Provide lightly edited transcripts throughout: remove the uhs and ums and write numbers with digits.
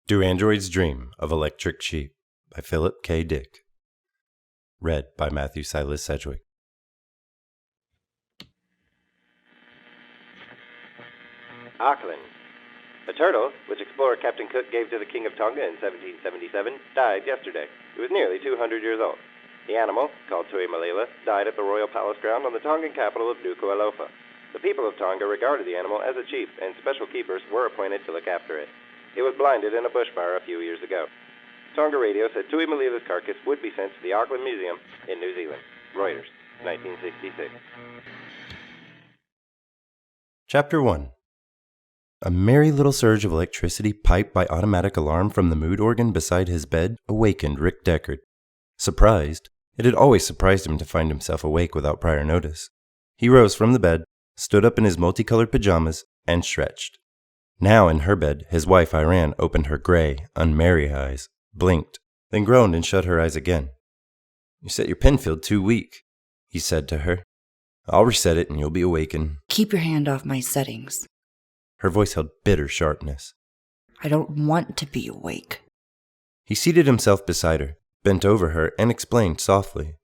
Do Androids Dream of Electric Sheep by Philip K. Dick. Read by Matthew Silas Sedgwick. Auckland. A turtle, which explorer Captain Cook gave to the King of Tonga in 1777, died yesterday. It was nearly 200 years old. The animal, called Tuimalila, died at the Royal Palace ground on the Tongan capital of Nuku'alofa. The people of Tonga regarded the animal as a chief, and special keepers were appointed to look after it. It was blinded in a bushfire a few years ago. Tonga radio said Tuimalila's carcass would be sent to the Auckland Museum in New Zealand. Reuters, 1966. Chapter 1. A merry little surge of electricity piped by automatic alarm from the mood organ beside his bed awakened Rick Deckard. Surprised, it had always surprised him to find himself awake without prior notice. He rose from the bed, stood up in his multicolored pajamas, and stretched. Now in her bed, his wife Iran opened her gray, unmerry eyes, blinked, then groaned and shut her eyes again. "You set your pen field too weak," he said to her. "I'll reset it and you'll be awakened." Keep your hand off my settings. Her voice held bitter sharpness. I don't want to be awake. He seated himself beside her, bent over her, and explained softly.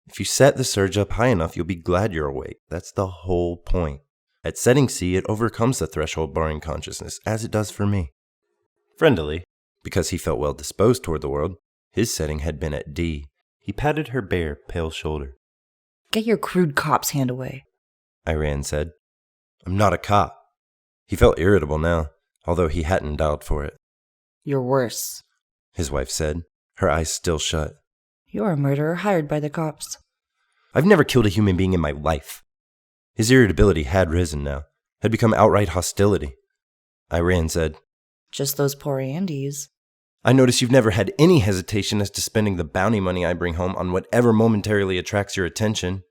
"If you set the surge up high enough, you'll be glad you're awake. That's the whole point. At setting C, it overcomes the threshold barring consciousness, as it does for me." Friendly, because he felt well disposed toward the world, his setting had been at D. He patted her bare, pale shoulder. Get your crude cop's hand away. Iran said. "I'm not a cop." He felt irritable now, although he hadn't dialed for it. You're worse, his wife said, her eyes still shut. You're a murderer hired by the cops. I've never killed a human being in my life. His irritability had risen now, had become outright hostility. Iran said, Just those poor Andes. I notice you've never had any hesitation as to spending the bounty money I bring home on whatever momentarily attracts your attention.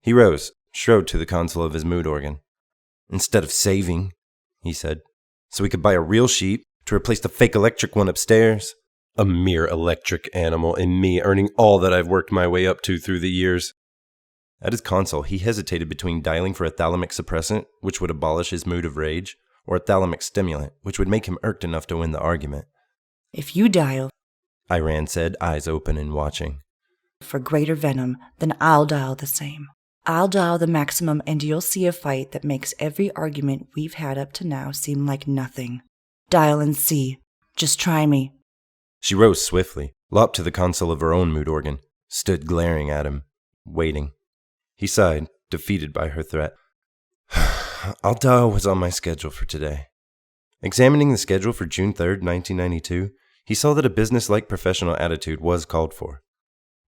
He rose, strode to the console of his mood organ. Instead of saving, he said, so we could buy a real sheep to replace the fake electric one upstairs. A mere electric animal, and me earning all that I've worked my way up to through the years. At his console, he hesitated between dialing for a thalamic suppressant, which would abolish his mood of rage, or a thalamic stimulant, which would make him irked enough to win the argument. If you dial, Iran said, eyes open and watching, for greater venom, then I'll dial the same. I'll dial the maximum and you'll see a fight that makes every argument we've had up to now seem like nothing. Dial and see. Just try me. She rose swiftly, lopped to the console of her own mood organ, stood glaring at him, waiting. He sighed, defeated by her threat. I'll dial what's on my schedule for today. Examining the schedule for June 3rd, 1992, he saw that a business-like professional attitude was called for.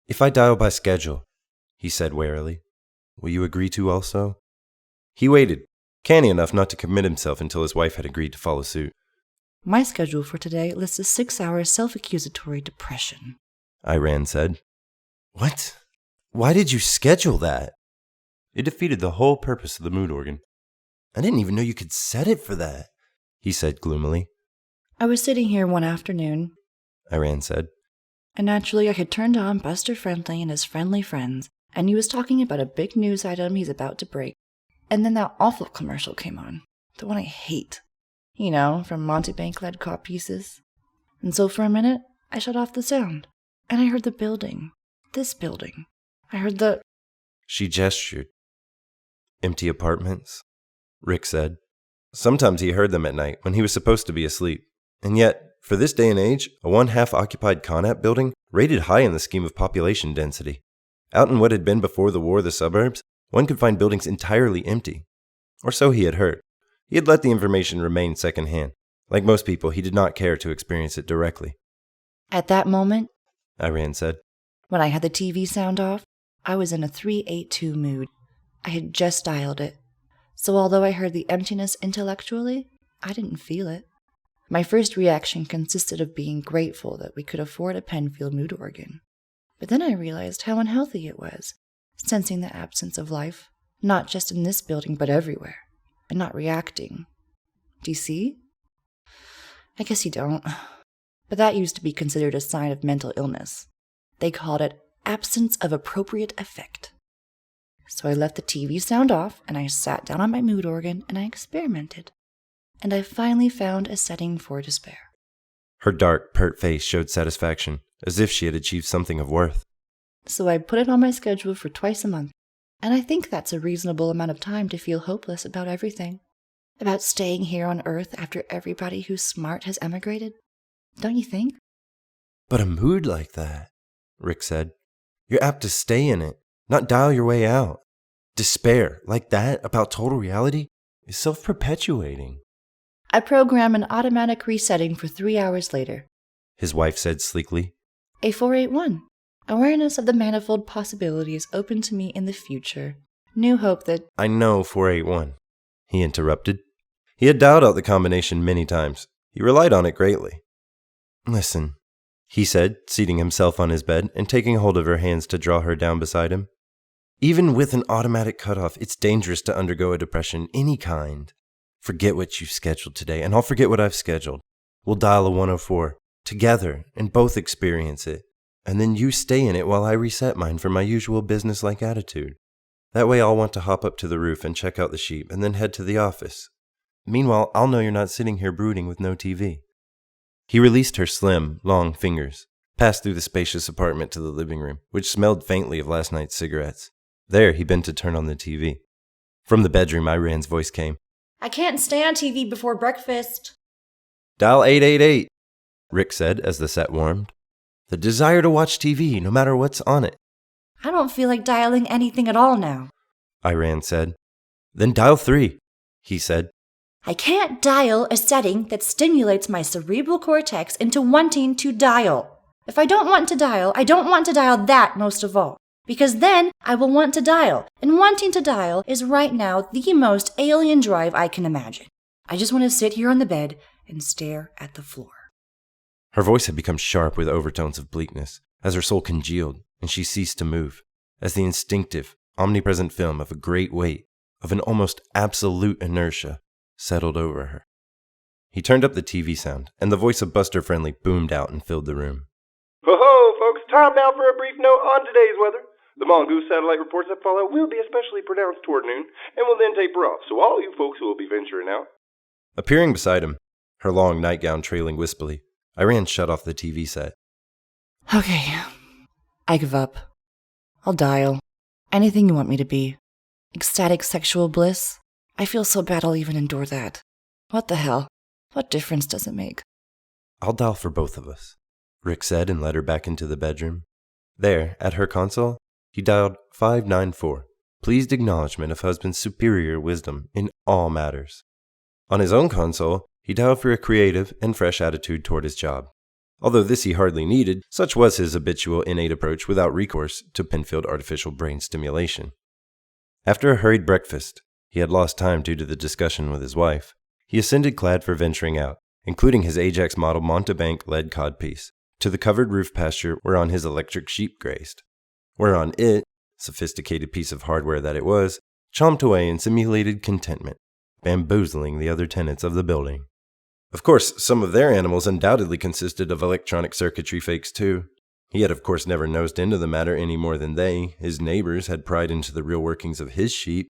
If I dial by schedule, he said warily, will you agree to also? He waited, canny enough not to commit himself until his wife had agreed to follow suit. My schedule for today lists a 6-hour self-accusatory depression, Iran said. What? Why did you schedule that? It defeated the whole purpose of the mood organ. I didn't even know you could set it for that, he said gloomily. I was sitting here one afternoon, Iran said, and naturally I had turned on Buster Friendly and his friendly friends, and he was talking about a big news item he's about to break. And then that awful commercial came on, the one I hate. You know, from Monty Bank-led cop pieces. And so for a minute, I shut off the sound, and I heard the building. This building. I heard the... She gestured. Empty apartments, Rick said. Sometimes he heard them at night when he was supposed to be asleep. And yet, for this day and age, a one-half occupied Conap building rated high in the scheme of population density. Out in what had been before the war the suburbs, one could find buildings entirely empty. Or so he had heard. He had let the information remain secondhand. Like most people, he did not care to experience it directly. At that moment, Iran said, when I had the TV sound off, I was in a 382 mood. I had just dialed it. So although I heard the emptiness intellectually, I didn't feel it. My first reaction consisted of being grateful that we could afford a Penfield mood organ. But then I realized how unhealthy it was, sensing the absence of life, not just in this building but everywhere, and not reacting. Do you see? I guess you don't. But that used to be considered a sign of mental illness. They called it absence of appropriate effect. So I left the TV sound off, and I sat down on my mood organ, and I experimented. And I finally found a setting for despair. Her dark, pert face showed satisfaction, as if she had achieved something of worth. So I put it on my schedule for twice a month. And I think that's a reasonable amount of time to feel hopeless about everything. About staying here on Earth after everybody who's smart has emigrated. Don't you think? But a mood like that, Rick said. You're apt to stay in it, not dial your way out. Despair, like that, about total reality, is self-perpetuating. I program an automatic resetting for 3 hours later. His wife said sleekly. A 481. Awareness of the manifold possibilities open to me in the future. New hope that... I know 481, he interrupted. He had dialed out the combination many times. He relied on it greatly. Listen, he said, seating himself on his bed and taking hold of her hands to draw her down beside him. Even with an automatic cutoff, it's dangerous to undergo a depression, any kind. Forget what you've scheduled today, and I'll forget what I've scheduled. We'll dial a 104, together, and both experience it. And then you stay in it while I reset mine for my usual business-like attitude. That way I'll want to hop up to the roof and check out the sheep, and then head to the office. Meanwhile, I'll know you're not sitting here brooding with no TV. He released her slim, long fingers, passed through the spacious apartment to the living room, which smelled faintly of last night's cigarettes. There, he bent to turn on the TV. From the bedroom, Iran's voice came. I can't stay on TV before breakfast. Dial 888, Rick said as the set warmed. The desire to watch TV, no matter what's on it. I don't feel like dialing anything at all now, Iran said. Then dial 3, he said. I can't dial a setting that stimulates my cerebral cortex into wanting to dial. If I don't want to dial, I don't want to dial that most of all. Because then I will want to dial, and wanting to dial is right now the most alien drive I can imagine. I just want to sit here on the bed and stare at the floor. Her voice had become sharp with overtones of bleakness, as her soul congealed, and she ceased to move, as the instinctive, omnipresent film of a great weight, of an almost absolute inertia, settled over her. He turned up the TV sound, and the voice of Buster Friendly boomed out and filled the room. Ho-ho, folks, time now for a brief note on today's weather. The mongoose satellite reports that fallout will be especially pronounced toward noon, and will then taper off, so all you folks who will be venturing out. Appearing beside him, her long nightgown trailing wispily, Iran shut off the TV set. Okay, I give up. I'll dial. Anything you want me to be. Ecstatic sexual bliss? I feel so bad I'll even endure that. What the hell? What difference does it make? I'll dial for both of us, Rick said and led her back into the bedroom. There, at her console, he dialed 594, pleased acknowledgement of husband's superior wisdom in all matters. On his own console, he dialed for a creative and fresh attitude toward his job. Although this he hardly needed, such was his habitual innate approach without recourse to Penfield artificial brain stimulation. After a hurried breakfast, he had lost time due to the discussion with his wife. He ascended clad for venturing out, including his Ajax model Montebank lead codpiece, to the covered roof pasture whereon his electric sheep grazed, whereon it, sophisticated piece of hardware that it was, chomped away in simulated contentment, bamboozling the other tenants of the building. Of course, some of their animals undoubtedly consisted of electronic circuitry fakes too. He had of course never nosed into the matter any more than they, his neighbors, had pried into the real workings of his sheep.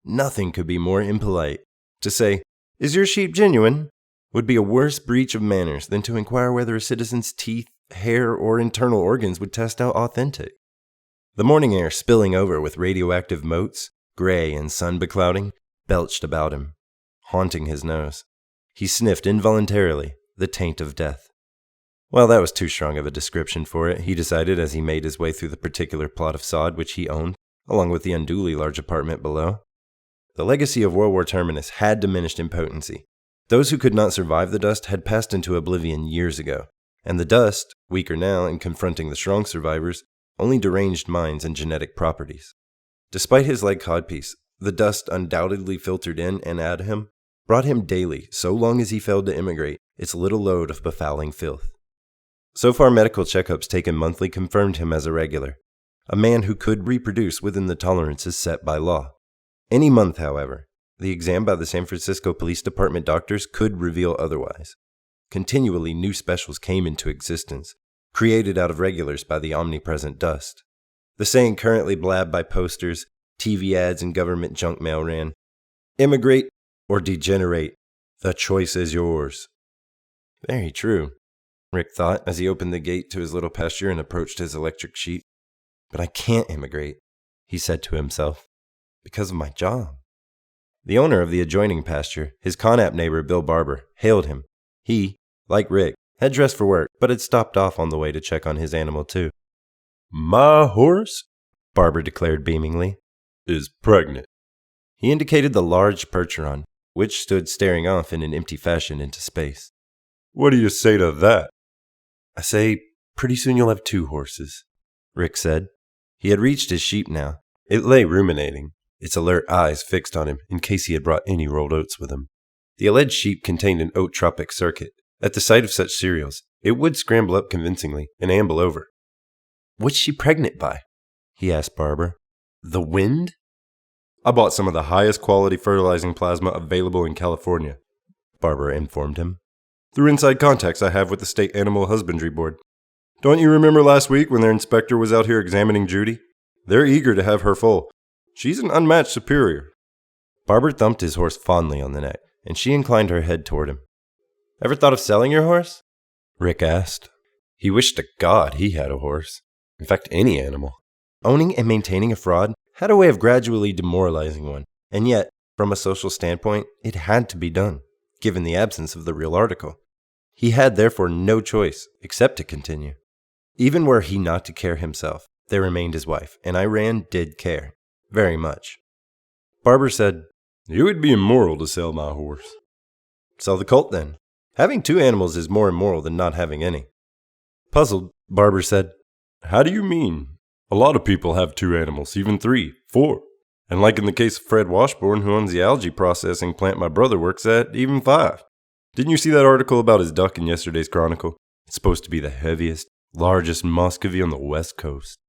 Nothing could be more impolite. To say, "Is your sheep genuine?" would be a worse breach of manners than to inquire whether a citizen's teeth, hair, or internal organs would test out authentic. The morning air, spilling over with radioactive motes, gray and sun-beclouding, belched about him, haunting his nose. He sniffed involuntarily the taint of death. Well, that was too strong of a description for it, he decided as he made his way through the particular plot of sod which he owned, along with the unduly large apartment below. The legacy of World War Terminus had diminished in potency. Those who could not survive the dust had passed into oblivion years ago, and the dust, weaker now in confronting the strong survivors, only deranged minds and genetic properties. Despite his light codpiece, the dust undoubtedly filtered in and at him, brought him daily, so long as he failed to immigrate, its little load of befouling filth. So far, medical checkups taken monthly confirmed him as a regular, a man who could reproduce within the tolerances set by law. Any month, however, the exam by the San Francisco Police Department doctors could reveal otherwise. Continually new specials came into existence, created out of regulars by the omnipresent dust. The saying currently blabbed by posters, TV ads, and government junk mail ran, "Immigrate or degenerate, the choice is yours." Very true. Rick thought as he opened the gate to his little pasture and approached his electric sheep. But I can't immigrate, he said to himself, because of my job. The owner of the adjoining pasture, his Connaught neighbor Bill Barber, hailed him. He, like Rick, had dressed for work, but had stopped off on the way to check on his animal too. "My horse," Barber declared beamingly, "is pregnant." He indicated the large Percheron, which stood staring off in an empty fashion into space. "What do you say to that?" "I say, pretty soon you'll have 2 horses," Rick said. He had reached his sheep now. It lay ruminating, its alert eyes fixed on him in case he had brought any rolled oats with him. The alleged sheep contained an oat-tropic circuit. At the sight of such cereals, it would scramble up convincingly and amble over. "What's she pregnant by?" he asked Barber. "The wind?" "I bought some of the highest quality fertilizing plasma available in California," Barber informed him, "through inside contacts I have with the State Animal Husbandry Board. Don't you remember last week when their inspector was out here examining Judy? They're eager to have her foal. She's an unmatched superior." Barber thumped his horse fondly on the neck, and she inclined her head toward him. "Ever thought of selling your horse?" Rick asked. He wished to God he had a horse. In fact, any animal. Owning and maintaining a fraud had a way of gradually demoralizing one, and yet, from a social standpoint, it had to be done, given the absence of the real article. He had therefore no choice except to continue. Even were he not to care himself, there remained his wife, and Iran did care. Very much. Barber said, "It would be immoral to sell my horse." "Sell the colt, then. Having 2 animals is more immoral than not having any." Puzzled, Barber said, "How do you mean? A lot of people have 2 animals, even 3, 4. And like in the case of Fred Washburn, who owns the algae processing plant my brother works at, even 5. Didn't you see that article about his duck in yesterday's Chronicle? It's supposed to be the heaviest, largest muscovy on the West Coast."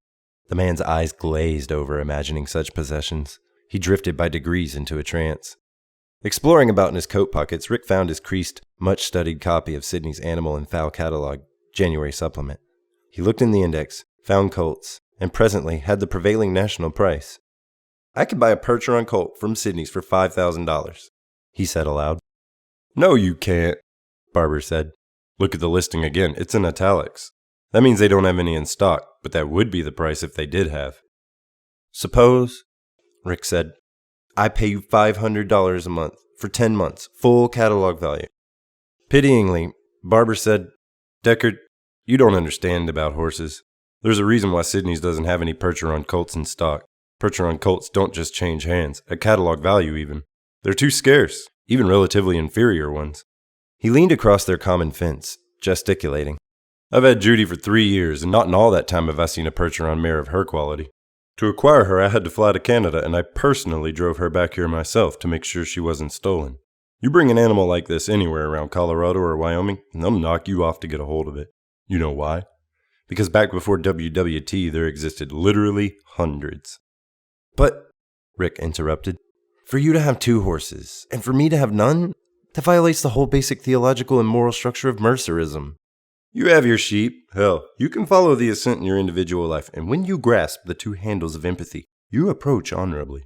The man's eyes glazed over imagining such possessions. He drifted by degrees into a trance. Exploring about in his coat pockets, Rick found his creased, much-studied copy of Sydney's Animal and Fowl Catalog, January supplement. He looked in the index, found colts, and presently had the prevailing national price. "I could buy a Percheron colt from Sydney's for $5,000, he said aloud. "No, you can't," Barber said. "Look at the listing again. It's in italics. That means they don't have any in stock, but that would be the price if they did have." "Suppose," Rick said, "I pay you $500 a month for 10 months, full catalog value." Pityingly, Barber said, "Deckard, you don't understand about horses. There's a reason why Sydney's doesn't have any Percheron colts in stock. Percheron colts don't just change hands, at catalog value even. They're too scarce, even relatively inferior ones." He leaned across their common fence, gesticulating. "I've had Judy for 3 years, and not in all that time have I seen a Percheron mare of her quality. To acquire her, I had to fly to Canada, and I personally drove her back here myself to make sure she wasn't stolen. You bring an animal like this anywhere around Colorado or Wyoming, and they'll knock you off to get a hold of it. You know why? Because back before WWT, there existed literally hundreds." "But," Rick interrupted, "for you to have 2 horses, and for me to have none, that violates the whole basic theological and moral structure of Mercerism. You have your sheep. Hell, you can follow the ascent in your individual life, and when you grasp the 2 handles of empathy, you approach honorably.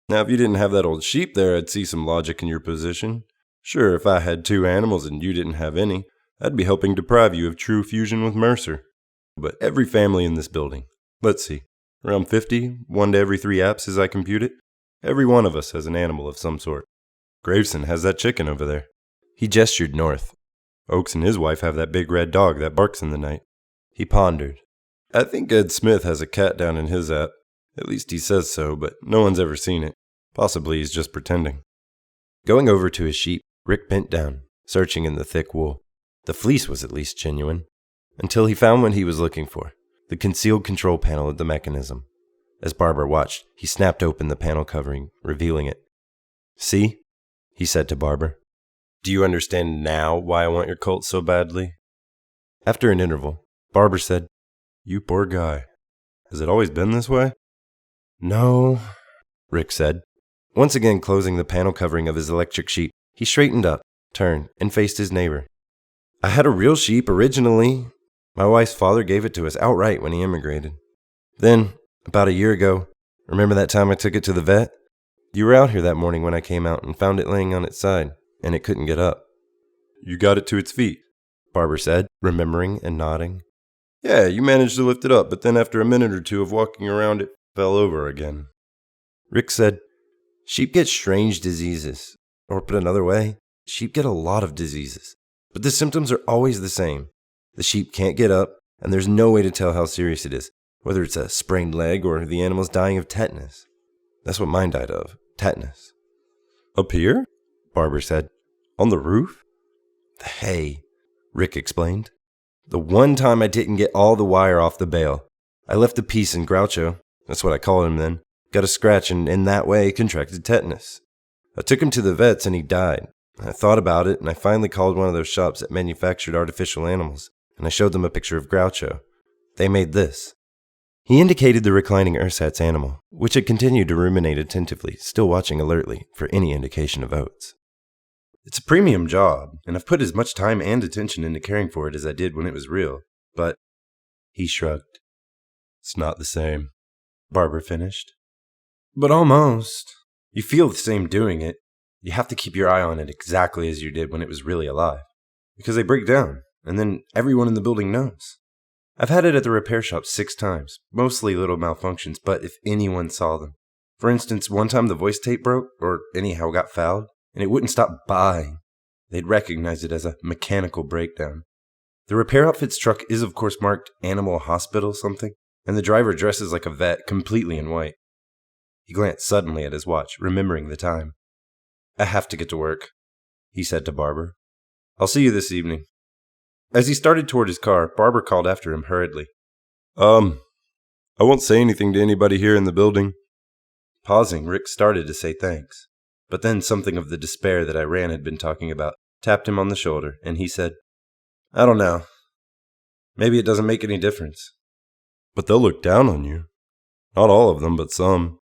Now, if you didn't have that old sheep there, I'd see some logic in your position. Sure, if I had 2 animals and you didn't have any, I'd be helping deprive you of true fusion with Mercer. But every family in this building, let's see, around 50, 1 to every 3 apps as I compute it, every one of us has an animal of some sort. Graveson has that chicken over there." He gestured north. "Oakes and his wife have that big red dog that barks in the night." He pondered. "I think Ed Smith has a cat down in his app. At least he says so, but no one's ever seen it. Possibly he's just pretending." Going over to his sheep, Rick bent down, searching in the thick wool. The fleece was at least genuine, until he found what he was looking for, the concealed control panel of the mechanism. As Barber watched, he snapped open the panel covering, revealing it. "See?" he said to Barber. "Do you understand now why I want your colt so badly?" After an interval, Barber said, "You poor guy. Has it always been this way?" "No," Rick said. Once again closing the panel covering of his electric sheep, he straightened up, turned, and faced his neighbor. "I had a real sheep originally. My wife's father gave it to us outright when he immigrated. Then, about a year ago, remember that time I took it to the vet? You were out here that morning when I came out and found it laying on its side, and it couldn't get up." "You got it to its feet?" Barber said, remembering and nodding. Yeah, you managed to lift it up, but then after a minute or two of walking around, it fell over again. Rick said, sheep get strange diseases. Or put another way, sheep get a lot of diseases. But the symptoms are always the same. The sheep can't get up, and there's no way to tell how serious it is, whether it's a sprained leg or the animal's dying of tetanus. That's what mine died of, tetanus. Up here? Barber said. On the roof? The hay, Rick explained. The one time I didn't get all the wire off the bale. I left a piece in Groucho, that's what I called him then, got a scratch and in that way contracted tetanus. I took him to the vets and he died. I thought about it and I finally called one of those shops that manufactured artificial animals and I showed them a picture of Groucho. They made this. He indicated the reclining ersatz animal, which had continued to ruminate attentively, still watching alertly for any indication of oats. It's a premium job, and I've put as much time and attention into caring for it as I did when it was real, but he shrugged. It's not the same, Barber finished. But almost. You feel the same doing it. You have to keep your eye on it exactly as you did when it was really alive, because they break down, and then everyone in the building knows. I've had it at the repair shop 6 times, mostly little malfunctions, but if anyone saw them. For instance, one time the voice tape broke, or anyhow got fouled, and it wouldn't stop buying. They'd recognize it as a mechanical breakdown. The repair outfit's truck is of course marked Animal Hospital something, and the driver dresses like a vet, completely in white. He glanced suddenly at his watch, remembering the time. I have to get to work, he said to Barber. I'll see you this evening. As he started toward his car, Barber called after him hurriedly. I won't say anything to anybody here in the building. Pausing, Rick started to say thanks. But then something of the despair that Iran had been talking about tapped him on the shoulder, and he said, I don't know. Maybe it doesn't make any difference. But they'll look down on you. Not all of them, but some.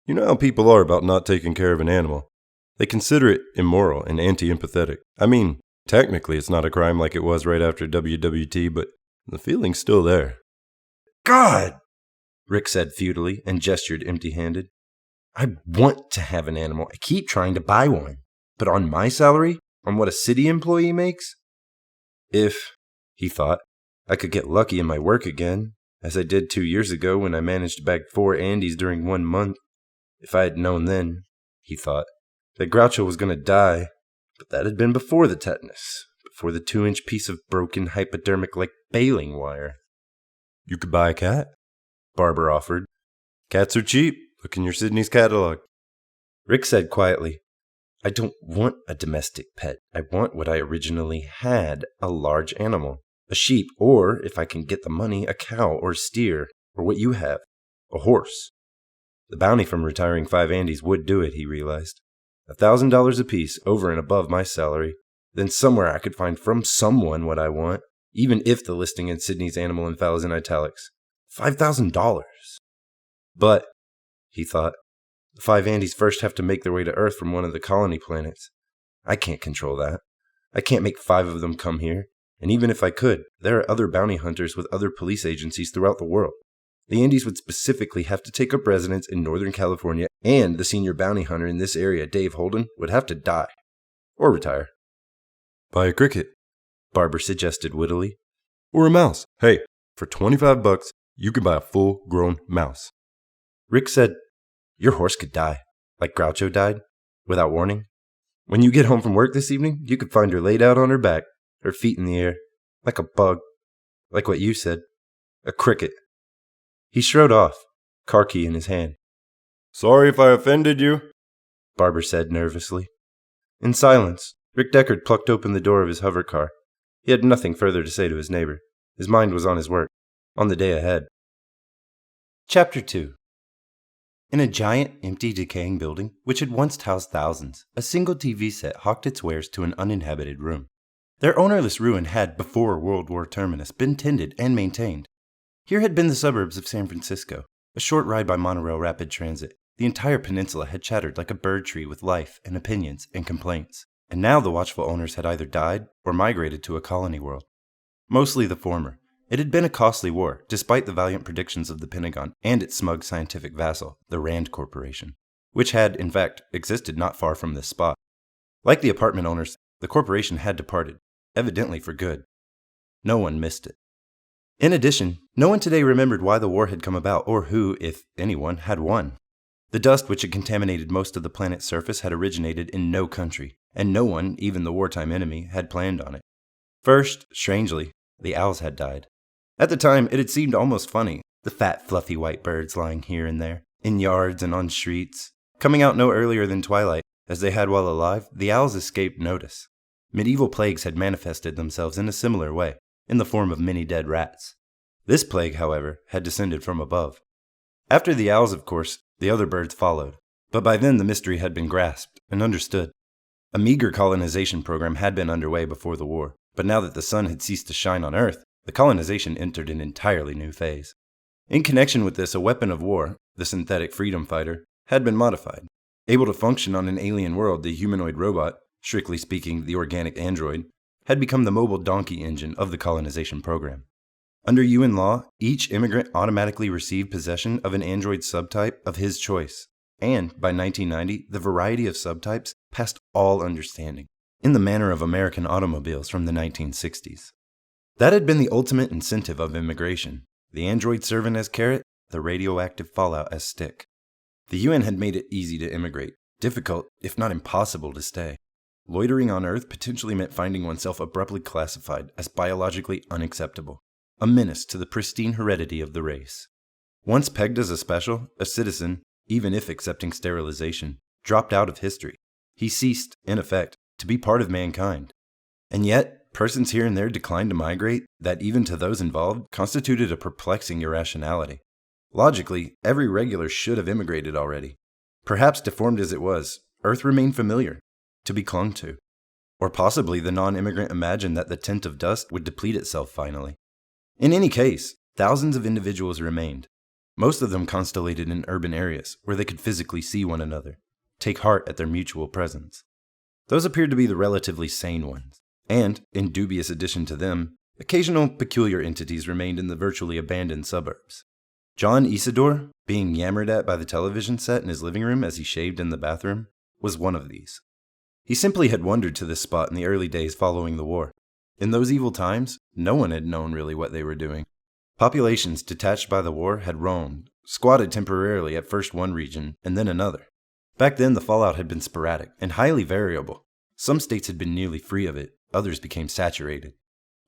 You know how people are about not taking care of an animal. They consider it immoral and anti-empathetic. I mean, technically it's not a crime like it was right after WWT, but the feeling's still there. God! Rick said futilely and gestured empty-handed. I want to have an animal. I keep trying to buy one. But on my salary? On what a city employee makes? If, he thought, I could get lucky in my work again, as I did 2 years ago when I managed to bag 4 Andes during 1 month. If I had known then, he thought, that Groucho was going to die. But that had been before the tetanus, before the 2-inch piece of broken hypodermic-like baling wire. You could buy a cat, Barber offered. Cats are cheap. Look in your Sydney's catalog. Rick said quietly, I don't want a domestic pet. I want what I originally had, a large animal. A sheep, or, if I can get the money, a cow or steer, or what you have, a horse. The bounty from retiring 5 Andes would do it, he realized. $1,000 apiece over and above my salary. Then somewhere I could find from someone what I want, even if the listing in Sydney's Animal and Fowl is in italics. $5,000. But, he thought, the 5 Andes first have to make their way to Earth from one of the colony planets. I can't control that. I can't make 5 of them come here. And even if I could, there are other bounty hunters with other police agencies throughout the world. The Andes would specifically have to take up residence in Northern California, and the senior bounty hunter in this area, Dave Holden, would have to die. Or retire. Buy a cricket, Barber suggested wittily. Or a mouse. Hey, for $25, you can buy a full-grown mouse. Rick said, your horse could die, like Groucho died, without warning. When you get home from work this evening, you could find her laid out on her back, her feet in the air, like a bug, like what you said, a cricket. He strode off, car key in his hand. Sorry if I offended you, Barber said nervously. In silence, Rick Deckard plucked open the door of his hover car. He had nothing further to say to his neighbor. His mind was on his work, on the day ahead. Chapter 2. In a giant, empty, decaying building, which had once housed thousands, a single TV set hawked its wares to an uninhabited room. Their ownerless ruin had, before World War terminus, been tended and maintained. Here had been the suburbs of San Francisco, a short ride by monorail rapid transit. The entire peninsula had chattered like a bird tree with life and opinions and complaints. And now the watchful owners had either died or migrated to a colony world. Mostly the former. It had been a costly war, despite the valiant predictions of the Pentagon and its smug scientific vassal, the Rand Corporation, which had, in fact, existed not far from this spot. Like the apartment owners, the corporation had departed, evidently for good. No one missed it. In addition, no one today remembered why the war had come about or who, if anyone, had won. The dust which had contaminated most of the planet's surface had originated in no country, and no one, even the wartime enemy, had planned on it. First, strangely, the owls had died. At the time, it had seemed almost funny, the fat, fluffy white birds lying here and there, in yards and on streets. Coming out no earlier than twilight, as they had while alive, the owls escaped notice. Medieval plagues had manifested themselves in a similar way, in the form of many dead rats. This plague, however, had descended from above. After the owls, of course, the other birds followed, but by then the mystery had been grasped and understood. A meager colonization program had been underway before the war, but now that the sun had ceased to shine on Earth, the colonization entered an entirely new phase. In connection with this, a weapon of war, the synthetic freedom fighter, had been modified. Able to function on an alien world, the humanoid robot, strictly speaking the organic android, had become the mobile donkey engine of the colonization program. Under UN law, each immigrant automatically received possession of an android subtype of his choice, and by 1990, the variety of subtypes passed all understanding, in the manner of American automobiles from the 1960s. That had been the ultimate incentive of immigration, the android serving as carrot, the radioactive fallout as stick. The UN had made it easy to immigrate, difficult, if not impossible, to stay. Loitering on Earth potentially meant finding oneself abruptly classified as biologically unacceptable, a menace to the pristine heredity of the race. Once pegged as a special, a citizen, even if accepting sterilization, dropped out of history. He ceased, in effect, to be part of mankind. And yet, persons here and there declined to migrate that, even to those involved, constituted a perplexing irrationality. Logically, every regular should have immigrated already. Perhaps deformed as it was, Earth remained familiar, to be clung to. Or possibly the non-immigrant imagined that the tent of dust would deplete itself finally. In any case, thousands of individuals remained, most of them constellated in urban areas where they could physically see one another, take heart at their mutual presence. Those appeared to be the relatively sane ones, and, in dubious addition to them, occasional peculiar entities remained in the virtually abandoned suburbs. John Isidore, being yammered at by the television set in his living room as he shaved in the bathroom, was one of these. He simply had wandered to this spot in the early days following the war. In those evil times, no one had known really what they were doing. Populations detached by the war had roamed, squatted temporarily at first one region and then another. Back then, the fallout had been sporadic and highly variable. Some states had been nearly free of it, others became saturated.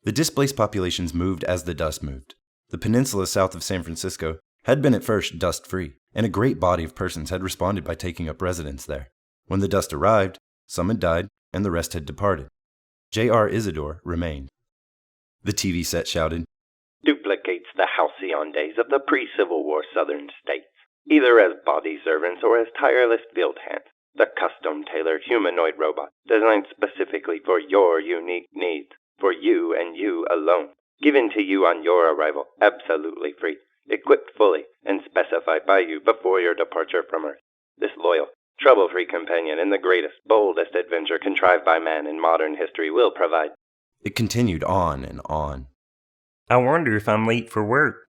The displaced populations moved as the dust moved. The peninsula south of San Francisco had been at first dust-free, and a great body of persons had responded by taking up residence there. When the dust arrived, some had died and the rest had departed. J.R. Isidore remained. The TV set shouted, "Duplicates the halcyon days of the pre-Civil War Southern states, either as body servants or as tireless field hands. The custom-tailored humanoid robot, designed specifically for your unique needs, for you and you alone. Given to you on your arrival, absolutely free, equipped fully, and specified by you before your departure from Earth. This loyal, trouble-free companion in the greatest, boldest adventure contrived by man in modern history will provide." It continued on and on. "I wonder if I'm late for work,"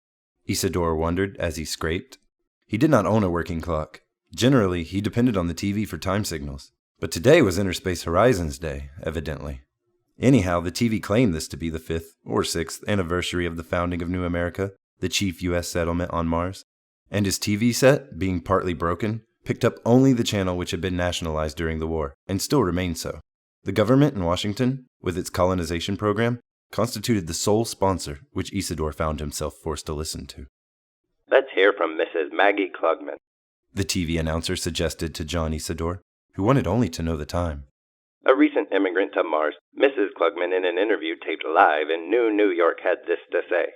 Isidore wondered as he scraped. He did not own a working clock. Generally, he depended on the TV for time signals. But today was Interspace Horizons Day, evidently. Anyhow, the TV claimed this to be the 5th or 6th anniversary of the founding of New America, the chief U.S. settlement on Mars. And his TV set, being partly broken, picked up only the channel which had been nationalized during the war, and still remained so. The government in Washington, with its colonization program, constituted the sole sponsor which Isidore found himself forced to listen to. "Let's hear from Mrs. Maggie Klugman," the TV announcer suggested to John Isidore, who wanted only to know the time. "A recent immigrant to Mars, Mrs. Klugman, in an interview taped live in New York, had this to say.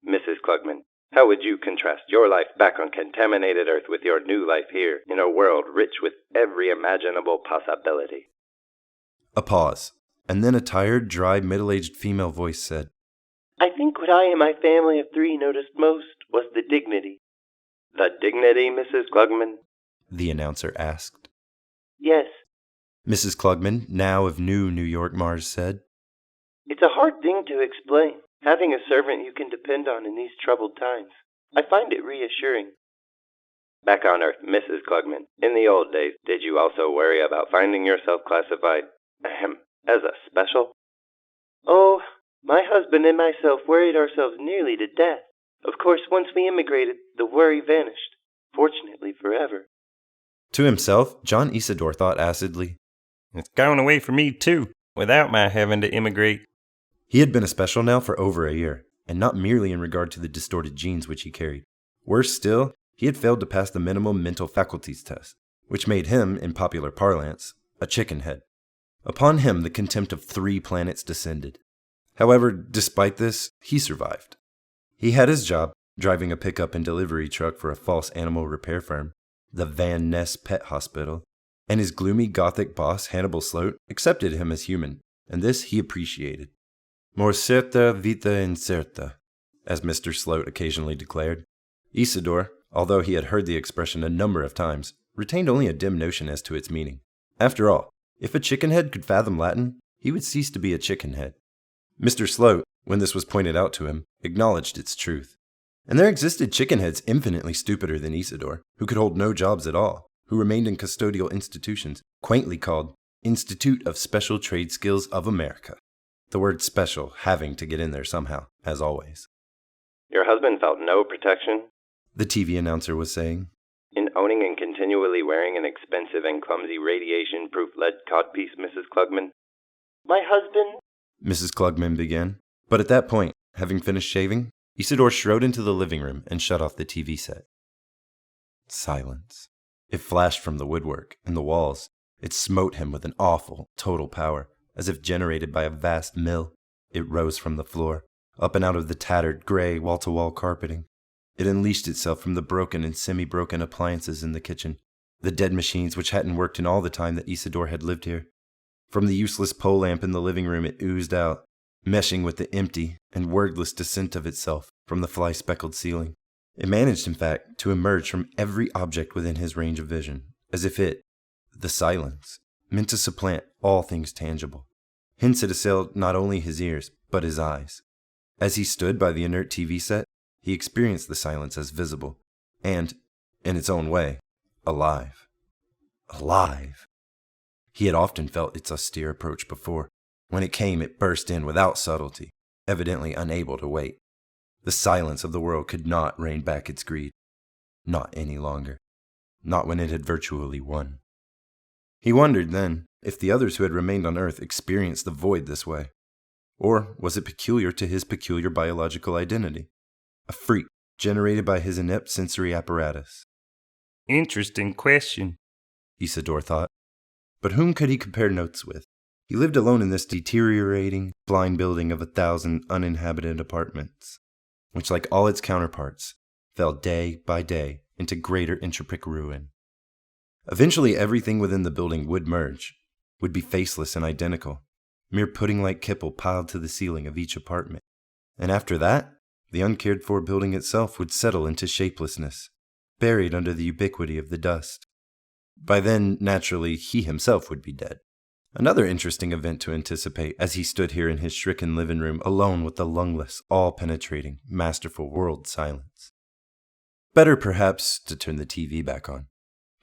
Mrs. Klugman, how would you contrast your life back on contaminated Earth with your new life here, in a world rich with every imaginable possibility?" A pause, and then a tired, dry, middle-aged female voice said, "I think what I and my family of 3 noticed most was the dignity." "The dignity, Mrs. Klugman?" the announcer asked. "Yes. Mrs. Klugman, now of New York, Mars, said, "It's a hard thing to explain, having a servant you can depend on in these troubled times. I find it reassuring." "Back on Earth, Mrs. Klugman, in the old days, did you also worry about finding yourself classified, as a special?" "Oh, My husband and myself worried ourselves nearly to death. Of course, once we immigrated, the worry vanished. Fortunately, forever. To himself, John Isidore thought acidly, It's gone away for me too, without my having to immigrate. He had been a special now for over a year, and not merely in regard to the distorted genes which he carried. Worse still, he had failed to pass the minimum mental faculties test, which made him, in popular parlance, a chicken head. Upon him the contempt of 3 planets descended. However, despite this, he survived. He had his job, driving a pickup and delivery truck for a false animal repair firm, the Van Ness Pet Hospital, and his gloomy Gothic boss, Hannibal Sloat, accepted him as human, and this he appreciated. More certa vita incerta, as Mr. Sloat occasionally declared. Isidore, although he had heard the expression a number of times, retained only a dim notion as to its meaning. After all, if a chickenhead could fathom Latin, he would cease to be a chickenhead. Mr. Sloat, when this was pointed out to him, acknowledged its truth. And there existed chickenheads infinitely stupider than Isidore, who could hold no jobs at all, who remained in custodial institutions, quaintly called Institute of Special Trade Skills of America. The word special having to get in there somehow, as always. Your husband felt no protection? The TV announcer was saying. In owning and continually wearing an expensive and clumsy radiation-proof lead codpiece, Mrs. Klugman? My husband? Mrs. Klugman began. But at that point, having finished shaving, Isidore strode into the living room and shut off the TV set. Silence. It flashed from the woodwork and the walls. It smote him with an awful, total power, as if generated by a vast mill. It rose from the floor, up and out of the tattered, gray, wall-to-wall carpeting. It unleashed itself from the broken and semi-broken appliances in the kitchen, the dead machines which hadn't worked in all the time that Isidore had lived here. From the useless pole lamp in the living room it oozed out, meshing with the empty and wordless descent of itself from the fly-speckled ceiling. It managed, in fact, to emerge from every object within his range of vision, as if it, the silence, meant to supplant all things tangible. Hence it assailed not only his ears, but his eyes. As he stood by the inert TV set, he experienced the silence as visible, and, in its own way, alive. Alive! He had often felt its austere approach before. When it came, it burst in without subtlety, evidently unable to wait. The silence of the world could not rein back its greed. Not any longer. Not when it had virtually won. He wondered, then, if the others who had remained on Earth experienced the void this way. Or was it peculiar to his peculiar biological identity? A freak generated by his inept sensory apparatus. Interesting question, Isidore thought. But whom could he compare notes with? He lived alone in this deteriorating, blind building of 1,000 uninhabited apartments, which, like all its counterparts, fell day by day into greater entropic ruin. Eventually everything within the building would merge, would be faceless and identical, mere pudding-like kipple piled to the ceiling of each apartment. And after that, the uncared-for building itself would settle into shapelessness, buried under the ubiquity of the dust. By then, naturally, he himself would be dead. Another interesting event to anticipate as he stood here in his stricken living room alone with the lungless, all-penetrating, masterful world silence. Better, perhaps, to turn the TV back on.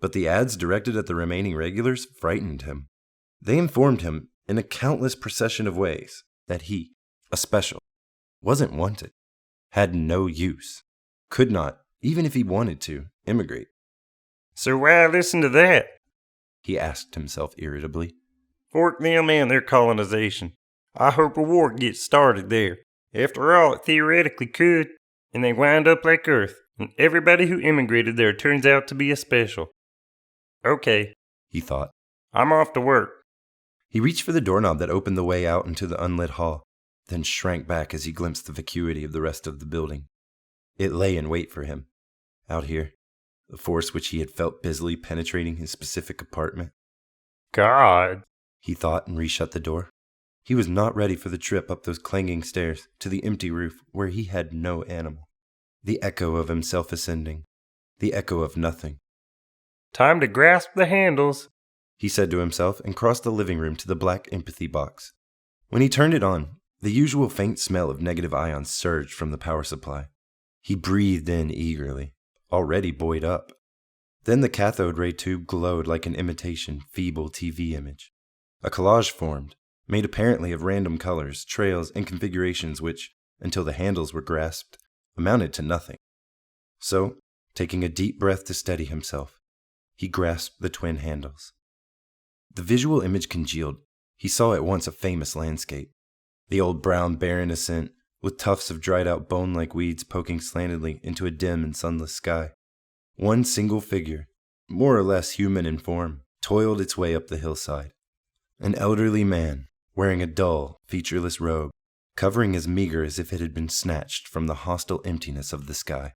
But the ads directed at the remaining regulars frightened him. They informed him, in a countless procession of ways, that he, a special, wasn't wanted, had no use, could not, even if he wanted to, immigrate. So why listen to that? He asked himself irritably. Fork them and their colonization. I hope a war gets started there. After all, it theoretically could, and they wind up like Earth, and everybody who immigrated there turns out to be a special. Okay, he thought. I'm off to work. He reached for the doorknob that opened the way out into the unlit hall, then shrank back as he glimpsed the vacuity of the rest of the building. It lay in wait for him, out here, the force which he had felt busily penetrating his specific apartment. God, he thought, and reshut the door. He was not ready for the trip up those clanging stairs to the empty roof where he had no animal. The echo of himself ascending, the echo of nothing. Time to grasp the handles, he said to himself, and crossed the living room to the black empathy box. When he turned it on, the usual faint smell of negative ions surged from the power supply. He breathed in eagerly, already buoyed up. Then the cathode ray tube glowed like an imitation, feeble TV image. A collage formed, made apparently of random colors, trails, and configurations which, until the handles were grasped, amounted to nothing. So, taking a deep breath to steady himself, he grasped the twin handles. The visual image congealed. He saw at once a famous landscape. The old brown barren ascent, with tufts of dried-out bone-like weeds poking slantedly into a dim and sunless sky. One single figure, more or less human in form, toiled its way up the hillside. An elderly man, wearing a dull, featureless robe, covering as meager as if it had been snatched from the hostile emptiness of the sky.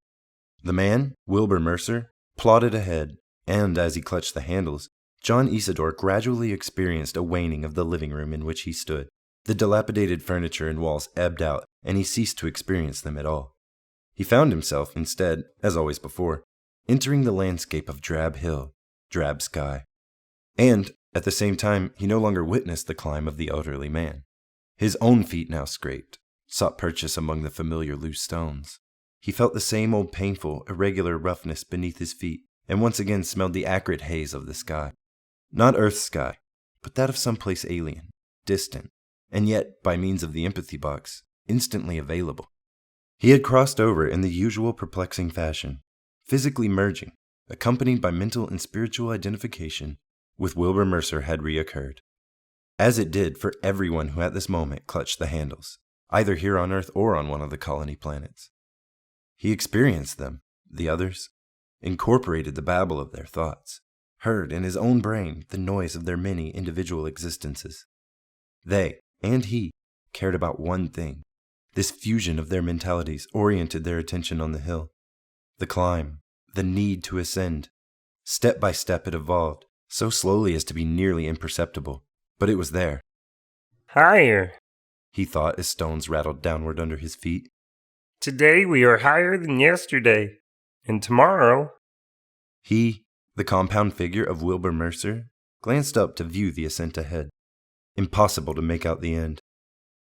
The man, Wilbur Mercer, plodded ahead, and as he clutched the handles, John Isidore gradually experienced a waning of the living room in which he stood. The dilapidated furniture and walls ebbed out, and he ceased to experience them at all. He found himself, instead, as always before, entering the landscape of drab hill, drab sky. And, at the same time, he no longer witnessed the climb of the elderly man. His own feet now scraped, sought purchase among the familiar loose stones. He felt the same old painful, irregular roughness beneath his feet, and once again smelled the acrid haze of the sky. Not Earth's sky, but that of some place alien, distant, and yet, by means of the empathy box, instantly available. He had crossed over in the usual perplexing fashion, physically merging, accompanied by mental and spiritual identification, with Wilbur Mercer had reoccurred. As it did for everyone who at this moment clutched the handles, either here on Earth or on one of the colony planets. He experienced them, the others, incorporated the babble of their thoughts, heard in his own brain the noise of their many individual existences. They, and he, cared about one thing. This fusion of their mentalities oriented their attention on the hill. The climb, the need to ascend. Step by step it evolved, so slowly as to be nearly imperceptible, but it was there. Higher. He thought as stones rattled downward under his feet. Today we are higher than yesterday, and tomorrow. He, the compound figure of Wilbur Mercer, glanced up to view the ascent ahead. Impossible to make out the end.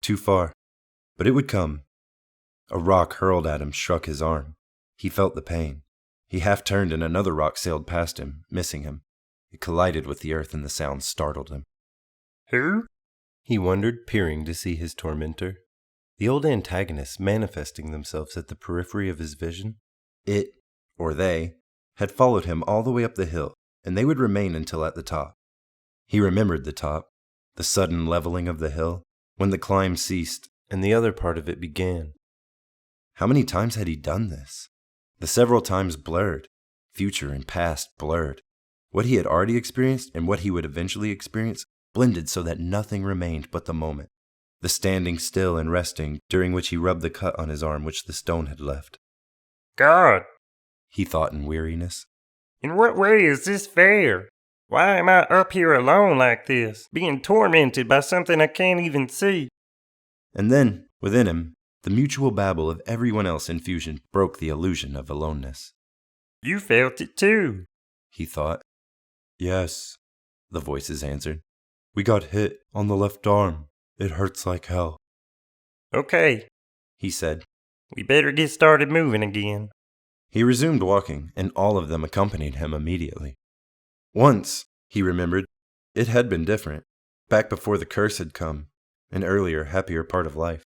Too far. But it would come. A rock hurled at him struck his arm. He felt the pain. He half turned and another rock sailed past him, missing him. It collided with the earth and the sound startled him. Who? He wondered, peering to see his tormentor. The old antagonists manifesting themselves at the periphery of his vision. It, or they, had followed him all the way up the hill, and they would remain until at the top. He remembered the top, the sudden leveling of the hill, when the climb ceased and the other part of it began. How many times had he done this? The several times blurred, future and past blurred. What he had already experienced and what he would eventually experience blended so that nothing remained but the moment. The standing still and resting, during which he rubbed the cut on his arm which the stone had left. God, he thought in weariness. In what way is this fair? Why am I up here alone like this, being tormented by something I can't even see? And then, within him, the mutual babble of everyone else in fusion broke the illusion of aloneness. You felt it too, he thought. Yes, the voices answered. We got hit on the left arm. It hurts like hell. Okay, he said. We better get started moving again. He resumed walking, and all of them accompanied him immediately. Once, he remembered, it had been different, back before the curse had come, an earlier, happier part of life.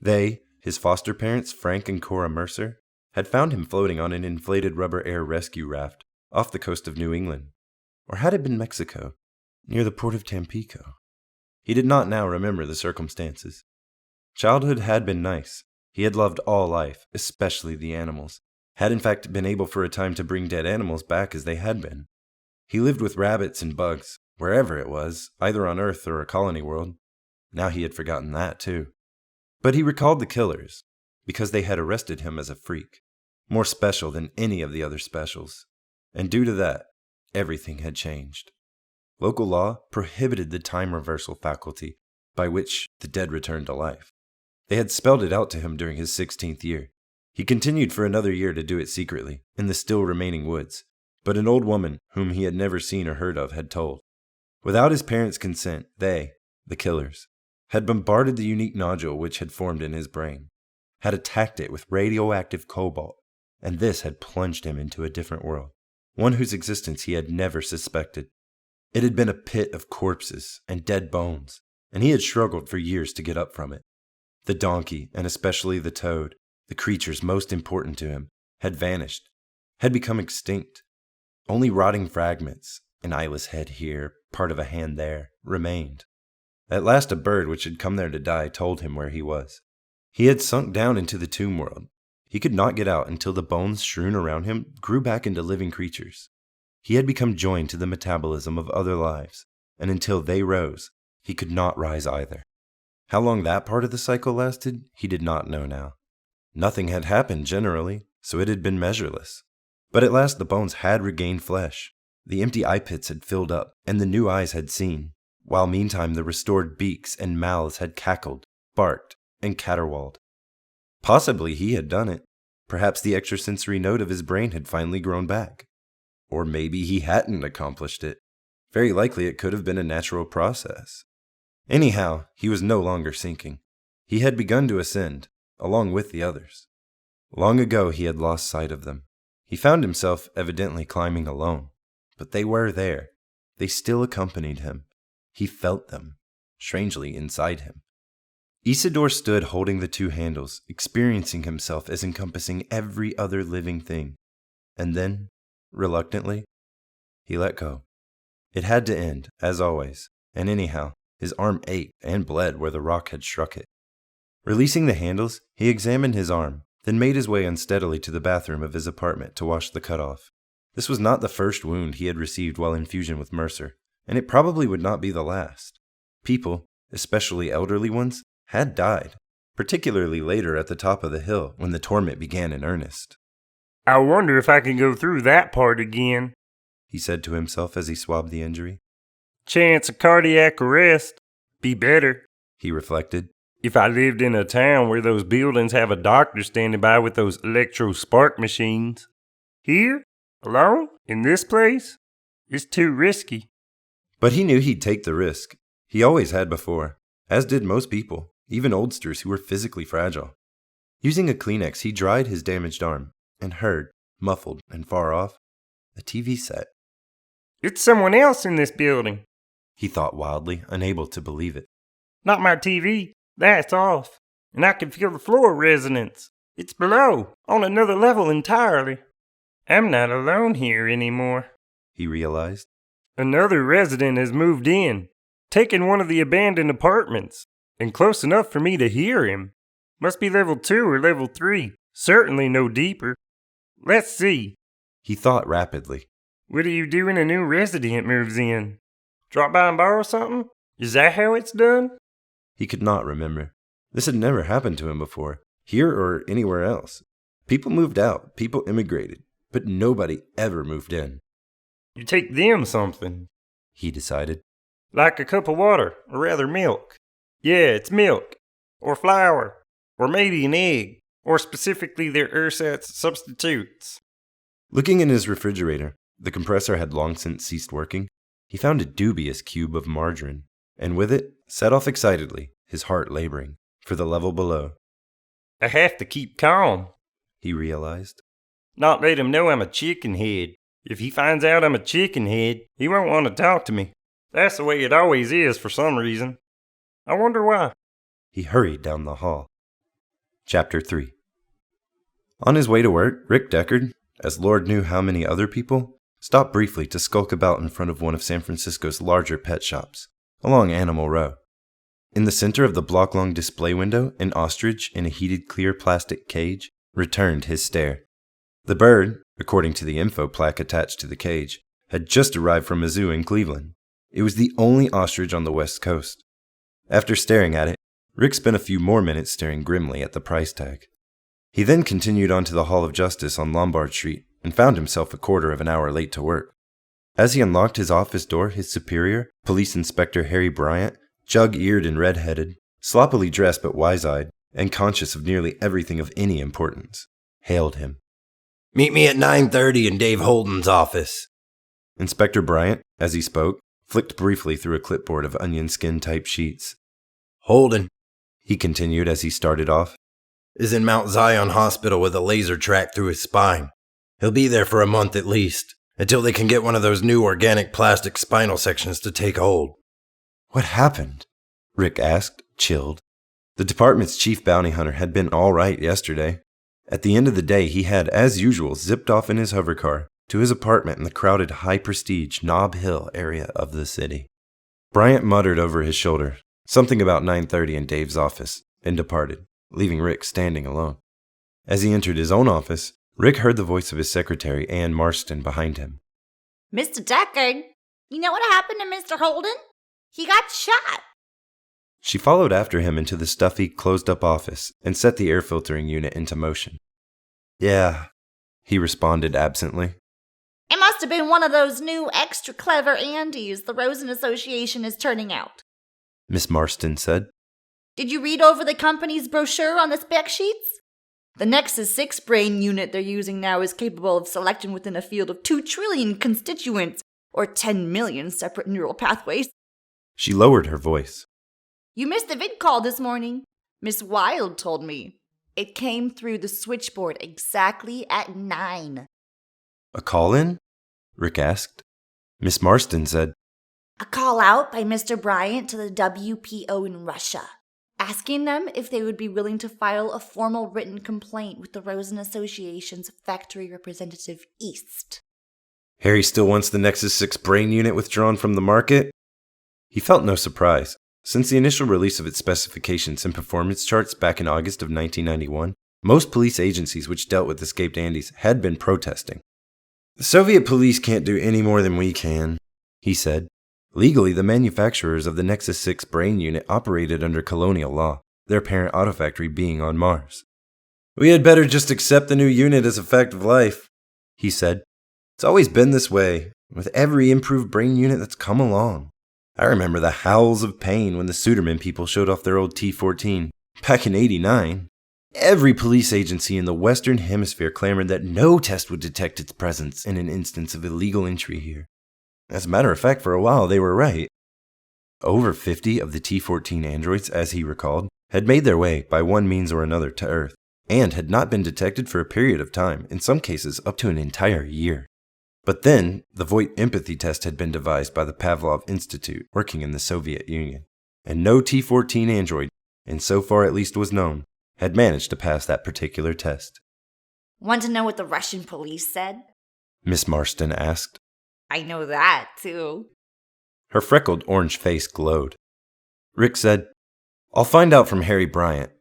They, his foster parents, Frank and Cora Mercer, had found him floating on an inflated rubber air rescue raft off the coast of New England. Or had it been Mexico, near the port of Tampico? He did not now remember the circumstances. Childhood had been nice. He had loved all life, especially the animals, had in fact been able for a time to bring dead animals back as they had been. He lived with rabbits and bugs, wherever it was, either on Earth or a colony world. Now he had forgotten that too. But he recalled the killers, because they had arrested him as a freak, more special than any of the other specials. And due to that, everything had changed. Local law prohibited the time reversal faculty, by which the dead returned to life. They had spelled it out to him during his 16th year. He continued for another year to do it secretly, in the still remaining woods, but an old woman, whom he had never seen or heard of, had told. Without his parents' consent, they, the killers, had bombarded the unique nodule which had formed in his brain, had attacked it with radioactive cobalt, and this had plunged him into a different world, one whose existence he had never suspected. It had been a pit of corpses and dead bones, and he had struggled for years to get up from it. The donkey, and especially the toad, the creatures most important to him, had vanished, had become extinct. Only rotting fragments, an eyeless head here, part of a hand there, remained. At last a bird which had come there to die told him where he was. He had sunk down into the tomb world. He could not get out until the bones strewn around him grew back into living creatures. He had become joined to the metabolism of other lives, and until they rose, he could not rise either. How long that part of the cycle lasted, he did not know now. Nothing had happened generally, so it had been measureless. But at last the bones had regained flesh. The empty eye pits had filled up, and the new eyes had seen, while meantime the restored beaks and mouths had cackled, barked, and caterwauled. Possibly he had done it. Perhaps the extrasensory node of his brain had finally grown back. Or maybe he hadn't accomplished it. Very likely it could have been a natural process. Anyhow, he was no longer sinking. He had begun to ascend, along with the others. Long ago he had lost sight of them. He found himself evidently climbing alone. But they were there. They still accompanied him. He felt them, strangely inside him. Isidore stood holding the two handles, experiencing himself as encompassing every other living thing. And then, reluctantly, he let go. It had to end, as always, and anyhow, his arm ached and bled where the rock had struck it. Releasing the handles, he examined his arm, then made his way unsteadily to the bathroom of his apartment to wash the cut off. This was not the first wound he had received while in fusion with Mercer, and it probably would not be the last. People, especially elderly ones, had died, particularly later at the top of the hill when the torment began in earnest. I wonder if I can go through that part again, he said to himself as he swabbed the injury. Chance of cardiac arrest. Be better, he reflected, if I lived in a town where those buildings have a doctor standing by with those electro-spark machines. Here? Alone? In this place? It's too risky. But he knew he'd take the risk. He always had before, as did most people, even oldsters who were physically fragile. Using a Kleenex, he dried his damaged arm and heard, muffled and far off, a TV set. It's someone else in this building, he thought wildly, unable to believe it. Not my TV. That's off. And I can feel the floor resonance. It's below, on another level entirely. I'm not alone here anymore, he realized. Another resident has moved in, taken one of the abandoned apartments, and close enough for me to hear him. Must be level 2 or level 3, certainly no deeper. Let's see, he thought rapidly. What do you do when a new resident moves in? Drop by and borrow something? Is that how it's done? He could not remember. This had never happened to him before, here or anywhere else. People moved out, people immigrated, but nobody ever moved in. You take them something, he decided. Like a cup of water, or rather milk. Yeah, it's milk. Or flour. Or maybe an egg. Or specifically their ersatz substitutes. Looking in his refrigerator, the compressor had long since ceased working. He found a dubious cube of margarine, and with it, set off excitedly, his heart laboring, for the level below. I have to keep calm, he realized. Not let him know I'm a chicken head. If he finds out I'm a chicken head, he won't want to talk to me. That's the way it always is for some reason. I wonder why. He hurried down the hall. Chapter 3. On his way to work, Rick Deckard, as Lord knew how many other people, stopped briefly to skulk about in front of one of San Francisco's larger pet shops, along Animal Row. In the center of the block-long display window, an ostrich in a heated clear plastic cage returned his stare. The bird, according to the info plaque attached to the cage, had just arrived from a zoo in Cleveland. It was the only ostrich on the West Coast. After staring at it, Rick spent a few more minutes staring grimly at the price tag. He then continued on to the Hall of Justice on Lombard Street and found himself a quarter of an hour late to work. As he unlocked his office door, his superior, Police Inspector Harry Bryant, jug-eared and red-headed, sloppily dressed but wise-eyed, and conscious of nearly everything of any importance, hailed him. "Meet me at 9:30 in Dave Holden's office." Inspector Bryant, as he spoke, flicked briefly through a clipboard of onion skin-type sheets. "Holden," he continued as he started off, "is in Mount Zion Hospital with a laser track through his spine. He'll be there for a month at least, until they can get one of those new organic plastic spinal sections to take hold." What happened? Rick asked, chilled. The department's chief bounty hunter had been all right yesterday. At the end of the day, he had, as usual, zipped off in his hovercar to his apartment in the crowded, high-prestige Nob Hill area of the city. Bryant muttered over his shoulder something about 9:30 in Dave's office and departed, leaving Rick standing alone. As he entered his own office, Rick heard the voice of his secretary, Ann Marston, behind him. Mr. Deckard, you know what happened to Mr. Holden? He got shot. She followed after him into the stuffy, closed-up office and set the air filtering unit into motion. Yeah, he responded absently. It must have been one of those new extra clever Andes the Rosen Association is turning out. Miss Marston said. Did you read over the company's brochure on the spec sheets? The Nexus 6 brain unit they're using now is capable of selecting within a field of 2 trillion constituents, or 10 million separate neural pathways. She lowered her voice. You missed the vid call this morning. Miss Wilde told me. It came through the switchboard exactly at 9. A call-in? Rick asked. Miss Marston said, A call out by Mr. Bryant to the WPO in Russia, asking them if they would be willing to file a formal written complaint with the Rosen Association's Factory Representative East. Harry still wants the Nexus 6 brain unit withdrawn from the market? He felt no surprise. Since the initial release of its specifications and performance charts back in August of 1991, most police agencies which dealt with escaped Andes had been protesting. The Soviet police can't do any more than we can, he said. Legally, the manufacturers of the Nexus 6 brain unit operated under colonial law, their parent auto factory being on Mars. We had better just accept the new unit as a fact of life, he said. It's always been this way, with every improved brain unit that's come along. I remember the howls of pain when the Suderman people showed off their old T-14. Back in '89, every police agency in the Western Hemisphere clamored that no test would detect its presence in an instance of illegal entry here. As a matter of fact, for a while they were right. Over 50 of the T-14 androids, as he recalled, had made their way by one means or another to Earth, and had not been detected for a period of time, in some cases up to an entire year. But then, the Voight empathy test had been devised by the Pavlov Institute, working in the Soviet Union, and no T-14 android, and so far at least was known, had managed to pass that particular test. Want to know what the Russian police said? Miss Marston asked. I know that, too. Her freckled orange face glowed. Rick said, I'll find out from Harry Bryant.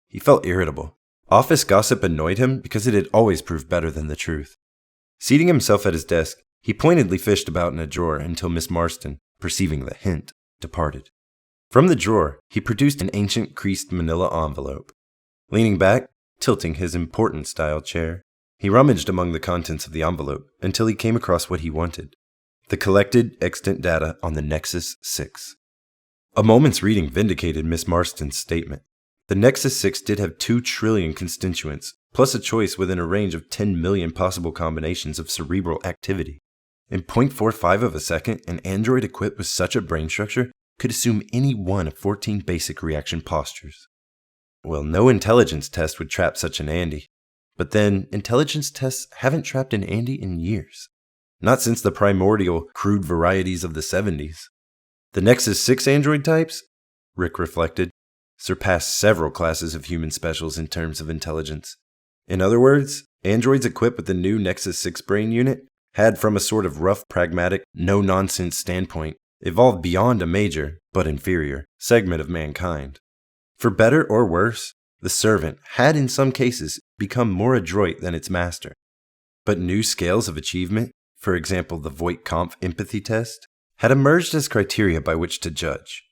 He felt irritable. Office gossip annoyed him because it had always proved better than the truth. Seating himself at his desk, he pointedly fished about in a drawer until Miss Marston, perceiving the hint, departed. From the drawer, he produced an ancient creased manila envelope. Leaning back, tilting his important-style chair, he rummaged among the contents of the envelope until he came across what he wanted: the collected extant data on the Nexus 6. A moment's reading vindicated Miss Marston's statement. The Nexus 6 did have 2 trillion constituents, plus a choice within a range of 10 million possible combinations of cerebral activity. In 0.45 of a second, an android equipped with such a brain structure could assume any one of 14 basic reaction postures. Well, no intelligence test would trap such an Andy. But then, intelligence tests haven't trapped an Andy in years. Not since the primordial, crude varieties of the 70s. The Nexus 6 android types, Rick reflected, surpassed several classes of human specials in terms of intelligence. In other words, androids equipped with the new Nexus 6 brain unit had, from a sort of rough, pragmatic, no-nonsense standpoint, evolved beyond a major, but inferior, segment of mankind. For better or worse, the servant had in some cases become more adroit than its master. But new scales of achievement, for example the Voight-Kampf empathy test, had emerged as criteria by which to judge.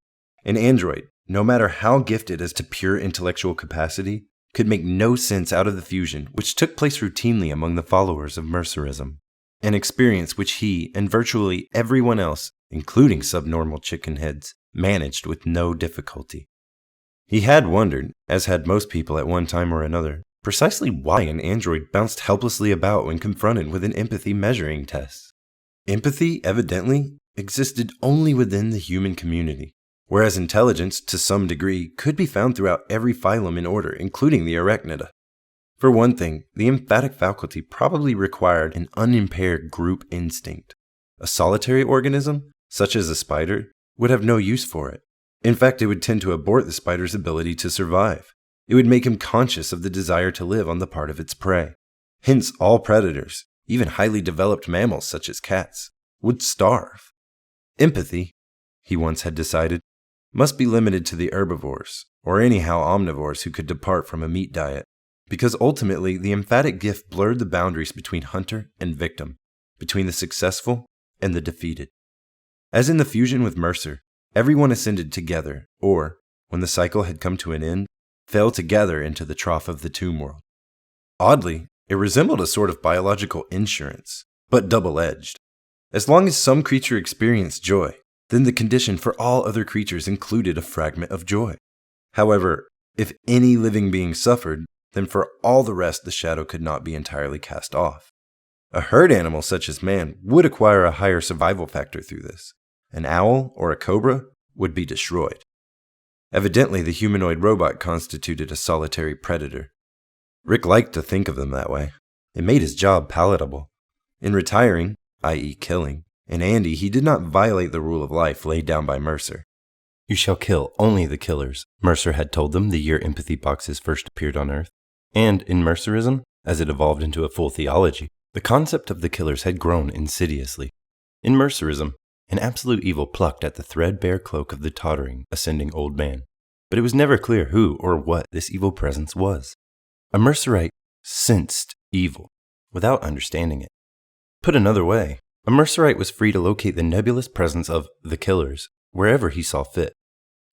An android, no matter how gifted as to pure intellectual capacity, could make no sense out of the fusion which took place routinely among the followers of Mercerism, an experience which he and virtually everyone else, including subnormal chickenheads, managed with no difficulty. He had wondered, as had most people at one time or another, precisely why an android bounced helplessly about when confronted with an empathy measuring test. Empathy, evidently, existed only within the human community, whereas intelligence, to some degree, could be found throughout every phylum in order, including the arachnida. For one thing, the emphatic faculty probably required an unimpaired group instinct. A solitary organism, such as a spider, would have no use for it, In fact, it would tend to abort the spider's ability to survive. It would make him conscious of the desire to live on the part of its prey. Hence, all predators, even highly developed mammals such as cats, would starve. Empathy, he once had decided, must be limited to the herbivores, or anyhow omnivores who could depart from a meat diet, because ultimately the emphatic gift blurred the boundaries between hunter and victim, between the successful and the defeated. As in the fusion with Mercer, everyone ascended together, or, when the cycle had come to an end, fell together into the trough of the tomb world. Oddly, it resembled a sort of biological insurance, but double-edged. As long as some creature experienced joy, then the condition for all other creatures included a fragment of joy. However, if any living being suffered, then for all the rest the shadow could not be entirely cast off. A herd animal such as man would acquire a higher survival factor through this. An owl or a cobra would be destroyed. Evidently, the humanoid robot constituted a solitary predator. Rick liked to think of them that way. It made his job palatable. In retiring, i.e. killing, in Andy, he did not violate the rule of life laid down by Mercer. You shall kill only the killers, Mercer had told them the year empathy boxes first appeared on Earth. And in Mercerism, as it evolved into a full theology, the concept of the killers had grown insidiously. In Mercerism, an absolute evil plucked at the threadbare cloak of the tottering, ascending old man. But it was never clear who or what this evil presence was. A Mercerite sensed evil, without understanding it. Put another way, a Mercerite was free to locate the nebulous presence of the killers wherever he saw fit.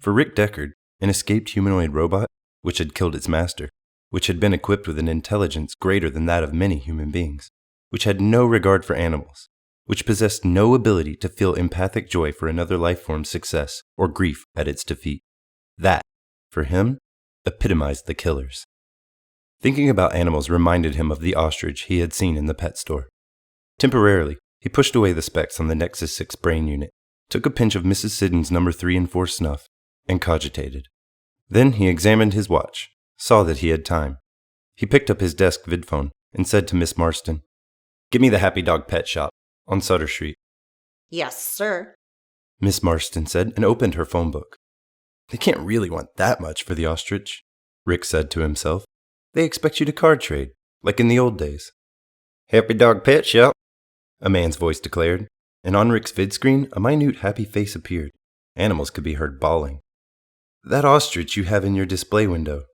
For Rick Deckard, an escaped humanoid robot, which had killed its master, which had been equipped with an intelligence greater than that of many human beings, which had no regard for animals, which possessed no ability to feel empathic joy for another life form's success or grief at its defeat. That, for him, epitomized the killers. Thinking about animals reminded him of the ostrich he had seen in the pet store. Temporarily, he pushed away the specs on the Nexus 6 brain unit, took a pinch of Mrs. Siddon's number 3 and 4 snuff, and cogitated. Then he examined his watch, saw that he had time. He picked up his desk vidphone and said to Miss Marston, "Give me the Happy Dog Pet Shop on Sutter Street." Yes, sir. Miss Marston said and opened her phone book. They can't really want that much for the ostrich, Rick said to himself. They expect you to card trade, like in the old days. Happy Dog Pet Shop, a man's voice declared, and on Rick's vid screen a minute happy face appeared. Animals could be heard bawling. That ostrich you have in your display window,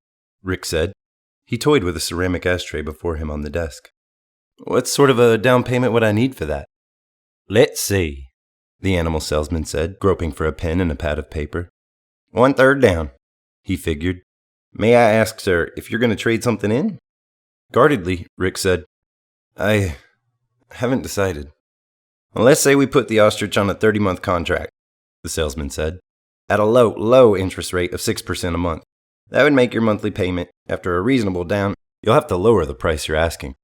Rick said. He toyed with a ceramic ashtray before him on the desk. What sort of a down payment would I need for that? Let's see, the animal salesman said, groping for a pen and a pad of paper. 1/3 down, he figured. May I ask, sir, if you're going to trade something in? Guardedly, Rick said, I haven't decided. Well, let's say we put the ostrich on a 30-month contract, the salesman said, at a low interest rate of 6% a month. That would make your monthly payment, after a reasonable down. You'll have to lower the price you're asking,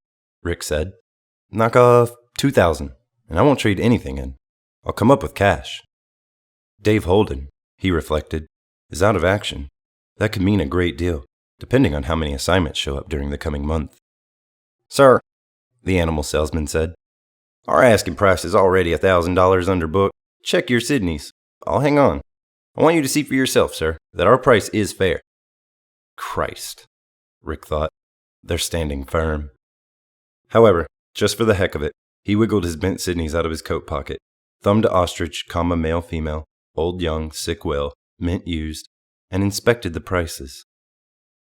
Rick said. Knock off $2,000, and I won't trade anything in. I'll come up with cash. Dave Holden, he reflected, is out of action. That could mean a great deal, depending on how many assignments show up during the coming month. Sir, the animal salesman said, our asking price is already $1,000 under book. Check your Sydneys. I'll hang on. I want you to see for yourself, sir, that our price is fair. Christ, Rick thought. They're standing firm. However, just for the heck of it, he wiggled his bent Sydneys out of his coat pocket, thumbed ostrich, male, female, old, young, sick, well, mint used, and inspected the prices.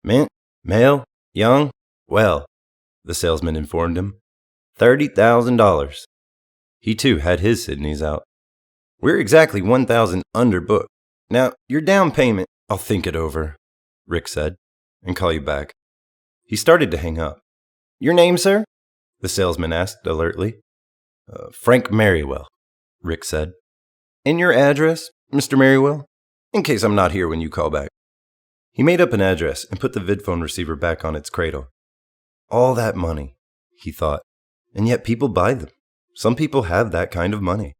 Mint, male, young, well, the salesman informed him. $30,000. He too had his Sydneys out. We're exactly $1,000 under book. Now, your down payment, I'll think it over, Rick said, and call you back. He started to hang up. Your name, sir? The salesman asked alertly. Frank Merriwell, Rick said. And your address, Mr. Merriwell? In case I'm not here when you call back. He made up an address and put the vidphone receiver back on its cradle. All that money, he thought, and yet people buy them. Some people have that kind of money.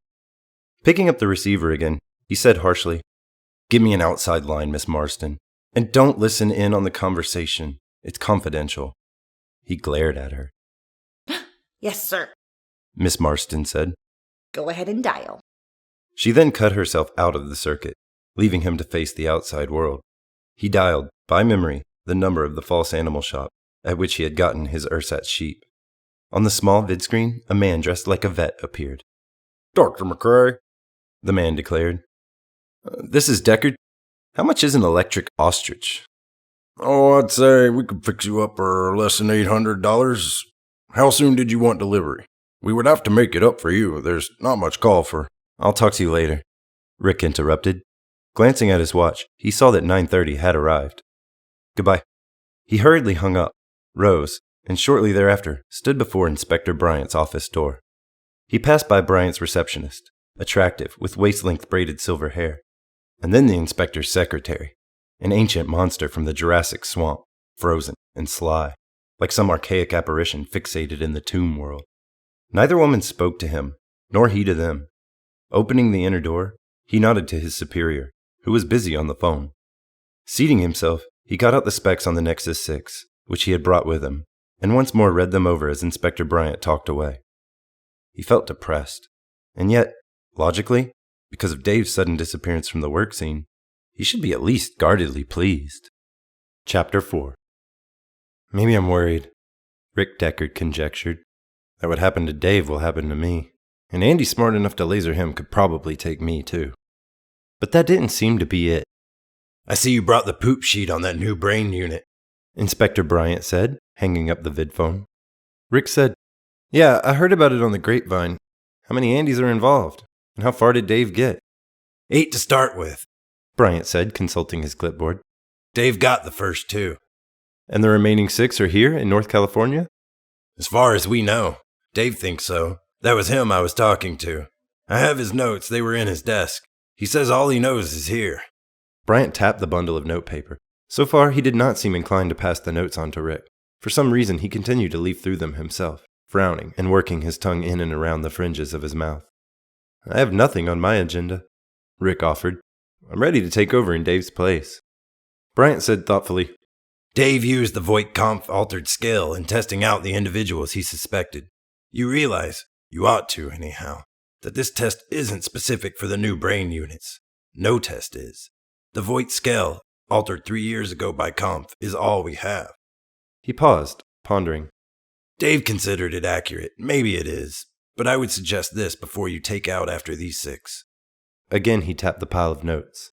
Picking up the receiver again, he said harshly, Give me an outside line, Miss Marston, and don't listen in on the conversation. It's confidential. He glared at her. Yes, sir, Miss Marston said. Go ahead and dial. She then cut herself out of the circuit. leaving him to face the outside world. He dialed, by memory, the number of the false animal shop at which he had gotten his ersatz sheep. On the small vidscreen, a man dressed like a vet appeared. Dr. McCrae, the man declared. This is Deckard. How much is an electric ostrich? Oh, I'd say we could fix you up for less than $800. How soon did you want delivery? We would have to make it up for you. There's not much call for. I'll talk to you later, Rick interrupted. Glancing at his watch, he saw that 9:30 had arrived. Goodbye. He hurriedly hung up, rose, and shortly thereafter stood before Inspector Bryant's office door. He passed by Bryant's receptionist, attractive, with waist-length braided silver hair, and then the inspector's secretary, an ancient monster from the Jurassic swamp, frozen and sly, like some archaic apparition fixated in the tomb world. Neither woman spoke to him, nor he to them. Opening the inner door, he nodded to his superior, who was busy on the phone. Seating himself, he got out the specs on the Nexus 6, which he had brought with him, and once more read them over as Inspector Bryant talked away. He felt depressed, and yet, logically, because of Dave's sudden disappearance from the work scene, he should be at least guardedly pleased. Chapter 4. Maybe I'm worried, Rick Deckard conjectured. That what happened to Dave will happen to me, and Andy smart enough to laser him could probably take me too. But that didn't seem to be it. I see you brought the poop sheet on that new brain unit, Inspector Bryant said, hanging up the vidphone. Rick said, Yeah, I heard about it on the grapevine. How many Andys are involved? And how far did Dave get? 8 to start with, Bryant said, consulting his clipboard. Dave got the first 2. And the remaining 6 are here in North California? As far as we know. Dave thinks so. That was him I was talking to. I have his notes. They were in his desk. He says all he knows is here. Bryant tapped the bundle of notepaper. So far, he did not seem inclined to pass the notes on to Rick. For some reason, he continued to leaf through them himself, frowning and working his tongue in and around the fringes of his mouth. I have nothing on my agenda, Rick offered. I'm ready to take over in Dave's place. Bryant said thoughtfully, Dave used the Voight-Kampff altered scale in testing out the individuals he suspected. You realize, you ought to anyhow, that this test isn't specific for the new brain units. No test is. The Voight scale, altered 3 years ago by Kampff, is all we have. He paused, pondering. Dave considered it accurate. Maybe it is. But I would suggest this before you take out after these 6. Again he tapped the pile of notes.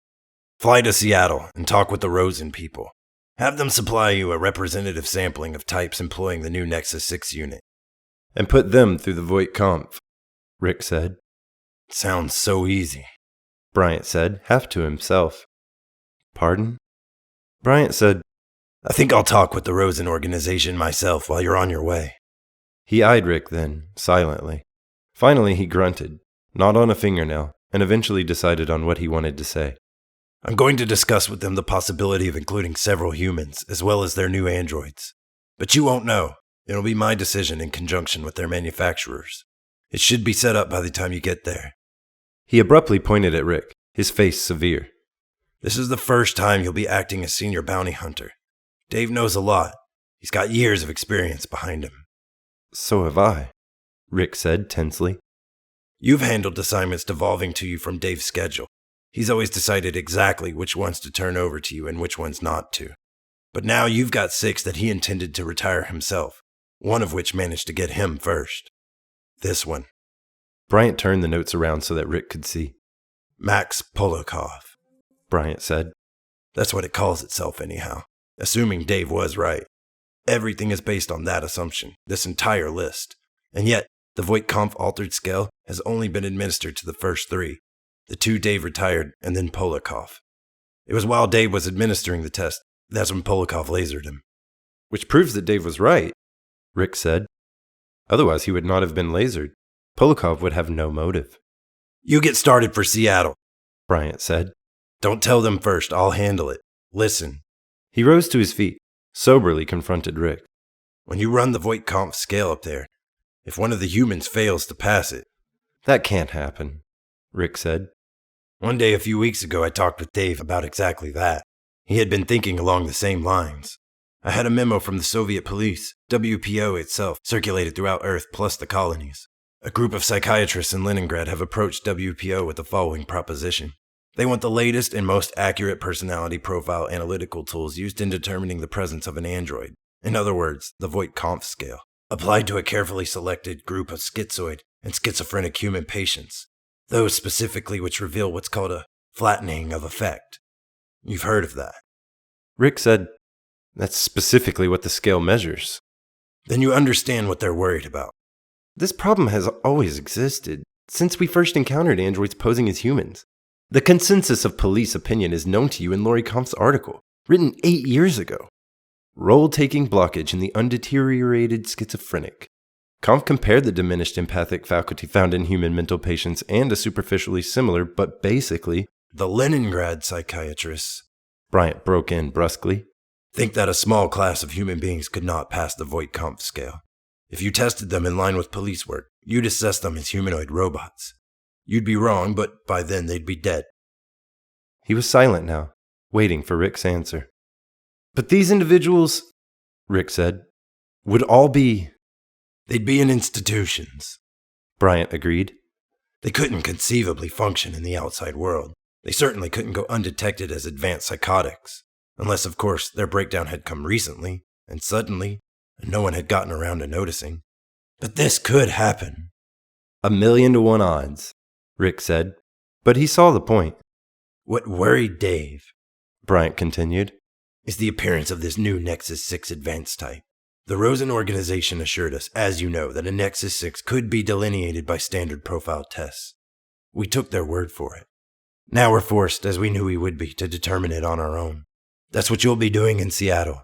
Fly to Seattle and talk with the Rosen people. Have them supply you a representative sampling of types employing the new Nexus 6 unit. And put them through the Voight-Kampff, Rick said. Sounds so easy, Bryant said, half to himself. Pardon? Bryant said, I think I'll talk with the Rosen organization myself while you're on your way. He eyed Rick then, silently. Finally he grunted, gnawed on a fingernail, and eventually decided on what he wanted to say. I'm going to discuss with them the possibility of including several humans, as well as their new androids. But you won't know. It'll be my decision in conjunction with their manufacturers. It should be set up by the time you get there. He abruptly pointed at Rick, his face severe. This is the first time you'll be acting as senior bounty hunter. Dave knows a lot. He's got years of experience behind him. So have I, Rick said tensely. You've handled assignments devolving to you from Dave's schedule. He's always decided exactly which ones to turn over to you and which ones not to. But now you've got 6 that he intended to retire himself, one of which managed to get him first. This one. Bryant turned the notes around so that Rick could see. Max Polakov, Bryant said. That's what it calls itself anyhow, assuming Dave was right. Everything is based on that assumption, this entire list. And yet, the Voight-Kampff altered scale has only been administered to the first 3. The 2 Dave retired, and then Polakov. It was while Dave was administering the test, that's when Polakov lasered him. Which proves that Dave was right, Rick said. Otherwise he would not have been lasered. Polakov would have no motive. You get started for Seattle, Bryant said. Don't tell them first, I'll handle it. Listen. He rose to his feet, soberly confronted Rick. When you run the Voight-Kampff scale up there, if one of the humans fails to pass it... That can't happen, Rick said. One day a few weeks ago I talked with Dave about exactly that. He had been thinking along the same lines. I had a memo from the Soviet police, WPO itself, circulated throughout Earth plus the colonies. A group of psychiatrists in Leningrad have approached WPO with the following proposition. They want the latest and most accurate personality profile analytical tools used in determining the presence of an android. In other words, the Voight-Kampff scale, applied to a carefully selected group of schizoid and schizophrenic human patients. Those specifically which reveal what's called a flattening of effect. You've heard of that. Rick said, "That's specifically what the scale measures." Then you understand what they're worried about. This problem has always existed, since we first encountered androids posing as humans. The consensus of police opinion is known to you in Laurie Kampff's article, written 8 years ago. Role-taking blockage in the undeteriorated schizophrenic. Kampff compared the diminished empathic faculty found in human mental patients and a superficially similar, but basically, The Leningrad psychiatrists, Bryant broke in brusquely, think that a small class of human beings could not pass the Voight-Kampff scale. If you tested them in line with police work, you'd assess them as humanoid robots. You'd be wrong, but by then they'd be dead. He was silent now, waiting for Rick's answer. But these individuals, Rick said, would all be... They'd be in institutions. Bryant agreed. They couldn't conceivably function in the outside world. They certainly couldn't go undetected as advanced psychotics. Unless, of course, their breakdown had come recently, and suddenly, and no one had gotten around to noticing. But this could happen. 1,000,000 to 1 odds, Rick said, but he saw the point. What worried Dave, Bryant continued, is the appearance of this new Nexus 6 advanced type. The Rosen organization assured us, as you know, that a Nexus 6 could be delineated by standard profile tests. We took their word for it. Now we're forced, as we knew we would be, to determine it on our own. That's what you'll be doing in Seattle.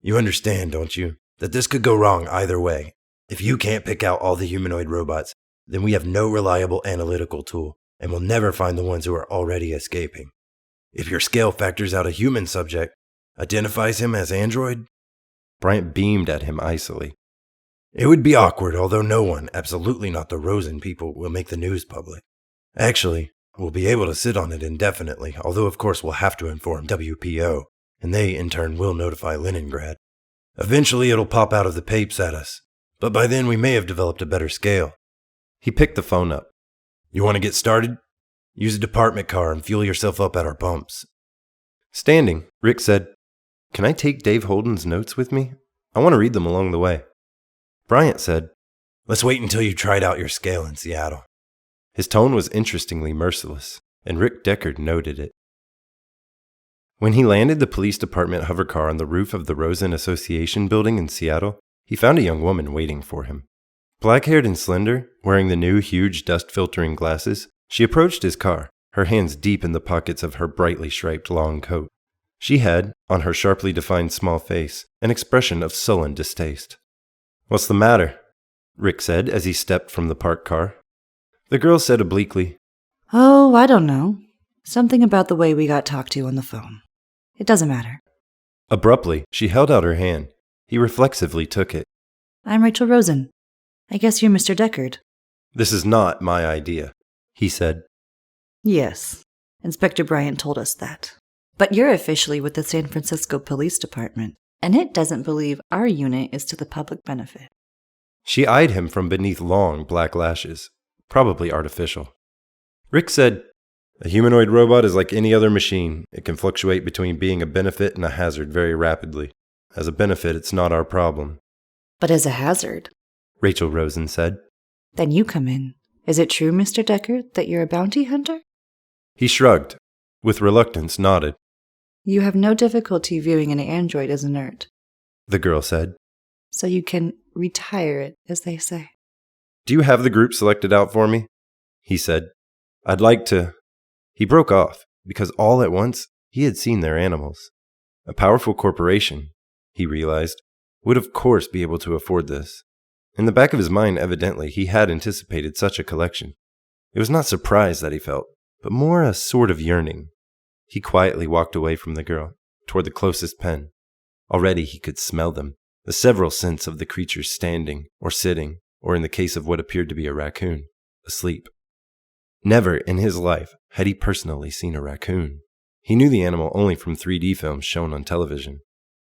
You understand, don't you, that this could go wrong either way. If you can't pick out all the humanoid robots, then we have no reliable analytical tool, and will never find the ones who are already escaping. If your scale factors out a human subject, identifies him as android, Bryant beamed at him icily. It would be awkward, although no one, absolutely not the Rosen people, will make the news public. Actually, we'll be able to sit on it indefinitely, although of course we'll have to inform WPO, and they in turn will notify Leningrad. Eventually it'll pop out of the papes at us, but by then we may have developed a better scale. He picked the phone up. You want to get started? Use a department car and fuel yourself up at our pumps. Standing, Rick said, "Can I take Dave Holden's notes with me? I want to read them along the way." Bryant said, Let's wait until you tried out your scale in Seattle. His tone was interestingly merciless, and Rick Deckard noted it. When he landed the police department hovercar on the roof of the Rosen Association building in Seattle, he found a young woman waiting for him. Black-haired and slender, wearing the new huge dust-filtering glasses, she approached his car, her hands deep in the pockets of her brightly striped long coat. She had, on her sharply defined small face, an expression of sullen distaste. "What's the matter?" Rick said as he stepped from the parked car. The girl said obliquely, "Oh, I don't know. Something about the way we got talked to on the phone. It doesn't matter." Abruptly, she held out her hand. He reflexively took it. "I'm Rachel Rosen. I guess you're Mr. Deckard." "This is not my idea," he said. "Yes, Inspector Bryant told us that. But you're officially with the San Francisco Police Department, and it doesn't believe our unit is to the public benefit." She eyed him from beneath long black lashes, probably artificial. Rick said, "A humanoid robot is like any other machine. It can fluctuate between being a benefit and a hazard very rapidly. As a benefit, it's not our problem." "But as a hazard," Rachel Rosen said. "then you come in. Is it true, Mr. Deckard, that you're a bounty hunter?" He shrugged, with reluctance nodded. "You have no difficulty viewing an android as inert, The girl said. so you can retire it, as they say." "Do you have the group selected out for me?" he said. "I'd like to—" He broke off, because all at once he had seen their animals. A powerful corporation, he realized, would of course be able to afford this. In the back of his mind, evidently, he had anticipated such a collection. It was not surprise that he felt, but more a sort of yearning. He quietly walked away from the girl, toward the closest pen. Already he could smell them, the several scents of the creatures standing, or sitting, or in the case of what appeared to be a raccoon, asleep. Never in his life had he personally seen a raccoon. He knew the animal only from 3D films shown on television.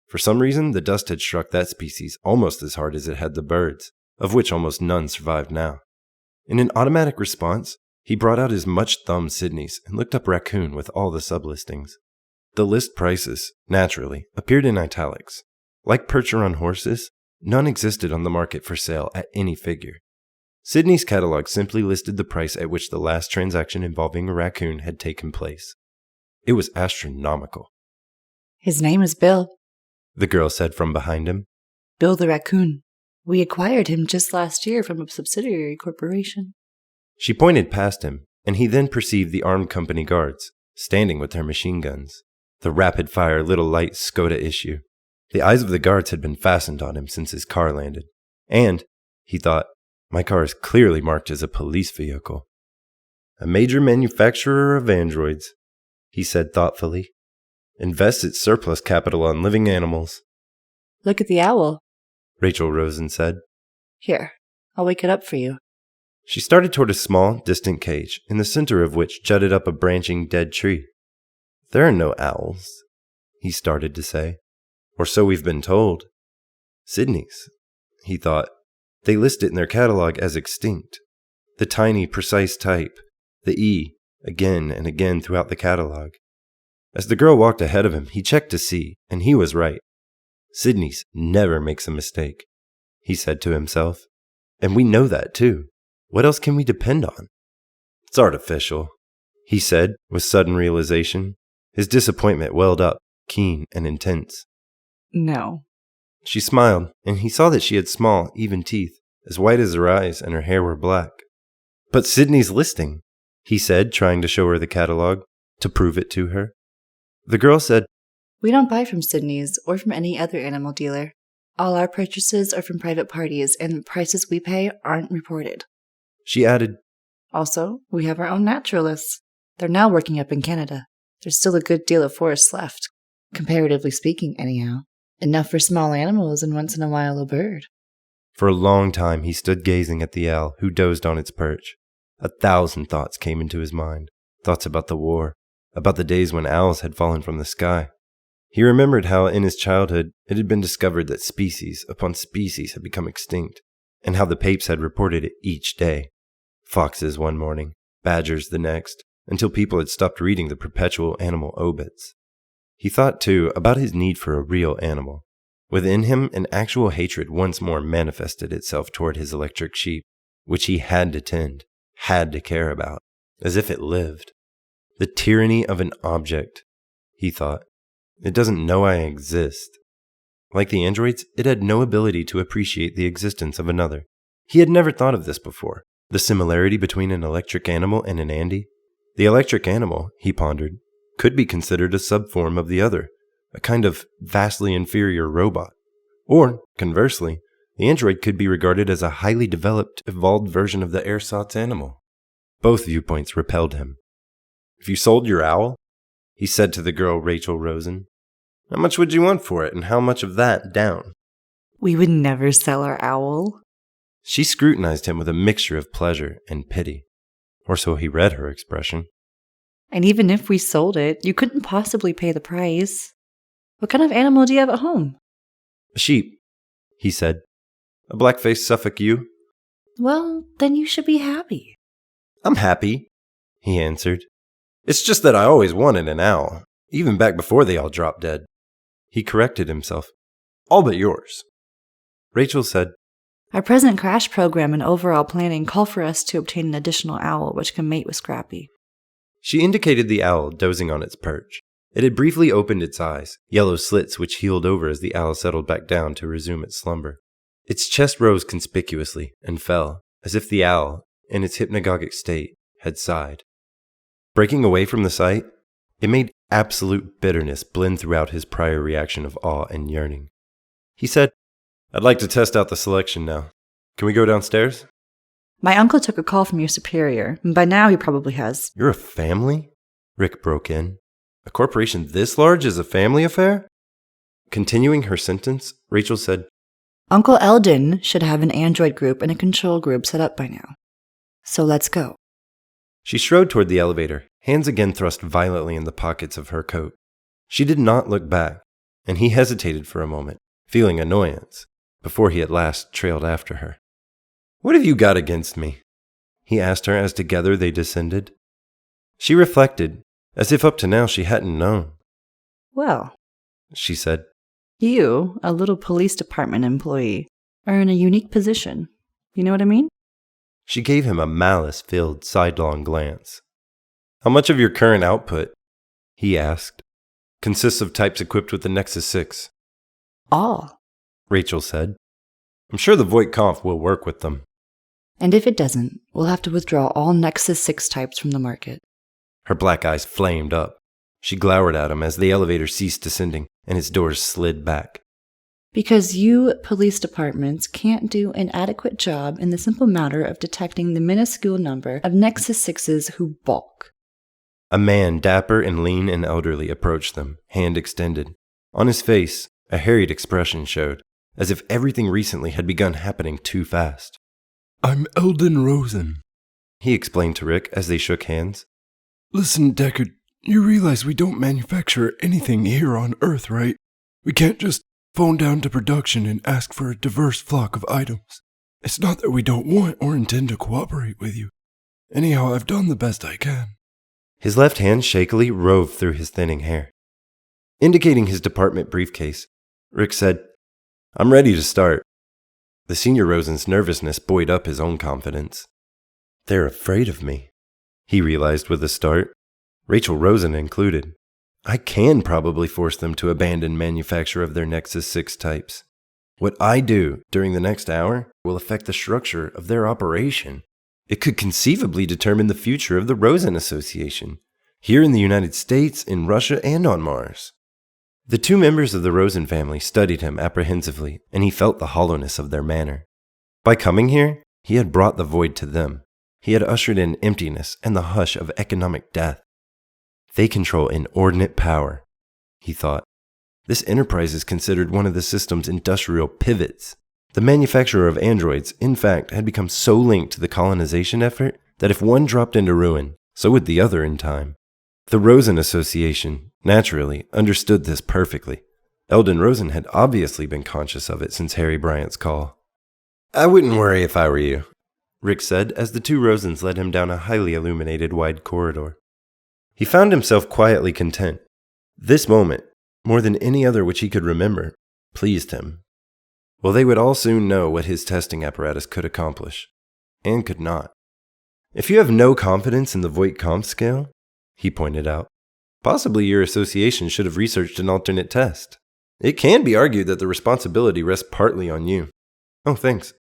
For some reason, the dust had struck that species almost as hard as it had the birds, of which almost none survived now. In an automatic response, He brought out his much-thumbed Sydney's and looked up raccoon with all the sublistings. The list prices, naturally, appeared in italics. Like Percher on horses, none existed on the market for sale at any figure. Sydney's catalog simply listed the price at which the last transaction involving a raccoon had taken place. It was astronomical. His name is Bill, the girl said from behind him. Bill the raccoon. We acquired him just last year from a subsidiary corporation. She pointed past him, and he then perceived the armed company guards, standing with their machine guns, the rapid-fire little light Skoda issue. The eyes of the guards had been fastened on him since his car landed, and, he thought, my car is clearly marked as a police vehicle. A major manufacturer of androids, he said thoughtfully, invests its surplus capital on living animals. Look at the owl, Rachel Rosen said. Here, I'll wake it up for you. She started toward a small, distant cage, in the center of which jutted up a branching dead tree. There are no owls, he started to say. Or so we've been told. Sydney's, he thought. They list it in their catalog as extinct. The tiny, precise type, the E, again and again throughout the catalog. As the girl walked ahead of him, he checked to see, and he was right. Sydney's never makes a mistake, he said to himself. And we know that, too. What else can we depend on? It's artificial, he said with sudden realization. His disappointment welled up, keen and intense. No. She smiled, and he saw that she had small, even teeth, as white as her eyes, and her hair were black. But Sydney's listing, he said, trying to show her the catalog, to prove it to her. The girl said, We don't buy from Sydney's or from any other animal dealer. All our purchases are from private parties, and the prices we pay aren't reported. She added, Also, we have our own naturalists. They're now working up in Canada. There's still a good deal of forest left. Comparatively speaking, anyhow. Enough for small animals and once in a while a bird. For a long time he stood gazing at the owl who dozed on its perch. 1,000 thoughts came into his mind. Thoughts about the war, about the days when owls had fallen from the sky. He remembered how in his childhood it had been discovered that species upon species had become extinct, and how the papes had reported it each day. Foxes one morning, badgers the next, until people had stopped reading the perpetual animal obits. He thought, too, about his need for a real animal. Within him, an actual hatred once more manifested itself toward his electric sheep, which he had to tend, had to care about, as if it lived. The tyranny of an object, he thought. It doesn't know I exist. Like the androids, it had no ability to appreciate the existence of another. He had never thought of this before, the similarity between an electric animal and an Andy. The electric animal, he pondered, could be considered a subform of the other, a kind of vastly inferior robot. Or, conversely, the android could be regarded as a highly developed, evolved version of the ersatz animal. Both viewpoints repelled him. If you sold your owl, he said to the girl Rachel Rosen, how much would you want for it, and how much of that down? We would never sell our owl. She scrutinized him with a mixture of pleasure and pity, or so he read her expression. And even if we sold it, you couldn't possibly pay the price. What kind of animal do you have at home? A sheep, he said. A black-faced Suffolk ewe. Well, then you should be happy. I'm happy, he answered. It's just that I always wanted an owl, even back before they all dropped dead. He corrected himself. All but yours. Rachel said, Our present crash program and overall planning call for us to obtain an additional owl which can mate with Scrappy. She indicated the owl dozing on its perch. It had briefly opened its eyes, yellow slits which healed over as the owl settled back down to resume its slumber. Its chest rose conspicuously and fell, as if the owl, in its hypnagogic state, had sighed. Breaking away from the sight, it made absolute bitterness blend throughout his prior reaction of awe and yearning. He said, I'd like to test out the selection now. Can we go downstairs? My uncle took a call from your superior, and by now he probably has. You're a family? Rick broke in. A corporation this large is a family affair? Continuing her sentence, Rachel said, Uncle Eldon should have an android group and a control group set up by now. So let's go. She strode toward the elevator, hands again thrust violently in the pockets of her coat. She did not look back, and he hesitated for a moment, feeling annoyance, before he at last trailed after her. What have you got against me? he asked her as together they descended. She reflected, as if up to now she hadn't known. Well, She said, you, a little police department employee, are in a unique position. You know what I mean? She gave him a malice-filled sidelong glance. How much of your current output, he asked, consists of types equipped with the Nexus 6? All. Rachel said. I'm sure the Voight-Kampf will work with them. And if it doesn't, we'll have to withdraw all Nexus 6 types from the market. Her black eyes flamed up. She glowered at him as the elevator ceased descending and its doors slid back. Because you police departments can't do an adequate job in the simple matter of detecting the minuscule number of Nexus 6s who balk. A man, dapper and lean and elderly, approached them, hand extended. On his face, a harried expression showed, as if everything recently had begun happening too fast. I'm Eldon Rosen, He explained to Rick as they shook hands. Listen, Deckard, you realize we don't manufacture anything here on Earth, right? We can't just phone down to production and ask for a diverse flock of items. It's not that we don't want or intend to cooperate with you. Anyhow, I've done the best I can. His left hand shakily roved through his thinning hair. Indicating his department briefcase, Rick said, I'm ready to start. The senior Rosen's nervousness buoyed up his own confidence. They're afraid of me, he realized with a start, Rachel Rosen included. I can probably force them to abandon manufacture of their Nexus 6 types. What I do during the next hour will affect the structure of their operation. It could conceivably determine the future of the Rosen Association, here in the United States, in Russia, and on Mars. The two members of the Rosen family studied him apprehensively, and he felt the hollowness of their manner. By coming here, he had brought the void to them. He had ushered in emptiness and the hush of economic death. They control inordinate power, he thought. This enterprise is considered one of the system's industrial pivots. The manufacture of androids, in fact, had become so linked to the colonization effort that if one dropped into ruin, so would the other in time. The Rosen Association, naturally, understood this perfectly. Eldon Rosen had obviously been conscious of it since Harry Bryant's call. I wouldn't worry if I were you, Rick said as the two Rosens led him down a highly illuminated wide corridor. He found himself quietly content. This moment, more than any other which he could remember, pleased him. Well, they would all soon know what his testing apparatus could accomplish, and could not. If you have no confidence in the Voight-Kampf scale, he pointed out, possibly your association should have researched an alternate test. It can be argued that the responsibility rests partly on you. Oh, thanks.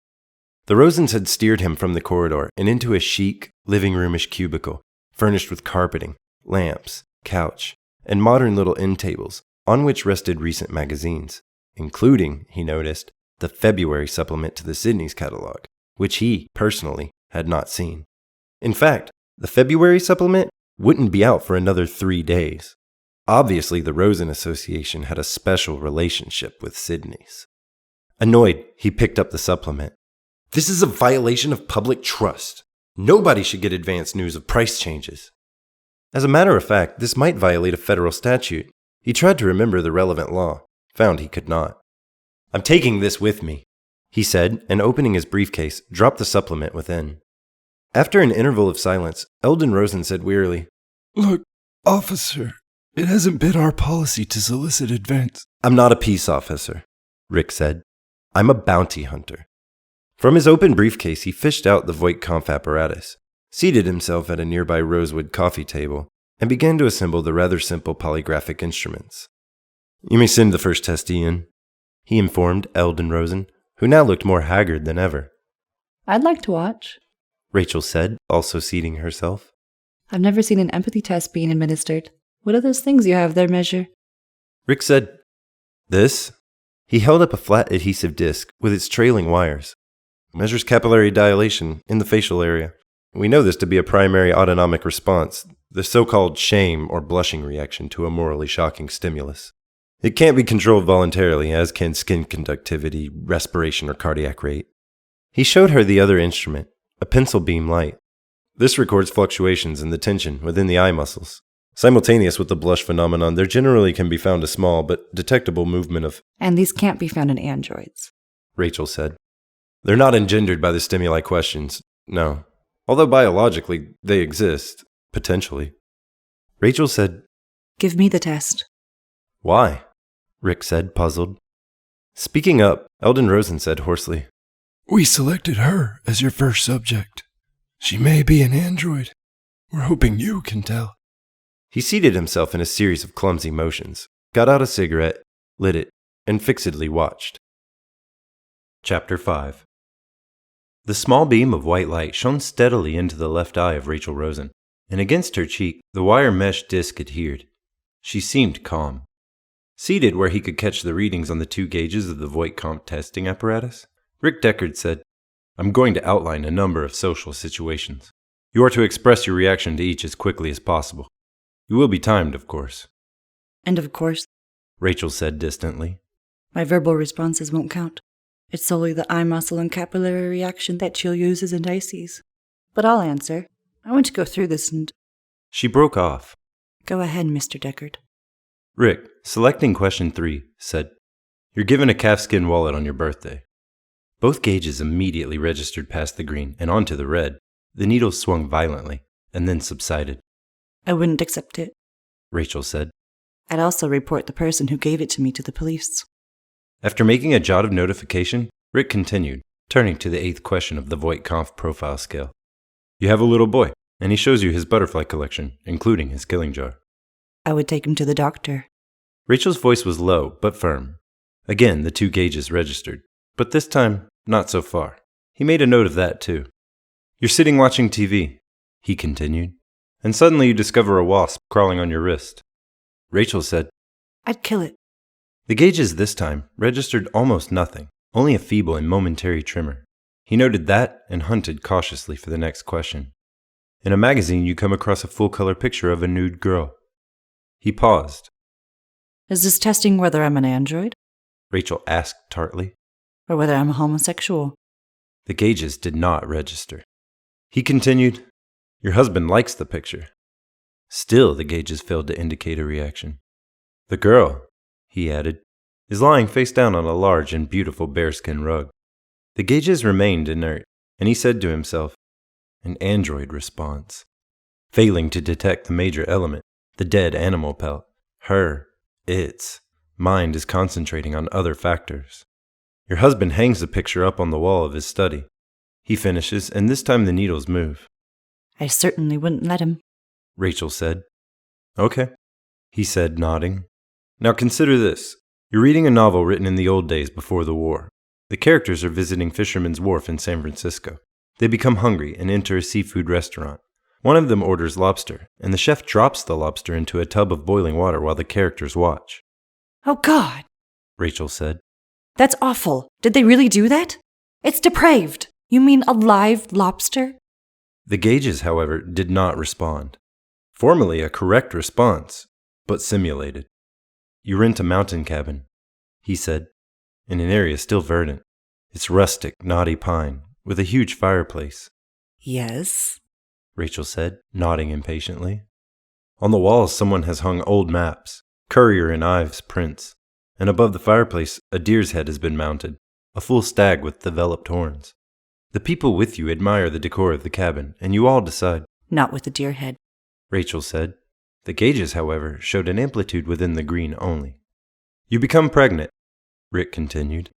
The Rosens had steered him from the corridor and into a chic, living roomish cubicle, furnished with carpeting, lamps, couch, and modern little end tables on which rested recent magazines, including, he noticed, the February supplement to the Sydney's catalog, which he, personally, had not seen. In fact, the February supplement wouldn't be out for another 3 days. Obviously, the Rosen Association had a special relationship with Sydney's. Annoyed, he picked up the supplement. This is a violation of public trust. Nobody should get advance news of price changes. As a matter of fact, this might violate a federal statute. He tried to remember the relevant law, found he could not. I'm taking this with me, he said, and opening his briefcase, dropped the supplement within. After an interval of silence, Eldon Rosen said wearily, Look, officer, it hasn't been our policy to solicit advance. I'm not a peace officer, Rick said. I'm a bounty hunter. From his open briefcase, he fished out the Voight-Kampf apparatus, seated himself at a nearby rosewood coffee table, and began to assemble the rather simple polygraphic instruments. You may send the first testee in, he informed Eldon Rosen, who now looked more haggard than ever. I'd like to watch, Rachel said, also seating herself. I've never seen an empathy test being administered. What are those things you have there, Measure? Rick said, This? He held up a flat adhesive disc with its trailing wires. Measures capillary dilation in the facial area. We know this to be a primary autonomic response, the so-called shame or blushing reaction to a morally shocking stimulus. It can't be controlled voluntarily, as can skin conductivity, respiration, or cardiac rate. He showed her the other instrument, a pencil beam light. This records fluctuations in the tension within the eye muscles. Simultaneous with the blush phenomenon, there generally can be found a small but detectable movement of... And these can't be found in androids, Rachel said. They're not engendered by the stimuli questions, no. Although biologically they exist, potentially. Rachel said, Give me the test. Why? Rick said, puzzled. Speaking up, Eldon Rosen said hoarsely, We selected her as your first subject. She may be an android. We're hoping you can tell. He seated himself in a series of clumsy motions, got out a cigarette, lit it, and fixedly watched. Chapter 5. The small beam of white light shone steadily into the left eye of Rachel Rosen, and against her cheek the wire mesh disc adhered. She seemed calm. Seated where he could catch the readings on the 2 gauges of the Voight-Kampff testing apparatus, Rick Deckard said, I'm going to outline a number of social situations. You are to express your reaction to each as quickly as possible. You will be timed, of course. And of course, Rachel said distantly. my verbal responses won't count. It's solely the eye muscle and capillary reaction that you'll use as indices. But I'll answer. I want to go through this and... She broke off. Go ahead, Mr. Deckard. Rick, selecting question 3, said, You're given a calfskin wallet on your birthday. Both gauges immediately registered past the green and onto the red. The needles swung violently, and then subsided. I wouldn't accept it. Rachel said. I'd also report the person who gave it to me to the police. After making a jot of notification, Rick continued, turning to the 8th question of the Voight-Kampff profile scale. You have a little boy, and he shows you his butterfly collection, including his killing jar. I would take him to the doctor. Rachel's voice was low, but firm. Again, the 2 gauges registered, but this time, not so far. He made a note of that, too. You're sitting watching TV, he continued, and suddenly you discover a wasp crawling on your wrist. Rachel said, I'd kill it. The gauges this time registered almost nothing, only a feeble and momentary tremor. He noted that and hunted cautiously for the next question. In a magazine, you come across a full-color picture of a nude girl. He paused. Is this testing whether I'm an android? Rachel asked tartly. Or whether I'm a homosexual? The gauges did not register. He continued, Your husband likes the picture. Still, the gauges failed to indicate a reaction. The girl, he added, is lying face down on a large and beautiful bearskin rug. The gauges remained inert, and he said to himself, An android response. Failing to detect the major element, the dead animal pelt, its mind is concentrating on other factors. Your husband hangs the picture up on the wall of his study. He finishes, and this time the needles move. I certainly wouldn't let him. Rachel said. Okay, he said, nodding. Now consider this. You're reading a novel written in the old days before the war. The characters are visiting Fisherman's Wharf in San Francisco. They become hungry and enter a seafood restaurant. One of them orders lobster, and the chef drops the lobster into a tub of boiling water while the characters watch. Oh, God, Rachel said. That's awful. Did they really do that? It's depraved. You mean a live lobster? The gauges, however, did not respond. Formally a correct response, but simulated. You rent a mountain cabin, he said, in an area still verdant. It's rustic, knotty pine, with a huge fireplace. Yes, Rachel said, nodding impatiently. On the walls someone has hung old maps, Currier and Ives prints, and above the fireplace a deer's head has been mounted, a full stag with developed horns. The people with you admire the decor of the cabin, and you all decide. Not with the deer head, Rachel said. The gauges, however, showed an amplitude within the green only. You become pregnant, Rick continued,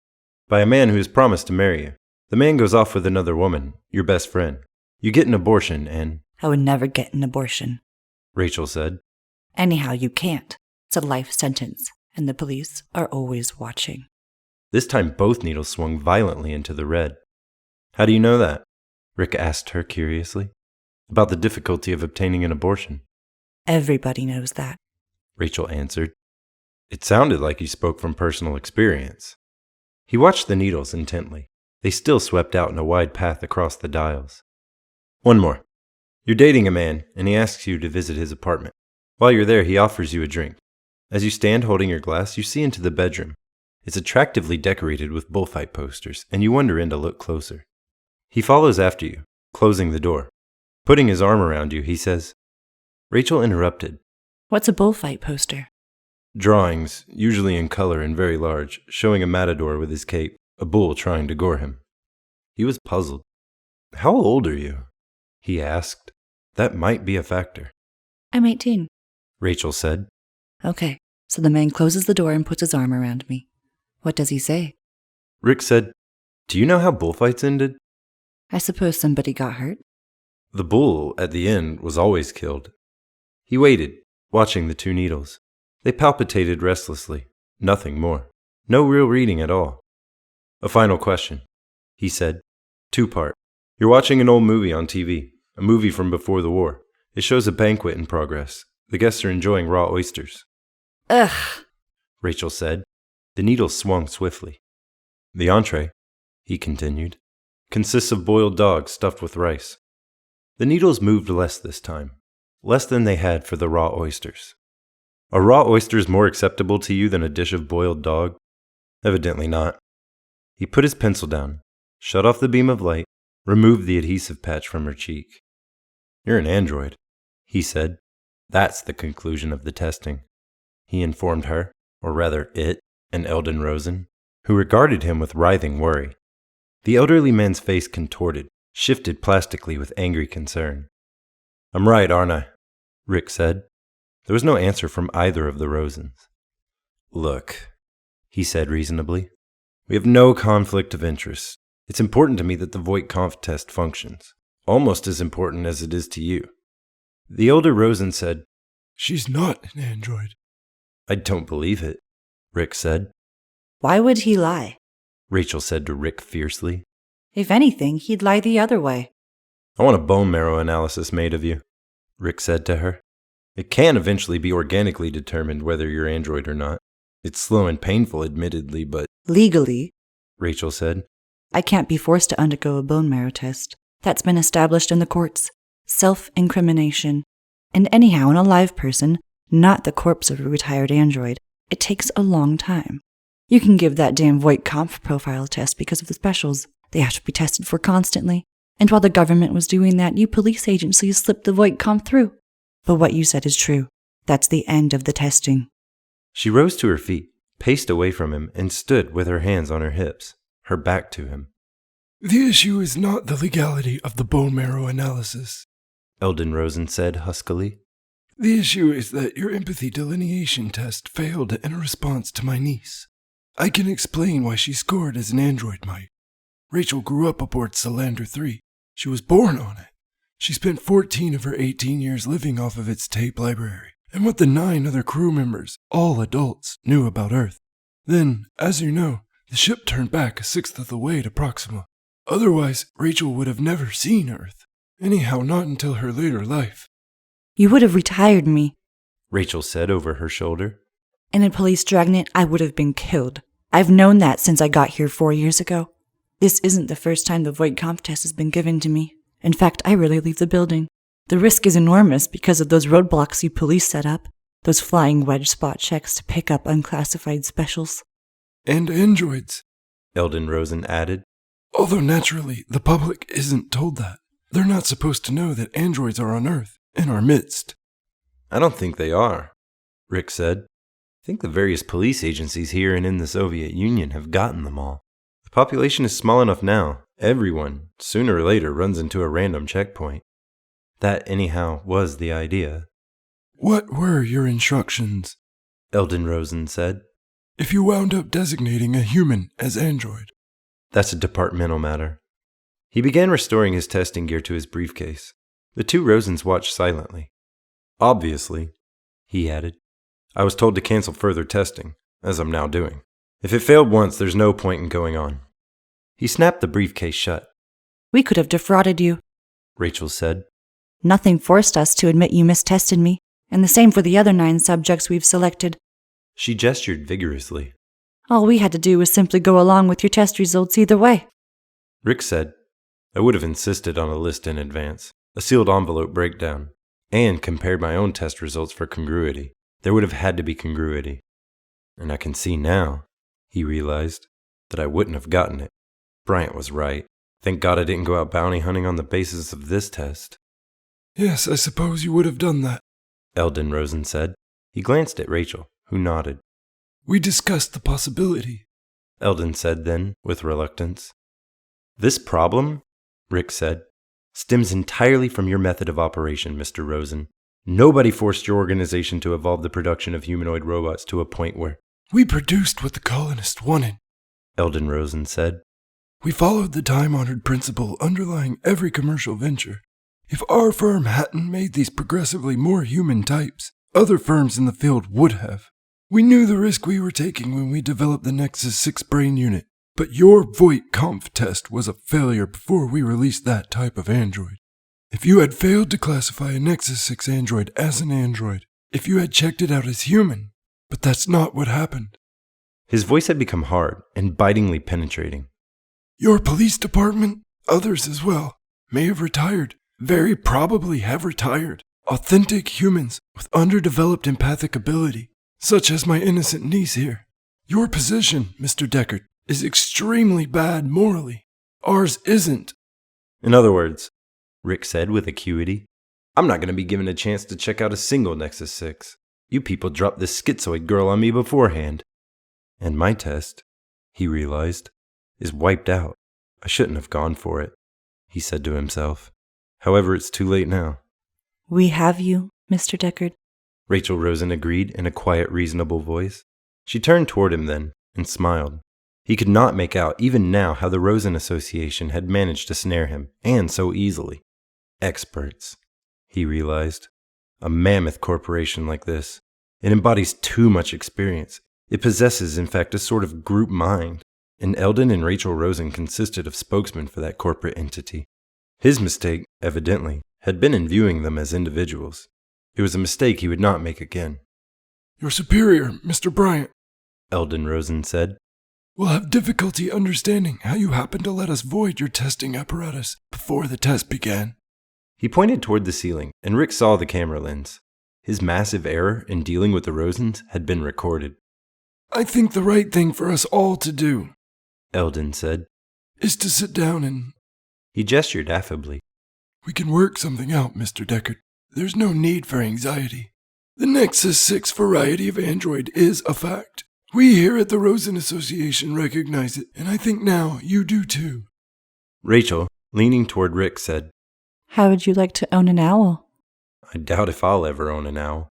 by a man who has promised to marry you. The man goes off with another woman, your best friend. You get an abortion and... I would never get an abortion, Rachel said. Anyhow, you can't. It's a life sentence, and the police are always watching. This time both needles swung violently into the red. How do you know that? Rick asked her curiously. About the difficulty of obtaining an abortion. Everybody knows that, Rachel answered. It sounded like he spoke from personal experience. He watched the needles intently. They still swept out in a wide path across the dials. One more. You're dating a man, and he asks you to visit his apartment. While you're there, he offers you a drink. As you stand holding your glass, you see into the bedroom. It's attractively decorated with bullfight posters, and you wander in to look closer. He follows after you, closing the door. Putting his arm around you, he says... Rachel interrupted. What's a bullfight poster? Drawings, usually in color and very large, showing a matador with his cape, a bull trying to gore him. He was puzzled. How old are you? he asked. That might be a factor. I'm 18. Rachel said. Okay, so the man closes the door and puts his arm around me. What does he say? Rick said, Do you know how bullfights ended? I suppose somebody got hurt. The bull, at the end, was always killed. He waited, watching the two needles. They palpitated restlessly. Nothing more. No real reading at all. A final question, he said. 2-part. You're watching an old movie on TV, a movie from before the war. It shows a banquet in progress. The guests are enjoying raw oysters. Ugh, Rachel said. The needles swung swiftly. The entree, he continued, consists of boiled dog stuffed with rice. The needles moved less this time, less than they had for the raw oysters. Are raw oysters more acceptable to you than a dish of boiled dog? Evidently not. He put his pencil down, shut off the beam of light, removed the adhesive patch from her cheek. You're an android, he said. That's the conclusion of the testing. He informed her, or rather it, and Eldon Rosen, who regarded him with writhing worry. The elderly man's face contorted, shifted plastically with angry concern. I'm right, aren't I? Rick said. There was no answer from either of the Rosens. Look, he said reasonably, we have no conflict of interest. It's important to me that the Voight-Kampff test functions, almost as important as it is to you. The older Rosen said, She's not an android. I don't believe it, Rick said. why would he lie? Rachel said to Rick fiercely. If anything, he'd lie the other way. I want a bone marrow analysis made of you, Rick said to her. It can eventually be organically determined whether you're android or not. It's slow and painful, admittedly, but... Legally, Rachel said. I can't be forced to undergo a bone marrow test. That's been established in the courts. Self-incrimination. And anyhow, in a live person, not the corpse of a retired android, it takes a long time. You can give that damn Voight-Kampff profile test because of the specials. They have to be tested for constantly. And while the government was doing that, you police agencies slipped the Voight-Kampff through. But what you said is true. That's the end of the testing. She rose to her feet, paced away from him, and stood with her hands on her hips, her back to him. The issue is not the legality of the bone marrow analysis, Eldon Rosen said huskily. The issue is that your empathy delineation test failed in response to my niece. I can explain why she scored as an android might. Rachel grew up aboard Salander 3. She was born on it. She spent 14 of her 18 years living off of its tape library, and what the 9 other crew members, all adults, knew about Earth. Then, as you know, the ship turned back a sixth of the way to Proxima. Otherwise, Rachel would have never seen Earth. Anyhow, not until her later life. You would have retired me. Rachel said over her shoulder. In a police dragnet, I would have been killed. I've known that since I got here 4 years ago. This isn't the first time the Voight-Kampff test has been given to me. In fact, I rarely leave the building. The risk is enormous because of those roadblocks you police set up, those flying wedge spot checks to pick up unclassified specials. And androids, Eldon Rosen added. Although naturally, the public isn't told that. They're not supposed to know that androids are on Earth, in our midst. I don't think they are, Rick said. I think the various police agencies here and in the Soviet Union have gotten them all. The population is small enough now. Everyone, sooner or later, runs into a random checkpoint. That, anyhow, was the idea. What were your instructions? Eldon Rosen said. If you wound up designating a human as android. That's a departmental matter. He began restoring his testing gear to his briefcase. The two Rosens watched silently. Obviously, he added, I was told to cancel further testing, as I'm now doing. If it failed once, there's no point in going on. He snapped the briefcase shut. We could have defrauded you. Rachel said. Nothing forced us to admit you mistested me, and the same for the other 9 subjects we've selected. She gestured vigorously. All we had to do was simply go along with your test results either way. Rick said, I would have insisted on a list in advance, a sealed envelope breakdown, and compared my own test results for congruity. There would have had to be congruity. And I can see now, he realized, that I wouldn't have gotten it. Bryant was right. Thank God I didn't go out bounty hunting on the basis of this test. Yes, I suppose you would have done that, Eldon Rosen said. He glanced at Rachel, who nodded. We discussed the possibility, Eldon said then, with reluctance. This problem, Rick said, stems entirely from your method of operation, Mr. Rosen. Nobody forced your organization to evolve the production of humanoid robots to a point where... We produced what the colonists wanted, Eldon Rosen said. We followed the time-honored principle underlying every commercial venture. If our firm hadn't made these progressively more human types, other firms in the field would have. We knew the risk we were taking when we developed the Nexus 6 brain unit, but your Voight-Kampf test was a failure before we released that type of android. If you had failed to classify a Nexus 6 android as an android, if you had checked it out as human, but that's not what happened. His voice had become hard and bitingly penetrating. Your police department, others as well, may have retired, very probably have retired. Authentic humans with underdeveloped empathic ability, such as my innocent niece here. Your position, Mr. Deckard, is extremely bad morally. Ours isn't. In other words, Rick said with acuity, I'm not going to be given a chance to check out a single Nexus 6. You people dropped this schizoid girl on me beforehand. And my test, he realized, is wiped out. I shouldn't have gone for it, he said to himself. However, it's too late now. We have you, Mr. Deckard. Rachel Rosen agreed in a quiet, reasonable voice. She turned toward him then and smiled. He could not make out, even now, how the Rosen Association had managed to snare him, and so easily. Experts, he realized. A mammoth corporation like this. It embodies too much experience. It possesses, in fact, a sort of group mind. And Eldon and Rachel Rosen consisted of spokesmen for that corporate entity. His mistake, evidently, had been in viewing them as individuals. It was a mistake he would not make again. Your superior, Mr. Bryant, Eldon Rosen said, will have difficulty understanding how you happened to let us void your testing apparatus before the test began. He pointed toward the ceiling, and Rick saw the camera lens. His massive error in dealing with the Rosens had been recorded. I think the right thing for us all to do, Eldon said, is to sit down and... He gestured affably. We can work something out, Mr. Deckard. There's no need for anxiety. The Nexus 6 variety of android is a fact. We here at the Rosen Association recognize it, and I think now you do too. Rachel, leaning toward Rick, said, How would you like to own an owl? I doubt if I'll ever own an owl.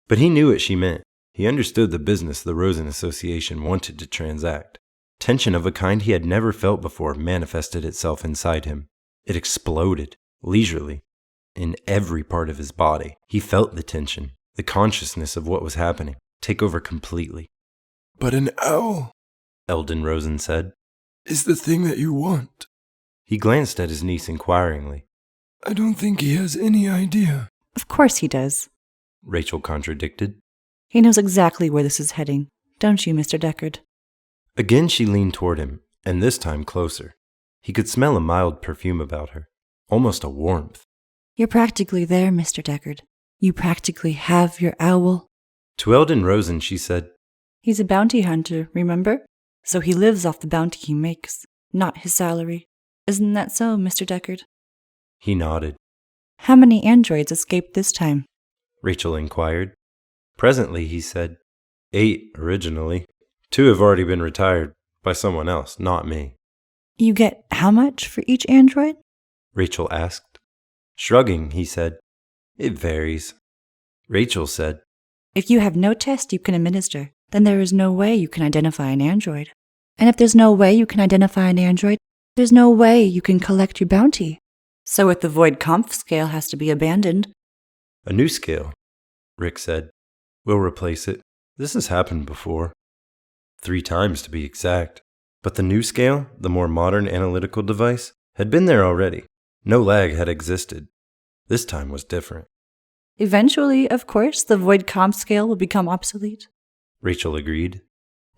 But he knew what she meant. He understood the business the Rosen Association wanted to transact. Tension of a kind he had never felt before manifested itself inside him. It exploded, leisurely. In every part of his body, he felt the tension, the consciousness of what was happening, take over completely. But an owl, Eldon Rosen said, is the thing that you want. He glanced at his niece inquiringly. I don't think he has any idea. Of course he does, Rachel contradicted. He knows exactly where this is heading, don't you, Mr. Deckard? Again she leaned toward him, and this time closer. He could smell a mild perfume about her, almost a warmth. You're practically there, Mr. Deckard. You practically have your owl. To Eldon Rosen she said, He's a bounty hunter, remember? So he lives off the bounty he makes, not his salary. Isn't that so, Mr. Deckard? He nodded. How many androids escaped this time? Rachel inquired. Presently, he said, 8 originally. 2 have already been retired by someone else, not me. You get how much for each android? Rachel asked. Shrugging, he said, It varies. Rachel said, If you have no test you can administer, then there is no way you can identify an android. And if there's no way you can identify an android, there's no way you can collect your bounty. So if the Voight-Kampf scale has to be abandoned. A new scale, Rick said. We'll replace it. This has happened before. 3 times to be exact. But the new scale, the more modern analytical device, had been there already. No lag had existed. This time was different. Eventually, of course, the Voight-Kampf scale will become obsolete. Rachel agreed.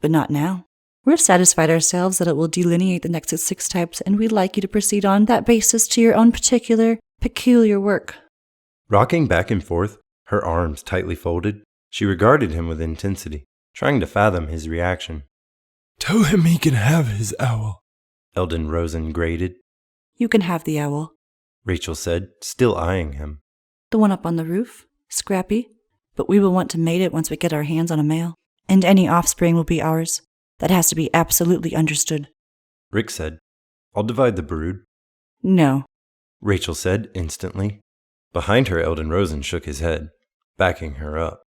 But not now. We've satisfied ourselves that it will delineate the Nexus 6 types, and we'd like you to proceed on that basis to your own peculiar work. Rocking back and forth, her arms tightly folded, she regarded him with intensity, trying to fathom his reaction. Tell him he can have his owl, Eldon Rosen grated. You can have the owl, Rachel said, still eyeing him. The one up on the roof, scrappy, but we will want to mate it once we get our hands on a male, and any offspring will be ours. That has to be absolutely understood. Rick said, I'll divide the brood. No. Rachel said instantly. Behind her, Eldon Rosen shook his head, backing her up.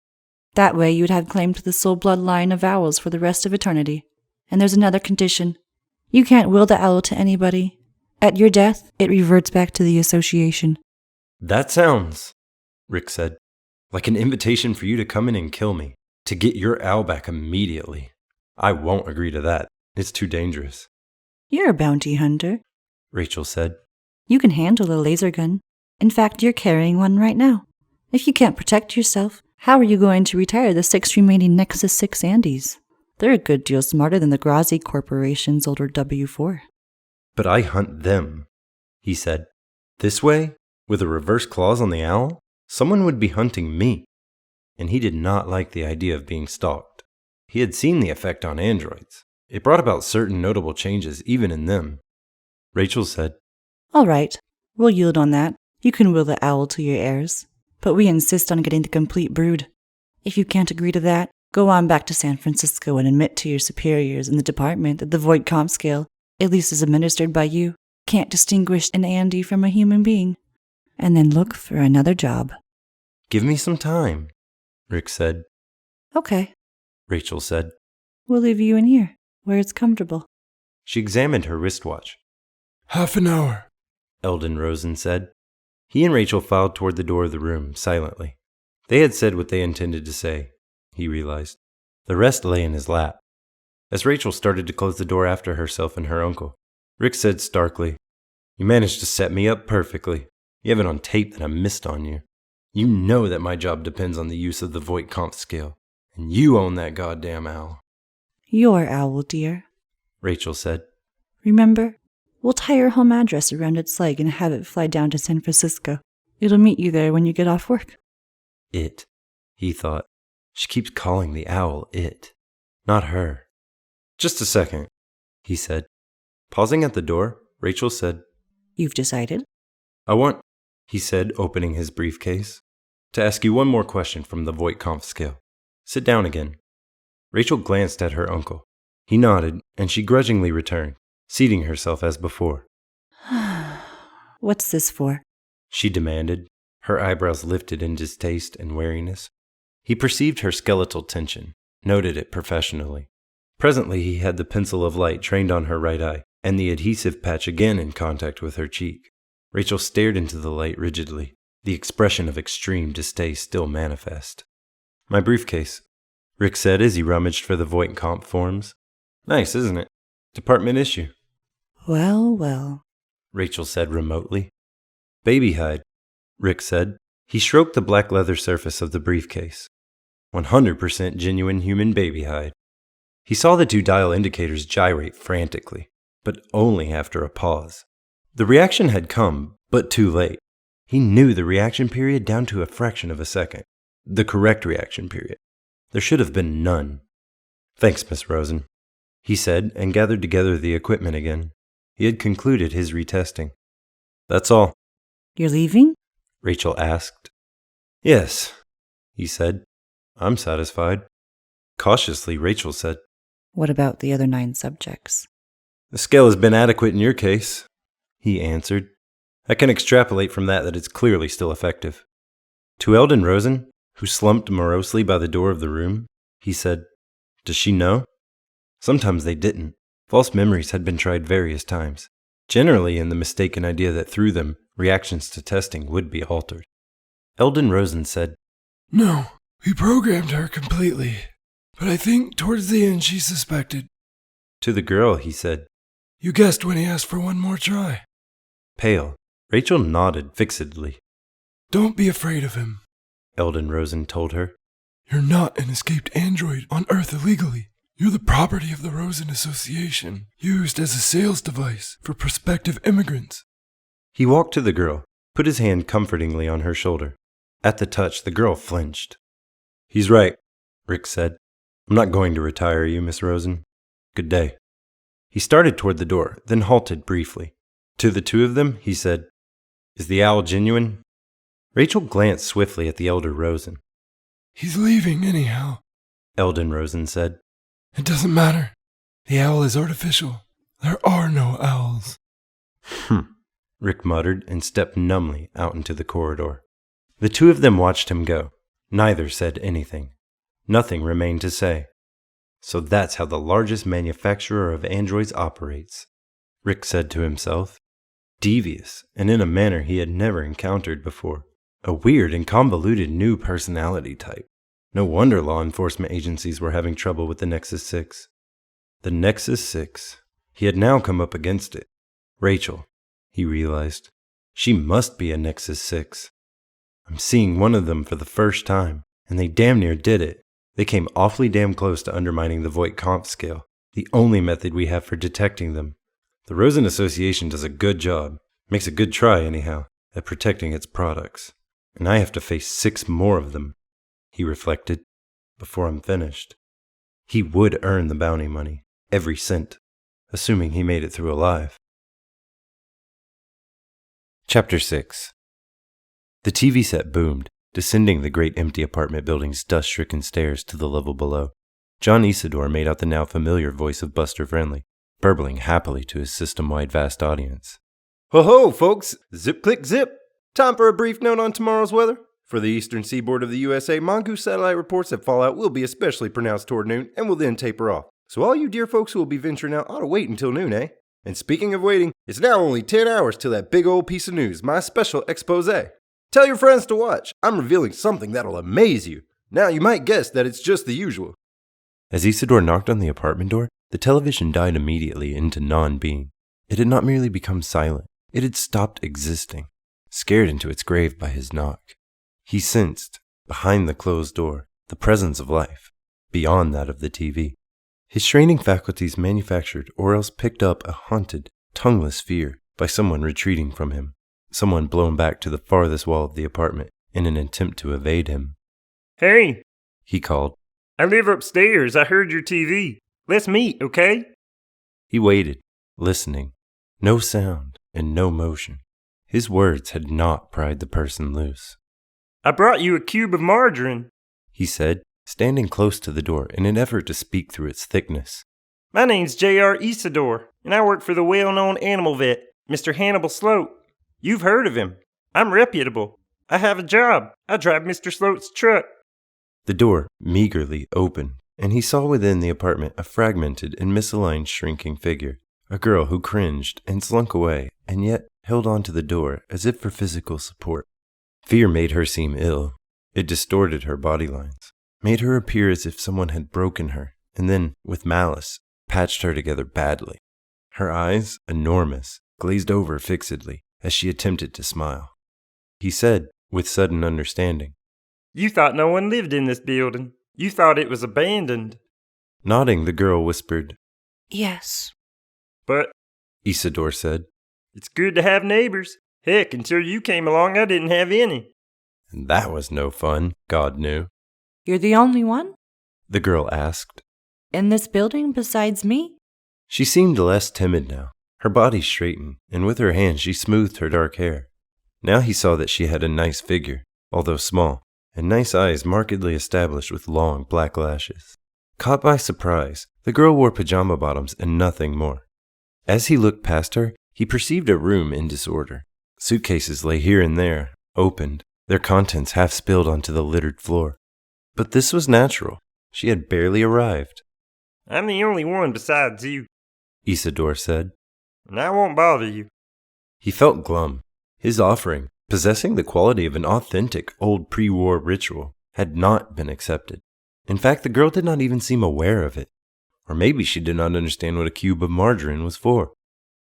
That way you'd have claim to the sole bloodline of owls for the rest of eternity. And there's another condition. You can't will the owl to anybody. At your death, it reverts back to the association. That sounds, Rick said, like an invitation for you to come in and kill me, to get your owl back immediately. I won't agree to that. It's too dangerous. You're a bounty hunter, Rachel said. You can handle a laser gun. In fact, you're carrying one right now. If you can't protect yourself, how are you going to retire the 6 remaining Nexus 6 Andes? They're a good deal smarter than the Grazi Corporation's older W4. But I hunt them, he said. This way, with a reverse clause on the owl, someone would be hunting me. And he did not like the idea of being stalked. He had seen the effect on androids. It brought about certain notable changes even in them. Rachel said, All right, we'll yield on that. You can will the owl to your heirs. But we insist on getting the complete brood. If you can't agree to that, go on back to San Francisco and admit to your superiors in the department that the Voight comp scale, at least as administered by you, can't distinguish an Andy from a human being. And then look for another job. Give me some time, Rick said. Okay, Rachel said. We'll leave you in here, where it's comfortable. She examined her wristwatch. Half an hour, Eldon Rosen said. He and Rachel filed toward the door of the room, silently. They had said what they intended to say, he realized. The rest lay in his lap. As Rachel started to close the door after herself and her uncle, Rick said starkly, You managed to set me up perfectly. You have it on tape that I missed on you. You know that my job depends on the use of the Voight comp scale, and you own that goddamn owl. Your owl, dear, Rachel said. Remember? We'll tie your home address around its leg and have it fly down to San Francisco. It'll meet you there when you get off work. It, he thought. She keeps calling the owl it, not her. Just a second, he said. Pausing at the door, Rachel said, You've decided? I want, he said, opening his briefcase, to ask you one more question from the Voight comp scale. Sit down again. Rachel glanced at her uncle. He nodded, and she grudgingly returned, seating herself as before. What's this for? She demanded, her eyebrows lifted in distaste and wariness. He perceived her skeletal tension, noted it professionally. Presently he had the pencil of light trained on her right eye, and the adhesive patch again in contact with her cheek. Rachel stared into the light rigidly, the expression of extreme distaste still manifest. My briefcase, Rick said as he rummaged for the Voight comp forms. Nice, isn't it? Department issue. Well, well, Rachel said remotely. Baby hide, Rick said. He stroked the black leather surface of the briefcase. 100% genuine human baby hide. He saw the 2 dial indicators gyrate frantically, but only after a pause. The reaction had come, but too late. He knew the reaction period down to a fraction of a second. The correct reaction period. There should have been none. Thanks, Miss Rosen, he said, and gathered together the equipment again. He had concluded his retesting. That's all. You're leaving? Rachel asked. Yes, he said. I'm satisfied. Cautiously, Rachel said, What about the other 9 subjects? The scale has been adequate in your case, he answered. I can extrapolate from that it's clearly still effective. To Eldon Rosen, who slumped morosely by the door of the room, he said, Does she know? Sometimes they didn't. False memories had been tried various times, generally in the mistaken idea that through them, reactions to testing would be altered. Eldon Rosen said, No, we programmed her completely. But I think towards the end she suspected. To the girl, he said, You guessed when he asked for one more try. Pale, Rachel nodded fixedly. Don't be afraid of him, Eldon Rosen told her. You're not an escaped android on Earth illegally. You're the property of the Rosen Association, used as a sales device for prospective immigrants. He walked to the girl, put his hand comfortingly on her shoulder. At the touch, the girl flinched. He's right, Rick said. I'm not going to retire you, Miss Rosen. Good day. He started toward the door, then halted briefly. To the 2 of them, he said, Is the owl genuine? Rachel glanced swiftly at the elder Rosen. He's leaving anyhow, Eldon Rosen said. It doesn't matter. The owl is artificial. There are no owls. Rick muttered and stepped numbly out into the corridor. The two of them watched him go. Neither said anything. Nothing remained to say. So that's how the largest manufacturer of androids operates, Rick said to himself. Devious, and in a manner he had never encountered before. A weird and convoluted new personality type. No wonder law enforcement agencies were having trouble with the Nexus 6. The Nexus 6. He had now come up against it. Rachel, he realized. She must be a Nexus 6. I'm seeing one of them for the first time, and they damn near did it. They came awfully damn close to undermining the Voight-Kampff scale, the only method we have for detecting them. The Rosen Association does a good job, makes a good try anyhow, at protecting its products. And I have to face 6 more of them, he reflected, before I'm finished. He would earn the bounty money, every cent, assuming he made it through alive. Chapter 6. The TV set boomed, descending the great empty apartment building's dust-stricken stairs to the level below. John Isidore made out the now familiar voice of Buster Friendly, burbling happily to his system-wide vast audience. Ho-ho, folks! Zip, click, zip! Time for a brief note on tomorrow's weather. For the eastern seaboard of the USA, mongoose satellite reports that fallout will be especially pronounced toward noon and will then taper off. So all you dear folks who will be venturing out ought to wait until noon, eh? And speaking of waiting, it's now only 10 hours till that big old piece of news, my special expose. Tell your friends to watch. I'm revealing something that'll amaze you. Now you might guess that it's just the usual. As Isidore knocked on the apartment door, the television died immediately into non-being. It had not merely become silent. It had stopped existing, scared into its grave by his knock. He sensed, behind the closed door, the presence of life, beyond that of the TV. His straining faculties manufactured or else picked up a haunted, tongueless fear by someone retreating from him, someone blown back to the farthest wall of the apartment in an attempt to evade him. Hey, He called. I live upstairs. I heard your TV. Let's meet, okay? He waited, listening. No sound and no motion. His words had not pried the person loose. I brought you a cube of margarine, He said, standing close to the door in an effort to speak through its thickness. My name's J.R. Isidore, and I work for the well-known animal vet, Mr. Hannibal Sloat. You've heard of him. I'm reputable. I have a job. I drive Mr. Sloat's truck. The door meagerly opened, and he saw within the apartment a fragmented and misaligned shrinking figure, a girl who cringed and slunk away, and yet held on to the door as if for physical support. Fear made her seem ill. It distorted her body lines, made her appear as if someone had broken her, and then, with malice, patched her together badly. Her eyes, enormous, glazed over fixedly as she attempted to smile. He said, with sudden understanding, You thought no one lived in this building. You thought it was abandoned. Nodding, the girl whispered, Yes. But Isidore said, it's good to have neighbors. Heck, until you came along, I didn't have any. and that was no fun, God knew. You're the only one The girl asked. in this building besides me? She seemed less timid now. Her body straightened, and with her hand she smoothed her dark hair. Now he saw that she had a nice figure, although small, and nice eyes markedly established with long black lashes. Caught by surprise, the girl wore pajama bottoms and nothing more. As he looked past her, he perceived a room in disorder. Suitcases lay here and there, opened, their contents half spilled onto the littered floor. But this was natural. She had barely arrived. I'm the only one besides you, Isidore said. and I won't bother you. He felt glum. His offering, possessing the quality of an authentic old pre-war ritual, had not been accepted. In fact, the girl did not even seem aware of it. Or maybe she did not understand what a cube of margarine was for.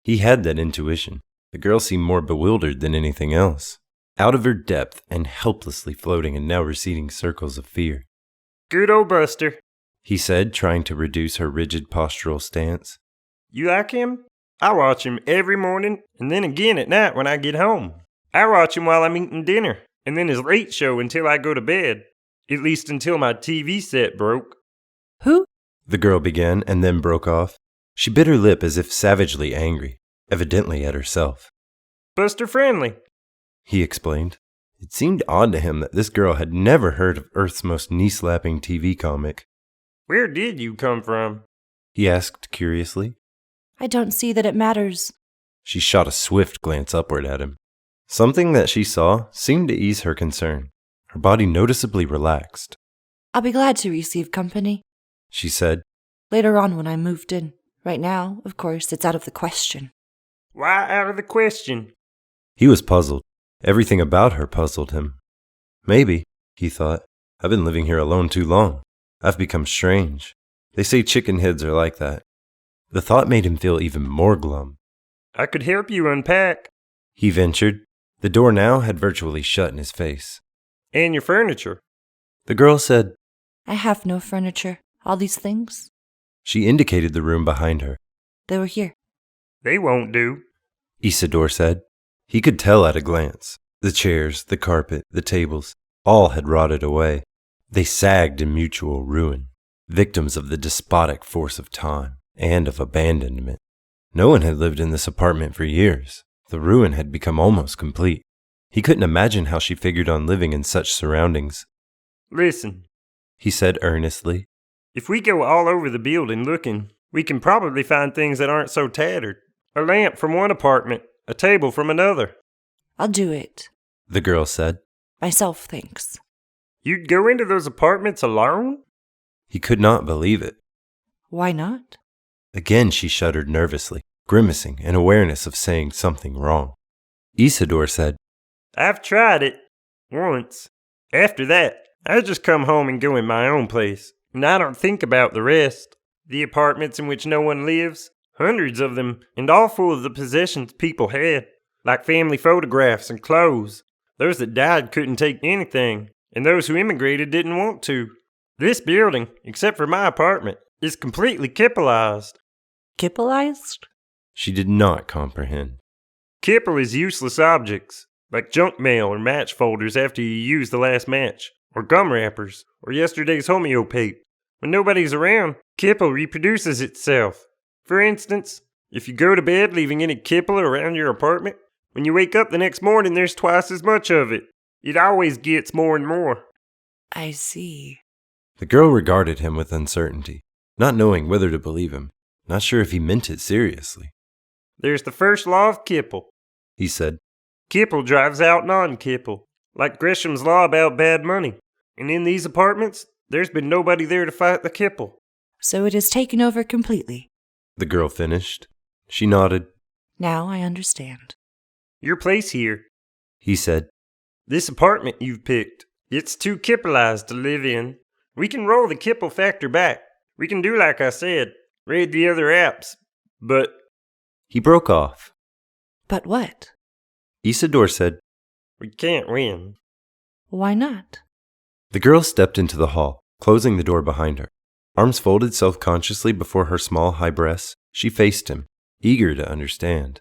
He had that intuition. The girl seemed more bewildered than anything else, out of her depth and helplessly floating in now receding circles of fear. Good old Buster. He said, trying to reduce her rigid postural stance. You like him? I watch him every morning, and then again at night when I get home. I watch him while I'm eating dinner, and then his late show until I go to bed. At least until my TV set broke. Who? The girl began and then broke off. She bit her lip as if savagely angry, evidently at herself. Buster Friendly. He explained. It seemed odd to him that this girl had never heard of Earth's most knee-slapping TV comic. Where did you come from? He asked curiously. I don't see that it matters. She shot a swift glance upward at him. Something that she saw seemed to ease her concern. Her body noticeably relaxed. I'll be glad to receive company, She said. later on when I'm moved in. Right now, of course, it's out of the question. Why out of the question? He was puzzled. Everything about her puzzled him. Maybe, he thought, I've been living here alone too long. I've become strange. They say chicken heads are like that. The thought made him feel even more glum. I could help you unpack. He ventured. The door now had virtually shut in his face. And your furniture. The girl said, I have no furniture. All these things, She indicated the room behind her. they were here. They won't do. Isidore said. He could tell at a glance. The chairs, the carpet, the tables, all had rotted away. They sagged in mutual ruin, victims of the despotic force of time and of abandonment. No one had lived in this apartment for years. The ruin had become almost complete. He couldn't imagine how she figured on living in such surroundings. Listen, He said earnestly. if we go all over the building looking, we can probably find things that aren't so tattered. A lamp from one apartment, a table from another. I'll do it. The girl said. Myself, thanks. You'd go into those apartments alone? He could not believe it. Why not? Again she shuddered nervously, grimacing in awareness of saying something wrong. Isidore said, I've tried it. Once. After that, I just come home and go in my own place, and I don't think about the rest. The apartments in which no one lives, hundreds of them, and all full of the possessions people had, like family photographs and clothes. Those that died couldn't take anything, and those who immigrated didn't want to. This building, except for my apartment, is completely kippelized. Kippelized? She did not comprehend. Kipple is useless objects, like junk mail or match folders after you use the last match, or gum wrappers, or yesterday's homeopath. When nobody's around, kipple reproduces itself. For instance, if you go to bed leaving any kipple around your apartment, when you wake up the next morning there's twice as much of it. It always gets more and more. I see. The girl regarded him with uncertainty, not knowing whether to believe him, not sure if he meant it seriously. There's the first law of kipple. He said, Kipple drives out non-kipple, like Gresham's law about bad money. And in these apartments, there's been nobody there to fight the kipple. So it is taken over completely. The girl finished. She nodded. Now I understand. Your place here, He said, this apartment you've picked, it's too kippleized to live in. We can roll the kipple factor back. We can do like I said, raid the other apps. But He broke off. But what? Isidore said, we can't win. Why not? The girl stepped into the hall, closing the door behind her. Arms folded self-consciously before her small high breasts, she faced him, eager to understand.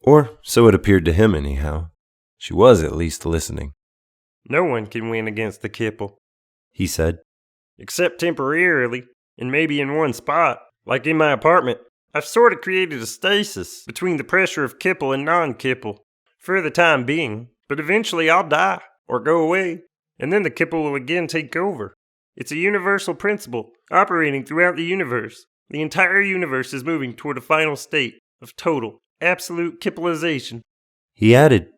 Or so it appeared to him anyhow. She was at least listening. No one can win against the kipple. He said, Except temporarily, and maybe in one spot. Like in my apartment, I've sort of created a stasis between the pressure of kipple and non-kipple, for the time being, but eventually I'll die, or go away, and then the kipple will again take over. It's a universal principle, operating throughout the universe. The entire universe is moving toward a final state of total, absolute kippleization. He added.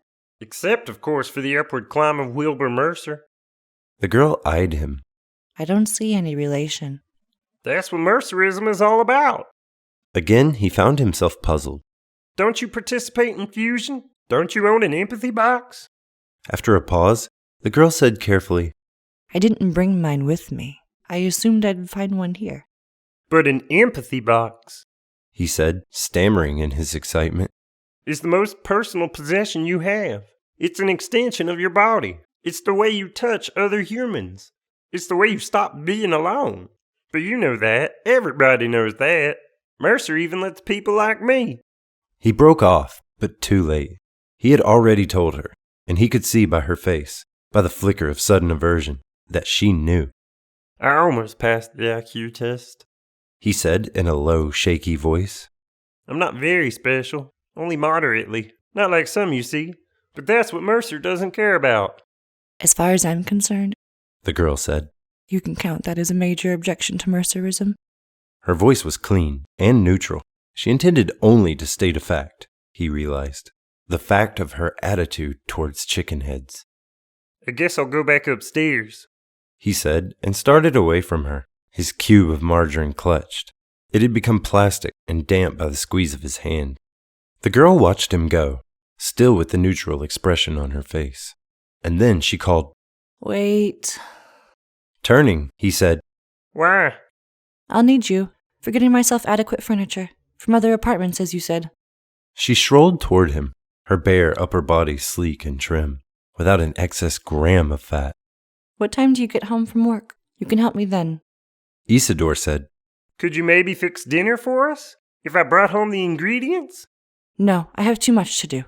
Except, of course, for the upward climb of Wilbur Mercer. The girl eyed him. I don't see any relation. That's what Mercerism is all about. Again, he found himself puzzled. Don't you participate in fusion? Don't you own an empathy box? After a pause, the girl said carefully, I didn't bring mine with me. I assumed I'd find one here. But an empathy box, he said, stammering in his excitement, is the most personal possession you have. It's an extension of your body. It's the way you touch other humans. It's the way you stop being alone. But you know that. Everybody knows that. Mercer even lets people like me. He broke off, but too late. He had already told her, and he could see by her face, by the flicker of sudden aversion, that she knew. I almost passed the IQ test, he said in a low, shaky voice. I'm not very special, only moderately. Not like some you see, but that's what Mercer doesn't care about. As far as I'm concerned, the girl said. You can count that as a major objection to Mercerism. Her voice was clean and neutral. She intended only to state a fact. he realized. The fact of her attitude towards chicken heads. I guess I'll go back upstairs, he said, and started away from her, his cube of margarine clutched. It had become plastic and damp by the squeeze of his hand. The girl watched him go, still with the neutral expression on her face. And then she called, Wait. Turning, he said, Why? I'll need you for getting myself adequate furniture from other apartments, as you said. She strolled toward him, her bare upper body sleek and trim, without an excess gram of fat. What time do you get home from work? You can help me then. Isidore said, Could you maybe fix dinner for us? If I brought home the ingredients? No, I have too much to do.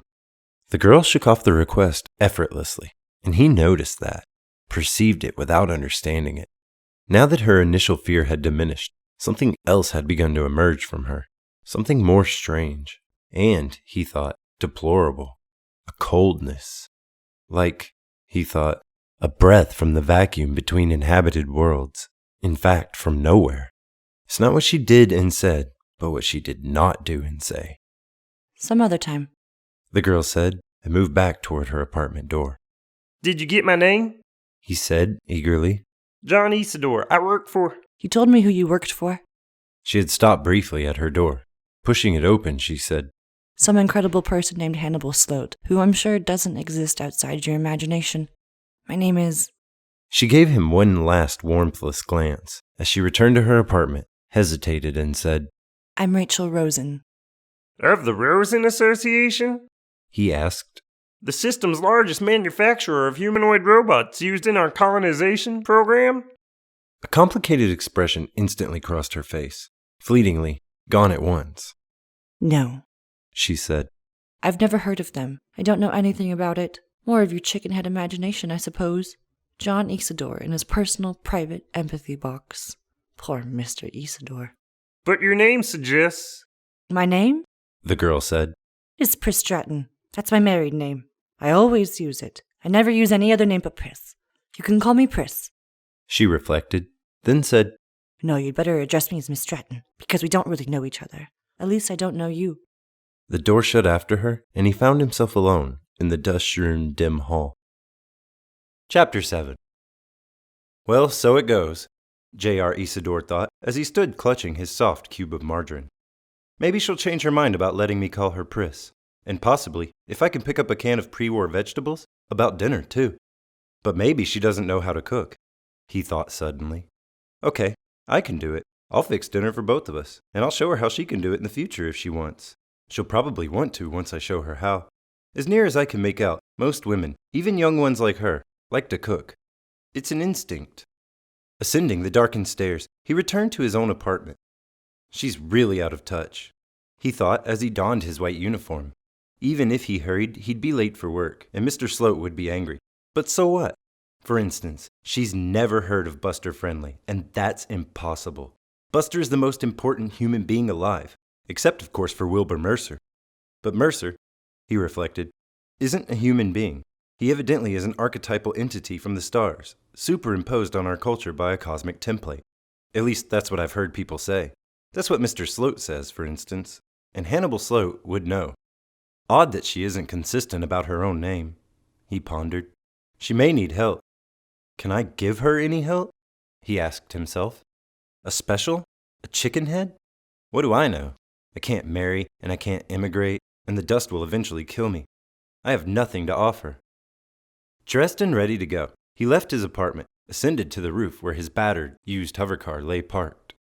The girl shook off the request effortlessly, and he noticed that, perceived it without understanding it. Now that her initial fear had diminished, something else had begun to emerge from her, something more strange, and, he thought, deplorable. A coldness. Like, he thought, a breath from the vacuum between inhabited worlds. In fact, from nowhere. It's not what she did and said, but what she did not do and say. Some other time, The girl said, and moved back toward her apartment door. Did you get my name? He said, eagerly. John Isidore. I work for... You told me who you worked for. She had stopped briefly at her door. Pushing it open, she said, Some incredible person named Hannibal Sloat, who I'm sure doesn't exist outside your imagination. My name is... She gave him one last warmthless glance as she returned to her apartment, hesitated, and said, I'm Rachel Rosen. Of the Rosen Association? He asked. The system's largest manufacturer of humanoid robots used in our colonization program? A complicated expression instantly crossed her face, fleetingly, gone at once. No, She said, I've never heard of them. I don't know anything about it. More of your chicken-head imagination, I suppose. John Isidore in his personal, private empathy box. Poor Mr. Isidore. But your name suggests... My name the girl said. is Pris Stratton. That's my married name. I always use it. I never use any other name but Pris. You can call me Pris. She reflected, then said, No, you'd better address me as Miss Stratton, because we don't really know each other. At least I don't know you. The door shut after her, and he found himself alone in the dust-strewn, dim hall. Chapter 7. Well, so it goes, J.R. Isidore thought as he stood clutching his soft cube of margarine. Maybe she'll change her mind about letting me call her Pris. And possibly, if I can pick up a can of pre-war vegetables, about dinner, too. But maybe she doesn't know how to cook, he thought suddenly. Okay, I can do it. I'll fix dinner for both of us, and I'll show her how she can do it in the future if she wants. She'll probably want to once I show her how. As near as I can make out, most women, even young ones like her, like to cook. It's an instinct. Ascending the darkened stairs, he returned to his own apartment. She's really out of touch, he thought as he donned his white uniform. Even if he hurried, he'd be late for work, and Mr. Sloat would be angry. But so what? For instance, she's never heard of Buster Friendly, and that's impossible. Buster is the most important human being alive, except of course for Wilbur Mercer. But Mercer, he reflected, isn't a human being. He evidently is an archetypal entity from the stars, superimposed on our culture by a cosmic template. At least that's what I've heard people say. That's what Mr. Sloat says, for instance, and Hannibal Sloat would know. Odd that she isn't consistent about her own name, he pondered. She may need help. Can I give her any help? He asked himself. A special? A chicken head? What do I know? I can't marry, and I can't immigrate, and the dust will eventually kill me. I have nothing to offer. Dressed and ready to go, he left his apartment, ascended to the roof where his battered, used hovercar lay parked.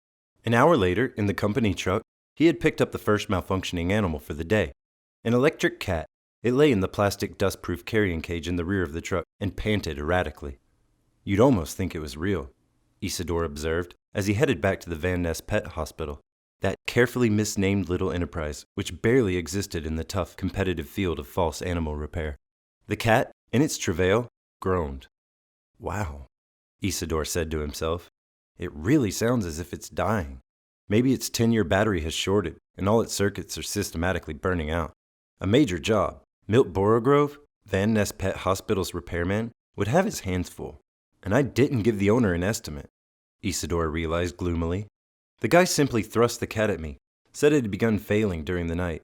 An hour later, in the company truck, he had picked up the first malfunctioning animal for the day. An electric cat. It lay in the plastic dust-proof carrying cage in the rear of the truck and panted erratically. You'd almost think it was real, Isidore observed, as he headed back to the Van Ness Pet Hospital, that carefully misnamed little enterprise which barely existed in the tough, competitive field of false animal repair. The cat, in its travail, groaned. Wow, Isidore said to himself. It really sounds as if it's dying. Maybe its 10-year battery has shorted, and all its circuits are systematically burning out. A major job. Milt Borogrove, Van Ness Pet Hospital's repairman, would have his hands full. And I didn't give the owner an estimate, Isidore realized gloomily. The guy simply thrust the cat at me, said it had begun failing during the night.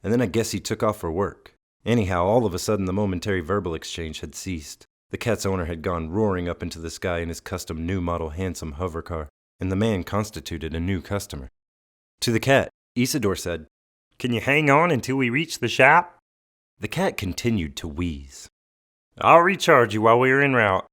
and then I guess he took off for work. Anyhow, all of a sudden the momentary verbal exchange had ceased. The cat's owner had gone roaring up into the sky in his custom new model handsome hover car, and the man constituted a new customer. To the cat, Isidore said, "Can you hang on until we reach the shop?" The cat continued to wheeze. "I'll recharge you while we're en route,"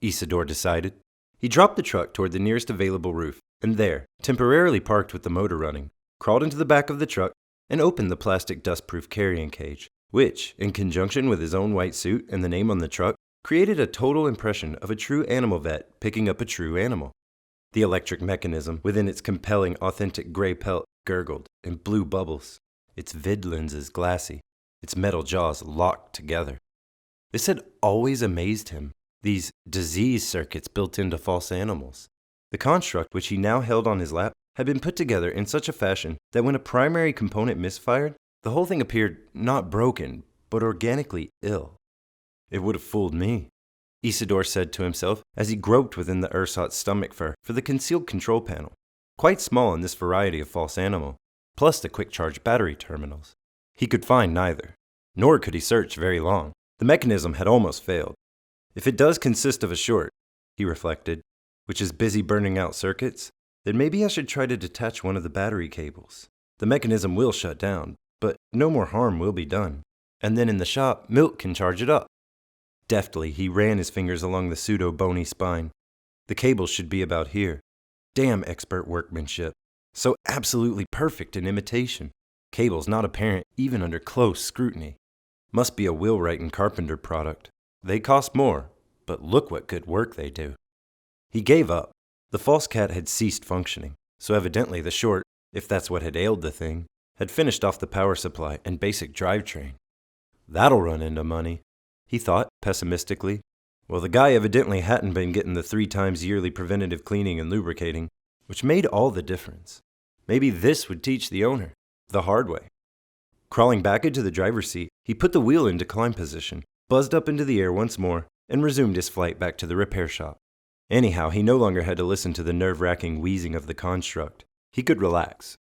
Isidore decided. He dropped the truck toward the nearest available roof, and there, temporarily parked with the motor running, crawled into the back of the truck and opened the plastic dustproof carrying cage, which, in conjunction with his own white suit and the name on the truck, created a total impression of a true animal vet picking up a true animal. The electric mechanism within its compelling, authentic gray pelt gurgled and blew bubbles, its vid lenses glassy, its metal jaws locked together. This had always amazed him, these disease circuits built into false animals. The construct which he now held on his lap had been put together in such a fashion that when a primary component misfired, the whole thing appeared not broken, but organically ill. It would have fooled me, Isidore said to himself as he groped within the ersatz stomach fur for the concealed control panel, quite small in this variety of false animal, plus the quick-charge battery terminals. He could find neither, nor could he search very long. The mechanism had almost failed. If it does consist of a short, he reflected, which is busy burning out circuits, then maybe I should try to detach one of the battery cables. The mechanism will shut down, but no more harm will be done. And then in the shop, Milt can charge it up. Deftly, he ran his fingers along the pseudo-bony spine. The cables should be about here. Damn expert workmanship. So absolutely perfect in imitation. Cables not apparent even under close scrutiny. Must be a Wheelwright and Carpenter product. They cost more, but look what good work they do. He gave up. The false cat had ceased functioning, so evidently the short, if that's what had ailed the thing, had finished off the power supply and basic drivetrain. That'll run into money, he thought pessimistically. Well, the guy evidently hadn't been getting the 3 times yearly preventative cleaning and lubricating, which made all the difference. Maybe this would teach the owner, the hard way. Crawling back into the driver's seat, he put the wheel into climb position, buzzed up into the air once more, and resumed his flight back to the repair shop. Anyhow, he no longer had to listen to the nerve-wracking wheezing of the construct. He could relax.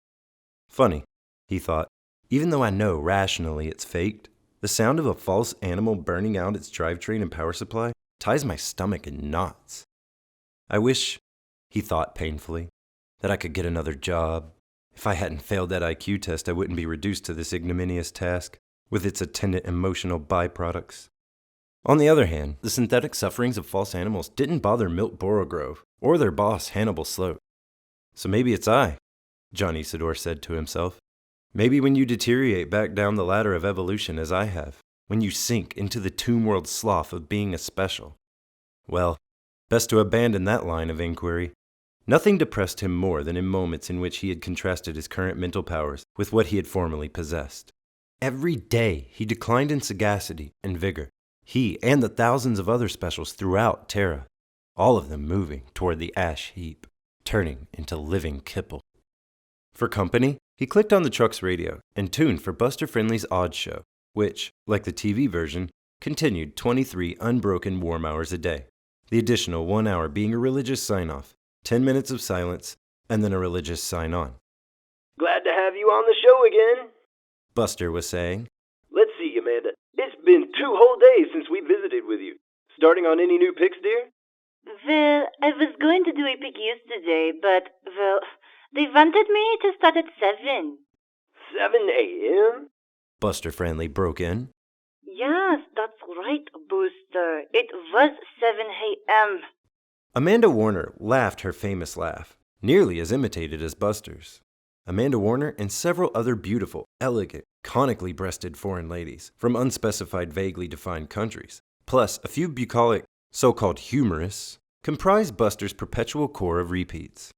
Funny, he thought, even though I know rationally it's faked, the sound of a false animal burning out its drivetrain and power supply ties my stomach in knots. I wish, he thought painfully, that I could get another job. If I hadn't failed that IQ test, I wouldn't be reduced to this ignominious task, with its attendant emotional byproducts. On the other hand, the synthetic sufferings of false animals didn't bother Milt Borogrove or their boss Hannibal Sloat. So maybe it's I, John Isidore said to himself. Maybe when you deteriorate back down the ladder of evolution as I have, when you sink into the tomb world slough of being a special. Well, best to abandon that line of inquiry. Nothing depressed him more than in moments in which he had contrasted his current mental powers with what he had formerly possessed. Every day he declined in sagacity and vigor. He and the thousands of other specials throughout Terra, all of them moving toward the ash heap, turning into living kipple. For company, he clicked on the truck's radio and tuned for Buster Friendly's Odd Show, which, like the TV version, continued 23 unbroken warm hours a day, the additional 1 hour being a religious sign-off, 10 minutes of silence, and then a religious sign-on. "Glad to have you on the show again," Buster was saying. "Let's see, Amanda. It's been 2 whole days since we visited with you. Starting on any new picks, dear?" Well, I was going to do a pick yesterday, but, well, they wanted me to start at 7. 7 a.m.? Buster Friendly broke in. Yes, that's right, Booster. It was 7 a.m. Amanda Warner laughed her famous laugh, nearly as imitated as Buster's. Amanda Warner and several other beautiful, elegant, conically breasted foreign ladies from unspecified, vaguely defined countries, plus a few bucolic, so-called humorists, comprised Buster's perpetual core of repeats.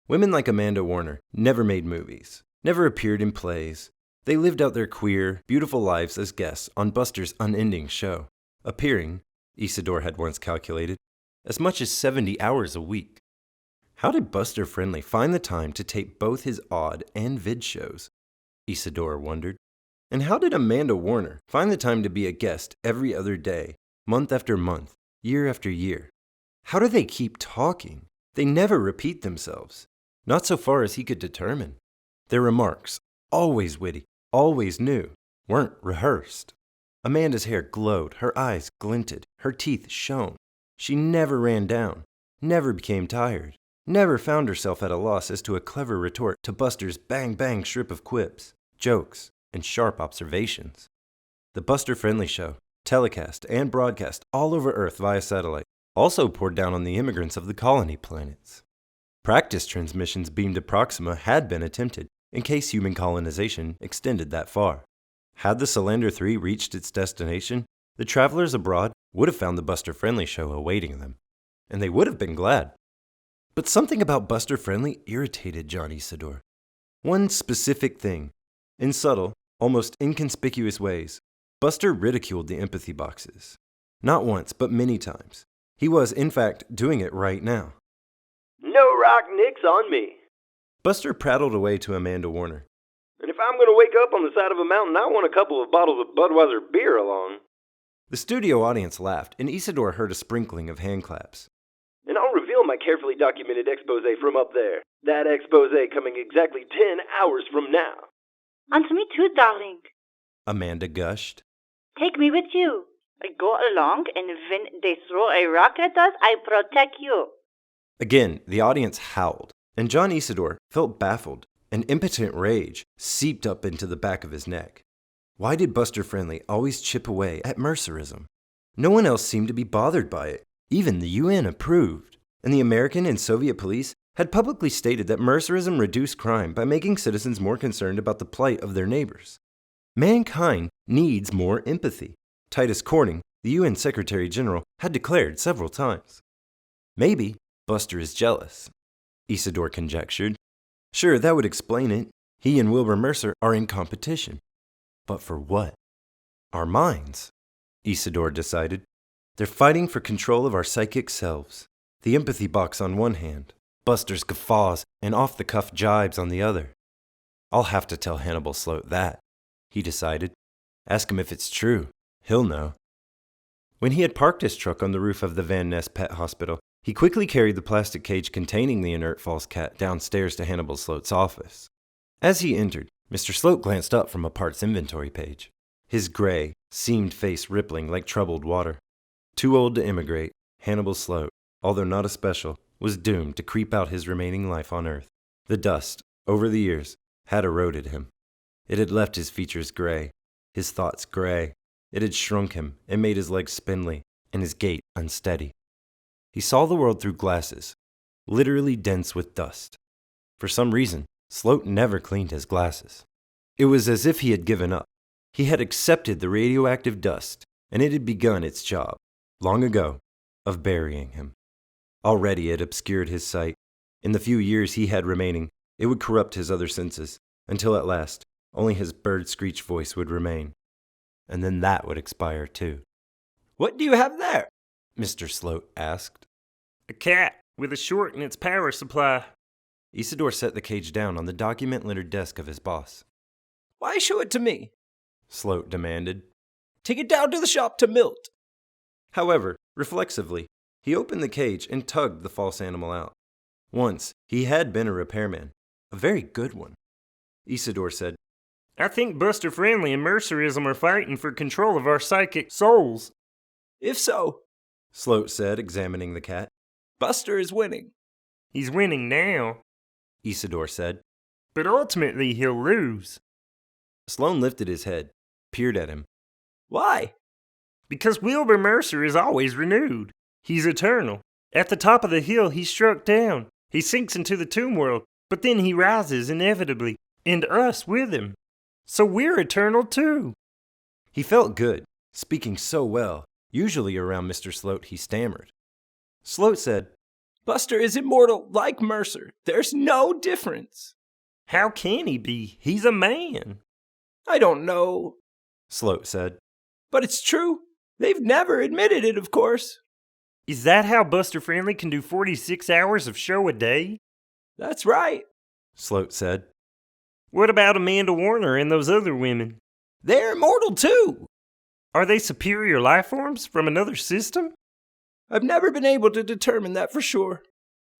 Women like Amanda Warner never made movies, never appeared in plays. They lived out their queer, beautiful lives as guests on Buster's unending show, appearing, Isidore had once calculated, as much as 70 hours a week. How did Buster Friendly find the time to tape both his odd and vid shows? Isidore wondered. And how did Amanda Warner find the time to be a guest every other day, month after month, year after year? How do they keep talking? They never repeat themselves, not so far as he could determine. Their remarks, always witty, always new, weren't rehearsed. Amanda's hair glowed, her eyes glinted, her teeth shone. She never ran down, never became tired, never found herself at a loss as to a clever retort to Buster's bang-bang strip of quips, jokes, and sharp observations. The Buster Friendly Show, telecast and broadcast all over Earth via satellite, also poured down on the immigrants of the colony planets. Practice transmissions beamed to Proxima had been attempted in case human colonization extended that far. Had the Solander 3 reached its destination, the travelers abroad would have found the Buster Friendly Show awaiting them, and they would have been glad. But something about Buster Friendly irritated John Isidore. One specific thing. In subtle, almost inconspicuous ways, Buster ridiculed the empathy boxes. Not once, but many times. He was, in fact, doing it right now. No rock nicks on me. Buster prattled away to Amanda Warner. And if I'm going to wake up on the side of a mountain, I want a couple of bottles of Budweiser beer along. The studio audience laughed, and Isidore heard a sprinkling of hand claps. And I'll reveal my carefully documented expose from up there. That expose coming exactly 10 hours from now. And me too, darling. Amanda gushed. Take me with you. I go along, and when they throw a rock at us, I protect you. Again, the audience howled, and John Isidore felt baffled. An impotent rage seeped up into the back of his neck. Why did Buster Friendly always chip away at mercerism? No one else seemed to be bothered by it. Even the UN approved, and the American and Soviet police had publicly stated that mercerism reduced crime by making citizens more concerned about the plight of their neighbors. Mankind needs more empathy. Titus Corning, the UN Secretary General, had declared several times. Maybe Buster is jealous, Isidore conjectured. Sure, that would explain it. He and Wilbur Mercer are in competition. But for what? Our minds, Isidore decided. They're fighting for control of our psychic selves. The empathy box on one hand, Buster's guffaws and off-the-cuff jibes on the other. I'll have to tell Hannibal Sloat that, he decided. Ask him if it's true. He'll know. When he had parked his truck on the roof of the Van Ness Pet Hospital, he quickly carried the plastic cage containing the inert false cat downstairs to Hannibal Sloat's office. As he entered, Mr. Sloat glanced up from a parts inventory page, his gray, seamed face rippling like troubled water. Too old to immigrate, Hannibal Sloat, although not a special, was doomed to creep out his remaining life on Earth. The dust, over the years, had eroded him. It had left his features gray, his thoughts gray. It had shrunk him and made his legs spindly and his gait unsteady. He saw the world through glasses, literally dense with dust. For some reason, Sloat never cleaned his glasses. It was as if he had given up. He had accepted the radioactive dust, and it had begun its job, long ago, of burying him. Already it obscured his sight. In the few years he had remaining, it would corrupt his other senses, until at last, only his bird-screech voice would remain. And then that would expire too. What do you have there? Mr. Sloat asked. A cat with a short in its power supply. Isidore set the cage down on the document-littered desk of his boss. Why show it to me? Sloat demanded. Take it down to the shop to Milt. However, reflexively, he opened the cage and tugged the false animal out. Once, he had been a repairman, a very good one. Isidore said, I think Buster Friendly and Mercerism are fighting for control of our psychic souls. If so, Sloat said, examining the cat, Buster is winning. He's winning now, Isidore said. But ultimately he'll lose. Sloan lifted his head, peered at him. Why? Because Wilbur Mercer is always renewed. He's eternal. At the top of the hill he's struck down. He sinks into the tomb world, but then he rises inevitably, and us with him. So we're eternal too. He felt good, speaking so well. Usually around Mr. Sloat he stammered. Sloat said, Buster is immortal like Mercer. There's no difference. How can he be? He's a man. I don't know, Sloat said. But it's true. They've never admitted it, of course. Is that how Buster Friendly can do 46 hours of show a day? That's right, Sloat said. What about Amanda Warner and those other women? They're immortal too. Are they superior life forms from another system? I've never been able to determine that for sure,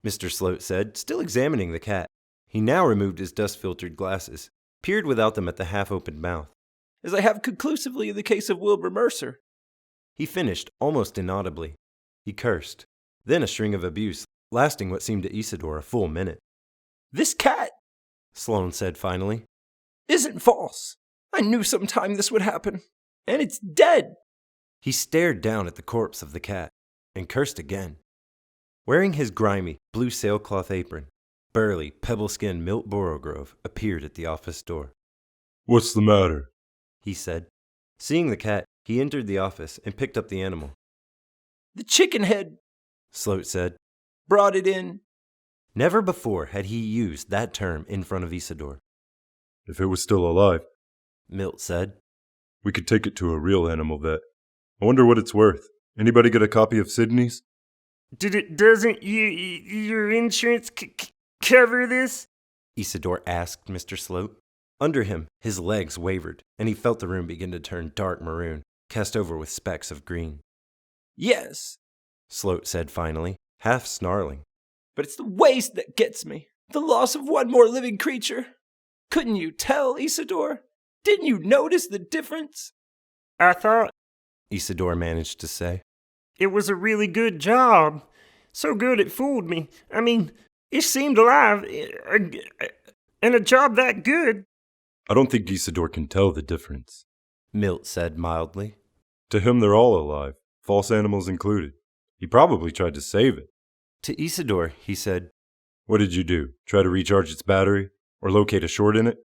Mr. Sloat said, still examining the cat. He now removed his dust-filtered glasses, peered without them at the half-opened mouth. As I have conclusively in the case of Wilbur Mercer. He finished almost inaudibly. He cursed. Then a string of abuse, lasting what seemed to Isidore a full minute. This cat, Sloane said finally, isn't false. I knew sometime this would happen. And it's dead. He stared down at the corpse of the cat and cursed again. Wearing his grimy, blue sailcloth apron, burly, pebble-skinned Milt Borogrove appeared at the office door. "What's the matter?" he said. Seeing the cat, he entered the office and picked up the animal. The chicken head, Sloat said. brought it in. Never before had he used that term in front of Isidore. "If it was still alive," Milt said, "we could take it to a real animal vet. I wonder what it's worth. Anybody get a copy of Sydney's?" Doesn't your insurance cover this? Isidore asked Mr. Sloat. Under him, his legs wavered, and he felt the room begin to turn dark maroon, cast over with specks of green. Yes, Sloat said finally, half snarling. but it's the waste that gets me. The loss of one more living creature. Couldn't you tell, Isidore? Didn't you notice the difference? I thought Isidore managed to say. It was a really good job. So good it fooled me. I mean, it seemed alive. And a job that good. "I don't think Isidore can tell the difference," Milt said mildly. "To him, they're all alive, false animals included. He probably tried to save it." To Isidore, he said, "What did you do? Try to recharge its battery? Or locate a short in it?"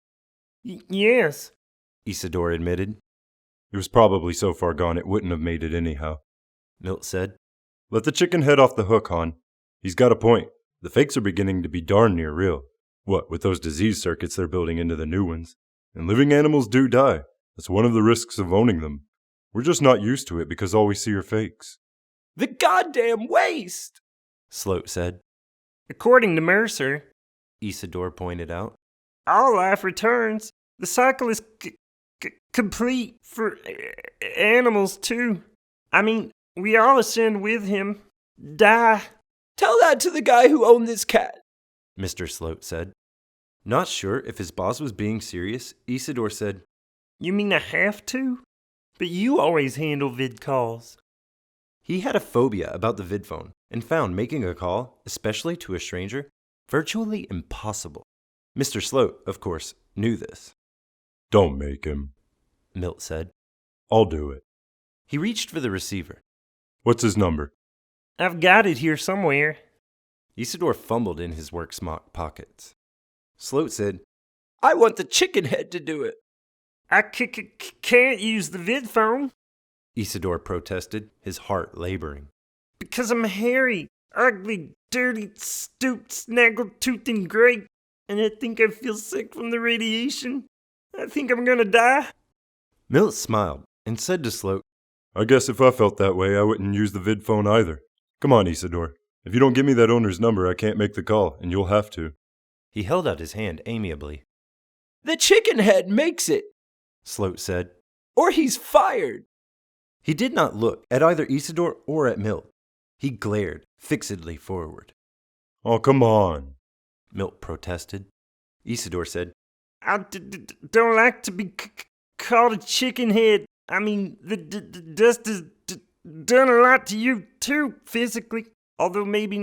Yes, Isidore admitted. "It was probably so far gone it wouldn't have made it anyhow," Milt said. "Let the chicken head off the hook, hon. He's got a point. The fakes are beginning to be darn near real. What, with those disease circuits they're building into the new ones. And living animals do die. That's one of the risks of owning them. We're just not used to it because all we see are fakes." The goddamn waste! Sloat said. According to Mercer, Isidore pointed out. All life returns. The cycle is complete for animals, too. I mean, we all ascend with him. Die. Tell that to the guy who owned this cat. Mr. Sloat said. Not sure if his boss was being serious, Isidore said, You mean I have to? But you always handle vid calls. He had a phobia about the vidphone and found making a call, especially to a stranger, virtually impossible. Mr. Sloat, of course, knew this. "Don't make him," Milt said. "I'll do it." He reached for the receiver. "What's his number?" I've got it here somewhere. Isidore fumbled in his work smock pockets. Sloat said, I want the chicken head to do it. I can't use the vid phone. Isidore protested, his heart laboring. Because I'm hairy, ugly, dirty, stooped, snaggle-toothed, and gray. And I think I feel sick from the radiation. I think I'm gonna die. Milt smiled and said to Sloat, "I guess if I felt that way, I wouldn't use the vid phone either. Come on, Isidore. If you don't give me that owner's number, I can't make the call, and you'll have to." He held out his hand amiably. The chicken head makes it, Sloat said. or he's fired. He did not look at either Isidore or at Milt. He glared fixedly forward. "Oh, come on," Milt protested. Isidore said, I don't like to be called a chicken head. I mean, the dust has done a lot to you, too, physically. Although maybe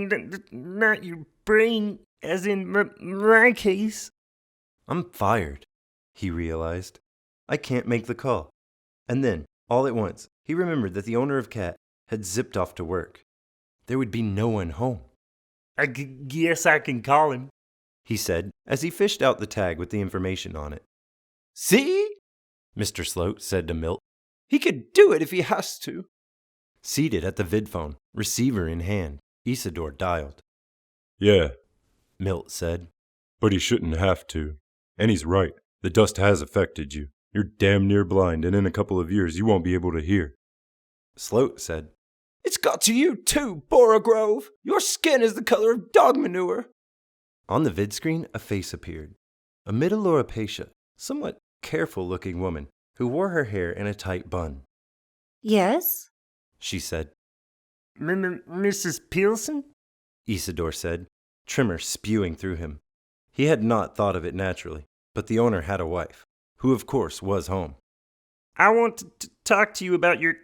not your brain, as in my case. I'm fired, he realized. I can't make the call. And then, all at once, he remembered that the owner of Cat had zipped off to work. There would be no one home. I guess I can call him, he said, as he fished out the tag with the information on it. See? Mr. Sloat said to Milt. He could do it if he has to. Seated at the vidphone, receiver in hand, Isidore dialed. "Yeah," Milt said. "but he shouldn't have to. And he's right. The dust has affected you. You're damn near blind, and in a couple of years you won't be able to hear." Sloat said, It's got to you too, Borogrove. Your skin is the color of dog manure. On the vid screen, a face appeared. A middle-Europatia, somewhat careful-looking woman who wore her hair in a tight bun. Yes? She said. Mrs. Pilson? Isidore said, tremor spewing through him. He had not thought of it naturally, but the owner had a wife, who of course was home. I want to talk to you about your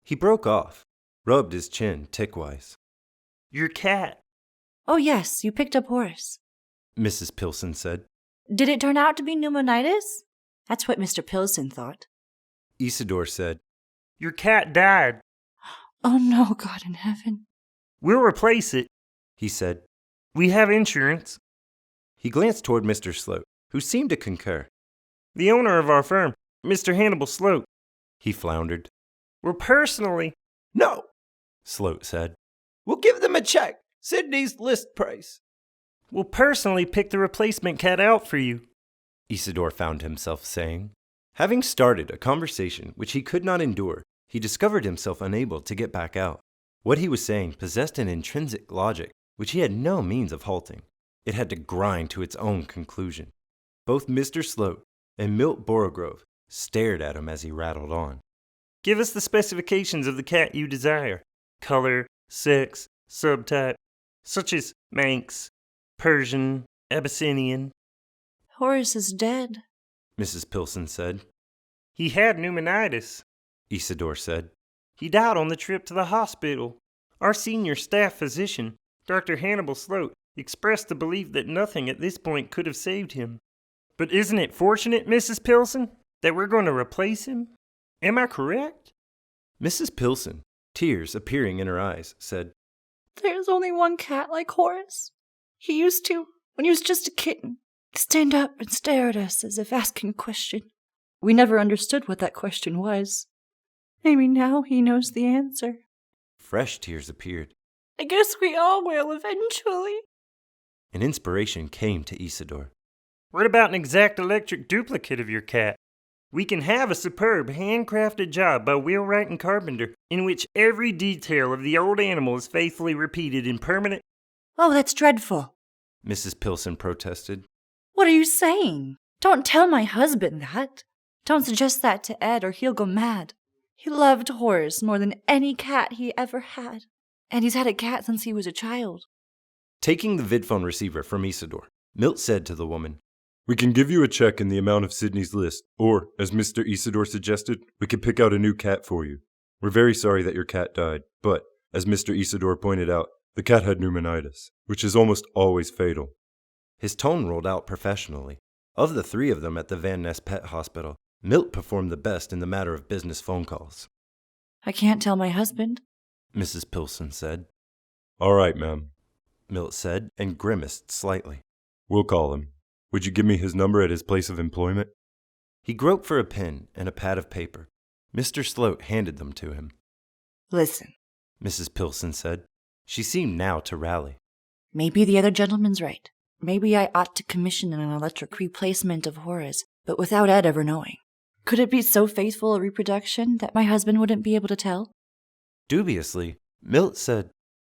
He broke off, rubbed his chin tickwise. Your cat. Oh, yes, you picked up Horace. Mrs. Pilson said. Did it turn out to be pneumonitis? That's what Mr. Pilson thought. Isidore said. Your cat died. Oh, no, God in heaven. We'll replace it, he said. We have insurance. He glanced toward Mr. Sloat, who seemed to concur. The owner of our firm, Mr. Hannibal Sloat. He floundered. We're personally... No, Sloat said. we'll give them a check. Sydney's list price. We'll personally pick the replacement cat out for you. Isidore found himself saying. Having started a conversation which he could not endure, he discovered himself unable to get back out. What he was saying possessed an intrinsic logic which he had no means of halting. It had to grind to its own conclusion. Both Mr. Sloat and Milt Borogrove stared at him as he rattled on. Give us the specifications of the cat you desire. Color, sex, subtype, such as Manx, Persian, Abyssinian. Horace is dead, Mrs. Pilson said. He had pneumonitis, Isidore said. He died on the trip to the hospital. Our senior staff physician, Dr. Hannibal Sloat, expressed the belief that nothing at this point could have saved him. But isn't it fortunate, Mrs. Pilson, that we're going to replace him? Am I correct? Mrs. Pilson, tears appearing in her eyes, said, There's only one cat like Horace. He used to, when he was just a kitten, stand up and stare at us as if asking a question. We never understood what that question was. Maybe now he knows the answer. Fresh tears appeared. I guess we all will eventually. An inspiration came to Isidore. What about an exact electric duplicate of your cat? We can have a superb handcrafted job by wheelwright and carpenter in which every detail of the old animal is faithfully repeated in permanent... Oh, that's dreadful. Mrs. Pilson protested. What are you saying? Don't tell my husband that. Don't suggest that to Ed or he'll go mad. He loved Horace more than any cat he ever had. And he's had a cat since he was a child. Taking the vidphone receiver from Isidore, Milt said to the woman, We can give you a check in the amount of Sydney's list, or, as Mr. Isidore suggested, we can pick out a new cat for you. We're very sorry that your cat died, but, as Mr. Isidore pointed out, the cat had pneumonitis, which is almost always fatal. His tone rolled out professionally. Of the three of them at the Van Ness Pet Hospital, Milt performed the best in the matter of business phone calls. I can't tell my husband, Mrs. Pilson said. All right, ma'am, Milt said, and grimaced slightly. We'll call him. Would you give me his number at his place of employment? He groped for a pen and a pad of paper. Mr. Sloat handed them to him. Listen, Mrs. Pilson said. She seemed now to rally. Maybe the other gentleman's right. Maybe I ought to commission an electric replacement of Horace, but without Ed ever knowing. Could it be so faithful a reproduction that my husband wouldn't be able to tell? Dubiously, Milt said,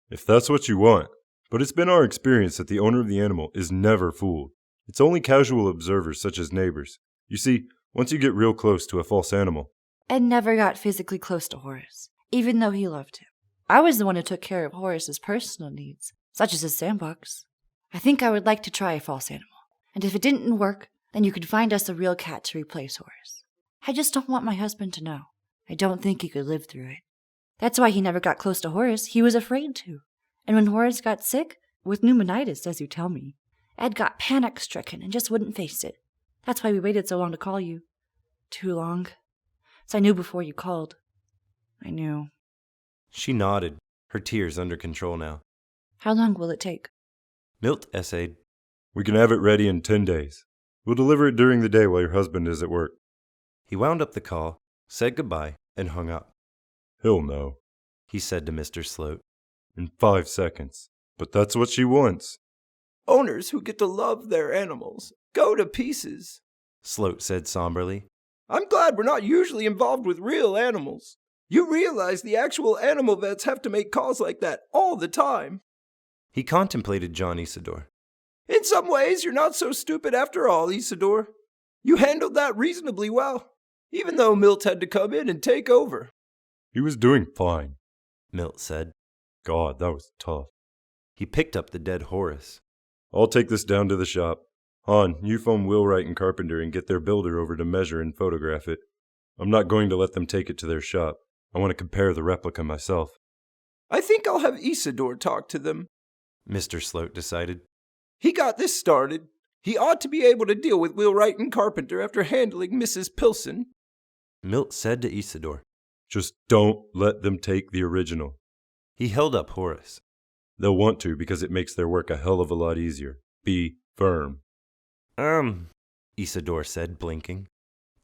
If that's what you want. But it's been our experience that the owner of the animal is never fooled. It's only casual observers such as neighbors. You see, once you get real close to a false animal... Ed never got physically close to Horace, even though he loved him. I was the one who took care of Horace's personal needs, such as his sandbox. I think I would like to try a false animal, and if it didn't work, then you could find us a real cat to replace Horace. I just don't want my husband to know. I don't think he could live through it. That's why he never got close to Horace. He was afraid to. And when Horace got sick, with pneumonitis, as you tell me, Ed got panic-stricken and just wouldn't face it. That's why we waited so long to call you. Too long. So I knew before you called. I knew. She nodded, her tears under control now. How long will it take? Milt essayed. We can have it ready in 10 days. We'll deliver it during the day while your husband is at work. He wound up the call, said goodbye, and hung up. He'll know, he said to Mr. Sloat. In 5 seconds. But that's what she wants. Owners who get to love their animals go to pieces, Sloat said somberly. I'm glad we're not usually involved with real animals. You realize the actual animal vets have to make calls like that all the time. He contemplated John Isidore. In some ways, you're not so stupid after all, Isidore. You handled that reasonably well, even though Milt had to come in and take over. He was doing fine, Milt said. God, that was tough. He picked up the dead Horace. I'll take this down to the shop. Han, you phone Wheelwright and Carpenter and get their builder over to measure and photograph it. I'm not going to let them take it to their shop. I want to compare the replica myself. I think I'll have Isidore talk to them, Mr. Sloat decided. He got this started. He ought to be able to deal with Wheelwright and Carpenter after handling Mrs. Pilson. Milt said to Isidore. Just don't let them take the original. He held up Horace. They'll want to because it makes their work a hell of a lot easier. Be firm. Isidore said, blinking.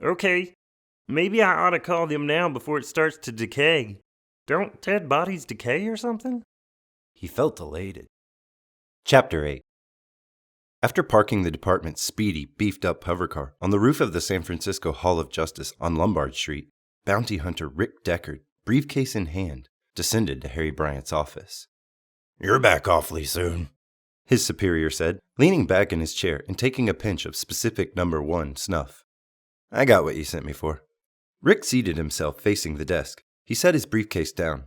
Okay. Maybe I ought to call them now before it starts to decay. Don't dead bodies decay or something? He felt elated. Chapter 8. After parking the department's speedy, beefed-up hovercar on the roof of the San Francisco Hall of Justice on Lombard Street, bounty hunter Rick Deckard, briefcase in hand, descended to Harry Bryant's office. You're back awfully soon, his superior said, leaning back in his chair and taking a pinch of specific number 1 snuff. I got what you sent me for. Rick seated himself facing the desk. He set his briefcase down.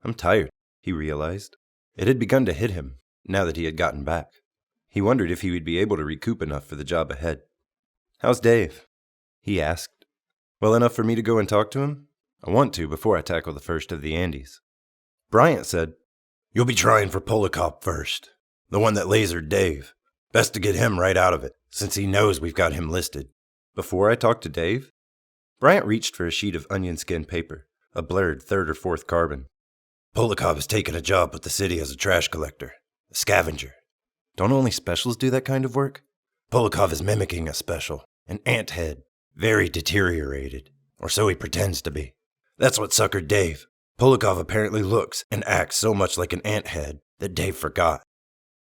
I'm tired, he realized. It had begun to hit him, now that he had gotten back. He wondered if he would be able to recoup enough for the job ahead. How's Dave? He asked. Well enough for me to go and talk to him? I want to before I tackle the first of the Andes. Bryant said, You'll be trying for Polakop first. The one that lasered Dave. Best to get him right out of it, since he knows we've got him listed. Before I talk to Dave? Bryant reached for a sheet of onion skin paper, a blurred 3rd or 4th carbon. Polakop has taken a job with the city as a trash collector, a scavenger. Don't only specials do that kind of work? Polakov is mimicking a special, an ant head, very deteriorated, or so he pretends to be. That's what suckered Dave. Polakov apparently looks and acts so much like an ant head that Dave forgot.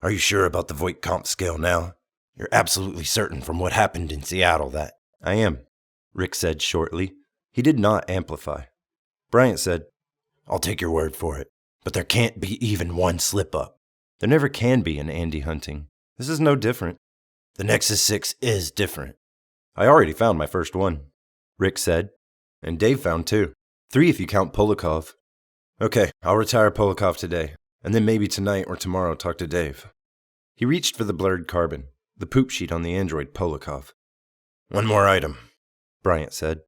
Are you sure about the Voight-Kampff scale now? You're absolutely certain from what happened in Seattle that... I am, Rick said shortly. He did not amplify. Bryant said, I'll take your word for it, but there can't be even one slip-up. There never can be in Andy hunting. This is no different. The Nexus 6 is different. I already found my first one, Rick said. And Dave found 2. 3 if you count Polakov. Okay, I'll retire Polakov today, and then maybe tonight or tomorrow talk to Dave. He reached for the blurred carbon, the poop sheet on the android Polakov. One more item, Bryant said.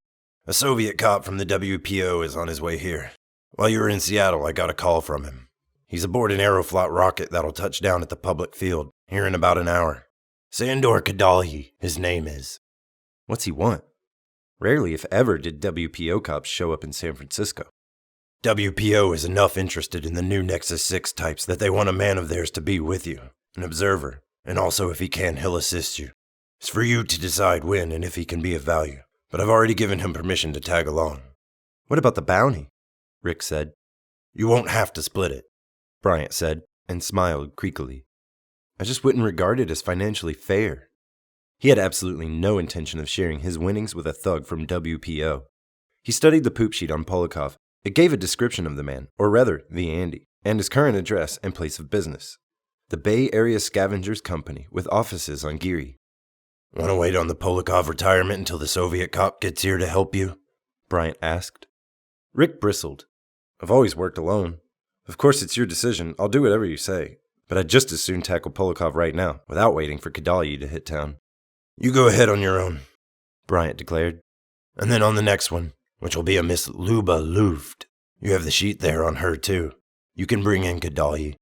A Soviet cop from the WPO is on his way here. While you were in Seattle, I got a call from him. He's aboard an Aeroflot rocket that'll touch down at the public field here in about an hour. Sandor Kadalhi, his name is. What's he want? Rarely, if ever, did WPO cops show up in San Francisco. WPO is enough interested in the new Nexus 6 types that they want a man of theirs to be with you, an observer, and also if he can, he'll assist you. It's for you to decide when and if he can be of value, but I've already given him permission to tag along. What about the bounty? Rick said. You won't have to split it, Bryant said, and smiled creakily. I just wouldn't regard it as financially fair. He had absolutely no intention of sharing his winnings with a thug from WPO. He studied the poop sheet on Polakov. It gave a description of the man, or rather, the Andy, and his current address and place of business. The Bay Area Scavengers Company, with offices on Geary. Want to wait on the Polakov retirement until the Soviet cop gets here to help you? Bryant asked. Rick bristled. I've always worked alone. Of course it's your decision, I'll do whatever you say. But I'd just as soon tackle Polakov right now, without waiting for Kadalyi to hit town. You go ahead on your own, Bryant declared. And then on the next one, which will be a Miss Luba Luft. You have the sheet there on her, too. You can bring in Kadalyi.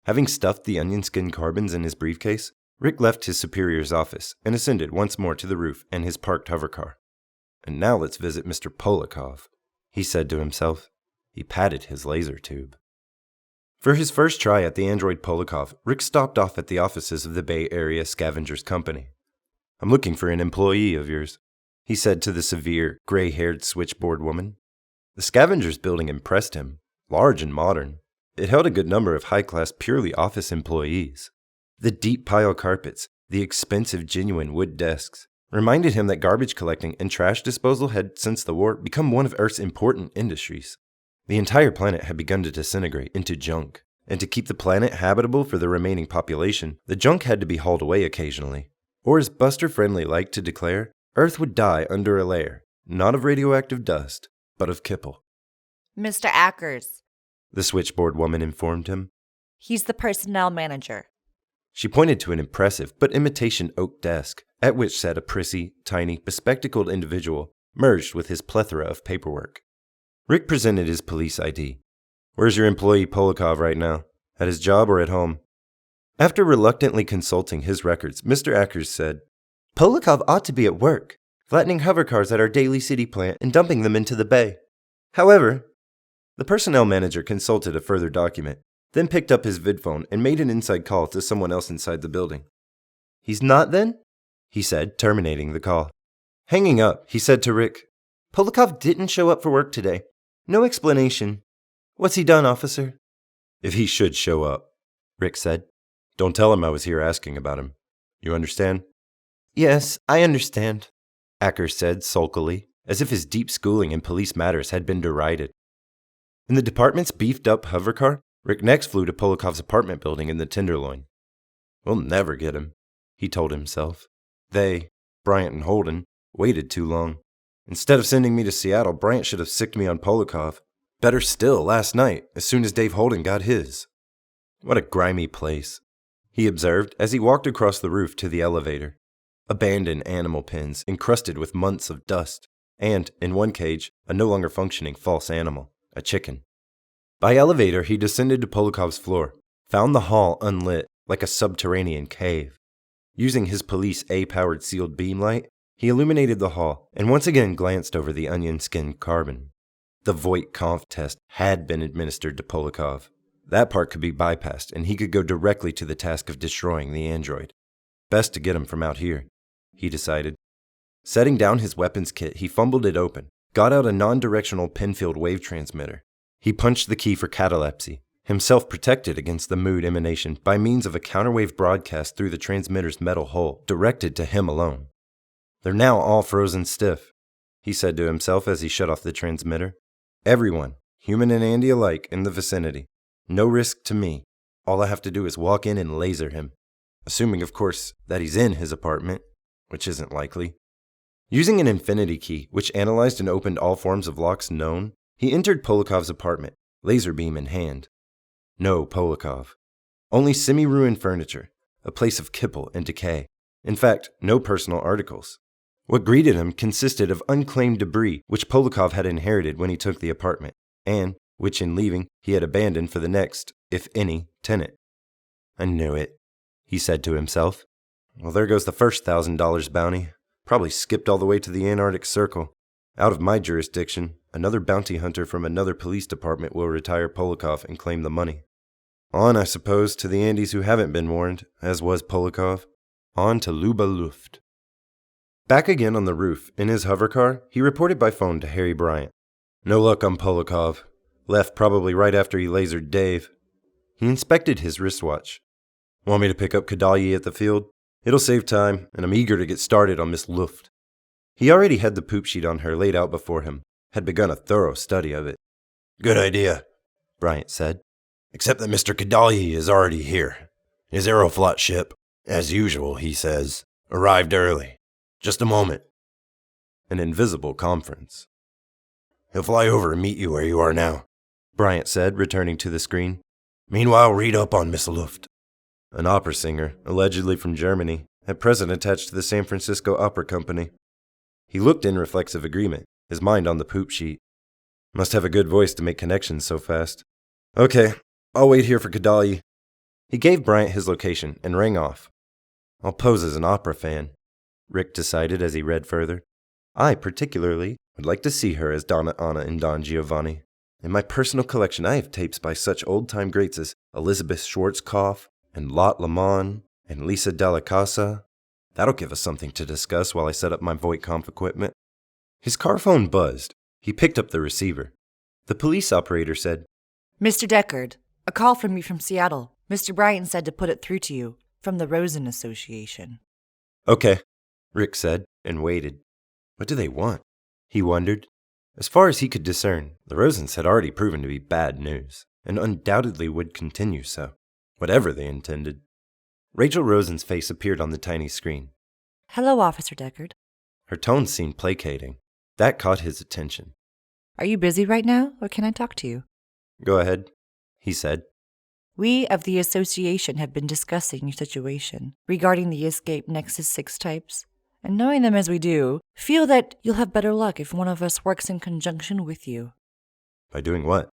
Having stuffed the onion skin carbons in his briefcase, Rick left his superior's office and ascended once more to the roof and his parked hovercar. And now let's visit Mr. Polakov, he said to himself. He patted his laser tube. For his first try at the android Polakov, Rick stopped off at the offices of the Bay Area Scavengers Company. I'm looking for an employee of yours, he said to the severe, gray-haired switchboard woman. The Scavengers building impressed him, large and modern. It held a good number of high-class, purely office employees. The deep pile carpets, the expensive genuine wood desks, reminded him that garbage collecting and trash disposal had, since the war, become one of Earth's important industries. The entire planet had begun to disintegrate into junk, and to keep the planet habitable for the remaining population, the junk had to be hauled away occasionally. Or as Buster Friendly liked to declare, Earth would die under a layer, not of radioactive dust, but of kipple. Mr. Ackers, The switchboard woman informed him. he's the personnel manager. She pointed to an impressive but imitation oak desk, at which sat a prissy, tiny, bespectacled individual, merged with his plethora of paperwork. Rick presented his police ID. "Where's your employee Polikov right now? At his job or at home?" After reluctantly consulting his records, Mr. Ackers said, "Polikov ought to be at work, flattening hovercars at our Daly City plant and dumping them into the bay. However," the personnel manager consulted a further document, then picked up his vidphone and made an inside call to someone else inside the building. "He's not, then?" he said, terminating the call. Hanging up, he said to Rick, "Polikov didn't show up for work today. No explanation. What's he done, officer?" "If he should show up," Rick said, "don't tell him I was here asking about him. You understand?" "Yes, I understand," Ackers said sulkily, as if his deep schooling in police matters had been derided. In the department's beefed-up hovercar, Rick next flew to Polikov's apartment building in the Tenderloin. "We'll never get him," he told himself. They, Bryant and Holden, waited too long. Instead of sending me to Seattle, Bryant should have sicked me on Polikov. Better still, last night, as soon as Dave Holden got his. What a grimy place, he observed as he walked across the roof to the elevator. Abandoned animal pens encrusted with months of dust, and, in one cage, a no longer functioning false animal, a chicken. By elevator, he descended to Polikov's floor, found the hall unlit, like a subterranean cave. Using his police A-powered sealed beam light, he illuminated the hall and once again glanced over the onion-skinned carbon. The Voight-Kampff test had been administered to Polikov. That part could be bypassed, and he could go directly to the task of destroying the android. Best to get him from out here, he decided. Setting down his weapons kit, he fumbled it open, got out a non-directional Penfield wave transmitter. He punched the key for catalepsy, himself protected against the mood emanation by means of a counterwave broadcast through the transmitter's metal hull, directed to him alone. "They're now all frozen stiff," he said to himself as he shut off the transmitter. "Everyone, human and Andy alike, in the vicinity. No risk to me. All I have to do is walk in and laser him. Assuming, of course, that he's in his apartment, which isn't likely." Using an infinity key, which analyzed and opened all forms of locks known, he entered Polikov's apartment, laser beam in hand. No Polikov. Only semi-ruined furniture, a place of kipple and decay. In fact, no personal articles. What greeted him consisted of unclaimed debris which Polikov had inherited when he took the apartment, and which in leaving he had abandoned for the next, if any, tenant. "I knew it," he said to himself. "Well, there goes the first $1,000 bounty. Probably skipped all the way to the Antarctic Circle. Out of my jurisdiction, another bounty hunter from another police department will retire Polikov and claim the money. On, I suppose, to the Andes who haven't been warned, as was Polikov. On to Luba Luft." Back again on the roof, in his hovercar, he reported by phone to Harry Bryant. "No luck on Polikov. Left probably right after he lasered Dave." He inspected his wristwatch. "Want me to pick up Kadalyi at the field? It'll save time, and I'm eager to get started on Miss Luft." He already had the poop sheet on her laid out before him, had begun a thorough study of it. "Good idea," Bryant said. "Except that Mr. Kadalyi is already here. His Aeroflot ship, as usual, he says, arrived early. Just a moment." An invisible conference. "He'll fly over and meet you where you are now," Bryant said, returning to the screen. "Meanwhile, read up on Miss Luft." An opera singer, allegedly from Germany, at present attached to the San Francisco Opera Company. He looked in reflexive agreement, his mind on the poop sheet. Must have a good voice to make connections so fast. "Okay, I'll wait here for Kadalyi." He gave Bryant his location and rang off. "I'll pose as an opera fan," Rick decided as he read further. "I, particularly, would like to see her as Donna Anna in Don Giovanni. In my personal collection, I have tapes by such old-time greats as Elizabeth Schwarzkopf and Lot Lemon and Lisa Della Casa. That'll give us something to discuss while I set up my Voight-Kampff equipment." His car phone buzzed. He picked up the receiver. The police operator said, "Mr. Deckard, a call from me from Seattle. Mr. Bryant said to put it through to you, from the Rosen Association." "Okay," Rick said, and waited. What do they want? He wondered. As far as he could discern, the Rosens had already proven to be bad news, and undoubtedly would continue so, whatever they intended. Rachel Rosen's face appeared on the tiny screen. "Hello, Officer Deckard." Her tone seemed placating. That caught his attention. "Are you busy right now, or can I talk to you?" "Go ahead," he said. We of the Association have been discussing your situation regarding the escape Nexus 6 types, and knowing them as we do, feel that you'll have better luck if one of us works in conjunction with you. By doing what?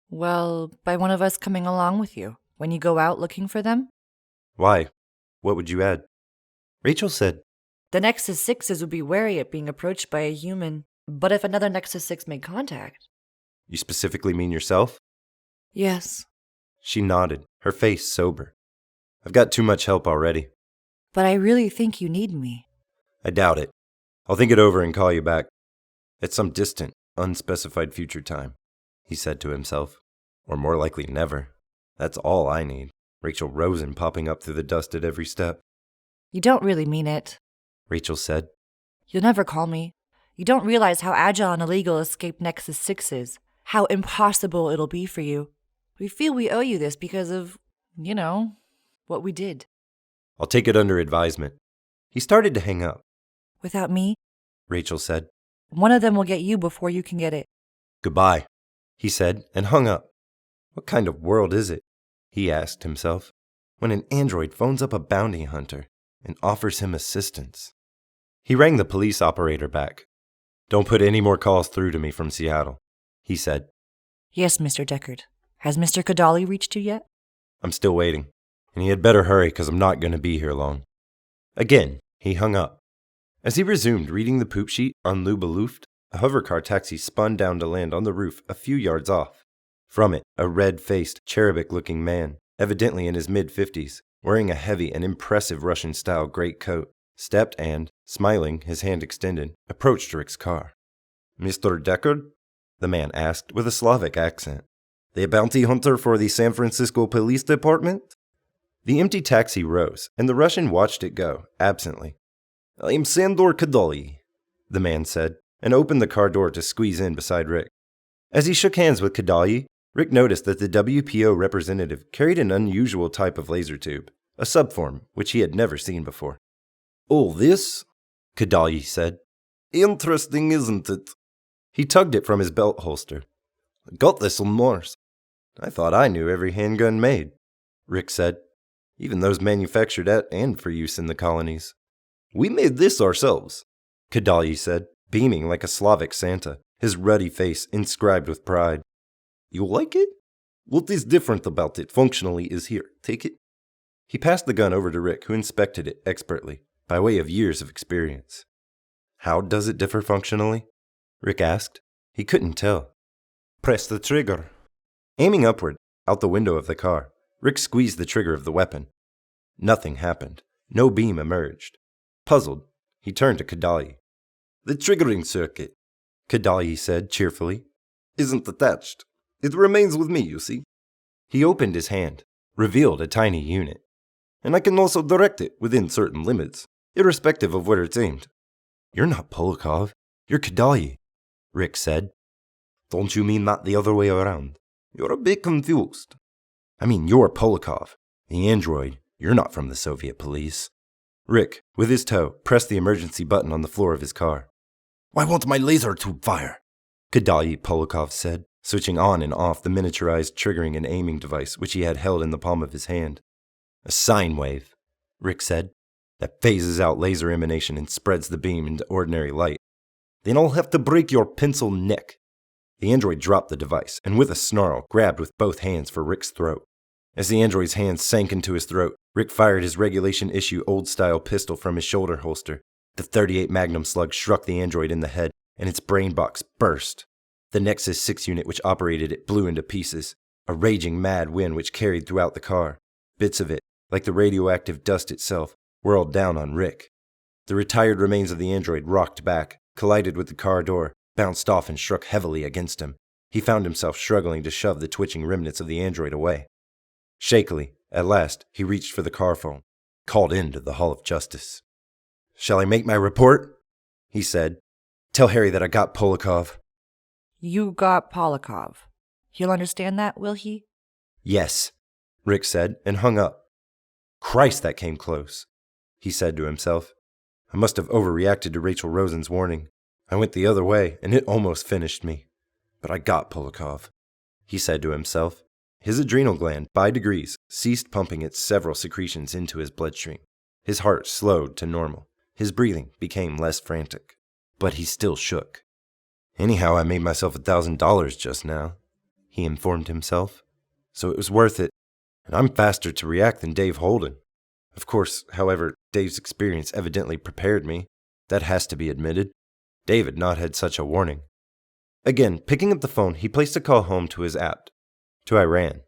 Well, by one of us coming along with you when you go out looking for them. Why? What would you add? Rachel said, The Nexus 6s would be wary at being approached by a human, but if another Nexus 6 made contact... You specifically mean yourself? Yes. She nodded, her face sober. I've got too much help already. But I really think you need me. I doubt it. I'll think it over and call you back. At some distant, unspecified future time, he said to himself. Or more likely never. That's all I need. Rachel Rosen popping up through the dust at every step. You don't really mean it, Rachel said. You'll never call me. You don't realize how agile and illegal Escape Nexus 6 is. How impossible it'll be for you. We feel we owe you this because of, what we did. I'll take it under advisement. He started to hang up. Without me, Rachel said, one of them will get you before you can get it. Goodbye, he said, and hung up. What kind of world is it, he asked himself, when an android phones up a bounty hunter and offers him assistance? He rang the police operator back. Don't put any more calls through to me from Seattle, he said. Yes, Mr. Deckard. Has Mr. Kadali reached you yet? I'm still waiting, and he had better hurry because I'm not going to be here long. Again, he hung up. As he resumed reading the poop sheet on Luba Luft, a hovercar taxi spun down to land on the roof a few yards off. From it, a red-faced, cherubic-looking man, evidently in his mid-50s, wearing a heavy and impressive Russian-style greatcoat, stepped and, smiling, his hand extended, approached Rick's car. Mr. Deckard? The man asked with a Slavic accent. The bounty hunter for the San Francisco Police Department? The empty taxi rose, and the Russian watched it go, absently. I am Sandor Kadali, the man said, and opened the car door to squeeze in beside Rick. As he shook hands with Kadali, Rick noticed that the WPO representative carried an unusual type of laser tube, a subform which he had never seen before. Oh, this? Kadali said. Interesting, isn't it? He tugged it from his belt holster. Got this on Mars. I thought I knew every handgun made, Rick said, even those manufactured at and for use in the colonies. We made this ourselves, Kadali said, beaming like a Slavic Santa, his ruddy face inscribed with pride. You like it? What is different about it functionally is here. Take it. He passed the gun over to Rick, who inspected it expertly, by way of years of experience. How does it differ functionally? Rick asked. He couldn't tell. Press the trigger. Aiming upward, out the window of the car, Rick squeezed the trigger of the weapon. Nothing happened. No beam emerged. Puzzled, he turned to Kadali. The triggering circuit, Kadali said cheerfully, isn't attached. It remains with me, you see. He opened his hand, revealed a tiny unit. And I can also direct it within certain limits, irrespective of where it's aimed. You're not Polakov. You're Kadali, Rick said. Don't you mean that the other way around? You're a bit confused. I mean, you're Polakov, the android. You're not from the Soviet police. Rick, with his toe, pressed the emergency button on the floor of his car. Why won't my laser tube fire? Kadali Polakov said, switching on and off the miniaturized triggering and aiming device which he had held in the palm of his hand. A sine wave, Rick said, that phases out laser emanation and spreads the beam into ordinary light. Then I'll have to break your pencil neck. The android dropped the device and with a snarl grabbed with both hands for Rick's throat. As the android's hands sank into his throat, Rick fired his regulation-issue old-style pistol from his shoulder holster. The .38 Magnum slug struck the android in the head, and its brain box burst. The Nexus 6 unit which operated it blew into pieces, a raging mad wind which carried throughout the car. Bits of it, like the radioactive dust itself, whirled down on Rick. The retired remains of the android rocked back, collided with the car door, bounced off and struck heavily against him. He found himself struggling to shove the twitching remnants of the android away. Shakily, at last, he reached for the car phone, called in to the Hall of Justice. Shall I make my report? He said. Tell Harry that I got Polakov. You got Polakov. He'll understand that, will he? Yes, Rick said, and hung up. Christ, that came close, he said to himself. I must have overreacted to Rachel Rosen's warning. I went the other way, and it almost finished me. But I got Polakov, he said to himself. His adrenal gland, by degrees, ceased pumping its several secretions into his bloodstream. His heart slowed to normal. His breathing became less frantic. But he still shook. Anyhow, I made myself $1,000 just now, he informed himself. So it was worth it. And I'm faster to react than Dave Holden. Of course, however, Dave's experience evidently prepared me. That has to be admitted. Dave had not had such a warning. Again, picking up the phone, he placed a call home to his apt, to Iran.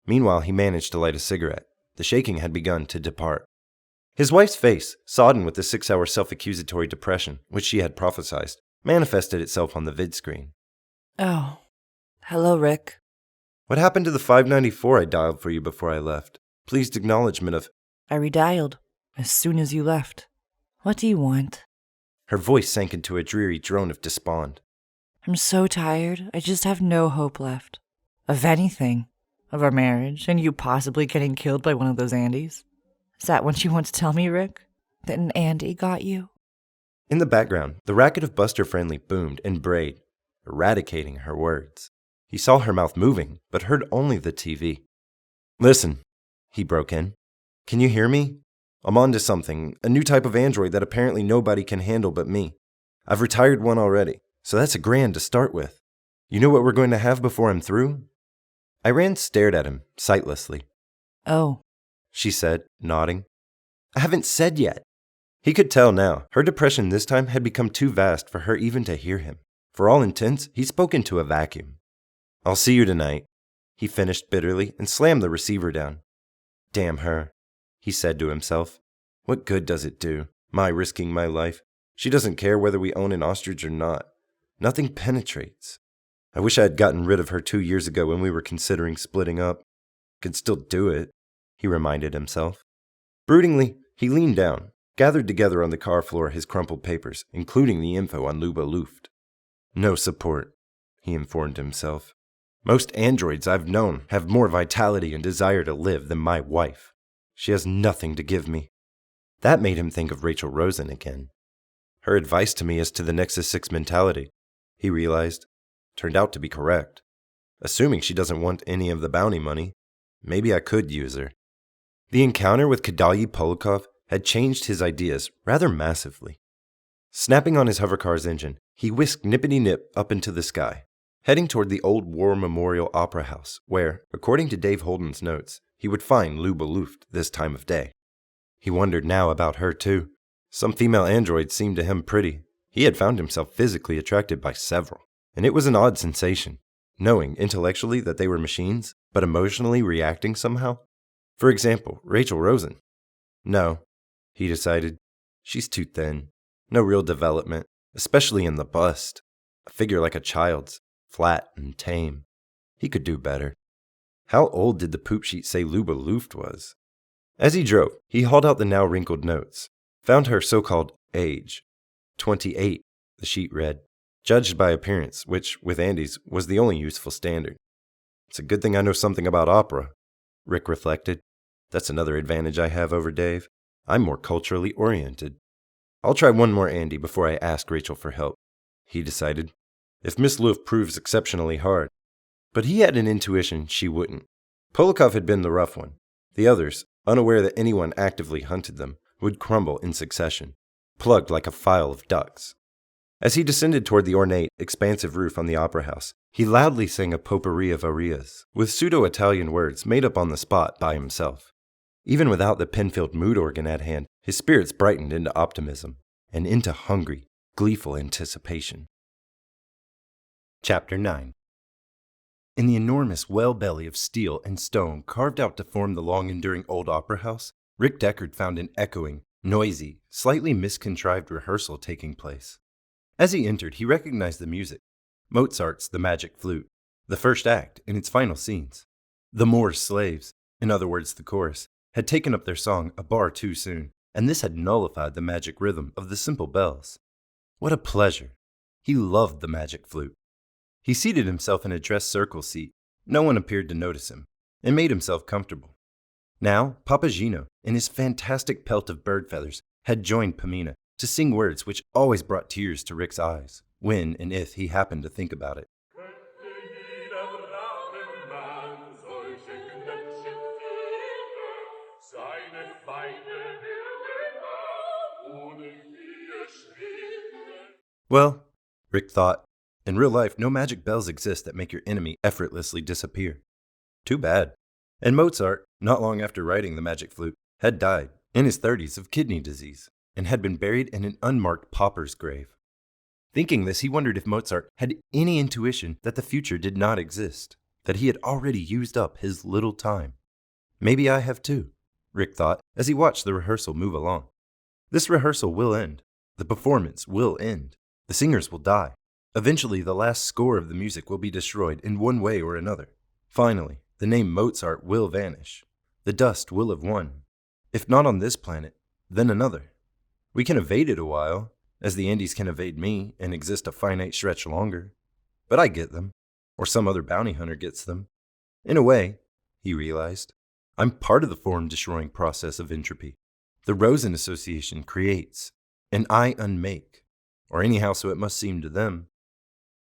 Meanwhile, he managed to light a cigarette. The shaking had begun to depart. His wife's face, sodden with the 6-hour self-accusatory depression, which she had prophesied, manifested itself on the vid screen. Oh. Hello, Rick. What happened to the 594 I dialed for you before I left? Pleased acknowledgement of... I redialed as soon as you left. What do you want? Her voice sank into a dreary drone of despond. I'm so tired. I just have no hope left. Of anything. Of our marriage, and you possibly getting killed by one of those Andys. Is that what you want to tell me, Rick? That an Andy got you? In the background, the racket of Buster Friendly boomed and brayed, eradicating her words. He saw her mouth moving, but heard only the TV. Listen, he broke in. Can you hear me? I'm on to something, a new type of android that apparently nobody can handle but me. I've retired one already, so that's $1,000 to start with. You know what we're going to have before I'm through? Iran stared at him, sightlessly. Oh, she said, nodding. I haven't said yet. He could tell now. Her depression this time had become too vast for her even to hear him. For all intents, he spoke into a vacuum. I'll see you tonight, he finished bitterly and slammed the receiver down. Damn her, he said to himself. What good does it do, my risking my life? She doesn't care whether we own an ostrich or not. Nothing penetrates. I wish I had gotten rid of her 2 years ago when we were considering splitting up. Could still do it, he reminded himself. Broodingly, he leaned down, gathered together on the car floor his crumpled papers, including the info on Luba Luft. No support, he informed himself. Most androids I've known have more vitality and desire to live than my wife. She has nothing to give me. That made him think of Rachel Rosen again. Her advice to me as to the Nexus 6 mentality, he realized, turned out to be correct. Assuming she doesn't want any of the bounty money, maybe I could use her. The encounter with Kadalyi Polikov had changed his ideas rather massively. Snapping on his hovercar's engine, he whisked nippity-nip up into the sky, heading toward the old War Memorial Opera House, where, according to Dave Holden's notes, he would find Luba Luft this time of day. He wondered now about her, too. Some female androids seemed to him pretty. He had found himself physically attracted by several, and it was an odd sensation, knowing intellectually that they were machines, but emotionally reacting somehow. For example, Rachel Rosen. No, he decided. She's too thin. No real development, especially in the bust. A figure like a child's, flat and tame. He could do better. How old did the poop sheet say Luba Luft was? As he drove, he hauled out the now wrinkled notes, found her so-called age. 28, the sheet read, judged by appearance, which, with Andy's, was the only useful standard. It's a good thing I know something about opera, Rick reflected. That's another advantage I have over Dave. I'm more culturally oriented. I'll try one more Andy before I ask Rachel for help, he decided. If Miss Luft proves exceptionally hard. But he had an intuition she wouldn't. Polikov had been the rough one. The others, unaware that anyone actively hunted them, would crumble in succession, plugged like a file of ducks. As he descended toward the ornate, expansive roof on the opera house, he loudly sang a potpourri of arias, with pseudo-Italian words made up on the spot by himself. Even without the Penfield mood organ at hand, his spirits brightened into optimism, and into hungry, gleeful anticipation. Chapter 9. In the enormous well belly of steel and stone carved out to form the long-enduring old opera house, Rick Deckard found an echoing, noisy, slightly miscontrived rehearsal taking place. As he entered, he recognized the music. Mozart's The Magic Flute, the first act in its final scenes. The Moor's slaves, in other words the chorus, had taken up their song a bar too soon, and this had nullified the magic rhythm of the simple bells. What a pleasure! He loved the magic flute. He seated himself in a dress circle seat. No one appeared to notice him, and made himself comfortable. Now, Papagino, in his fantastic pelt of bird feathers, had joined Pamina to sing words which always brought tears to Rick's eyes, when and if he happened to think about it. Well, Rick thought, in real life, no magic bells exist that make your enemy effortlessly disappear. Too bad. And Mozart, not long after writing the magic flute, had died in his 30s of kidney disease and had been buried in an unmarked pauper's grave. Thinking this, he wondered if Mozart had any intuition that the future did not exist, that he had already used up his little time. Maybe I have too, Rick thought as he watched the rehearsal move along. This rehearsal will end. The performance will end. The singers will die. Eventually, the last score of the music will be destroyed in one way or another. Finally, the name Mozart will vanish. The dust will have won. If not on this planet, then another. We can evade it a while, as the Andes can evade me and exist a finite stretch longer. But I get them, or some other bounty hunter gets them. In a way, he realized, I'm part of the form-destroying process of entropy. The Rosen Association creates, and I unmake, or anyhow so it must seem to them.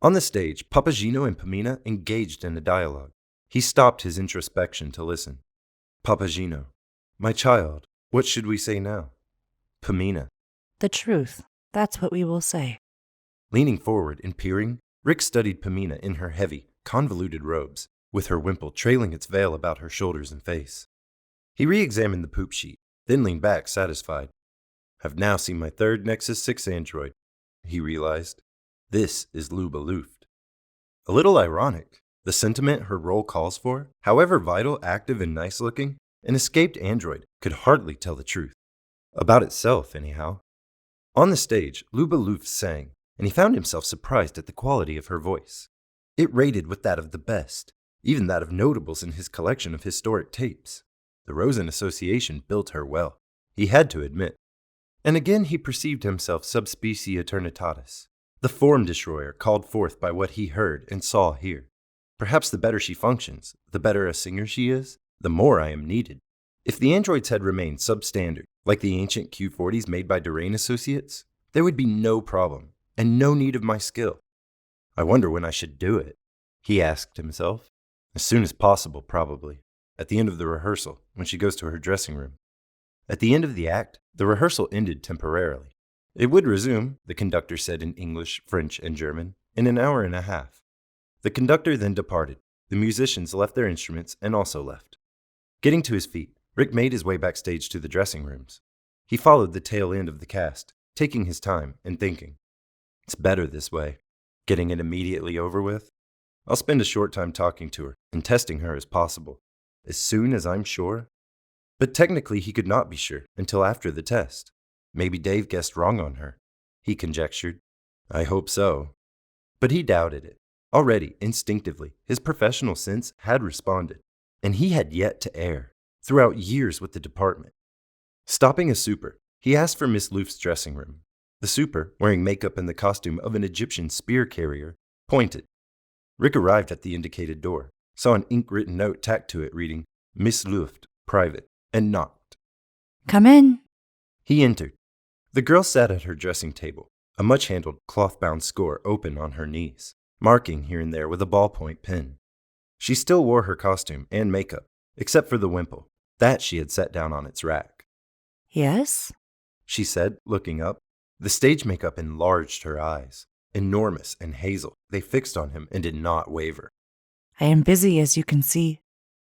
On the stage, Papagino and Pamina engaged in a dialogue. He stopped his introspection to listen. Papagino, my child, what should we say now? Pamina, The truth. That's what we will say. leaning forward and peering, Rick studied Pamina in her heavy, convoluted robes, with her wimple trailing its veil about her shoulders and face. He re-examined the poop sheet, then leaned back, satisfied. I've now seen my third Nexus 6 android, he realized. This is Luba Luft. A little ironic, the sentiment her role calls for, however vital, active, and nice-looking, an escaped android could hardly tell the truth. About itself, anyhow. On the stage, Luba Luft sang, and he found himself surprised at the quality of her voice. It rated with that of the best, even that of notables in his collection of historic tapes. The Rosen Association built her well, he had to admit. And again he perceived himself subspecie eternitatis, the form destroyer called forth by what he heard and saw here. Perhaps the better she functions, the better a singer she is, the more I am needed. If the androids had remained substandard, like the ancient Q40s made by Durain Associates, there would be no problem, and no need of my skill. I wonder when I should do it, he asked himself. As soon as possible, probably. At the end of the rehearsal, when she goes to her dressing room. At the end of the act, the rehearsal ended temporarily. It would resume, the conductor said in English, French, and German, in an hour and a half. The conductor then departed. The musicians left their instruments and also left. Getting to his feet, Rick made his way backstage to the dressing rooms. He followed the tail end of the cast, taking his time and thinking. It's better this way, getting it immediately over with. I'll spend a short time talking to her and testing her as possible, as soon as I'm sure. But technically he could not be sure until after the test. Maybe Dave guessed wrong on her, he conjectured. I hope so. But he doubted it. Already, instinctively, his professional sense had responded, and he had yet to err, throughout years with the department. Stopping a super, he asked for Miss Luft's dressing room. The super, wearing makeup and the costume of an Egyptian spear carrier, pointed. Rick arrived at the indicated door, saw an ink-written note tacked to it reading, Miss Luft, private, and knocked. Come in. He entered. The girl sat at her dressing table, a much-handled cloth-bound score open on her knees, marking here and there with a ballpoint pen. She still wore her costume and makeup, except for the wimple. That she had set down on its rack. Yes? She said, looking up. The stage makeup enlarged her eyes. Enormous and hazel, they fixed on him and did not waver. I am busy, as you can see.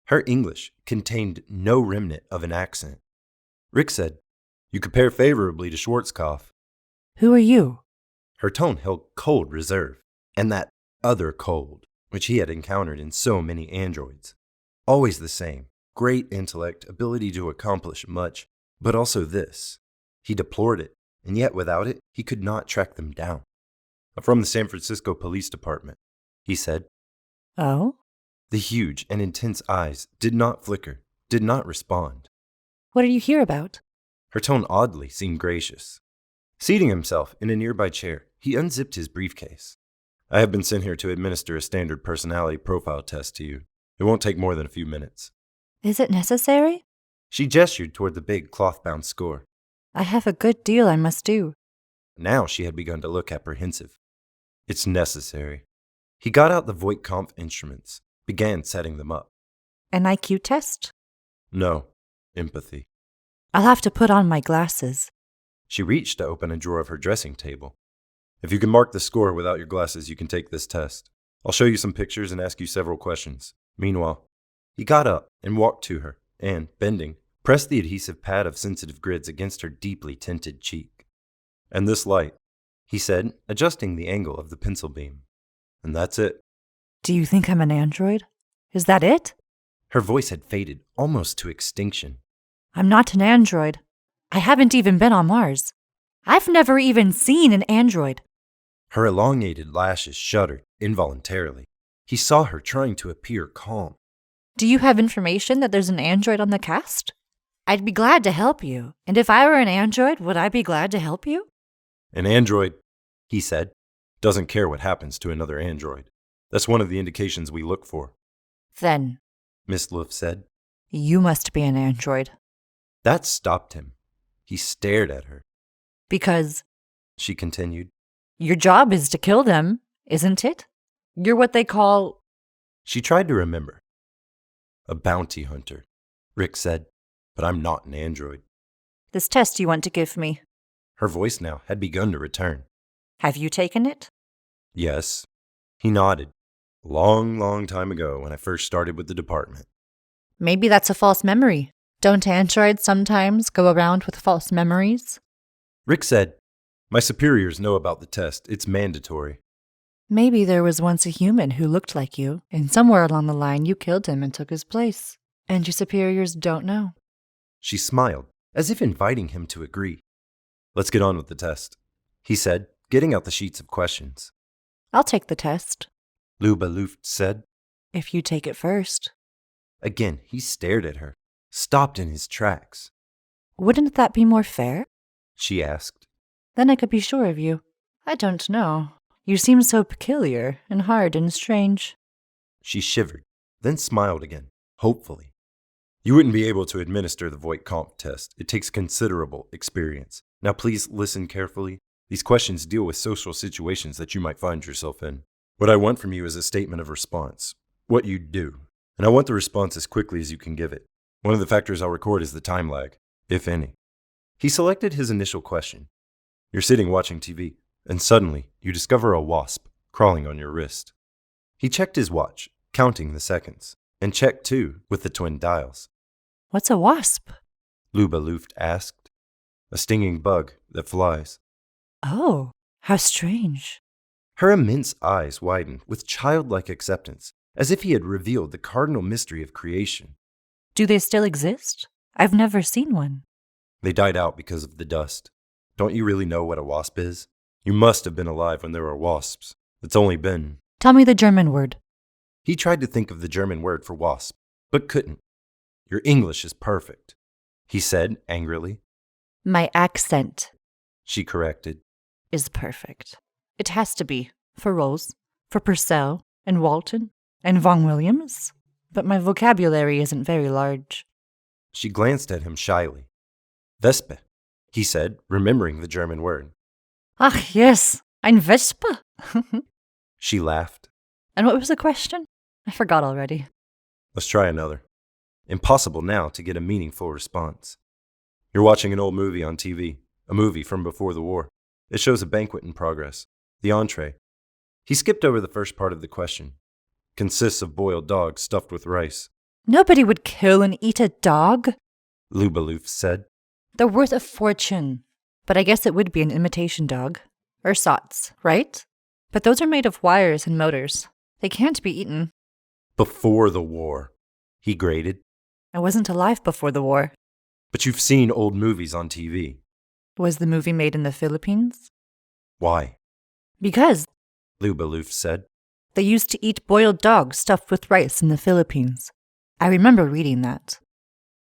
Her English contained no remnant of an accent. Rick said, You compare favorably to Schwarzkopf. Who are you? Her tone held cold reserve, and that other cold, which he had encountered in so many androids. Always the same, great intellect, ability to accomplish much, but also this. He deplored it, and yet without it, he could not track them down. I'm from the San Francisco Police Department, he said. Oh? The huge and intense eyes did not flicker, did not respond. What are you here about? Her tone oddly seemed gracious. Seating himself in a nearby chair, he unzipped his briefcase. I have been sent here to administer a standard personality profile test to you. It won't take more than a few minutes. Is it necessary? She gestured toward the big cloth-bound score. I have a good deal I must do. Now she had begun to look apprehensive. It's necessary. He got out the Voight-Kampf instruments, began setting them up. An IQ test? No, empathy. I'll have to put on my glasses. She reached to open a drawer of her dressing table. If you can mark the score without your glasses, you can take this test. I'll show you some pictures and ask you several questions. Meanwhile, he got up and walked to her and, bending, pressed the adhesive pad of sensitive grids against her deeply tinted cheek. "And this light," he said, adjusting the angle of the pencil beam. "And that's it." Do you think I'm an android? Is that it? Her voice had faded almost to extinction. I'm not an android. I haven't even been on Mars. I've never even seen an android. Her elongated lashes shuddered involuntarily. He saw her trying to appear calm. Do you have information that there's an android on the cast? I'd be glad to help you. And if I were an android, would I be glad to help you? "An android," he said, "doesn't care what happens to another android. That's one of the indications we look for." Then, Miss Luff said. you must be an android. That stopped him. He stared at her. Because She continued. your job is to kill them, isn't it? You're what they call... She tried to remember. "A bounty hunter," Rick said, "but I'm not an android." This test you want to give me. Her voice now had begun to return. Have you taken it? "Yes." He nodded. "A long, long time ago when I first started with the department." Maybe that's a false memory. Don't androids sometimes go around with false memories? Rick said, "My superiors know about the test. It's mandatory." Maybe there was once a human who looked like you, and somewhere along the line you killed him and took his place. And your superiors don't know. She smiled, as if inviting him to agree. "Let's get on with the test," He said, getting out the sheets of questions. I'll take the test. Luba Luft said. If you take it first. Again, he stared at her, stopped in his tracks. Wouldn't that be more fair? She asked. Then I could be sure of you. I don't know. You seem so peculiar and hard and strange. She shivered, then smiled again, hopefully. "You wouldn't be able to administer the Voight-Kampff test. It takes considerable experience. Now please listen carefully. These questions deal with social situations that you might find yourself in. What I want from you is a statement of response, what you'd do. And I want the response as quickly as you can give it. One of the factors I'll record is the time lag, if any." He selected his initial question. You're sitting watching TV, and suddenly you discover a wasp crawling on your wrist. He checked his watch, counting the seconds, and checked too with the twin dials. What's a wasp? Luba Luft asked. A stinging bug that flies. Oh, how strange. Her immense eyes widened with childlike acceptance, as if he had revealed the cardinal mystery of creation. Do they still exist? I've never seen one. They died out because of the dust. Don't you really know what a wasp is? You must have been alive when there were wasps. It's only been... Tell me the German word. He tried to think of the German word for wasp, but couldn't. Your English is perfect, he said angrily. My accent, she corrected, is perfect. It has to be, for Rolls, for Purcell, and Walton, and Vaughan Williams. But my vocabulary isn't very large. She glanced at him shyly. Wespe, he said, remembering the German word. Ach, yes, ein Wespe. She laughed. And what was the question? I forgot already. Let's try another. Impossible now to get a meaningful response. You're watching an old movie on TV, a movie from before the war. It shows a banquet in progress. The entree. He skipped over the first part of the question. Consists of boiled dogs stuffed with rice. Nobody would kill and eat a dog, Luba Luft said. They're worth a fortune. But I guess it would be an imitation dog. Ersatz, right? But those are made of wires and motors. They can't be eaten. Before the war, he grated. I wasn't alive before the war. But you've seen old movies on TV. Was the movie made in the Philippines? Why? Because, Luba Luft said, they used to eat boiled dogs stuffed with rice in the Philippines. I remember reading that.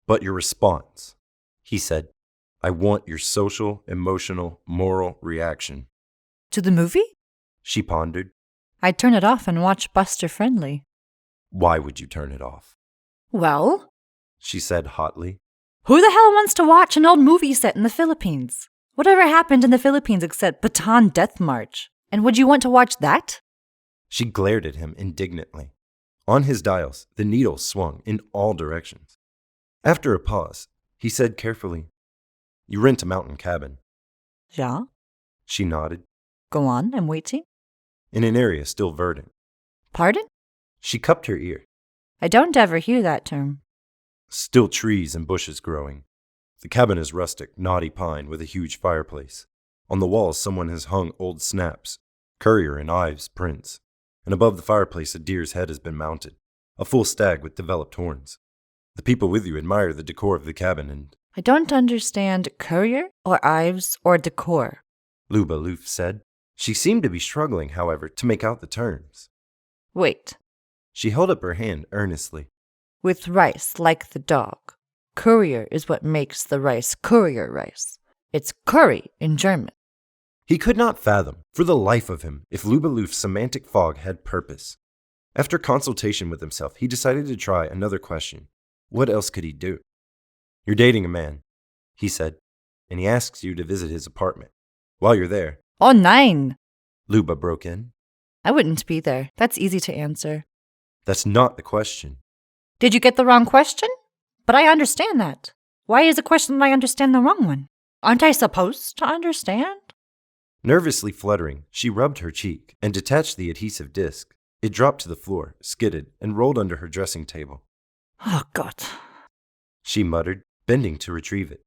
But your response, he said. I want your social, emotional, moral reaction. To the movie? She pondered. I'd turn it off and watch Buster Friendly. Why would you turn it off? Well, she said hotly. Who the hell wants to watch an old movie set in the Philippines? Whatever happened in the Philippines except Bataan Death March? And would you want to watch that? She glared at him indignantly. On his dials, the needle swung in all directions. After a pause, he said carefully, You rent a mountain cabin. Ja? She nodded. Go on, I'm waiting. In an area still verdant. Pardon? She cupped her ear. I don't ever hear that term. Still trees and bushes growing. The cabin is rustic, knotty pine with a huge fireplace. On the walls, someone has hung old snaps, Currier and Ives prints, and above the fireplace a deer's head has been mounted, a full stag with developed horns. The people with you admire the decor of the cabin and... I don't understand courier or Ives or decor, Luba Loof said. She seemed to be struggling, however, to make out the terms. Wait. She held up her hand earnestly. With rice, like the dog. Courier is what makes the rice courier rice. It's curry in German. He could not fathom, for the life of him, if Luba Loof's semantic fog had purpose. After consultation with himself, he decided to try another question. What else could he do? You're dating a man, he said, and he asks you to visit his apartment. While you're there... Oh, nein! Luba broke in. I wouldn't be there. That's easy to answer. That's not the question. Did you get the wrong question? But I understand that. Why is a question that I understand the wrong one? Aren't I supposed to understand? Nervously fluttering, she rubbed her cheek and detached the adhesive disc. It dropped to the floor, skidded, and rolled under her dressing table. Oh, God. She muttered, bending to retrieve it.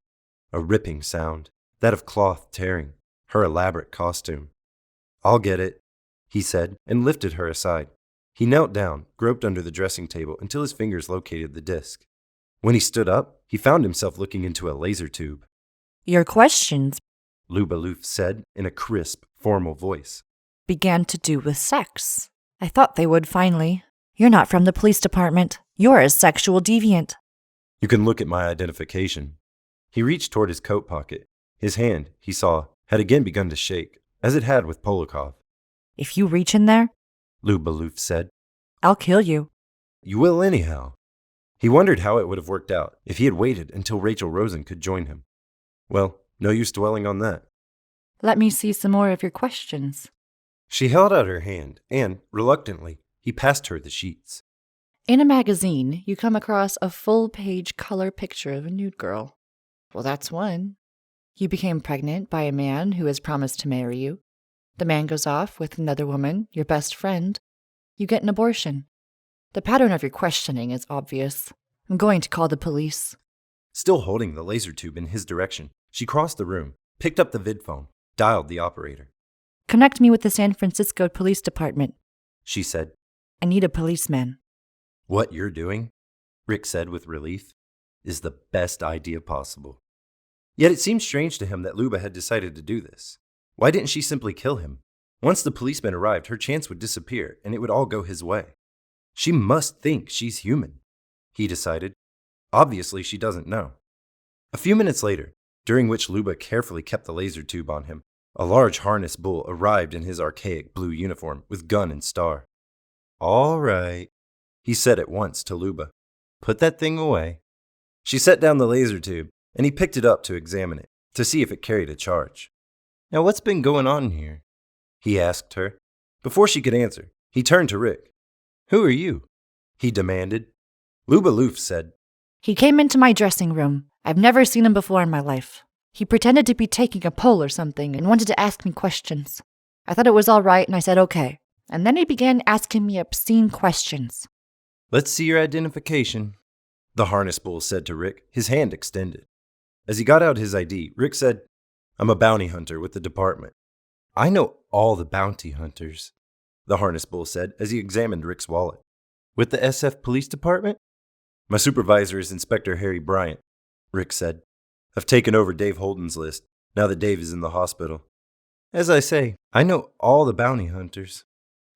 A ripping sound, that of cloth tearing, her elaborate costume. I'll get it, he said, and lifted her aside. He knelt down, groped under the dressing table until his fingers located the disc. When he stood up, he found himself looking into a laser tube. Your questions, Luba Loof said in a crisp, formal voice, began to do with sex. I thought they would finally. You're not from the police department. You're a sexual deviant. You can look at my identification. He reached toward his coat pocket. His hand, he saw, had again begun to shake, as it had with Polakov. If you reach in there, Luba Loof said, I'll kill you. You will anyhow. He wondered how it would have worked out if he had waited until Rachel Rosen could join him. Well, no use dwelling on that. Let me see some more of your questions. She held out her hand, and, reluctantly, he passed her the sheets. In a magazine, you come across a full-page color picture of a nude girl. Well, that's one. You became pregnant by a man who has promised to marry you. The man goes off with another woman, your best friend. You get an abortion. The pattern of your questioning is obvious. I'm going to call the police. Still holding the laser tube in his direction, she crossed the room, picked up the vidphone, dialed the operator. Connect me with the San Francisco Police Department, she said. I need a policeman. What you're doing, Rick said with relief, is the best idea possible. Yet it seemed strange to him that Luba had decided to do this. Why didn't she simply kill him? Once the policeman arrived, her chance would disappear, and it would all go his way. She must think she's human, he decided. Obviously, she doesn't know. A few minutes later, during which Luba carefully kept the laser tube on him, a large harness bull arrived in his archaic blue uniform with gun and star. All right, he said at once to Luba. Put that thing away. She set down the laser tube, and he picked it up to examine it, to see if it carried a charge. Now what's been going on here? He asked her. Before she could answer, he turned to Rick. Who are you? He demanded. Luba Loof said, He came into my dressing room. I've never seen him before in my life. He pretended to be taking a poll or something and wanted to ask me questions. I thought it was all right and I said okay. And then he began asking me obscene questions. Let's see your identification, the harness bull said to Rick, his hand extended. As he got out his ID, Rick said, I'm a bounty hunter with the department. I know all the bounty hunters, the harness bull said as he examined Rick's wallet. With the SF Police Department? My supervisor is Inspector Harry Bryant, Rick said. I've taken over Dave Holden's list, now that Dave is in the hospital. As I say, I know all the bounty hunters,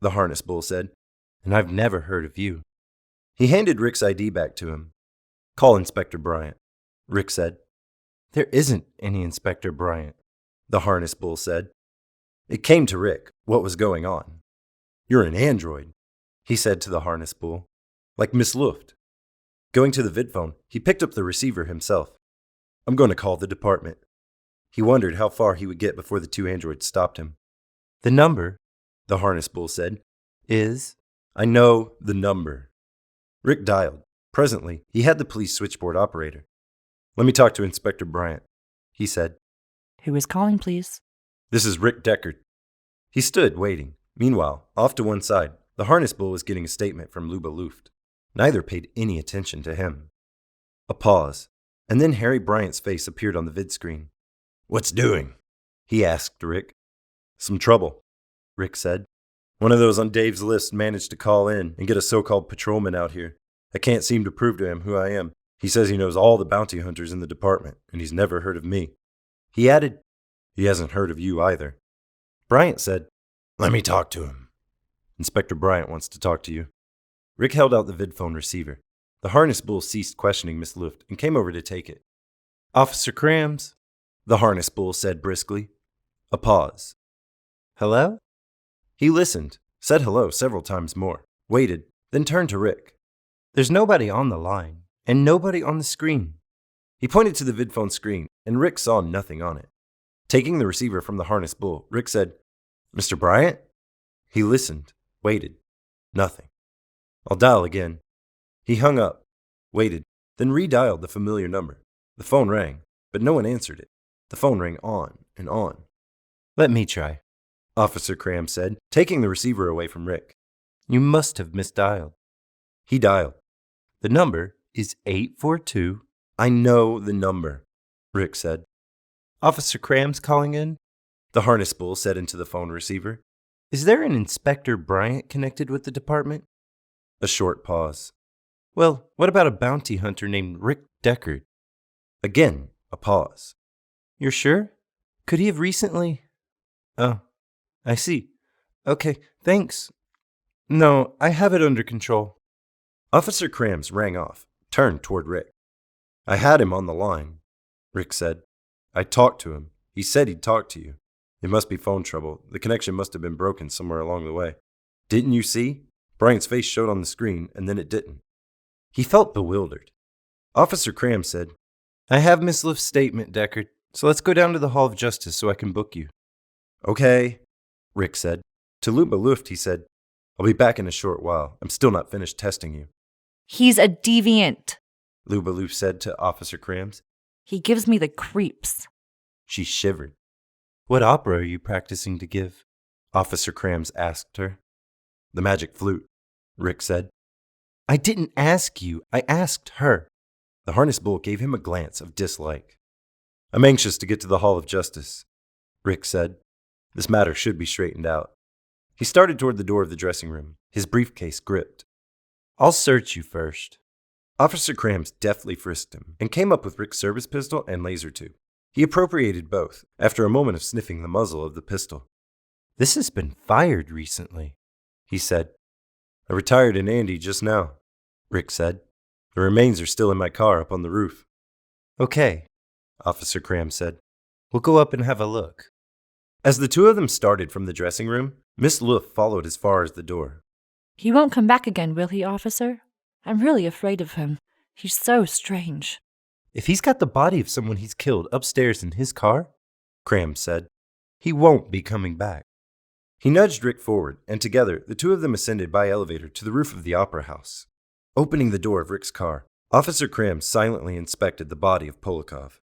the harness bull said, and I've never heard of you. He handed Rick's ID back to him. Call Inspector Bryant, Rick said. There isn't any Inspector Bryant, the harness bull said. It came to Rick what was going on. You're an android, he said to the harness bull, like Miss Luft. Going to the vidphone, he picked up the receiver himself. I'm going to call the department. He wondered how far he would get before the two androids stopped him. The number, the harness bull said, is... I know the number. Rick dialed. Presently, he had the police switchboard operator. Let me talk to Inspector Bryant, he said. Who is calling, please? This is Rick Deckard. He stood, waiting. Meanwhile, off to one side, the harness bull was getting a statement from Luba Luft. Neither paid any attention to him. A pause, and then Harry Bryant's face appeared on the vid screen. What's doing? He asked Rick. Some trouble, Rick said. One of those on Dave's list managed to call in and get a so-called patrolman out here. I can't seem to prove to him who I am. He says he knows all the bounty hunters in the department, and he's never heard of me. He added, he hasn't heard of you either. Bryant said, Let me talk to him. Inspector Bryant wants to talk to you. Rick held out the vidphone receiver. The harness bull ceased questioning Miss Luft and came over to take it. Officer Krams, the harness bull said briskly. A pause. Hello? He listened, said hello several times more, waited, then turned to Rick. There's nobody on the line, and nobody on the screen. He pointed to the vidphone screen, and Rick saw nothing on it. Taking the receiver from the harness bull, Rick said, Mr. Bryant? He listened, waited. Nothing. I'll dial again. He hung up, waited, then redialed the familiar number. The phone rang, but no one answered it. The phone rang on and on. Let me try, Officer Krams said, taking the receiver away from Rick. You must have misdialed. He dialed. The number is 842. I know the number, Rick said. Officer Krams calling in? The harness bull said into the phone receiver. Is there an Inspector Bryant connected with the department? A short pause. Well, what about a bounty hunter named Rick Deckard? Again, a pause. You're sure? Could he have recently? Oh, I see. Okay, thanks. No, I have it under control. Officer Krams rang off, turned toward Rick. I had him on the line, Rick said. I talked to him. He said he'd talk to you. It must be phone trouble. The connection must have been broken somewhere along the way. Didn't you see? Bryant's face showed on the screen, and then it didn't. He felt bewildered. Officer Krams said, I have Miss Luft's statement, Deckard, so let's go down to the Hall of Justice so I can book you. Okay, Rick said. To Luba Luft, he said, I'll be back in a short while. I'm still not finished testing you. He's a deviant, Luba Luft said to Officer Krams. He gives me the creeps. She shivered. What opera are you practicing to give? Officer Krams asked her. The magic flute, Rick said. I didn't ask you. I asked her. The harness bull gave him a glance of dislike. I'm anxious to get to the Hall of Justice, Rick said. This matter should be straightened out. He started toward the door of the dressing room, his briefcase gripped. I'll search you first. Officer Krams deftly frisked him and came up with Rick's service pistol and laser tube. He appropriated both, after a moment of sniffing the muzzle of the pistol. This has been fired recently, he said. I retired in Andy just now, Rick said. The remains are still in my car up on the roof. Okay, Officer Krams said. We'll go up and have a look. As the two of them started from the dressing room, Miss Luft followed as far as the door. He won't come back again, will he, officer? I'm really afraid of him. He's so strange. If he's got the body of someone he's killed upstairs in his car, Krams said, he won't be coming back. He nudged Rick forward, and together the two of them ascended by elevator to the roof of the opera house. Opening the door of Rick's car, Officer Krams silently inspected the body of Polikov.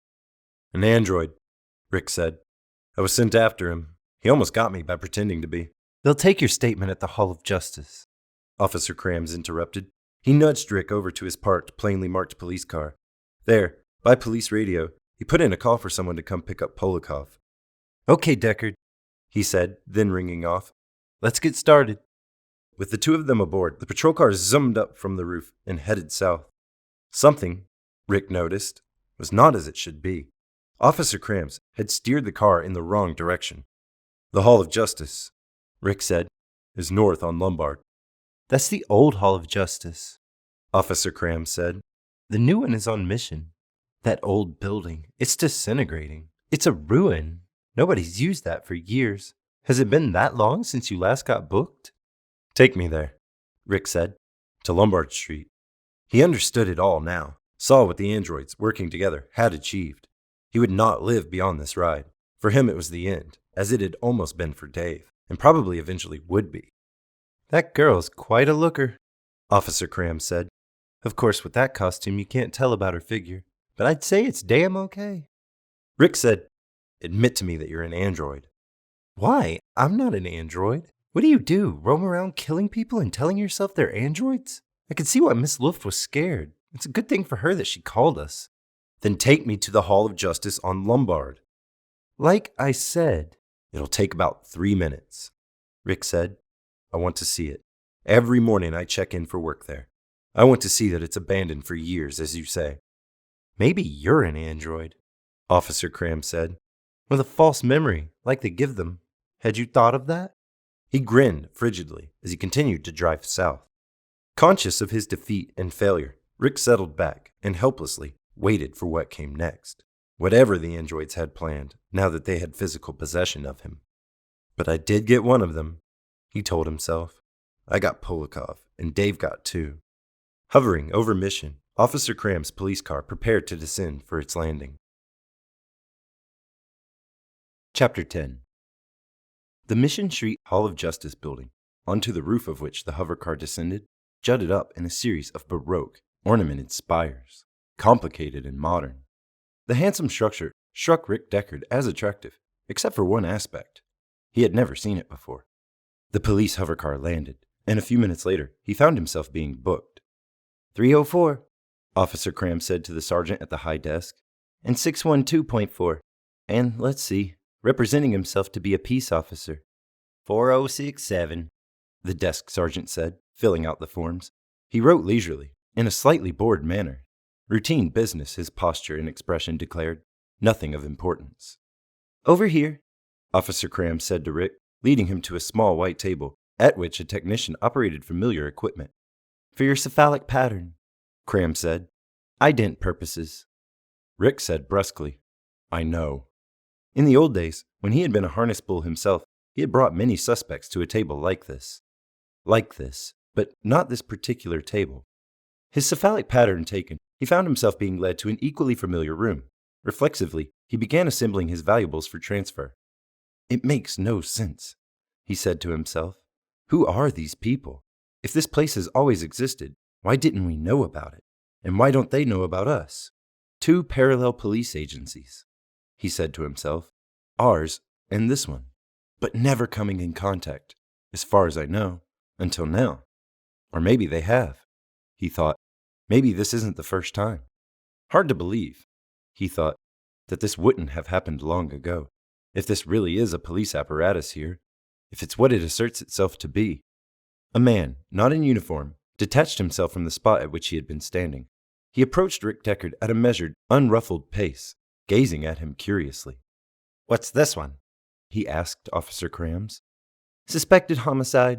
An android, Rick said. I was sent after him. He almost got me by pretending to be. They'll take your statement at the Hall of Justice, Officer Krams interrupted. He nudged Rick over to his parked, plainly marked police car. There, by police radio, he put in a call for someone to come pick up Polikov. Okay, Deckard, he said, then ringing off. Let's get started. With the two of them aboard, the patrol car zoomed up from the roof and headed south. Something, Rick noticed, was not as it should be. Officer Krams had steered the car in the wrong direction. The Hall of Justice, Rick said, is north on Lombard. That's the old Hall of Justice, Officer Krams said. The new one is on mission. That old building, it's disintegrating. It's a ruin. Nobody's used that for years. Has it been that long since you last got booked? Take me there, Rick said, to Lombard Street. He understood it all now, saw what the androids, working together, had achieved. He would not live beyond this ride. For him it was the end, as it had almost been for Dave, and probably eventually would be. That girl's quite a looker, Officer Krams said. Of course, with that costume you can't tell about her figure, but I'd say it's damn okay. Rick said, Admit to me that you're an android. Why? I'm not an android. What do? Roam around killing people and telling yourself they're androids? I could see why Miss Luft was scared. It's a good thing for her that she called us. Then take me to the Hall of Justice on Lombard. Like I said, it'll take about 3 minutes. Rick said, I want to see it. Every morning I check in for work there. I want to see that it's abandoned for years, as you say. Maybe you're an android, Officer Cram said, with a false memory, like they give them. Had you thought of that? He grinned frigidly as he continued to drive south. Conscious of his defeat and failure, Rick settled back and helplessly waited for what came next. Whatever the androids had planned, now that they had physical possession of him. But I did get one of them, he told himself. I got Polikov, and Dave got 2. Hovering over Mission, Officer Cram's police car prepared to descend for its landing. Chapter 10. The Mission Street Hall of Justice building, onto the roof of which the hovercar descended, jutted up in a series of baroque, ornamented spires, complicated and modern. The handsome structure struck Rick Deckard as attractive, except for one aspect. He had never seen it before. The police hovercar landed, and a few minutes later, he found himself being booked. 304, Officer Cram said to the sergeant at the high desk, and 612.4, and let's see, representing himself to be a peace officer. 4067, the desk sergeant said, filling out the forms. He wrote leisurely, in a slightly bored manner. Routine business, his posture and expression declared. Nothing of importance. Over here, Officer Cram said to Rick, leading him to a small white table, at which a technician operated familiar equipment. For your cephalic pattern, Cram said. Ident purposes. Rick said brusquely, I know. In the old days, when he had been a harness bull himself, he had brought many suspects to a table like this. Like this, but not this particular table. His cephalic pattern taken, he found himself being led to an equally familiar room. Reflexively, he began assembling his valuables for transfer. It makes no sense, he said to himself. Who are these people? If this place has always existed, why didn't we know about it? And why don't they know about us? 2 parallel police agencies, he said to himself. Ours and this one. But never coming in contact, as far as I know, until now. Or maybe they have, he thought. Maybe this isn't the first time. Hard to believe, he thought, that this wouldn't have happened long ago. If this really is a police apparatus here, if it's what it asserts itself to be. A man, not in uniform, detached himself from the spot at which he had been standing. He approached Rick Deckard at a measured, unruffled pace, gazing at him curiously. What's this one? He asked Officer Crams. Suspected homicide,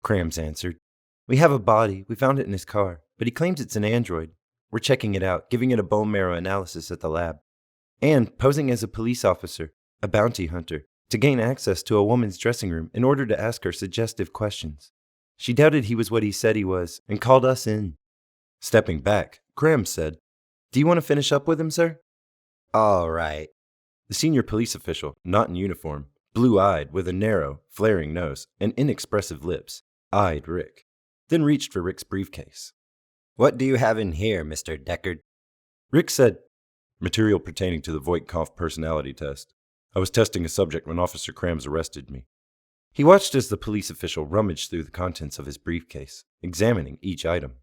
Crams answered. We have a body. We found it in his car, but he claims it's an android. We're checking it out, giving it a bone marrow analysis at the lab. And posing as a police officer, a bounty hunter, to gain access to a woman's dressing room in order to ask her suggestive questions. She doubted he was what he said he was and called us in. Stepping back, Crams said, Do you want to finish up with him, sir? All right. The senior police official, not in uniform, blue-eyed with a narrow, flaring nose and inexpressive lips, eyed Rick, then reached for Rick's briefcase. What do you have in here, Mr. Deckard? Rick said, Material pertaining to the Voight-Kampf personality test. I was testing a subject when Officer Crams arrested me. He watched as the police official rummaged through the contents of his briefcase, examining each item.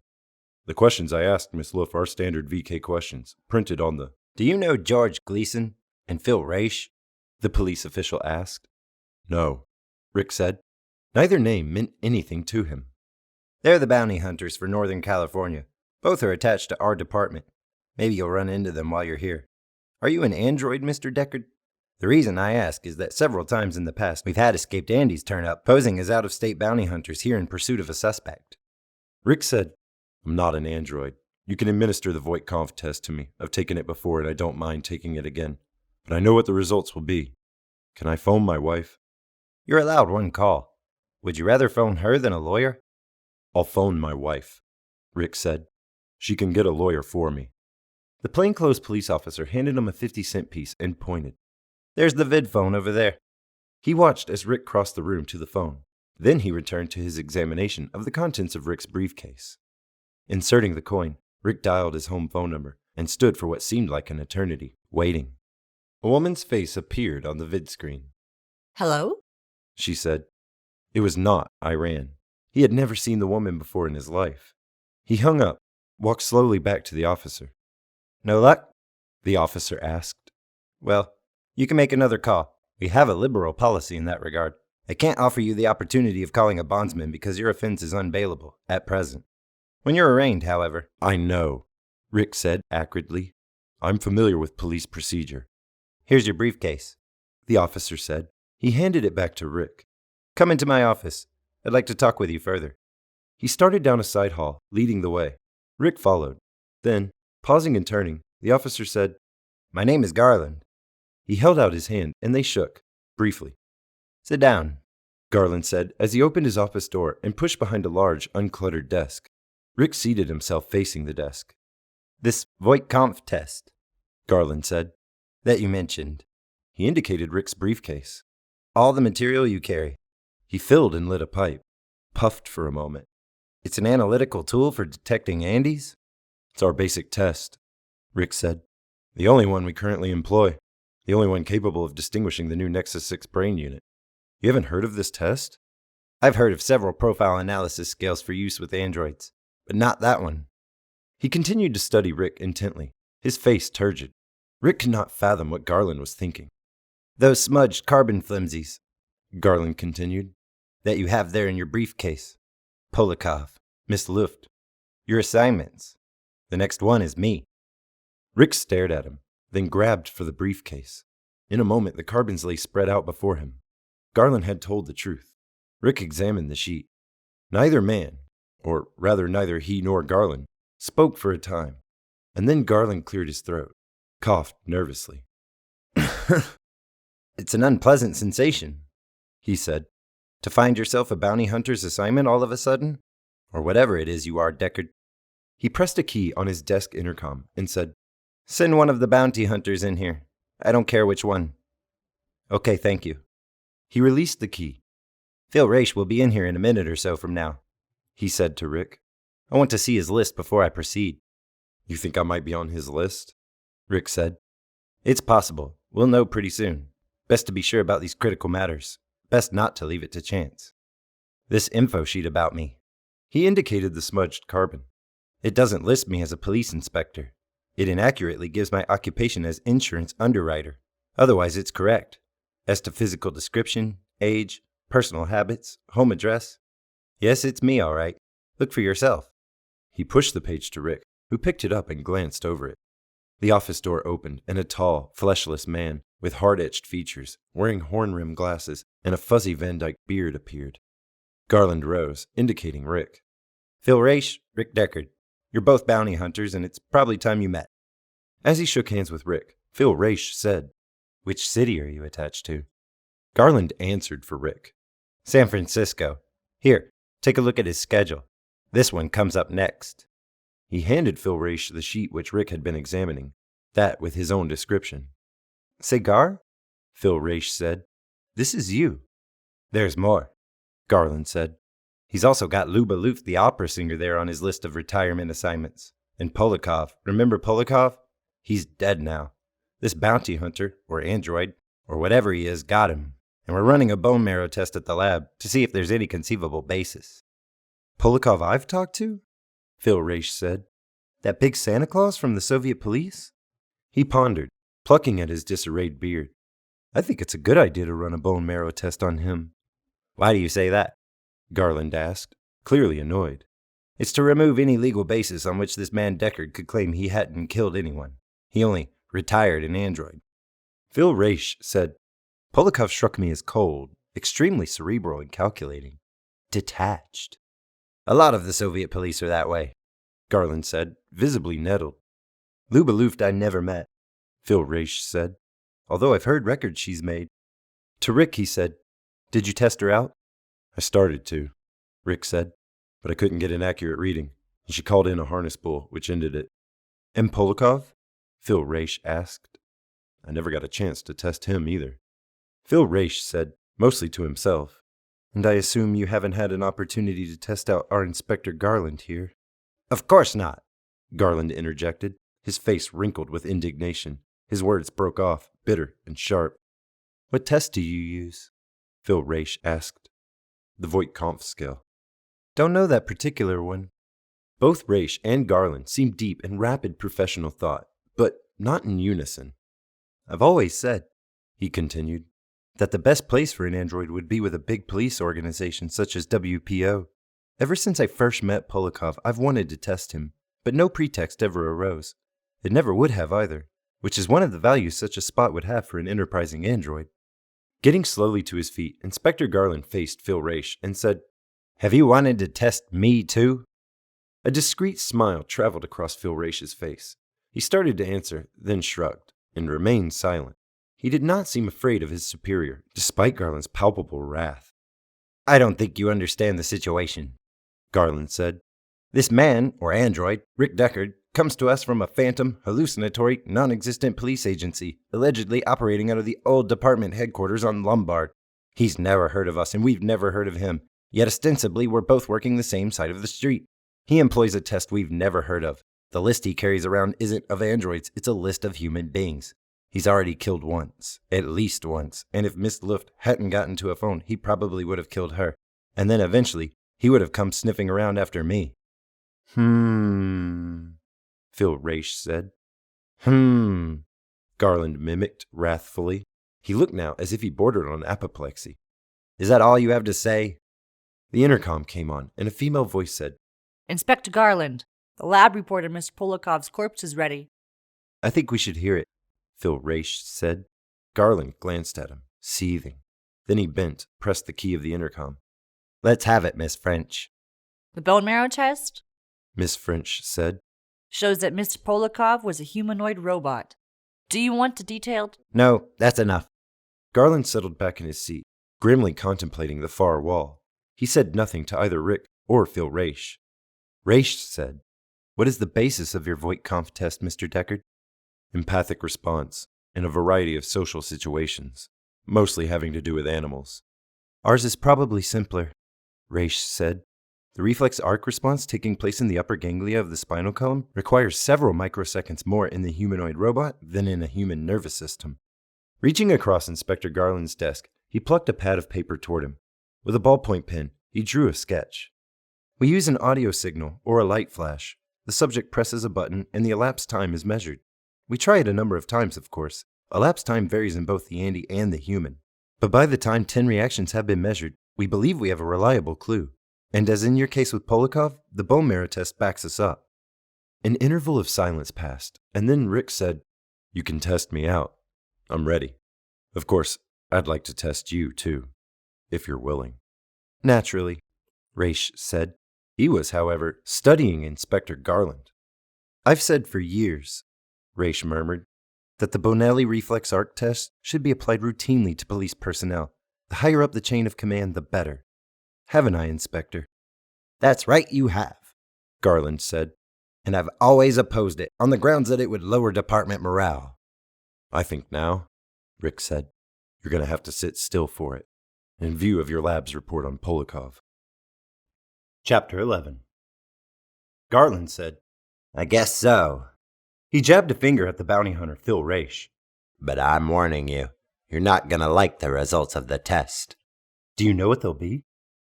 The questions I asked Miss Luff are standard VK questions, printed on the... Do you know George Gleason and Phil Raish? The police official asked. No, Rick said. Neither name meant anything to him. They're the bounty hunters for Northern California. Both are attached to our department. Maybe you'll run into them while you're here. Are you an android, Mr. Deckard? The reason I ask is that several times in the past we've had escaped Andes turn up, posing as out-of-state bounty hunters here in pursuit of a suspect. Rick said, I'm not an android. You can administer the Voight-Kampf test to me. I've taken it before and I don't mind taking it again. But I know what the results will be. Can I phone my wife? You're allowed one call. Would you rather phone her than a lawyer? I'll phone my wife, Rick said. She can get a lawyer for me. The plainclothes police officer handed him a 50-cent piece and pointed. There's the vid phone over there. He watched as Rick crossed the room to the phone. Then he returned to his examination of the contents of Rick's briefcase. Inserting the coin, Rick dialed his home phone number and stood for what seemed like an eternity, waiting. A woman's face appeared on the vid screen. Hello? she said. It was not Iran. He had never seen the woman before in his life. He hung up, walked slowly back to the officer. No luck? The officer asked. Well, you can make another call. We have a liberal policy in that regard. I can't offer you the opportunity of calling a bondsman because your offense is unbailable at present. When you're arraigned, however... I know, Rick said acridly. I'm familiar with police procedure. Here's your briefcase, the officer said. He handed it back to Rick. Come into my office. I'd like to talk with you further. He started down a side hall, leading the way. Rick followed. Then, pausing and turning, the officer said, My name is Garland. He held out his hand, and they shook, briefly. Sit down, Garland said as he opened his office door and pushed behind a large, uncluttered desk. Rick seated himself facing the desk. This Voight-Kampf test, Garland said, that you mentioned. He indicated Rick's briefcase. All the material you carry. He filled and lit a pipe, puffed for a moment. It's an analytical tool for detecting Andes? It's our basic test, Rick said. The only one we currently employ. The only one capable of distinguishing the new Nexus 6 brain unit. You haven't heard of this test? I've heard of several profile analysis scales for use with androids, but not that one. He continued to study Rick intently, his face turgid. Rick could not fathom what Garland was thinking. Those smudged carbon flimsies, Garland continued, that you have there in your briefcase. Polikov, Miss Luft. Your assignments. The next one is me. Rick stared at him, then grabbed for the briefcase. In a moment, the carbons lay spread out before him. Garland had told the truth. Rick examined the sheet. Neither man, or rather neither he nor Garland, spoke for a time, and then Garland cleared his throat, coughed nervously. It's an unpleasant sensation, he said, to find yourself a bounty hunter's assignment all of a sudden, or whatever it is you are, Deckard. He pressed a key on his desk intercom and said, Send one of the bounty hunters in here. I don't care which one. Okay, thank you. He released the key. Phil Raish will be in here in a minute or so from now, he said to Rick. I want to see his list before I proceed. You think I might be on his list? Rick said. It's possible. We'll know pretty soon. Best to be sure about these critical matters. Best not to leave it to chance. This info sheet about me. He indicated the smudged carbon. It doesn't list me as a police inspector. It inaccurately gives my occupation as insurance underwriter. Otherwise, it's correct. As to physical description, age, personal habits, home address. Yes, it's me, all right. Look for yourself. He pushed the page to Rick, who picked it up and glanced over it. The office door opened, and a tall, fleshless man with hard-etched features, wearing horn-rimmed glasses, and a fuzzy Van Dyke beard appeared. Garland rose, indicating Rick. Phil Raish, Rick Deckard. You're both bounty hunters, and it's probably time you met. As he shook hands with Rick, Phil Raish said, Which city are you attached to? Garland answered for Rick. San Francisco. Here, take a look at his schedule. This one comes up next. He handed Phil Raish the sheet which Rick had been examining, that with his own description. Cigar? Phil Raish said. This is you. There's more, Garland said. He's also got Luba Luft, the opera singer, there on his list of retirement assignments. And Polikov. Remember Polikov? He's dead now. This bounty hunter, or android, or whatever he is, got him. And we're running a bone marrow test at the lab to see if there's any conceivable basis. Polikov I've talked to? Phil Raish said. That big Santa Claus from the Soviet police? He pondered, plucking at his disarrayed beard. I think it's a good idea to run a bone marrow test on him. Why do you say that? Garland asked, clearly annoyed. It's to remove any legal basis on which this man Deckard could claim he hadn't killed anyone. He only retired an android. Phil Raish said, Polikov struck me as cold, extremely cerebral and calculating. Detached. A lot of the Soviet police are that way, Garland said, visibly nettled. Luba Luft I never met, Phil Raish said, although I've heard records she's made. To Rick he said, Did you test her out? I started to, Rick said, but I couldn't get an accurate reading, and she called in a harness bull, which ended it. And Polikov? Phil Raish asked. I never got a chance to test him either. Phil Raish said, mostly to himself, And I assume you haven't had an opportunity to test out our Inspector Garland here. Of course not, Garland interjected, his face wrinkled with indignation. His words broke off, bitter and sharp. What test do you use? Phil Raish asked. The Voight-Kampff scale. Don't know that particular one. Both Raish and Garland seemed deep in rapid professional thought, but not in unison. I've always said, he continued, that the best place for an android would be with a big police organization such as WPO. Ever since I first met Polikov, I've wanted to test him, but no pretext ever arose. It never would have either, which is one of the values such a spot would have for an enterprising android. Getting slowly to his feet, Inspector Garland faced Phil Raish and said, "Have you wanted to test me too?" A discreet smile traveled across Phil Raish's face. He started to answer, then shrugged, and remained silent. He did not seem afraid of his superior, despite Garland's palpable wrath. "I don't think you understand the situation," Garland said. "This man, or android, Rick Deckard, comes to us from a phantom, hallucinatory, non-existent police agency, allegedly operating out of the old department headquarters on Lombard. He's never heard of us, and we've never heard of him, yet ostensibly we're both working the same side of the street. He employs a test we've never heard of. The list he carries around isn't of androids, it's a list of human beings. He's already killed once, at least once, and if Miss Luft hadn't gotten to a phone, he probably would have killed her. And then eventually, he would have come sniffing around after me." Phil Raish said. Garland mimicked wrathfully. He looked now as if he bordered on apoplexy. "Is that all you have to say?" The intercom came on, and a female voice said, Inspector Garland, the lab report on Mr. Polikov's corpse is ready. "I think we should hear it," Phil Raish said. Garland glanced at him, seething. Then he bent, pressed the key of the intercom. "Let's have it, Miss French." The bone marrow test Miss French said. shows that Mr. Polikov was a humanoid robot. Do you want the detailed? "No, that's enough." Garland settled back in his seat, grimly contemplating the far wall. He said nothing to either Rick or Phil Raish. Raish said, "What is the basis of your Voight-Kampff test, Mr. Deckard?" Empathic response in a variety of social situations, mostly having to do with animals. "Ours is probably simpler," Raish said. "The reflex arc response taking place in the upper ganglia of the spinal column requires several microseconds more in the humanoid robot than in a human nervous system." Reaching across Inspector Garland's desk, he plucked a pad of paper toward him. With a ballpoint pen, he drew a sketch. "We use an audio signal or a light flash. The subject presses a button and the elapsed time is measured. We try it a number of times, of course. Elapsed time varies in both the Andy and the human. But by the time 10 reactions have been measured, we believe we have a reliable clue. And as in your case with Polikov, the bone marrow test backs us up." An interval of silence passed, and then Rick said, "You can test me out. I'm ready. Of course, I'd like to test you, too, if you're willing." "Naturally," Raish said. He was, however, studying Inspector Garland. "I've said for years," Raish murmured, "that the Bonelli reflex arc test should be applied routinely to police personnel. The higher up the chain of command, the better. Haven't I, Inspector?" "That's right, you have," Garland said. "And I've always opposed it, on the grounds that it would lower department morale." "I think now," Rick said, "you're going to have to sit still for it, in view of your lab's report on Polikov." Chapter 11. Garland said, "I guess so." He jabbed a finger at the bounty hunter, Phil Raish. "But I'm warning you, you're not going to like the results of the test." "Do you know what they'll be?"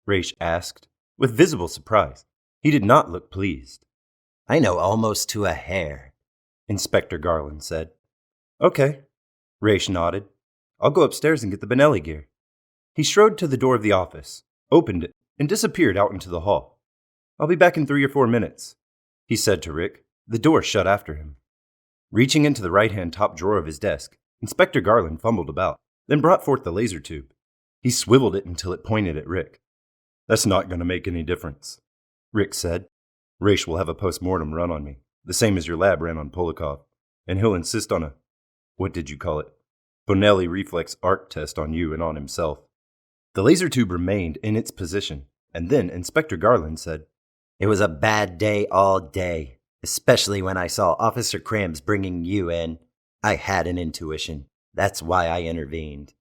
Raish asked, with visible surprise. He did not look pleased. "I know almost to a hair," Inspector Garland said. "Okay." Raish nodded. "I'll go upstairs and get the Benelli gear." He strode to the door of the office, opened it, and disappeared out into the hall. "I'll be back in 3 or 4 minutes," he said to Rick. The door shut after him. Reaching into the right-hand top drawer of his desk, Inspector Garland fumbled about, then brought forth the laser tube. He swiveled it until it pointed at Rick. "That's not going to make any difference," Rick said. "Raish will have a post-mortem run on me, the same as your lab ran on Polikov, and he'll insist on a, what did you call it, Bonelli reflex arc test on you and on himself." The laser tube remained in its position, and then Inspector Garland said, "It was a bad day all day, especially when I saw Officer Krams bringing you in. I had an intuition. That's why I intervened."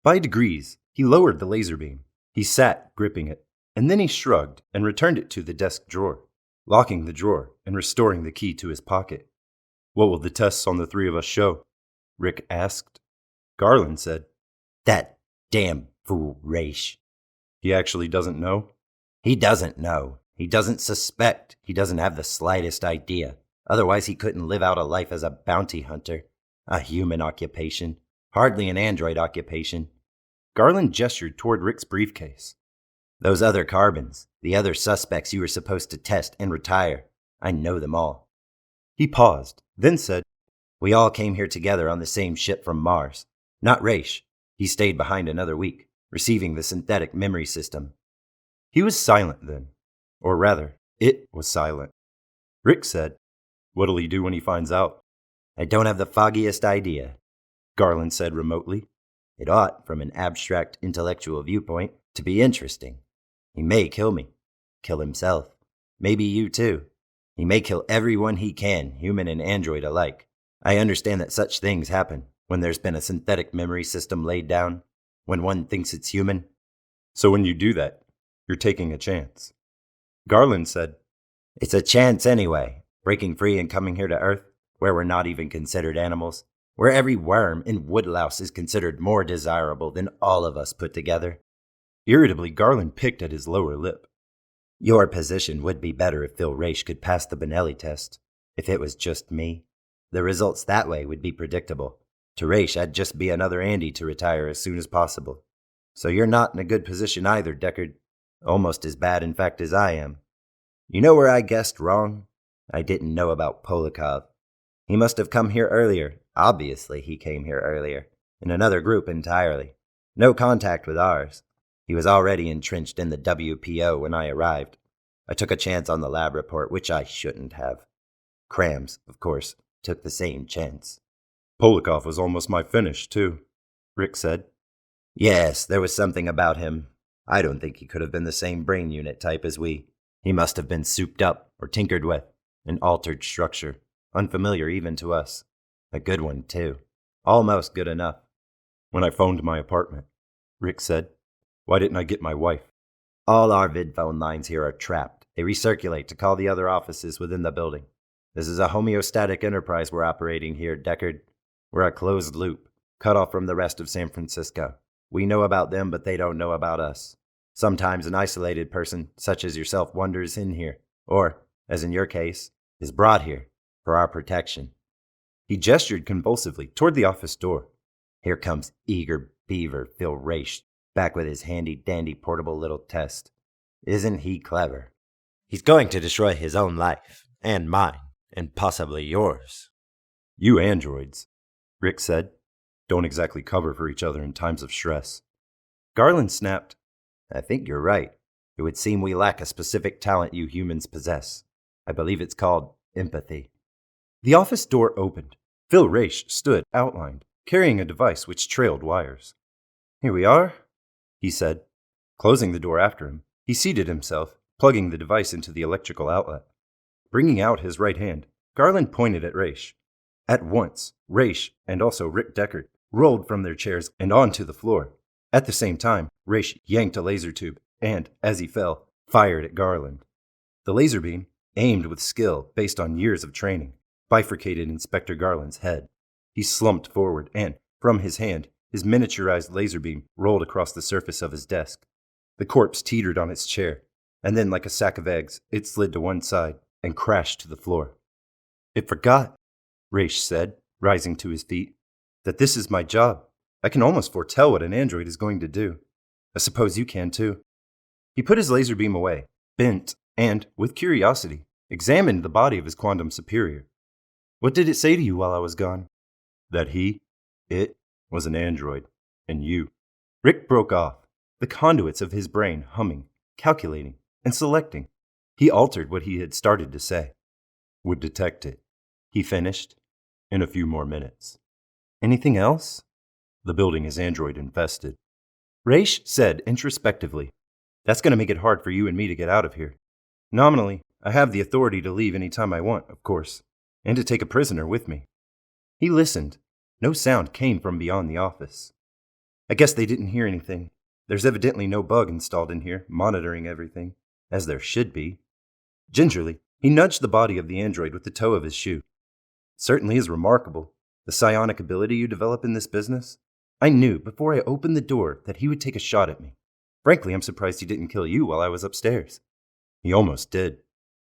By degrees, he lowered the laser beam. He sat, gripping it, and then he shrugged and returned it to the desk drawer, locking the drawer and restoring the key to his pocket. "What will the tests on the 3 of us show?" Rick asked. Garland said, "That damn Fool Raish. He actually doesn't know? He doesn't know. He doesn't suspect. He doesn't have the slightest idea. Otherwise, he couldn't live out a life as a bounty hunter. A human occupation. Hardly an android occupation. Garland gestured toward Rick's briefcase. Those other carbons, the other suspects you were supposed to test and retire. I know them all. He paused, then said, We all came here together on the same ship from Mars. Not Raish. He stayed behind another week, receiving the synthetic memory system. He was silent then. Or rather, it was silent. Rick said, What'll he do when he finds out? I don't have the foggiest idea, Garland said remotely. It ought, from an abstract intellectual viewpoint, to be interesting. He may kill me. Kill himself. Maybe you too. He may kill everyone he can, human and android alike. I understand that such things happen when there's been a synthetic memory system laid down, when one thinks it's human. So when you do that, you're taking a chance. Garland said, It's a chance anyway, breaking free and coming here to Earth, where we're not even considered animals, where every worm and woodlouse is considered more desirable than all of us put together. Irritably, Garland picked at his lower lip. Your position would be better if Phil Raish could pass the Benelli test. If it was just me, the results that way would be predictable. To Raish, I'd just be another Andy to retire as soon as possible. So you're not in a good position either, Deckard. Almost as bad, in fact, as I am. You know where I guessed wrong? I didn't know about Polikov. He must have come here earlier. Obviously, he came here earlier. In another group entirely. No contact with ours. He was already entrenched in the WPO when I arrived. I took a chance on the lab report, which I shouldn't have. Krams, of course, took the same chance. Polikov was almost my finish, too, Rick said. Yes, there was something about him. I don't think he could have been the same brain unit type as we. He must have been souped up or tinkered with, an altered structure, unfamiliar even to us. A good one, too. Almost good enough. When I phoned my apartment, Rick said, why didn't I get my wife? All our vid phone lines here are trapped. They recirculate to call the other offices within the building. This is a homeostatic enterprise we're operating here, Deckard. We're a closed loop, cut off from the rest of San Francisco. We know about them, but they don't know about us. Sometimes an isolated person, such as yourself, wanders in here, or, as in your case, is brought here for our protection. He gestured convulsively toward the office door. Here comes eager beaver Phil Raish, back with his handy-dandy portable little test. Isn't he clever? He's going to destroy his own life, and mine, and possibly yours. You androids, Rick said, don't exactly cover for each other in times of stress. Garland snapped, I think you're right. It would seem we lack a specific talent you humans possess. I believe it's called empathy. The office door opened. Phil Raish stood outlined, carrying a device which trailed wires. Here we are, he said. Closing the door after him, he seated himself, plugging the device into the electrical outlet. Bringing out his right hand, Garland pointed at Raish. At once, Raish and also Rick Deckard rolled from their chairs and onto the floor. At the same time, Raish yanked a laser tube and, as he fell, fired at Garland. The laser beam, aimed with skill based on years of training, bifurcated Inspector Garland's head. He slumped forward and, from his hand, his miniaturized laser beam rolled across the surface of his desk. The corpse teetered on its chair, and then like a sack of eggs, it slid to one side and crashed to the floor. It forgot, Raish said, rising to his feet, that this is my job. I can almost foretell what an android is going to do. I suppose you can too. He put his laser beam away, bent, and, with curiosity, examined the body of his quantum superior. What did it say to you while I was gone? That it, was an android, and you. Rick broke off, the conduits of his brain humming, calculating, and selecting. He altered what he had started to say. Would detect it, he finished, in a few more minutes. Anything else? The building is android infested. Raish said introspectively, that's going to make it hard for you and me to get out of here. Nominally, I have the authority to leave any time I want, of course, and to take a prisoner with me. He listened. No sound came from beyond the office. I guess they didn't hear anything. There's evidently no bug installed in here, monitoring everything, as there should be. Gingerly, he nudged the body of the android with the toe of his shoe. It certainly is remarkable, the psionic ability you develop in this business. I knew before I opened the door that he would take a shot at me. Frankly, I'm surprised he didn't kill you while I was upstairs." "He almost did,"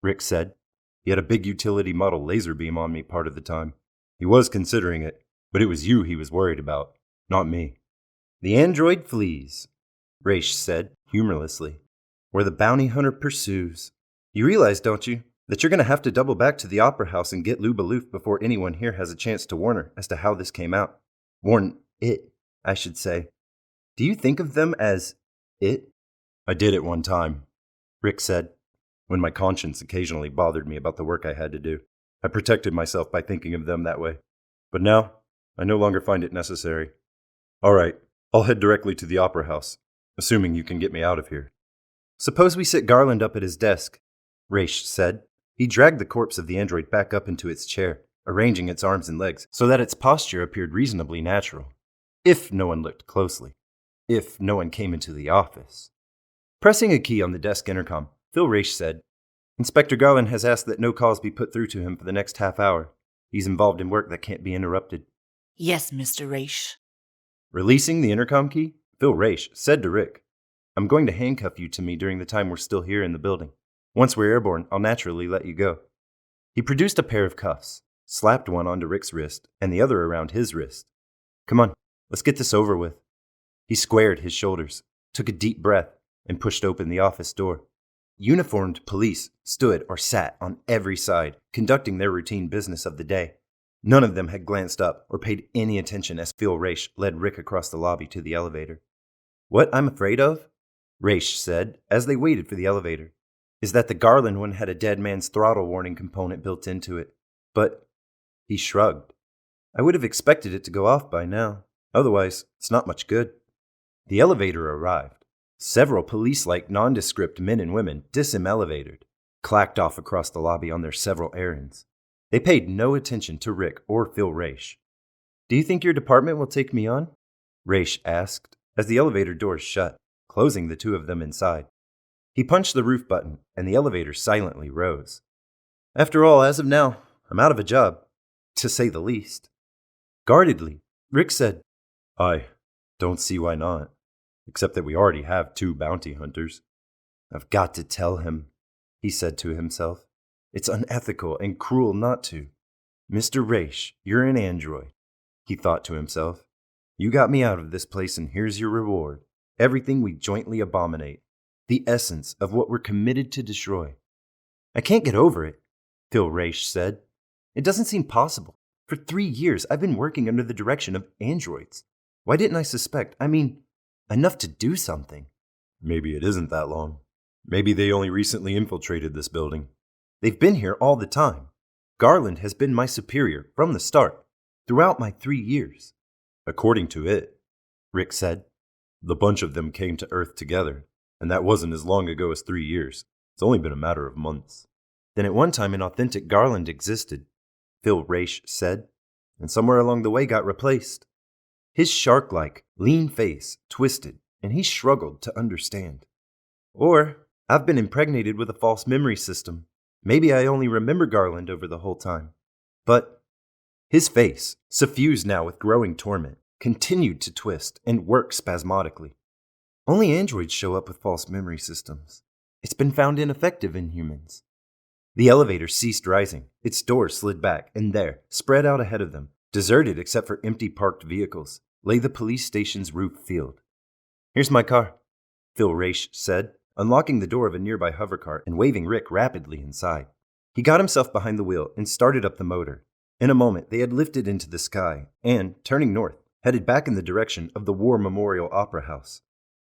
Rick said. "He had a big utility model laser beam on me part of the time. He was considering it, but it was you he was worried about, not me." "The android flees," Raish said humorlessly, "where the bounty hunter pursues. You realize, don't you, that you're going to have to double back to the Opera House and get Luba Loof before anyone here has a chance to warn her as to how this came out. Warn it, I should say. Do you think of them as it?" "I did at one time," Rick said, "when my conscience occasionally bothered me about the work I had to do. I protected myself by thinking of them that way. But now, I no longer find it necessary. All right, I'll head directly to the Opera House, assuming you can get me out of here." "Suppose we sit Garland up at his desk," Raish said. He dragged the corpse of the android back up into its chair, arranging its arms and legs so that its posture appeared reasonably natural. If no one looked closely. If no one came into the office. Pressing a key on the desk intercom, Phil Raish said, "Inspector Garland has asked that no calls be put through to him for the next half hour. He's involved in work that can't be interrupted." Yes, Mr. Raish. Releasing the intercom key, Phil Raish said to Rick, "I'm going to handcuff you to me during the time we're still here in the building. Once we're airborne, I'll naturally let you go." He produced a pair of cuffs, slapped one onto Rick's wrist and the other around his wrist. "Come on, let's get this over with." He squared his shoulders, took a deep breath, and pushed open the office door. Uniformed police stood or sat on every side, conducting their routine business of the day. None of them had glanced up or paid any attention as Phil Raish led Rick across the lobby to the elevator. "What I'm afraid of," Raish said as they waited for the elevator, "is that the Garland one had a dead man's throttle warning component built into it. But," he shrugged, "I would have expected it to go off by now. Otherwise, it's not much good." The elevator arrived. Several police-like nondescript men and women disemelevated, clacked off across the lobby on their several errands. They paid no attention to Rick or Phil Raish. "Do you think your department will take me on?" Raish asked as the elevator doors shut, closing the two of them inside. He punched the roof button, and the elevator silently rose. "After all, as of now, I'm out of a job, to say the least." Guardedly, Rick said, "I don't see why not, except that we already have 2 bounty hunters." "I've got to tell him," he said to himself. "It's unethical and cruel not to. Mr. Raish, you're an android," he thought to himself. "You got me out of this place, and here's your reward. Everything we jointly abominate. The essence of what we're committed to destroy." "I can't get over it," Phil Raish said. "It doesn't seem possible. For 3 years, I've been working under the direction of androids. Why didn't I suspect? I mean, enough to do something." "Maybe it isn't that long. Maybe they only recently infiltrated this building." "They've been here all the time. Garland has been my superior from the start, throughout my 3 years." "According to it," Rick said, "the bunch of them came to Earth together, and that wasn't as long ago as 3 years. It's only been a matter of months." "Then at one time an authentic Garland existed," Phil Raish said, "and somewhere along the way got replaced." His shark-like, lean face twisted, and he struggled to understand. "Or I've been impregnated with a false memory system. Maybe I only remember Garland over the whole time. But," his face, suffused now with growing torment, continued to twist and work spasmodically. "Only androids show up with false memory systems. It's been found ineffective in humans." The elevator ceased rising, its doors slid back, and there, spread out ahead of them, deserted except for empty parked vehicles, lay the police station's roof field. "Here's my car," Phil Raish said, unlocking the door of a nearby hovercar and waving Rick rapidly inside. He got himself behind the wheel and started up the motor. In a moment, they had lifted into the sky and, turning north, headed back in the direction of the War Memorial Opera House.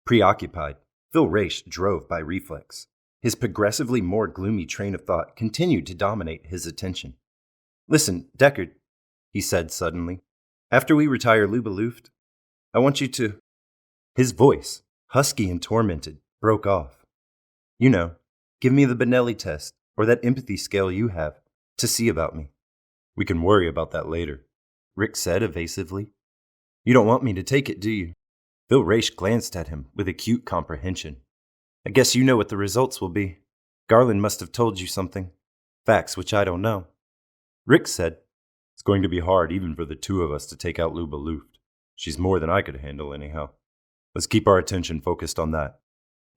Preoccupied, Phil Raish drove by reflex. His progressively more gloomy train of thought continued to dominate his attention. "Listen, Deckard," he said suddenly, "after we retire Luba Luft, I want you to—" His voice, husky and tormented, broke off. "You know, give me the Benelli test, or that empathy scale you have, to see about me." "We can worry about that later," Rick said evasively. "You don't want me to take it, do you?" Phil Raish glanced at him with acute comprehension. "I guess you know what the results will be. Garland must have told you something. Facts which I don't know." Rick said, "It's going to be hard even for the 2 of us to take out Luba Luft. She's more than I could handle anyhow. Let's keep our attention focused on that.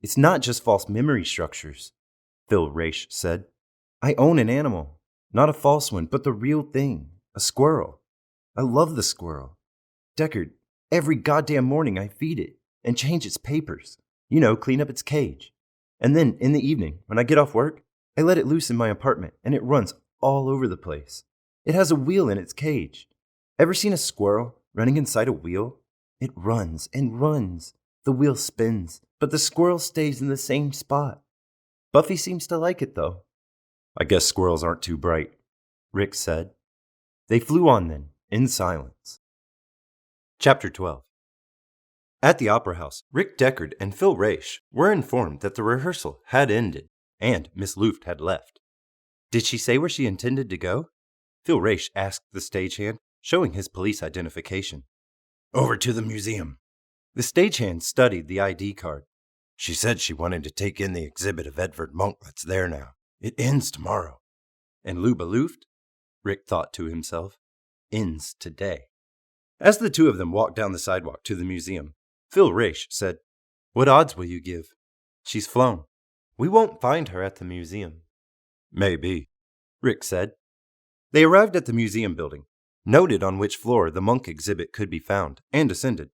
It's not just false memory structures, Phil Raish said. I own an animal. Not a false one, but the real thing. A squirrel. I love the squirrel. Deckard, every goddamn morning I feed it and change its papers. Clean up its cage. And then, in the evening, when I get off work, I let it loose in my apartment and it runs all over the place. It has a wheel in its cage. Ever seen a squirrel running inside a wheel? It runs and runs. The wheel spins, but the squirrel stays in the same spot. Buffy seems to like it, though. I guess squirrels aren't too bright, Rick said. They flew on then, in silence. Chapter 12. At the Opera House, Rick Deckard and Phil Raish were informed that the rehearsal had ended, and Miss Luft had left. Did she say where she intended to go? Phil Raish asked the stagehand, showing his police identification. Over to the museum. The stagehand studied the ID card. She said she wanted to take in the exhibit of Edvard Munch that's there now. It ends tomorrow. And Luba Luft, Rick thought to himself, ends today. As the two of them walked down the sidewalk to the museum, Phil Raish said, What odds will you give? She's flown. We won't find her at the museum. Maybe, Rick said. They arrived at the museum building, noted on which floor the Munch exhibit could be found, and ascended.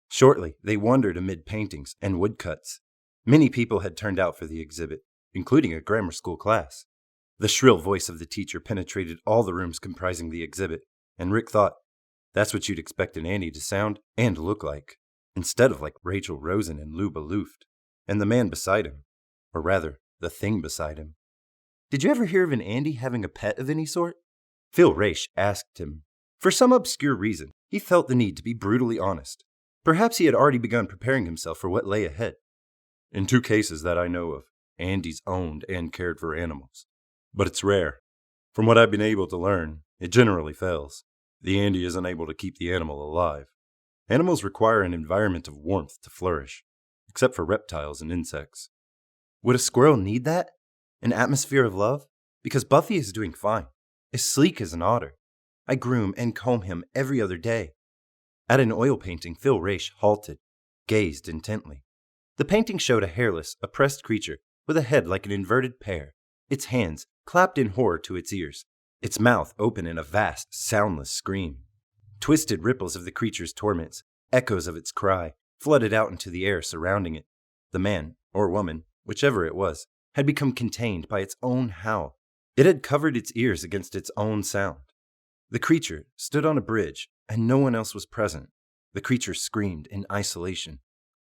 Shortly, they wandered amid paintings and woodcuts. Many people had turned out for the exhibit, including a grammar school class. The shrill voice of the teacher penetrated all the rooms comprising the exhibit, and Rick thought, that's what you'd expect an Andy to sound and look like, instead of like Rachel Rosen and Luba Luft, and the man beside him, or rather, the thing beside him. Did you ever hear of an Andy having a pet of any sort? Phil Raish asked him. For some obscure reason, he felt the need to be brutally honest. Perhaps he had already begun preparing himself for what lay ahead. In 2 cases that I know of, Andy's owned and cared for animals. But it's rare. From what I've been able to learn, it generally fails. The Andy isn't able to keep the animal alive. Animals require an environment of warmth to flourish, except for reptiles and insects. Would a squirrel need that? An atmosphere of love? Because Buffy is doing fine, as sleek as an otter. I groom and comb him every other day. At an oil painting, Phil Raish halted, gazed intently. The painting showed a hairless, oppressed creature with a head like an inverted pear, its hands clapped in horror to its ears, its mouth open in a vast, soundless scream. Twisted ripples of the creature's torments, echoes of its cry, flooded out into the air surrounding it. The man, or woman, whichever it was, had become contained by its own howl. It had covered its ears against its own sound. The creature stood on a bridge, and no one else was present. The creature screamed in isolation,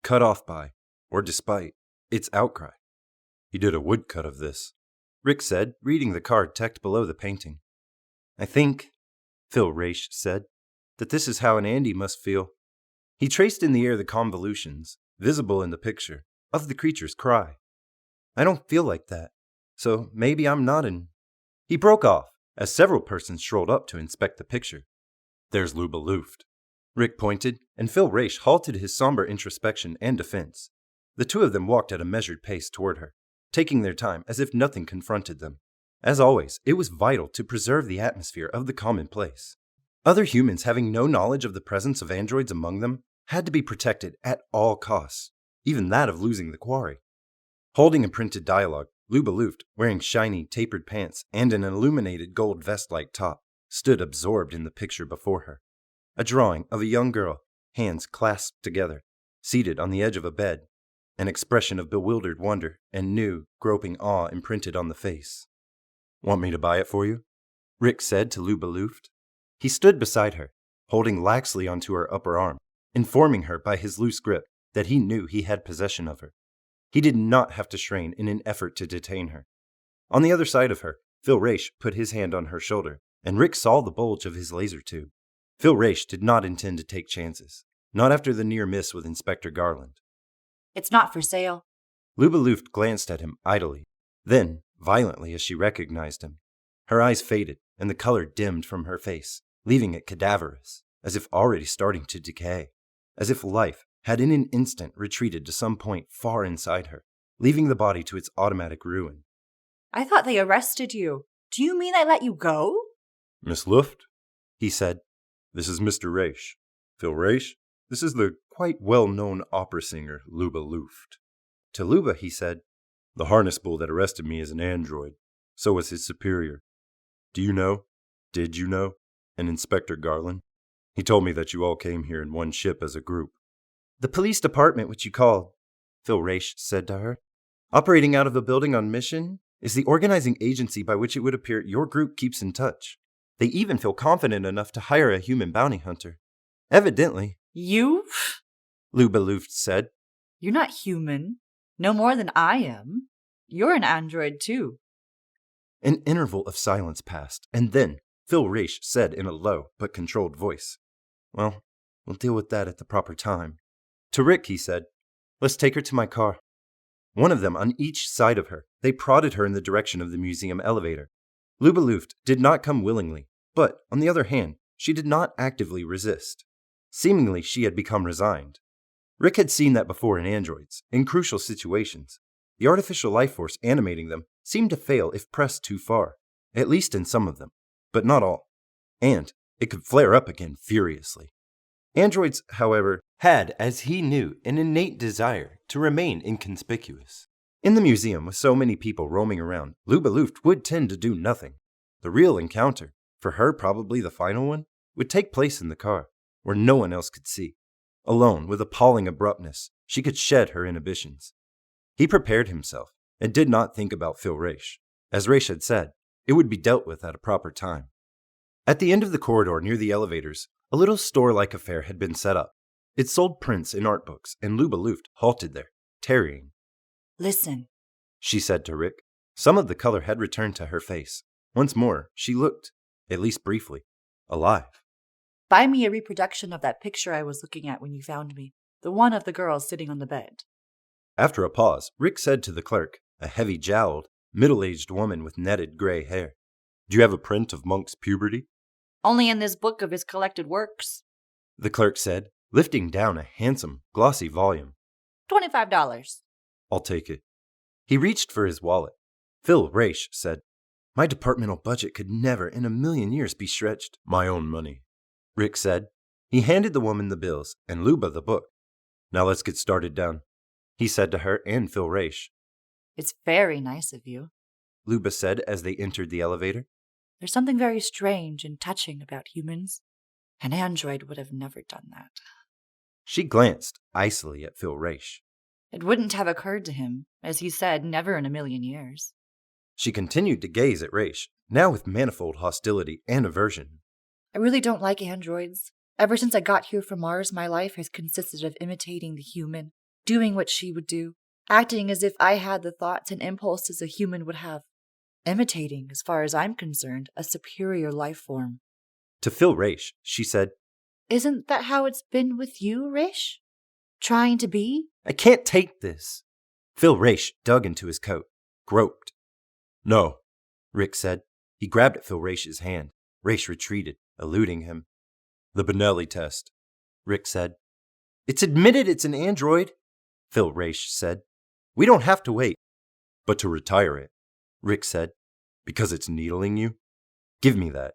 cut off by, or despite, its outcry. He did a woodcut of this, Rick said, reading the card tacked below the painting. I think, Phil Raish said, that this is how an Andy must feel. He traced in the air the convolutions, visible in the picture, of the creature's cry. I don't feel like that, so maybe I'm not an... He broke off, as several persons strolled up to inspect the picture. There's Luba Luft. Rick pointed, and Phil Raish halted his somber introspection and defense. The two of them walked at a measured pace toward her, taking their time as if nothing confronted them. As always, it was vital to preserve the atmosphere of the commonplace. Other humans having no knowledge of the presence of androids among them had to be protected at all costs, even that of losing the quarry. Holding a printed dialogue, Luba Luft, wearing shiny, tapered pants and an illuminated gold vest-like top, stood absorbed in the picture before her. A drawing of a young girl, hands clasped together, seated on the edge of a bed, an expression of bewildered wonder and new, groping awe imprinted on the face. Want me to buy it for you? Rick said to Luba Luft. He stood beside her, holding laxly onto her upper arm, informing her by his loose grip that he knew he had possession of her. He did not have to strain in an effort to detain her. On the other side of her, Phil Raish put his hand on her shoulder, and Rick saw the bulge of his laser tube. Phil Raish did not intend to take chances, not after the near miss with Inspector Garland. It's not for sale. Luba Luft glanced at him idly, then violently as she recognized him. Her eyes faded, and the color dimmed from her face, leaving it cadaverous, as if already starting to decay, as if life had in an instant retreated to some point far inside her, leaving the body to its automatic ruin. I thought they arrested you. Do you mean I let you go? Miss Luft, he said. This is Mr. Raish. Phil Raish, This is the quite well-known opera singer, Luba Luft. To Luba, he said, The harness bull that arrested me is an android. So was his superior. Did you know, an Inspector Garland? He told me that you all came here in one ship as a group. The police department, which you called, Phil Raish said to her, operating out of a building on mission, is the organizing agency by which it would appear your group keeps in touch. They even feel confident enough to hire a human bounty hunter. Evidently. You? Luba Luft said. You're not human. No more than I am. You're an android, too. An interval of silence passed, and then Phil Raish said in a low but controlled voice, Well, we'll deal with that at the proper time. To Rick, he said, Let's take her to my car. One of them on each side of her, they prodded her in the direction of the museum elevator. Luba Luft did not come willingly, but, on the other hand, she did not actively resist. Seemingly, she had become resigned. Rick had seen that before in androids, in crucial situations. The artificial life force animating them seemed to fail if pressed too far, at least in some of them, but not all. And it could flare up again furiously. Androids, however, had, as he knew, an innate desire to remain inconspicuous. In the museum, with so many people roaming around, Luba Luft would tend to do nothing. The real encounter, for her probably the final one, would take place in the car, where no one else could see. Alone, with appalling abruptness, she could shed her inhibitions. He prepared himself, and did not think about Phil Raish. As Raish had said, it would be dealt with at a proper time. At the end of the corridor near the elevators, a little store-like affair had been set up. It sold prints and art books, and Luba Luft halted there, tarrying. Listen, she said to Rick. Some of the color had returned to her face. Once more, she looked, at least briefly, alive. Buy me a reproduction of that picture I was looking at when you found me, the one of the girl sitting on the bed. After a pause, Rick said to the clerk, a heavy-jowled, middle-aged woman with netted gray hair, Do you have a print of Monk's puberty? Only in this book of his collected works, the clerk said, lifting down a handsome, glossy volume. $25. I'll take it. He reached for his wallet. Phil Raish said, My departmental budget could never in a million years be stretched. My own money, Rick said. He handed the woman the bills and Luba the book. Now let's get started down, he said to her and Phil Raish. It's very nice of you, Luba said as they entered the elevator. There's something very strange and touching about humans. An android would have never done that. She glanced icily at Phil Raish. It wouldn't have occurred to him, as he said, never in a million years. She continued to gaze at Raish, now with manifold hostility and aversion. I really don't like androids. Ever since I got here from Mars, my life has consisted of imitating the human, doing what she would do, acting as if I had the thoughts and impulses a human would have. Imitating, as far as I'm concerned, a superior life form. To Phil Raish, she said, Isn't that how it's been with you, Raish? Trying to be? I can't take this. Phil Raish dug into his coat, groped. No, Rick said. He grabbed at Phil Raish's hand. Raish retreated, eluding him. The Benelli test, Rick said. It's admitted it's an android, Phil Raish said. We don't have to wait. But to retire it, Rick said. Because it's needling you? Give me that.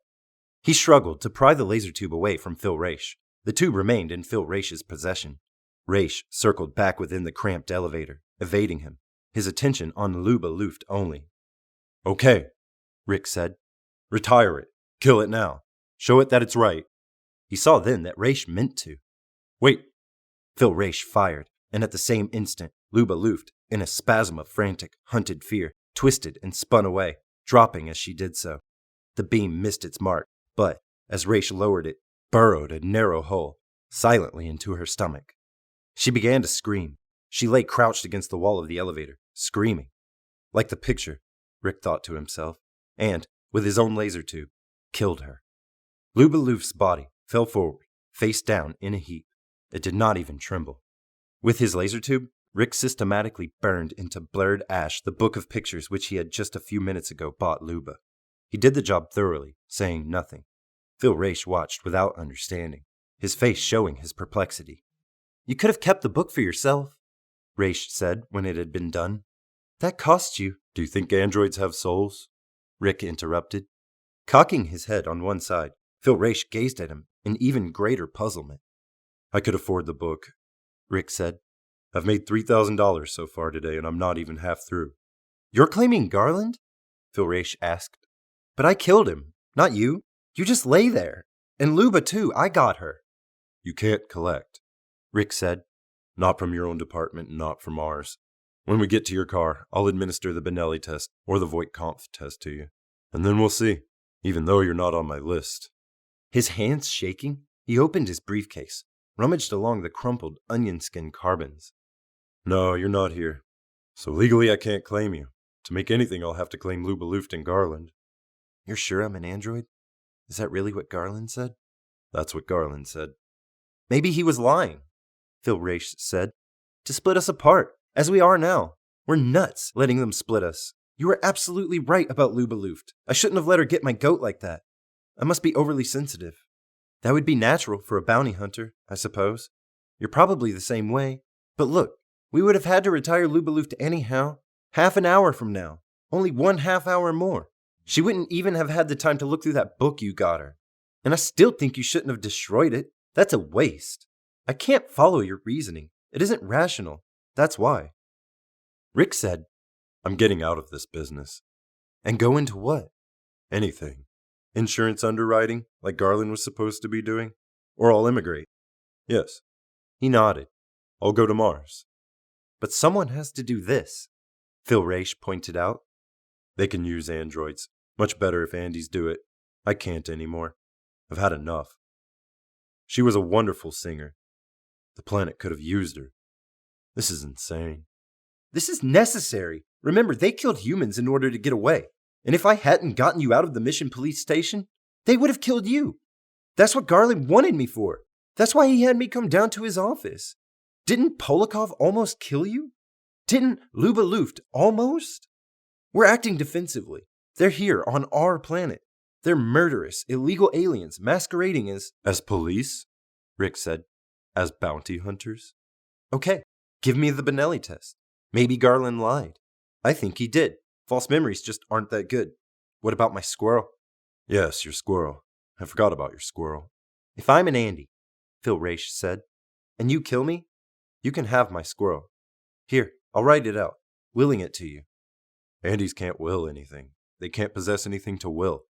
He struggled to pry the laser tube away from Phil Raish. The tube remained in Phil Raish's possession. Raish circled back within the cramped elevator, evading him, his attention on Luba Luft only. Okay, Rick said. Retire it. Kill it now. Show it that it's right. He saw then that Raish meant to. Wait. Phil Raish fired, and at the same instant, Luba Luft, in a spasm of frantic, hunted fear, twisted and spun away, dropping as she did so. The beam missed its mark, but, as Raish lowered it, burrowed a narrow hole, silently into her stomach. She began to scream. She lay crouched against the wall of the elevator, screaming. Like the picture, Rick thought to himself, and, with his own laser tube, killed her. Luba Luft's body fell forward, face down in a heap. It did not even tremble. With his laser tube, Rick systematically burned into blurred ash the book of pictures which he had just a few minutes ago bought Luba. He did the job thoroughly, saying nothing. Phil Raish watched without understanding, his face showing his perplexity. You could have kept the book for yourself, Raish said when it had been done. That cost you. Do you think androids have souls? Rick interrupted. Cocking his head on one side, Phil Raish gazed at him in even greater puzzlement. I could afford the book, Rick said. I've made $3,000 so far today, and I'm not even half through. You're claiming Garland? Phil Raish asked. But I killed him, not you. You just lay there. And Luba, too. I got her. You can't collect, Rick said. Not from your own department and not from ours. When we get to your car, I'll administer the Benelli test or the Voight-Kampff test to you. And then we'll see, even though you're not on my list. His hands shaking, he opened his briefcase, rummaged along the crumpled onion skin carbons. No, you're not here. So legally I can't claim you. To make anything, I'll have to claim Luba Luft and Garland. You're sure I'm an android? Is that really what Garland said? That's what Garland said. Maybe he was lying, Phil Raish said. To split us apart, as we are now. We're nuts letting them split us. You were absolutely right about Luba Luft. I shouldn't have let her get my goat like that. I must be overly sensitive. That would be natural for a bounty hunter, I suppose. You're probably the same way. But look, we would have had to retire Luba Luft anyhow. Half an hour from now. Only 1/2 hour more. She wouldn't even have had the time to look through that book you got her. And I still think you shouldn't have destroyed it. That's a waste. I can't follow your reasoning. It isn't rational. That's why. Rick said, I'm getting out of this business. And go into what? Anything. Insurance underwriting, like Garland was supposed to be doing? Or I'll immigrate. Yes. He nodded. I'll go to Mars. But someone has to do this, Phil Raish pointed out. They can use androids. Much better if Andes do it. I can't anymore. I've had enough. She was a wonderful singer. The planet could have used her. This is insane. This is necessary. Remember, they killed humans in order to get away. And if I hadn't gotten you out of the Mission Police Station, they would have killed you. That's what Garland wanted me for. That's why he had me come down to his office. Didn't Polakov almost kill you? Didn't Luba Luft almost? We're acting defensively. They're here on our planet. They're murderous, illegal aliens masquerading as... As police? Rick said. As bounty hunters? Okay, give me the Benelli test. Maybe Garland lied. I think he did. False memories just aren't that good. What about my squirrel? Yes, your squirrel. I forgot about your squirrel. If I'm an Andy, Phil Raish said, and you kill me, you can have my squirrel. Here, I'll write it out, willing it to you. Andys can't will anything. They can't possess anything to will.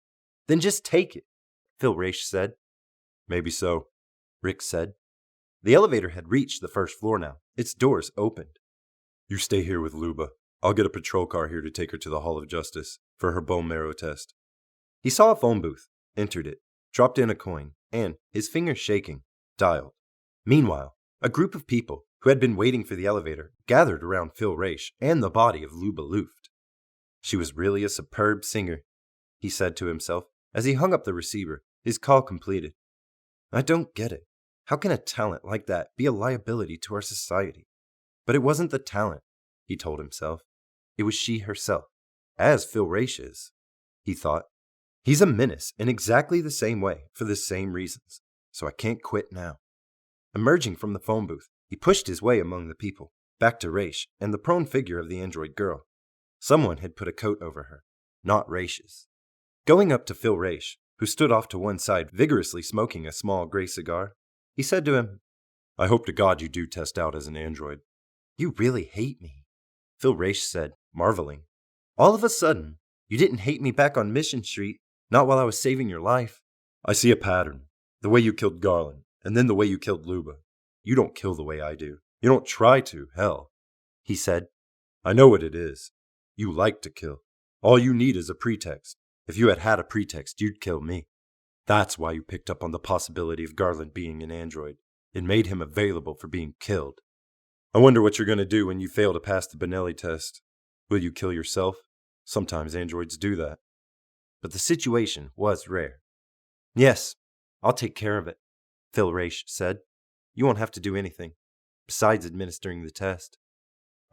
Then just take it, Phil Raish said. Maybe so, Rick said. The elevator had reached the first floor now. Its doors opened. You stay here with Luba. I'll get a patrol car here to take her to the Hall of Justice for her bone marrow test. He saw a phone booth, entered it, dropped in a coin, and, his fingers shaking, dialed. Meanwhile, a group of people who had been waiting for the elevator gathered around Phil Raish and the body of Luba Luft. She was really a superb singer, he said to himself as he hung up the receiver, his call completed. I don't get it. How can a talent like that be a liability to our society? But it wasn't the talent, he told himself. It was she herself, as Phil Raish is, he thought. He's a menace in exactly the same way for the same reasons, so I can't quit now. Emerging from the phone booth, he pushed his way among the people, back to Raish and the prone figure of the android girl. Someone had put a coat over her, not Raish's. Going up to Phil Raish, who stood off to one side vigorously smoking a small gray cigar, he said to him, I hope to God you do test out as an android. You really hate me, Phil Raish said, marveling. All of a sudden, you didn't hate me back on Mission Street, not while I was saving your life. I see a pattern. The way you killed Garland, and then the way you killed Luba. You don't kill the way I do. You don't try to, hell, he said. I know what it is. You like to kill. All you need is a pretext. If you had had a pretext, you'd kill me. That's why you picked up on the possibility of Garland being an android. It made him available for being killed. I wonder what you're going to do when you fail to pass the Benelli test. Will you kill yourself? Sometimes androids do that. But the situation was rare. Yes, I'll take care of it, Phil Raish said. You won't have to do anything, besides administering the test.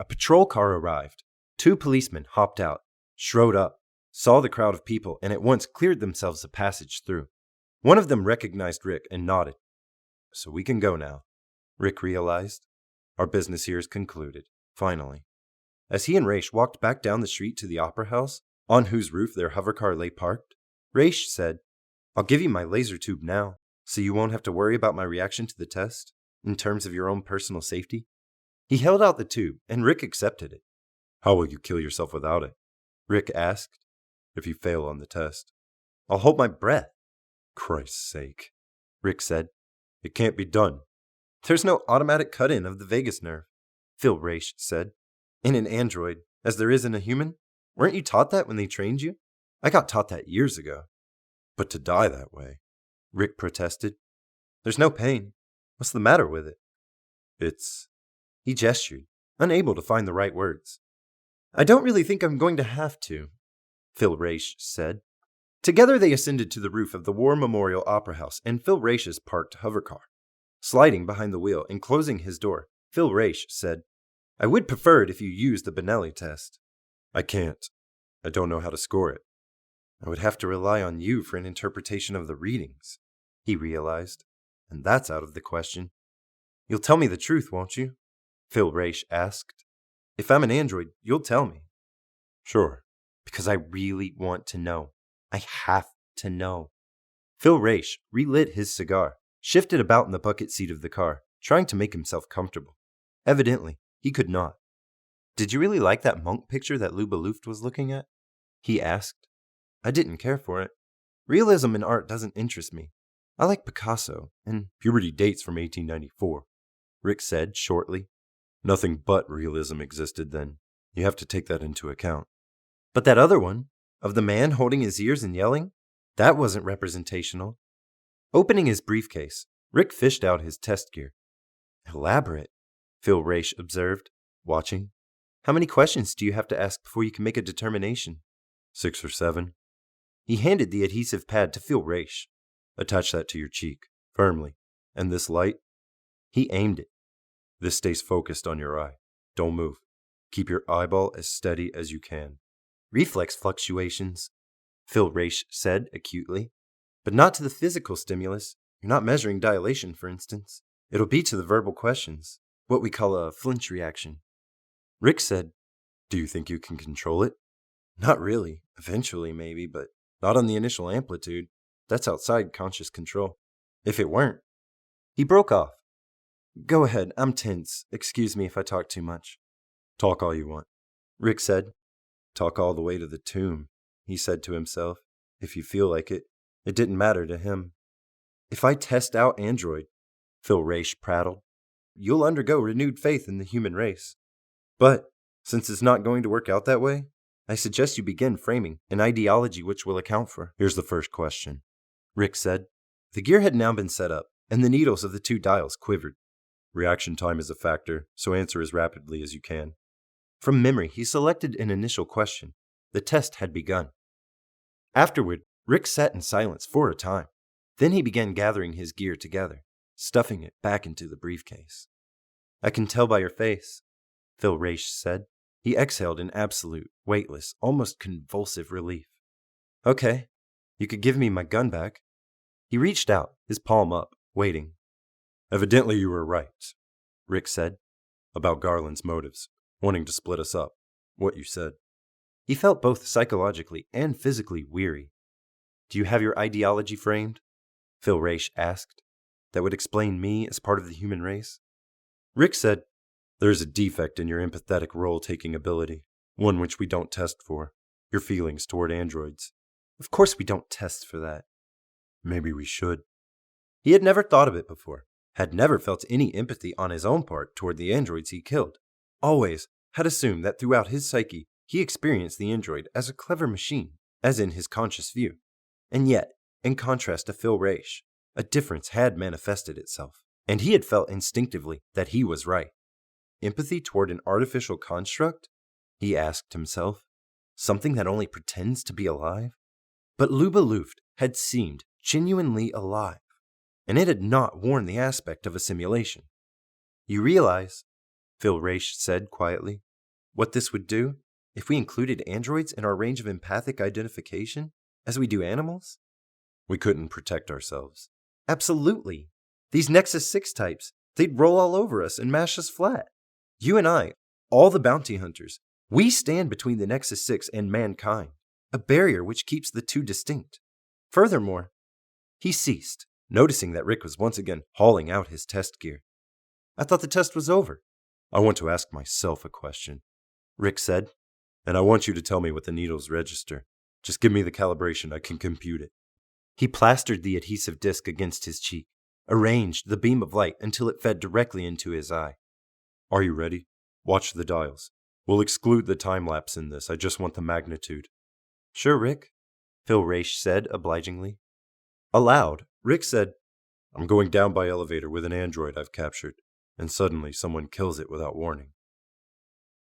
A patrol car arrived. 2 policemen hopped out, strode up, saw the crowd of people, and at once cleared themselves a passage through. One of them recognized Rick and nodded. So we can go now, Rick realized. Our business here is concluded, finally. As he and Raish walked back down the street to the Opera House, on whose roof their hovercar lay parked, Raish said, I'll give you my laser tube now, so you won't have to worry about my reaction to the test. in terms of your own personal safety? He held out the tube, and Rick accepted it. How will you kill yourself without it? Rick asked. If you fail on the test. I'll hold my breath. Christ's sake. Rick said. It can't be done. There's no automatic cut-in of the vagus nerve, Phil Raish said. In an android, as there is in a human? Weren't you taught that when they trained you? I got taught that years ago. But to die that way, Rick protested. There's no pain. What's the matter with it? It's... He gestured, unable to find the right words. I don't really think I'm going to have to, Phil Raish said. Together they ascended to the roof of the War Memorial Opera House and Phil Raish's parked hovercar. Sliding behind the wheel and closing his door, Phil Raish said, I would prefer it if you used the Benelli test. I can't. I don't know how to score it. I would have to rely on you for an interpretation of the readings, he realized, and that's out of the question. You'll tell me the truth, won't you? Phil Raish asked. If I'm an android, you'll tell me. Sure. Because I really want to know. I have to know. Phil Raish relit his cigar, shifted about in the bucket seat of the car, trying to make himself comfortable. Evidently, he could not. Did you really like that monk picture that Luba Luft was looking at? He asked. I didn't care for it. Realism in art doesn't interest me. I like Picasso, and puberty dates from 1894, Rick said shortly. Nothing but realism existed then. You have to take that into account. But that other one, of the man holding his ears and yelling, that wasn't representational. Opening his briefcase, Rick fished out his test gear. Elaborate, Phil Raish observed, watching. How many questions do you have to ask before you can make a determination? 6 or 7. He handed the adhesive pad to Phil Raish. Attach that to your cheek, firmly. And this light? He aimed it. This stays focused on your eye. Don't move. Keep your eyeball as steady as you can. Reflex fluctuations, Phil Raish said acutely. But not to the physical stimulus. You're not measuring dilation, for instance. It'll be to the verbal questions, what we call a flinch reaction. Rick said, Do you think you can control it? Not really. Eventually, maybe, but not on the initial amplitude. That's outside conscious control. If it weren't. He broke off. Go ahead, I'm tense. Excuse me if I talk too much. Talk all you want, Rick said. Talk all the way to the tomb, he said to himself. If you feel like it. It didn't matter to him. If I test out Android, Phil Raish prattled, you'll undergo renewed faith in the human race. But, since it's not going to work out that way, I suggest you begin framing an ideology which will account for. Here's the first question, Rick said. The gear had now been set up, and the needles of the 2 dials quivered. Reaction time is a factor, so answer as rapidly as you can. From memory, he selected an initial question. The test had begun. Afterward, Rick sat in silence for a time. Then he began gathering his gear together, stuffing it back into the briefcase. I can tell by your face, Phil Raish said. He exhaled in absolute, weightless, almost convulsive relief. Okay, you could give me my gun back. He reached out, his palm up, waiting. Evidently you were right, Rick said. About Garland's motives, wanting to split us up. What you said. He felt both psychologically and physically weary. Do you have your ideology framed? Phil Raish asked. That would explain me as part of the human race? Rick said, There is a defect in your empathetic role-taking ability, one which we don't test for. Your feelings toward androids. Of course we don't test for that. Maybe we should. He had never thought of it before, had never felt any empathy on his own part toward the androids he killed. Always had assumed that throughout his psyche, he experienced the android as a clever machine, as in his conscious view. And yet, in contrast to Phil Raish, a difference had manifested itself, and he had felt instinctively that he was right. Empathy toward an artificial construct? He asked himself. Something that only pretends to be alive? But Luba Luft had seemed genuinely alive, and it had not worn the aspect of a simulation. You realize, Phil Raish said quietly, what this would do if we included androids in our range of empathic identification, as we do animals? We couldn't protect ourselves. Absolutely. These Nexus 6 types, they'd roll all over us and mash us flat. You and I, all the bounty hunters, we stand between the Nexus 6 and mankind, a barrier which keeps the two distinct. Furthermore, he ceased, noticing that Rick was once again hauling out his test gear. I thought the test was over. I want to ask myself a question, Rick said, and I want you to tell me what the needles register. Just give me the calibration, I can compute it. He plastered the adhesive disc against his cheek, arranged the beam of light until it fed directly into his eye. Are you ready? Watch the dials. We'll exclude the time lapse in this. I just want the magnitude. Sure, Rick, Phil Raish said obligingly. Aloud, Rick said, I'm going down by elevator with an android I've captured, and suddenly someone kills it without warning.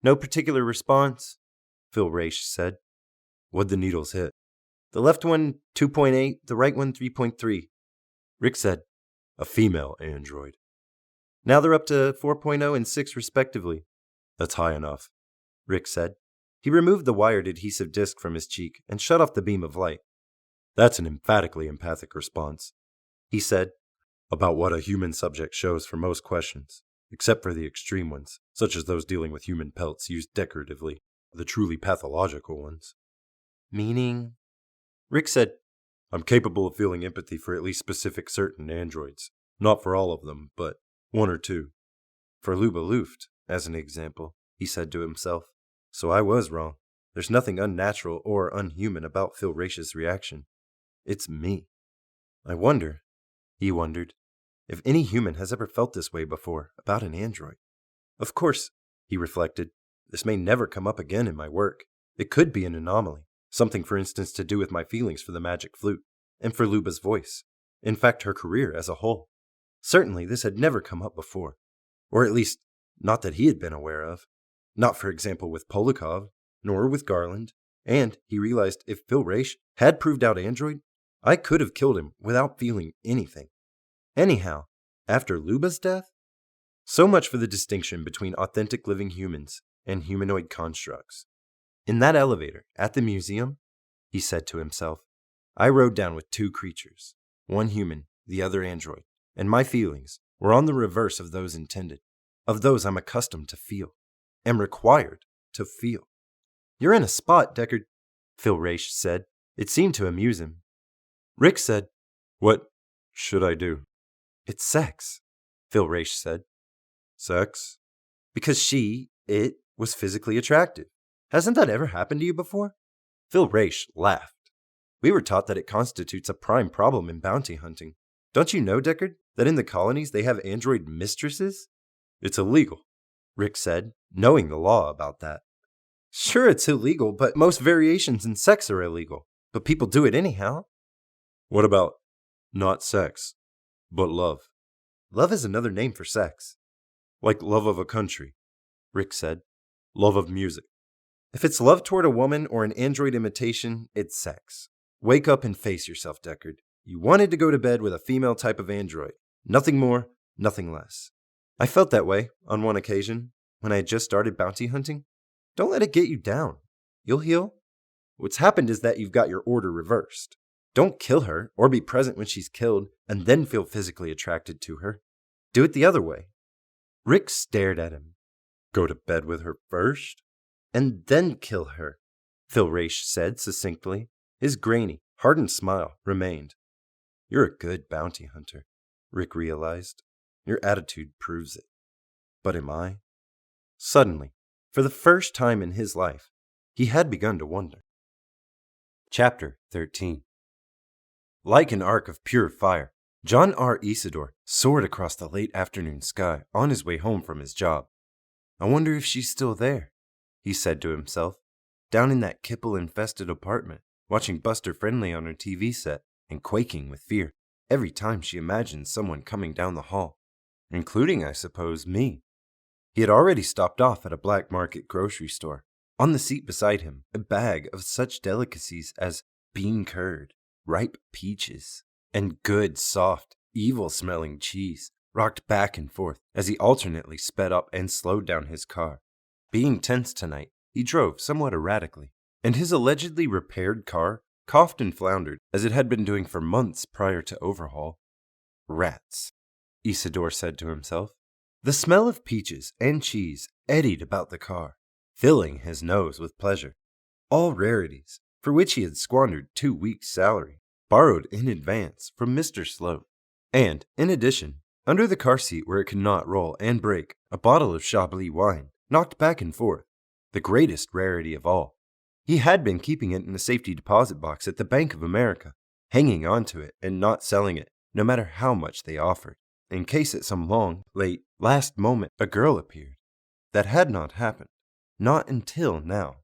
No particular response, Phil Raish said. What'd the needles hit? The left one 2.8, the right one 3.3. Rick said, a female android. Now they're up to 4.0 and 6 respectively. That's high enough, Rick said. He removed the wired adhesive disc from his cheek and shut off the beam of light. That's an emphatically empathic response, he said, about what a human subject shows for most questions, except for the extreme ones, such as those dealing with human pelts used decoratively, the truly pathological ones. Meaning? Rick said, I'm capable of feeling empathy for at least specific certain androids. Not for all of them, but one or two. For Luba Luft, as an example, he said to himself. So I was wrong. There's nothing unnatural or unhuman about Phil Raish's reaction. It's me. I wonder, he wondered, if any human has ever felt this way before about an android. Of course, he reflected, this may never come up again in my work. It could be an anomaly. Something, for instance, to do with my feelings for the magic flute, and for Luba's voice. In fact, her career as a whole. Certainly, this had never come up before. Or at least, not that he had been aware of. Not, for example, with Polikov, nor with Garland. And, he realized, if Phil Raish had proved out android, I could have killed him without feeling anything. Anyhow, after Luba's death? So much for the distinction between authentic living humans and humanoid constructs. In that elevator, at the museum, he said to himself, I rode down with two creatures, one human, the other android, and my feelings were on the reverse of those intended, of those I'm accustomed to feel, am required to feel. You're in a spot, Deckard, Phil Raish said. It seemed to amuse him. Rick said, What should I do? It's sex, Phil Raish said. Sex? Because it was physically attractive. Hasn't that ever happened to you before? Phil Raish laughed. We were taught that it constitutes a prime problem in bounty hunting. Don't you know, Deckard, that in the colonies they have android mistresses? It's illegal, Rick said, knowing the law about that. Sure, it's illegal, but most variations in sex are illegal. But people do it anyhow. What about not sex, but love? Love is another name for sex. Like love of a country, Rick said. Love of music. If it's love toward a woman or an android imitation, it's sex. Wake up and face yourself, Deckard. You wanted to go to bed with a female type of android. Nothing more, nothing less. I felt that way on one occasion when I had just started bounty hunting. Don't let it get you down. You'll heal. What's happened is that you've got your order reversed. Don't kill her or be present when she's killed and then feel physically attracted to her. Do it the other way. Rick stared at him. Go to bed with her first? And then kill her, Phil Raish said succinctly. His grainy, hardened smile remained. You're a good bounty hunter, Rick realized. Your attitude proves it. But am I? Suddenly, for the first time in his life, he had begun to wonder. Chapter 13. Like an arc of pure fire, John R. Isidore soared across the late afternoon sky on his way home from his job. I wonder if she's still there, he said to himself, down in that kipple-infested apartment, watching Buster Friendly on her TV set and quaking with fear every time she imagined someone coming down the hall, including, I suppose, me. He had already stopped off at a black market grocery store. On the seat beside him, a bag of such delicacies as bean curd, ripe peaches, and good, soft, evil-smelling cheese rocked back and forth as he alternately sped up and slowed down his car. Being tense tonight, he drove somewhat erratically, and his allegedly repaired car coughed and floundered as it had been doing for months prior to overhaul. Rats, Isidore said to himself. The smell of peaches and cheese eddied about the car, filling his nose with pleasure. All rarities, for which he had squandered 2 weeks' salary, borrowed in advance from Mr. Sloat. And, in addition, Under the car seat where it could not roll and brake, a bottle of Chablis wine, knocked back and forth, the greatest rarity of all. He had been keeping it in a safety deposit box at the Bank of America, hanging on to it and not selling it, no matter how much they offered, in case at some long, late, last moment a girl appeared. That had not happened. Not until now.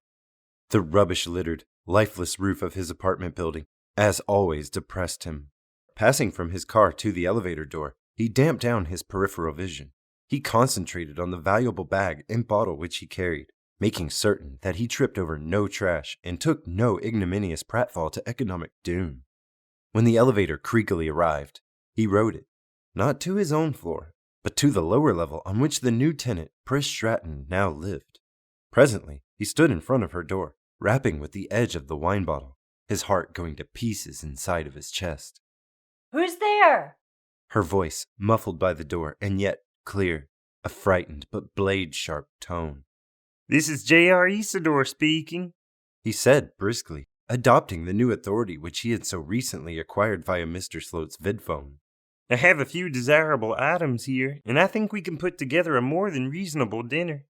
The rubbish-littered, lifeless roof of his apartment building, as always, depressed him. Passing from his car to the elevator door, he damped down his peripheral vision. He concentrated on the valuable bag and bottle which he carried, making certain that he tripped over no trash and took no ignominious pratfall to economic doom. When the elevator creakily arrived, he rode it, not to his own floor, but to the lower level on which the new tenant, Pris Stratton, now lived. Presently, he stood in front of her door, rapping with the edge of the wine bottle, his heart going to pieces inside of his chest. Who's there? Her voice, muffled by the door, and yet clear, a frightened but blade-sharp tone. This is J.R. Isidore speaking, he said briskly, adopting the new authority which he had so recently acquired via Mr. Sloat's vidphone. I have a few desirable items here, and I think we can put together a more than reasonable dinner.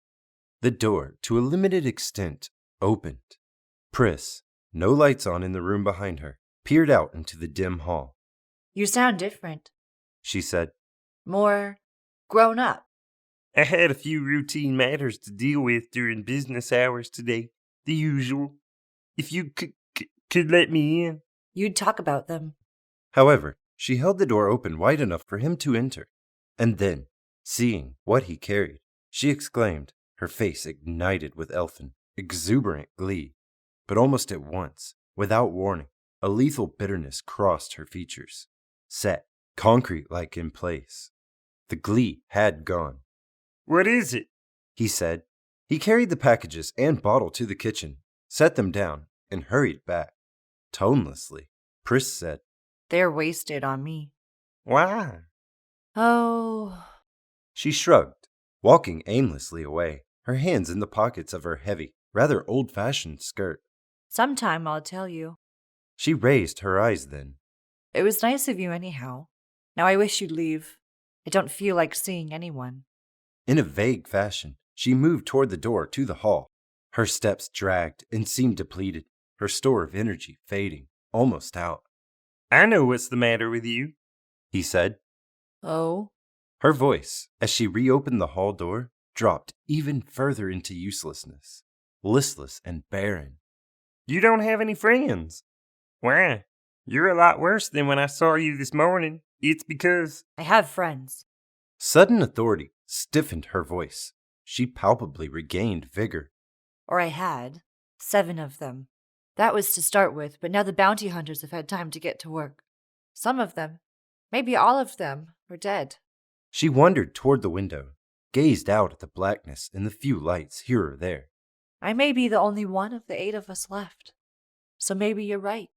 The door, to a limited extent, opened. Pris, no lights on in the room behind her, peered out into the dim hall. You sound different. She said. More grown up. I had a few routine matters to deal with during business hours today. The usual. If you could let me in. You'd talk about them. However, she held the door open wide enough for him to enter. And then, seeing what he carried, she exclaimed, her face ignited with elfin, exuberant glee. But almost at once, without warning, a lethal bitterness crossed her features, set, concrete-like in place. The glee had gone. What is it? He said. He carried the packages and bottle to the kitchen, set them down, and hurried back. Tonelessly, Pris said, They're wasted on me. Why? Oh. She shrugged, walking aimlessly away, her hands in the pockets of her heavy, rather old-fashioned skirt. Sometime I'll tell you. She raised her eyes then. It was nice of you anyhow. Now I wish you'd leave. I don't feel like seeing anyone. In a vague fashion, she moved toward the door to the hall. Her steps dragged and seemed depleted, her store of energy fading, almost out. I know what's the matter with you, he said. Oh? Her voice, as she reopened the hall door, dropped even further into uselessness, listless and barren. You don't have any friends. Why? You're a lot worse than when I saw you this morning. It's because... I have friends. Sudden authority stiffened her voice. She palpably regained vigor. Or I had. 7 of them. That was to start with, but now the bounty hunters have had time to get to work. Some of them, maybe all of them, are dead. She wandered toward the window, gazed out at the blackness and the few lights here or there. I may be the only one of the 8 of us left. So maybe you're right.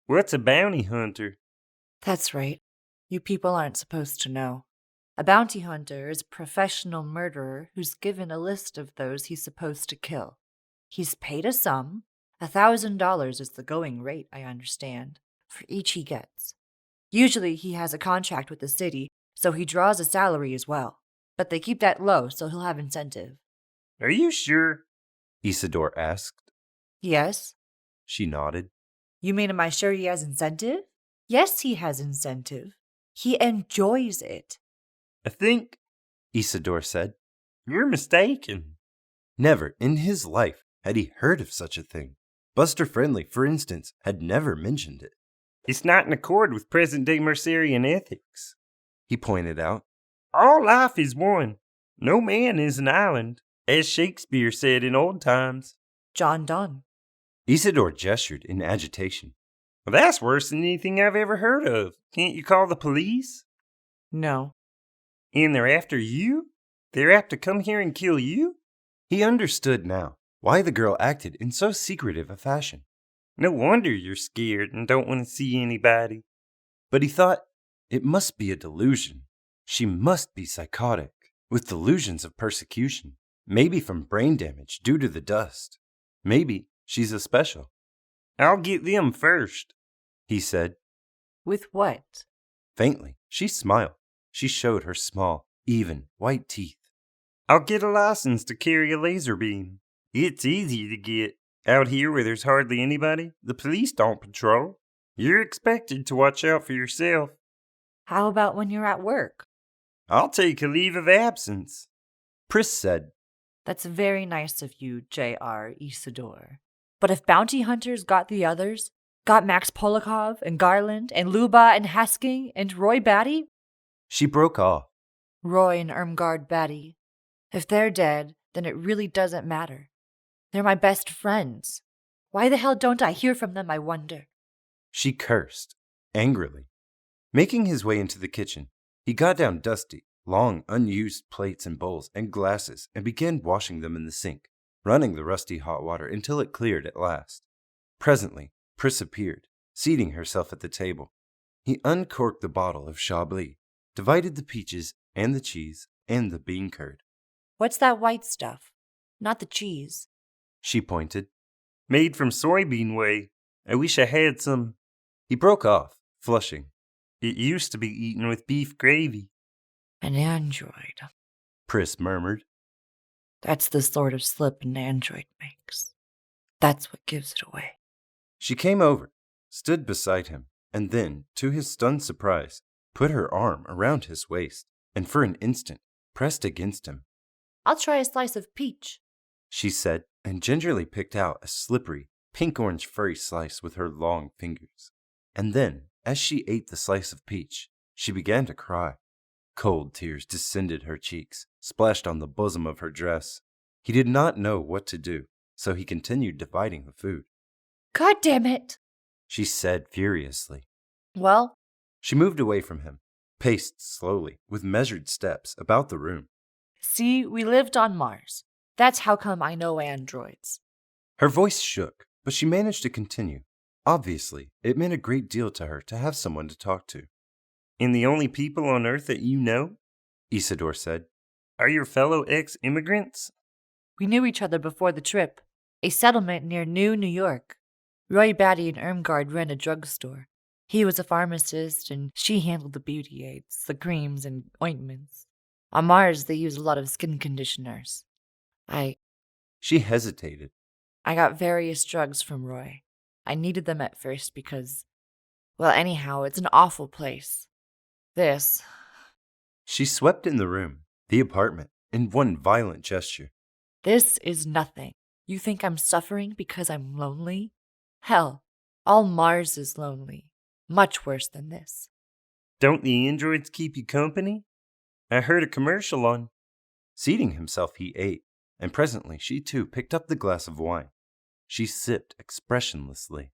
What's a bounty hunter? That's right. You people aren't supposed to know. A bounty hunter is a professional murderer who's given a list of those he's supposed to kill. He's paid a sum, $1,000 is the going rate, I understand, for each he gets. Usually he has a contract with the city, so he draws a salary as well. But they keep that low, so he'll have incentive. Are you sure? Isidore asked. Yes. She nodded. You mean am I sure he has incentive? Yes, he has incentive. He enjoys it. I think, Isidore said, you're mistaken. Never in his life had he heard of such a thing. Buster Friendly, for instance, had never mentioned it. It's not in accord with present-day Mercerian ethics, he pointed out. All life is one. No man is an island, as Shakespeare said in old times. John Donne. Isidore gestured in agitation. Well, that's worse than anything I've ever heard of. Can't you call the police? No. And they're after you? They're apt to come here and kill you? He understood now why the girl acted in so secretive a fashion. No wonder you're scared and don't want to see anybody. But he thought, it must be a delusion. She must be psychotic, with delusions of persecution. Maybe from brain damage due to the dust. Maybe she's a special. I'll get them first, he said. With what? Faintly, she smiled. She showed her small, even, white teeth. I'll get a license to carry a laser beam. It's easy to get. Out here where there's hardly anybody, the police don't patrol. You're expected to watch out for yourself. How about when you're at work? I'll take a leave of absence, Pris said. That's very nice of you, J.R. Isidore. But if bounty hunters got the others, got Max Polakov and Garland and Luba and Hasking and Roy Batty? She broke off. Roy and Irmgard Batty. If they're dead, then it really doesn't matter. They're my best friends. Why the hell don't I hear from them, I wonder? She cursed, angrily. Making his way into the kitchen, he got down dusty, long, unused plates and bowls and glasses and began washing them in the sink, running the rusty hot water until it cleared at last. Presently, Pris appeared, seating herself at the table. He uncorked the bottle of Chablis, divided the peaches and the cheese and the bean curd. What's that white stuff? Not the cheese. She pointed. made from soybean whey. I wish I had some. He broke off, flushing. It used to be eaten with beef gravy. An android, Pris murmured. That's the sort of slip an android makes. That's what gives it away. She came over, stood beside him, and then, to his stunned surprise, put her arm around his waist, and for an instant pressed against him. I'll try a slice of peach, She said, and gingerly picked out a slippery, pink-orange furry slice with her long fingers. And then, as she ate the slice of peach, she began to cry. Cold tears descended her cheeks, splashed on the bosom of her dress. He did not know what to do, so he continued dividing the food. God damn it! She said furiously. Well, She moved away from him, paced slowly, with measured steps, about the room. see, we lived on Mars. That's how come I know androids. Her voice shook, but she managed to continue. Obviously, it meant a great deal to her to have someone to talk to. And the only people on Earth that you know, Isidore said. are your fellow ex-immigrants? We knew each other before the trip. A settlement near New York. Roy Batty and Irmgard ran a drugstore. He was a pharmacist, and she handled the beauty aids, the creams and ointments. On Mars, they use a lot of skin conditioners. She hesitated. I got various drugs from Roy. I needed them at first because, well, anyhow, it's an awful place. This. She swept in the room, the apartment, in one violent gesture. This is nothing. You think I'm suffering because I'm lonely? Hell, all Mars is lonely. Much worse than this. Don't the androids keep you company? I heard a commercial on. Seating himself, he ate, and presently she too picked up the glass of wine. She sipped expressionlessly.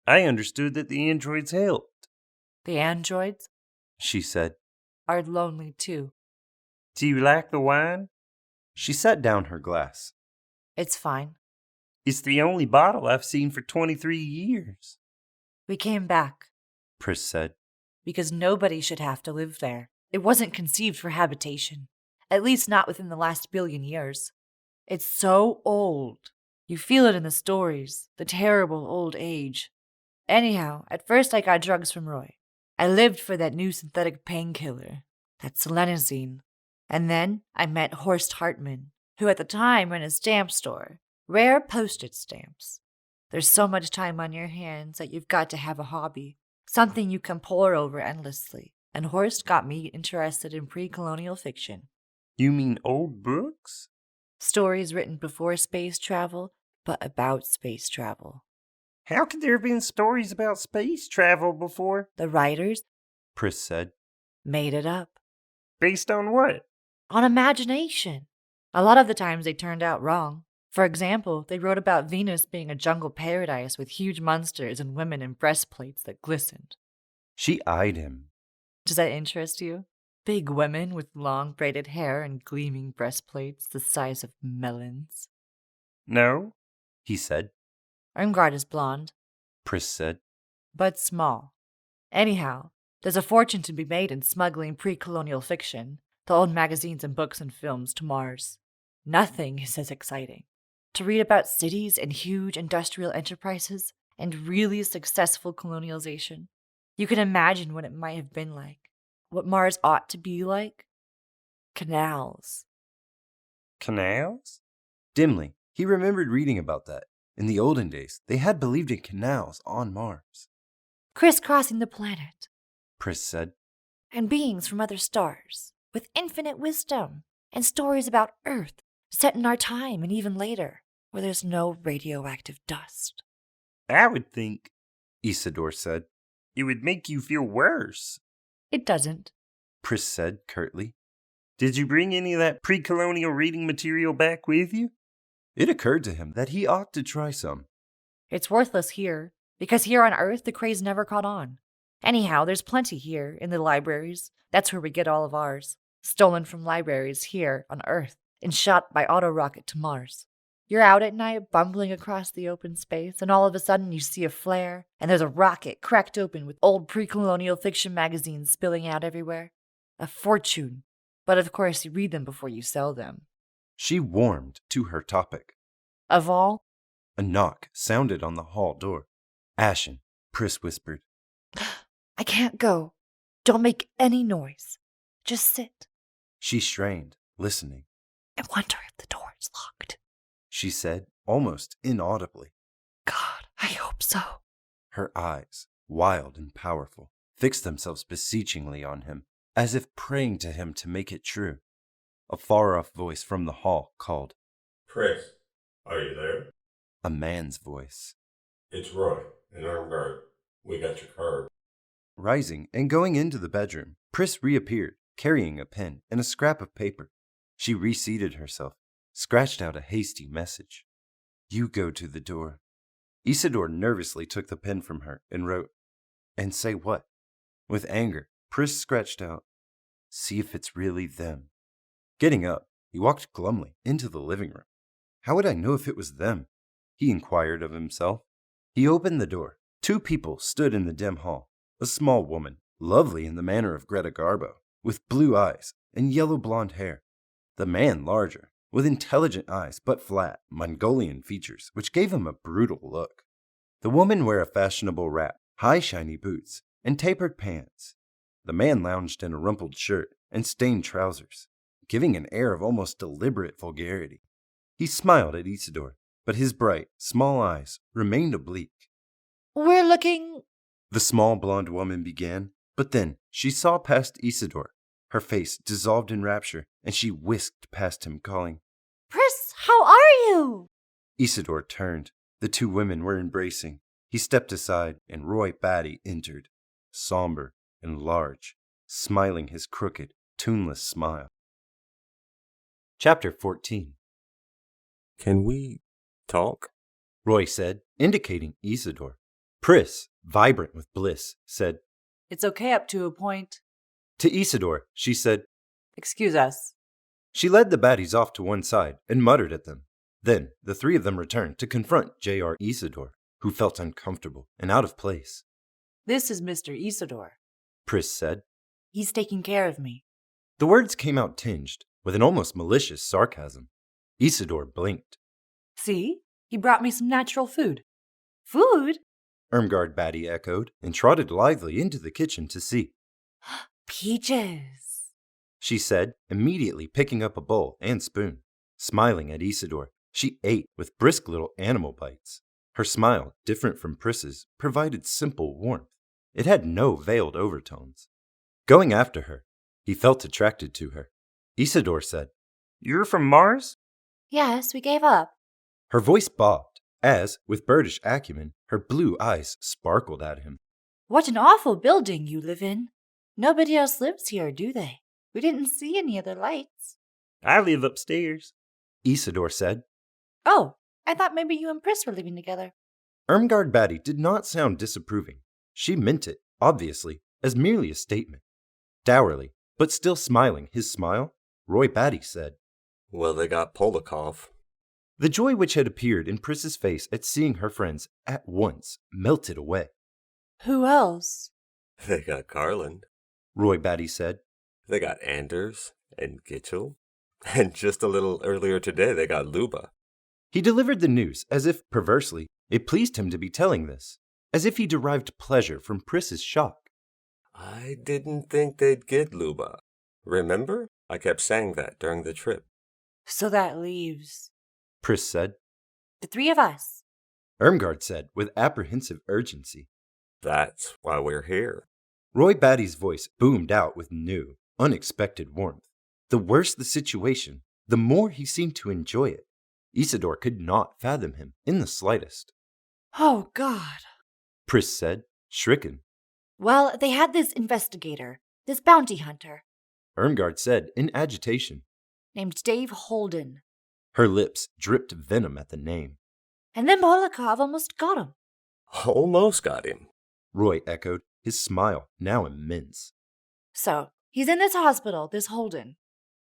I understood that the androids helped. The androids She said. are lonely too. Do you like the wine? She set down her glass. It's fine. It's the only bottle I've seen for 23 years. We came back Pris said. because nobody should have to live there. It wasn't conceived for habitation, at least not within the last billion years. It's so old. You feel it in the stories, the terrible old age. Anyhow, at first I got drugs from Roy. I lived for that new synthetic painkiller, that selenazine. And then I met Horst Hartmann, who at the time ran a stamp store, rare postage stamps. There's so much time on your hands that you've got to have a hobby, something you can pore over endlessly. And Horst got me interested in pre-colonial fiction. You mean old books? Stories written before space travel, but about space travel. How could there have been stories about space travel before? The writers Pris said. made it up. Based on what? On imagination. A lot of the times they turned out wrong. For example, they wrote about Venus being a jungle paradise with huge monsters and women in breastplates that glistened. She eyed him. Does that interest you? Big women with long braided hair and gleaming breastplates the size of melons. No. He said. Irmgard is blonde, Pris said. but small. Anyhow, there's a fortune to be made in smuggling pre-colonial fiction, the old magazines and books and films, to Mars. Nothing is as exciting. To read about cities and huge industrial enterprises and really successful colonialization. You can imagine what it might have been like. what Mars ought to be like? Canals. Canals? Dimly, he remembered reading about that. In the olden days, they had believed in canals on Mars. Crisscrossing the planet, Pris said. and beings from other stars, with infinite wisdom, and stories about Earth, set in our time and even later, where there's no radioactive dust. I would think Isidore said. it would make you feel worse. It doesn't. Pris said curtly. Did you bring any of that pre-colonial reading material back with you? It occurred to him that he ought to try some. It's worthless here, because here on Earth the craze never caught on. Anyhow, there's plenty here, in the libraries. That's where we get all of ours. Stolen from libraries here on Earth, and shot by auto-rocket to Mars. You're out at night, bumbling across the open space, and all of a sudden you see a flare, and there's a rocket cracked open with old pre-colonial fiction magazines spilling out everywhere. A fortune. But of course you read them before you sell them. She warmed to her topic. Of all, A knock sounded on the hall door. Ashen, Pris whispered. I can't go. Don't make any noise. Just sit. She strained, listening. I wonder if the door is locked. She said, almost inaudibly. God, I hope so. Her eyes, wild and powerful, fixed themselves beseechingly on him, as if praying to him to make it true. A far-off voice from the hall called. Pris, are you there? A man's voice. It's Roy, an armed guard. We got your card. Rising and going into the bedroom, Pris reappeared, carrying a pen and a scrap of paper. She reseated herself, scratched out a hasty message. You go to the door. Isidore nervously took the pen from her and wrote, And say what? With anger, Pris scratched out, See if it's really them. Getting up, he walked glumly into the living room. How would I know if it was them? He inquired of himself. He opened the door. 2 people stood in the dim hall. A small woman, lovely in the manner of Greta Garbo, with blue eyes and yellow blonde hair. The man larger, with intelligent eyes but flat, Mongolian features, which gave him a brutal look. The woman wore a fashionable wrap, high shiny boots, and tapered pants. The man lounged in a rumpled shirt and stained trousers, giving an air of almost deliberate vulgarity. He smiled at Isidore, but his bright, small eyes remained oblique. We're looking... The small blonde woman began, but then she saw past Isidore. Her face dissolved in rapture, and she whisked past him, calling, Pris, how are you? Isidore turned. The 2 women were embracing. He stepped aside, and Roy Batty entered, somber and large, smiling his crooked, tuneless smile. Chapter 14. Can we talk? Roy said, indicating Isidore. Pris, vibrant with bliss, said, It's okay up to a point. To Isidore, she said, Excuse us. She led the baddies off to one side and muttered at them. Then the 3 of them returned to confront J.R. Isidore, who felt uncomfortable and out of place. This is Mr. Isidore. Pris said. He's taking care of me. The words came out tinged with an almost malicious sarcasm. Isidore blinked. See? He brought me some natural food. Food? Irmgard Batty echoed and trotted lithely into the kitchen to see. Peaches, She said, immediately picking up a bowl and spoon. Smiling at Isidore, she ate with brisk little animal bites. Her smile, different from Pris's, provided simple warmth. It had no veiled overtones. Going after her, he felt attracted to her. Isidore said, You're from Mars? Yes, we gave up. Her voice bobbed, as, with birdish acumen, her blue eyes sparkled at him. What an awful building you live in. Nobody else lives here, do they? We didn't see any other lights. I live upstairs. Isidore said. Oh, I thought maybe you and Pris were living together. Irmgard Batty did not sound disapproving. She meant it, obviously, as merely a statement. Dourly, but still smiling his smile, Roy Batty said, Well, they got Polakov. The joy which had appeared in Pris's face at seeing her friends at once melted away. Who else? They got Garland. Roy Batty said. They got Anders and Gitchell. And just a little earlier today, they got Luba. He delivered the news as if, perversely, it pleased him to be telling this, as if he derived pleasure from Pris's shock. I didn't think they'd get Luba. Remember? I kept saying that during the trip. So that leaves Pris said. the three of us. Irmgard said with apprehensive urgency. That's why we're here. Roy Batty's voice boomed out with new, unexpected warmth. The worse the situation, the more he seemed to enjoy it. Isidore could not fathom him in the slightest. Oh, God. Pris said, stricken. Well, they had this investigator, this bounty hunter, Irmgard said in agitation. named Dave Holden. Her lips dripped venom at the name. And then Polakov almost got him. Almost got him. Roy echoed, his smile now immense. So, he's in this hospital, this Holden.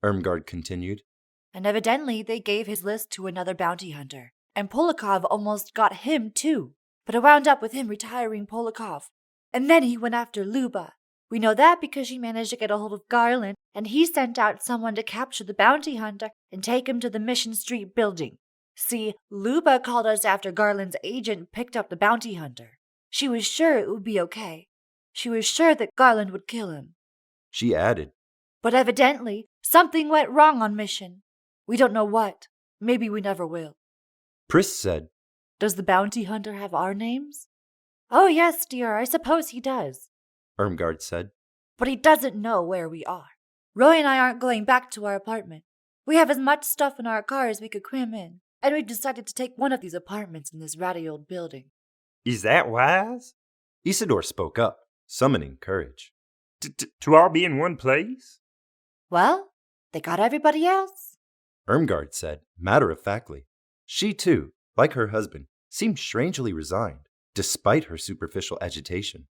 Irmgard continued. And evidently they gave his list to another bounty hunter. And Polakov almost got him too. But it wound up with him retiring Polakov. And then he went after Luba. We know that because she managed to get a hold of Garland, and he sent out someone to capture the bounty hunter and take him to the Mission Street building. See, Luba called us after Garland's agent picked up the bounty hunter. She was sure it would be okay. She was sure that Garland would kill him. She added. But evidently, something went wrong on Mission. We don't know what. Maybe we never will. Pris said. Does the bounty hunter have our names? Oh, yes, dear, I suppose he does. Irmgard said. But he doesn't know where we are. Roy and I aren't going back to our apartment. We have as much stuff in our car as we could cram in, and we've decided to take one of these apartments in this ratty old building. Is that wise? Isidore spoke up, summoning courage. To all be in one place? Well, they got everybody else. Irmgard said, matter-of-factly. She, too, like her husband, seemed strangely resigned, despite her superficial agitation.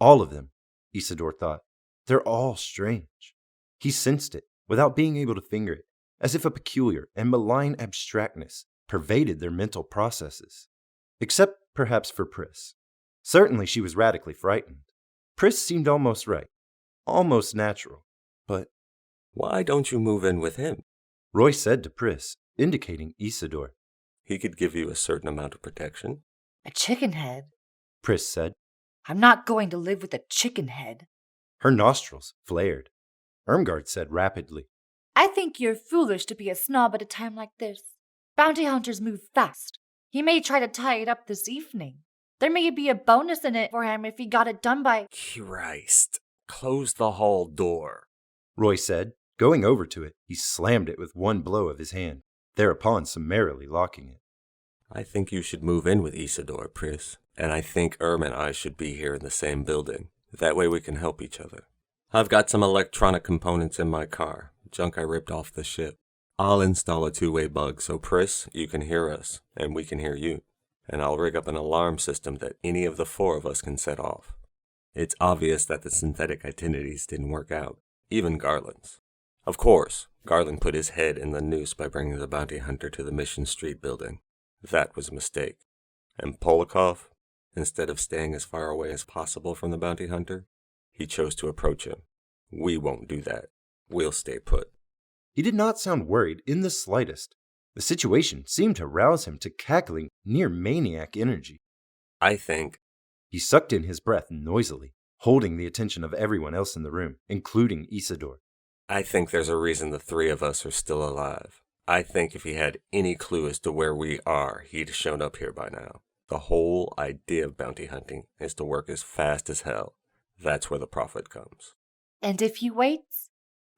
All of them, Isidore thought. They're all strange. He sensed it, without being able to finger it, as if a peculiar and malign abstractness pervaded their mental processes. Except, perhaps, for Pris. Certainly she was radically frightened. Pris seemed almost right, almost natural, but... Why don't you move in with him? Roy said to Pris, indicating Isidore. He could give you a certain amount of protection. A chicken head? Pris said. I'm not going to live with a chicken head. Her nostrils flared. Irmgard said rapidly. I think you're foolish to be a snob at a time like this. Bounty hunters move fast. He may try to tie it up this evening. There may be a bonus in it for him if he got it done by... Christ. Close the hall door. Roy said. Going over to it, he slammed it with one blow of his hand, thereupon summarily locking it. I think you should move in with Isidore, Pris. And I think and I should be here in the same building. That way we can help each other. I've got some electronic components in my car, junk I ripped off the ship. I'll install a two-way bug so Pris, you can hear us, and we can hear you. And I'll rig up an alarm system that any of the four of us can set off. It's obvious that the synthetic identities didn't work out, even Garland's. Of course, Garland put his head in the noose by bringing the bounty hunter to the Mission Street building. That was a mistake. And Polakov, instead of staying as far away as possible from the bounty hunter, he chose to approach him. We won't do that. We'll stay put. He did not sound worried in the slightest. The situation seemed to rouse him to cackling, near-maniac energy. I think... He sucked in his breath noisily, holding the attention of everyone else in the room, including Isidore. I think there's a reason the three of us are still alive. I think if he had any clue as to where we are, he'd have shown up here by now. The whole idea of bounty hunting is to work as fast as hell. That's where the profit comes. And if he waits?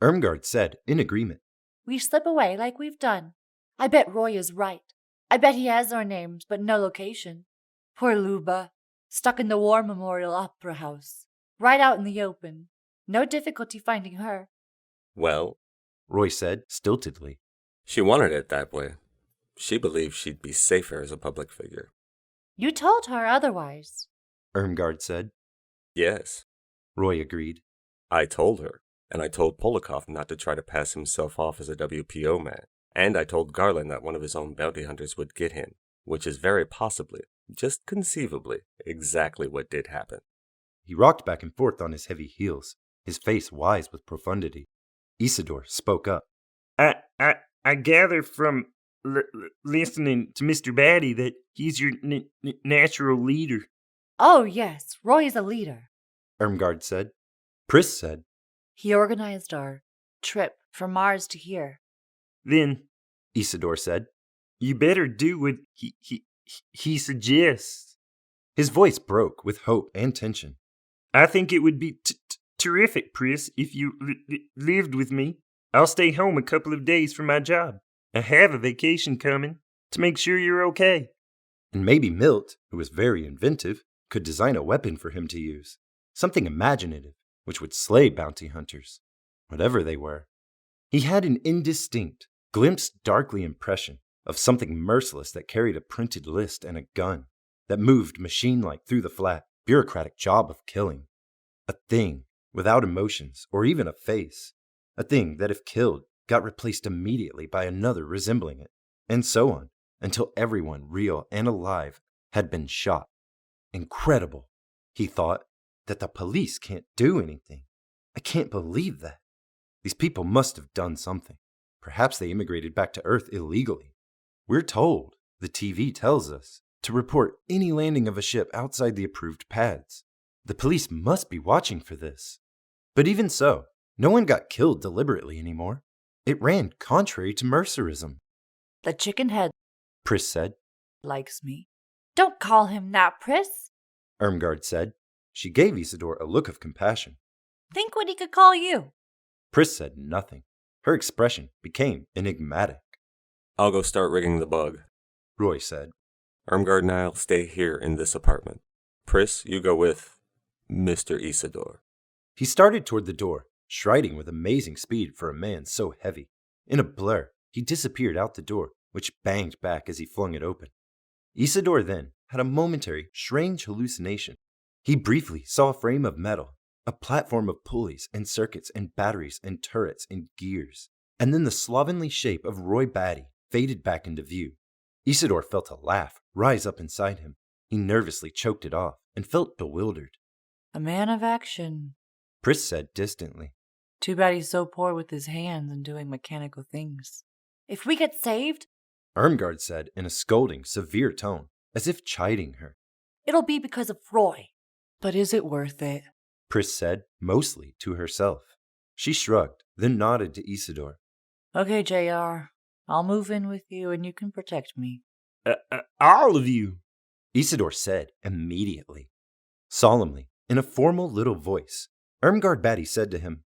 Irmgard said, in agreement. We slip away like we've done. I bet Roy is right. I bet he has our names, but no location. Poor Luba, stuck in the War Memorial Opera House. Right out in the open. No difficulty finding her. Well, Roy said, stiltedly. She wanted it that way. She believed she'd be safer as a public figure. You told her otherwise. Irmgard said. Yes. Roy agreed. I told her, and I told Polakov not to try to pass himself off as a WPO man. And I told Garland that one of his own bounty hunters would get him, which is very possibly, just conceivably, exactly what did happen. He rocked back and forth on his heavy heels, his face wise with profundity. Isidore spoke up. I gather from listening to Mr. Batty that he's your natural leader. Oh, yes, Roy is a leader, Irmgard said. Pris said. He organized our trip from Mars to here. Then, Isidore said. you better do what he suggests. His voice broke with hope and tension. I think it would be terrific, Pris, if you lived with me. I'll stay home a couple of days for my job. I have a vacation coming to make sure you're okay. And maybe Milt, who was very inventive, could design a weapon for him to use. Something imaginative, which would slay bounty hunters, whatever they were. He had an indistinct, glimpsed darkly impression of something merciless that carried a printed list and a gun, that moved machine-like through the flat, bureaucratic job of killing. A thing without emotions or even a face. A thing that if killed, got replaced immediately by another resembling it, and so on, until everyone, real and alive, had been shot. Incredible, he thought, that the police can't do anything. I can't believe that. These people must have done something. Perhaps they immigrated back to Earth illegally. We're told, the TV tells us, to report any landing of a ship outside the approved pads. The police must be watching for this. But even so, no one got killed deliberately anymore. It ran contrary to mercerism. The chicken head, Pris said. likes me. Don't call him that, Pris. Irmgard said. She gave Isidore a look of compassion. Think what he could call you. Pris said nothing. Her expression became enigmatic. I'll go start rigging the bug, Roy said. Irmgard and I'll stay here in this apartment. Pris, you go with Mr. Isidore. He started toward the door, striding with amazing speed for a man so heavy. In a blur, he disappeared out the door, which banged back as he flung it open. Isidore then had a momentary, strange hallucination. He briefly saw a frame of metal, a platform of pulleys and circuits and batteries and turrets and gears, and then the slovenly shape of Roy Batty faded back into view. Isidore felt a laugh rise up inside him. He nervously choked it off and felt bewildered. A man of action. Pris said distantly. Too bad he's so poor with his hands and doing mechanical things. If we get saved, Irmgard said in a scolding, severe tone, as if chiding her. it'll be because of Roy. But is it worth it? Pris said, mostly to herself. She shrugged, then nodded to Isidore. Okay, JR. I'll move in with you and you can protect me. All of you. Isidore said immediately. Solemnly, in a formal little voice, Irmgard Batty said to him,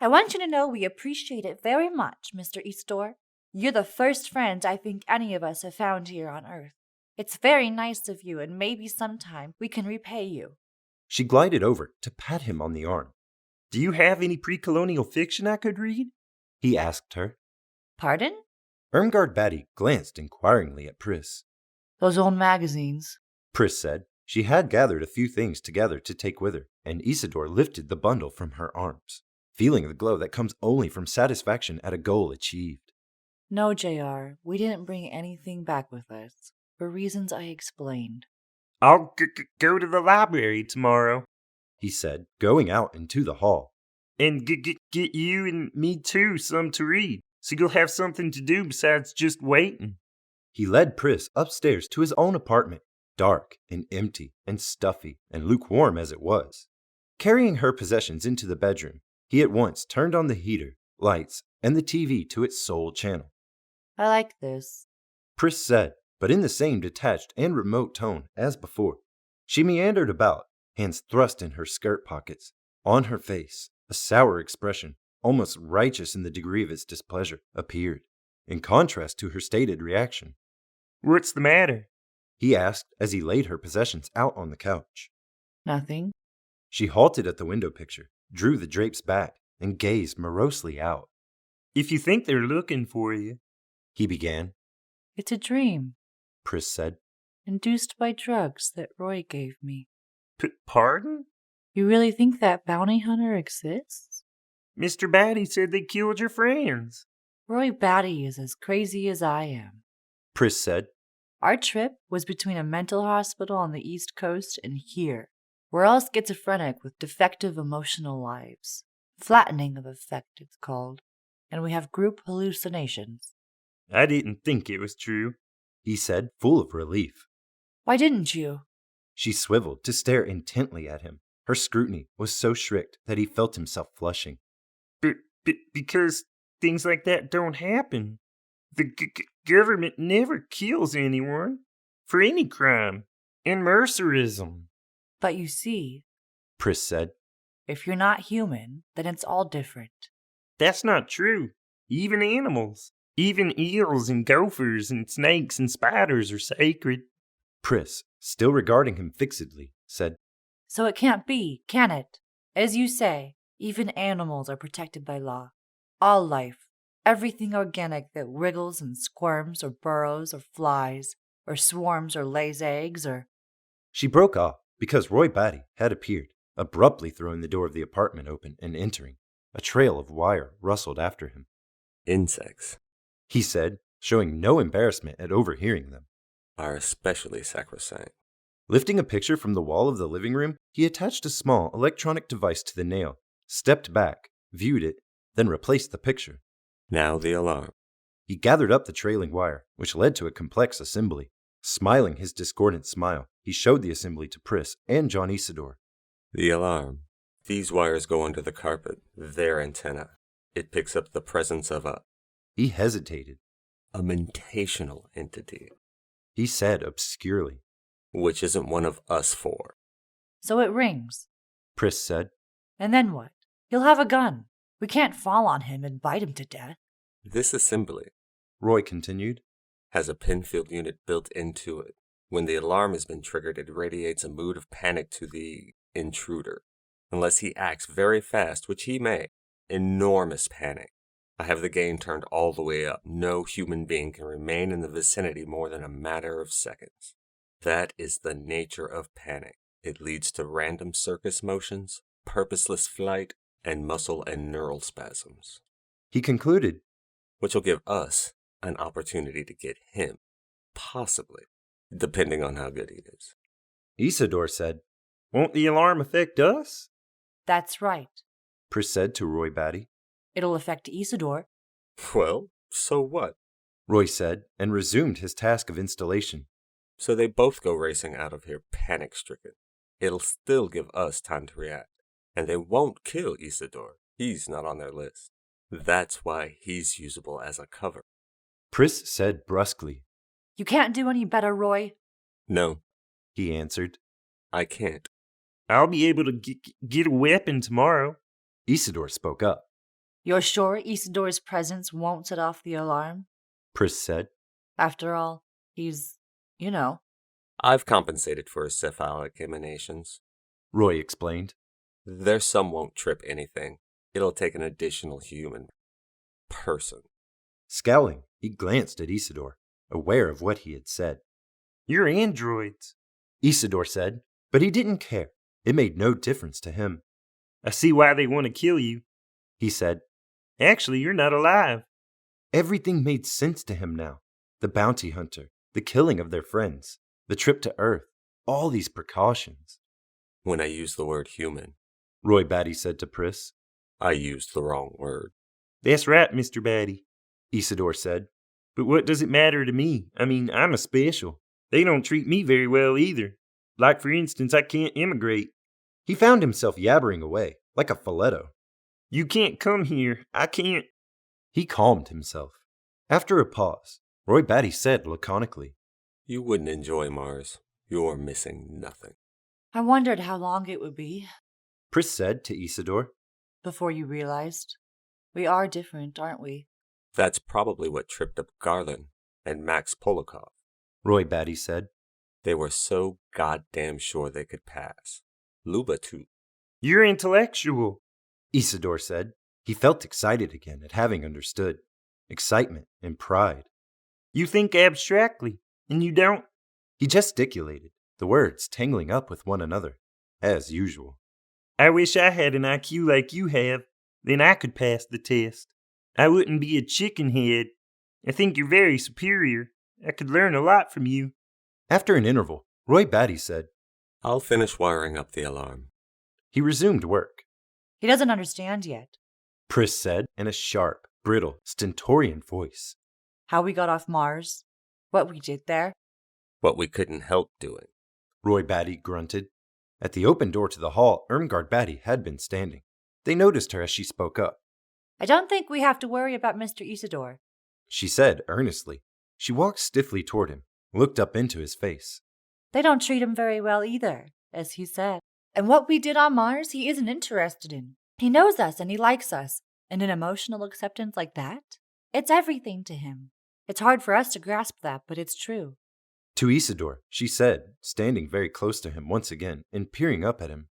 I want you to know we appreciate it very much, Mr. Isidore. You're the first friend I think any of us have found here on Earth. It's very nice of you, and maybe sometime we can repay you. She glided over to pat him on the arm. Do you have any pre-colonial fiction I could read? He asked her. Pardon? Irmgard Batty glanced inquiringly at Pris. Those old magazines. Pris said. She had gathered a few things together to take with her, and Isidore lifted the bundle from her arms, feeling the glow that comes only from satisfaction at a goal achieved. No, JR. We didn't bring anything back with us, for reasons I explained. I'll go to the library tomorrow, he said, going out into the hall. And get you and me too some to read, so you'll have something to do besides just waiting. He led Pris upstairs to his own apartment, dark and empty and stuffy and lukewarm as it was. Carrying her possessions into the bedroom, he at once turned on the heater, lights, and the TV to its sole channel. I like this, Pris said, but in the same detached and remote tone as before. She meandered about, hands thrust in her skirt pockets. On her face, a sour expression, almost righteous in the degree of its displeasure, appeared, in contrast to her stated reaction. What's the matter? He asked as he laid her possessions out on the couch. Nothing. She halted at the window picture, drew the drapes back, and gazed morosely out. If you think they're looking for you, he began. It's a dream, Pris said. Induced by drugs that Roy gave me. Pardon? You really think that bounty hunter exists? Mr. Batty said they killed your friends. Roy Batty is as crazy as I am, Pris said. Our trip was between a mental hospital on the East Coast and here. We're all schizophrenic with defective emotional lives. Flattening of effect, it's called. And we have group hallucinations. I didn't think it was true, he said, full of relief. Why didn't you? She swiveled to stare intently at him, Her scrutiny was so strict that he felt himself flushing. Because things like that don't happen. The government never kills anyone for any crime. And mercerism. But you see, Pris said, if you're not human, then it's all different. That's not true. Even animals. Even eels and gophers and snakes and spiders are sacred. Pris, still regarding him fixedly, said, So it can't be, can it? As you say, even animals are protected by law. All life, everything organic that wriggles and squirms or burrows or flies or swarms or lays eggs or... She broke off because Roy Batty had appeared, abruptly throwing the door of the apartment open and entering. A trail of wire rustled after him. Insects, He said, showing no embarrassment at overhearing them. are especially sacrosanct. Lifting a picture from the wall of the living room, he attached a small electronic device to the nail, stepped back, viewed it, then replaced the picture. Now the alarm. He gathered up the trailing wire, which led to a complex assembly. Smiling his discordant smile, he showed the assembly to Pris and John Isidore. The alarm. These wires go under the carpet. Their antenna. It picks up the presence of He hesitated. a mentational entity, He said obscurely. which isn't one of us four. So it rings. Pris said, And then what? He'll have a gun. We can't fall on him and bite him to death. This assembly Roy continued. has a pinfield unit built into it. When the alarm has been triggered, it radiates a mood of panic to the intruder. Unless he acts very fast, which he may. Enormous panic. I have the gain turned all the way up. No human being can remain in the vicinity more than a matter of seconds. That is the nature of panic. It leads to random circus motions, purposeless flight, and muscle and neural spasms. He concluded. Which will give us an opportunity to get him. Possibly. Depending on how good he is. Isidore said. Won't the alarm affect us? That's right. Pris said to Roy Batty. It'll affect Isidore. Well, so what? Roy said, and resumed his task of installation. So they both go racing out of here panic-stricken. It'll still give us time to react. And they won't kill Isidore. He's not on their list. That's why he's usable as a cover. Pris said brusquely. You can't do any better, Roy. No, He answered. I can't. I'll be able to get a weapon tomorrow. Isidore spoke up. You're sure Isidore's presence won't set off the alarm? Pris said. After all, he's, you know. I've compensated for his cephalic emanations. Roy explained. There's some won't trip anything. It'll take an additional human person. Scowling, he glanced at Isidore, aware of what he had said. You're androids. Isidore said, but he didn't care. It made no difference to him. I see why they want to kill you. He said. Actually, you're not alive. Everything made sense to him now. The bounty hunter, the killing of their friends, the trip to Earth, all these precautions. When I use the word human, Roy Batty said to Pris. I used the wrong word. That's right, Mr. Batty. Isidore said. But what does it matter to me? I mean, I'm a special. They don't treat me very well either. Like, for instance, I can't immigrate. He found himself yabbering away, like a falsetto. You can't come here. I can't. He calmed himself. After a pause, Roy Batty said laconically. You wouldn't enjoy Mars. You're missing nothing. I wondered how long it would be Pris said to Isidore. before you realized. We are different, aren't we? That's probably what tripped up Garland and Max Polakov. Roy Batty said. They were so goddamn sure they could pass. Luba, too. You're intellectual. Isidore said. He felt excited again at having understood. Excitement and pride. You think abstractly, and you don't. He gesticulated, the words tangling up with one another, as usual. I wish I had an IQ like you have. Then I could pass the test. I wouldn't be a chicken head. I think you're very superior. I could learn a lot from you. After an interval, Roy Batty said. I'll finish wiring up the alarm. He resumed work. He doesn't understand yet. Pris said in a sharp, brittle, stentorian voice. How we got off Mars. What we did there. What we couldn't help doing. Roy Batty grunted. At the open door to the hall, Roy Batty had been standing. They noticed her as she spoke up. I don't think we have to worry about Mr. Isidore, She said earnestly. She walked stiffly toward him, looked up into his face. They don't treat him very well either, as he said. And what we did on Mars, he isn't interested in. He knows us and he likes us. And an emotional acceptance like that? It's everything to him. It's hard for us to grasp that, but it's true. To Isidore, she said, standing very close to him once again and peering up at him.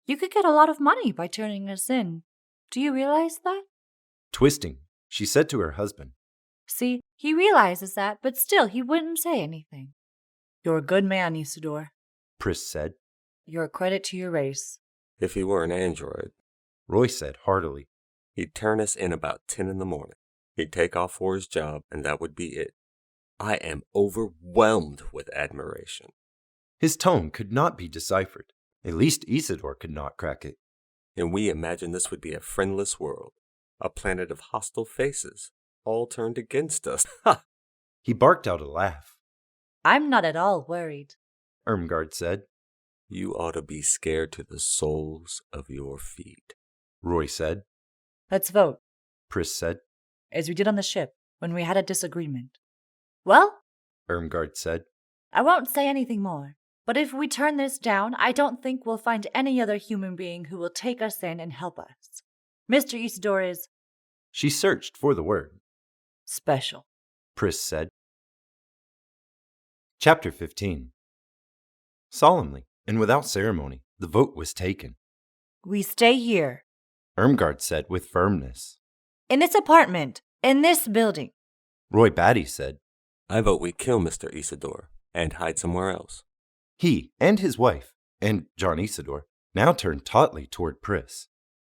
You could get a lot of money by turning us in. Do you realize that? Twisting, she said to her husband. See, he realizes that, but still he wouldn't say anything. You're a good man, Isidore, Pris said. You're a credit to your race. If he were an android, Roy said heartily. He'd turn us in about 10 in the morning. He'd take off for his job, and that would be it. I am overwhelmed with admiration. His tone could not be deciphered. At least Isidore could not crack it. And we imagined this would be a friendless world, a planet of hostile faces, all turned against us. Ha! He barked out a laugh. I'm not at all worried, Irmgard said. You ought to be scared to the soles of your feet, Roy said. Let's vote, Pris said. as we did on the ship when we had a disagreement. Well, Irmgard said. I won't say anything more, but if we turn this down, I don't think we'll find any other human being who will take us in and help us. Mr. Isidore is... She searched for the word. special, Pris said. Chapter 15. Solemnly and without ceremony, the vote was taken. We stay here, Irmgard said with firmness. in this apartment, in this building. Roy Batty said. I vote we kill Mr. Isidore and hide somewhere else. He and his wife, and John Isidore, now turned tautly toward Pris.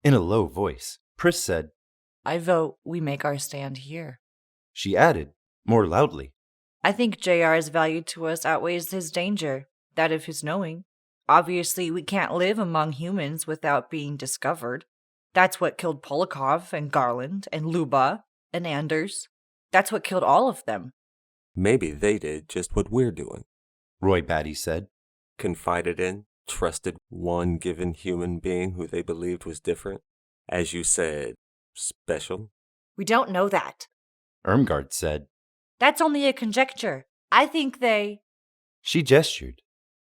In a low voice, Pris said, I vote we make our stand here. She added, more loudly, I think JR's value to us outweighs his danger, that of his knowing. Obviously, we can't live among humans without being discovered. That's what killed Polikov and Garland and Luba and Anders. That's what killed all of them. Maybe they did just what we're doing. Roy Batty said. Confided in, trusted one given human being who they believed was different. As you said, special. We don't know that. Irmgard said. That's only a conjecture. I think they She gestured.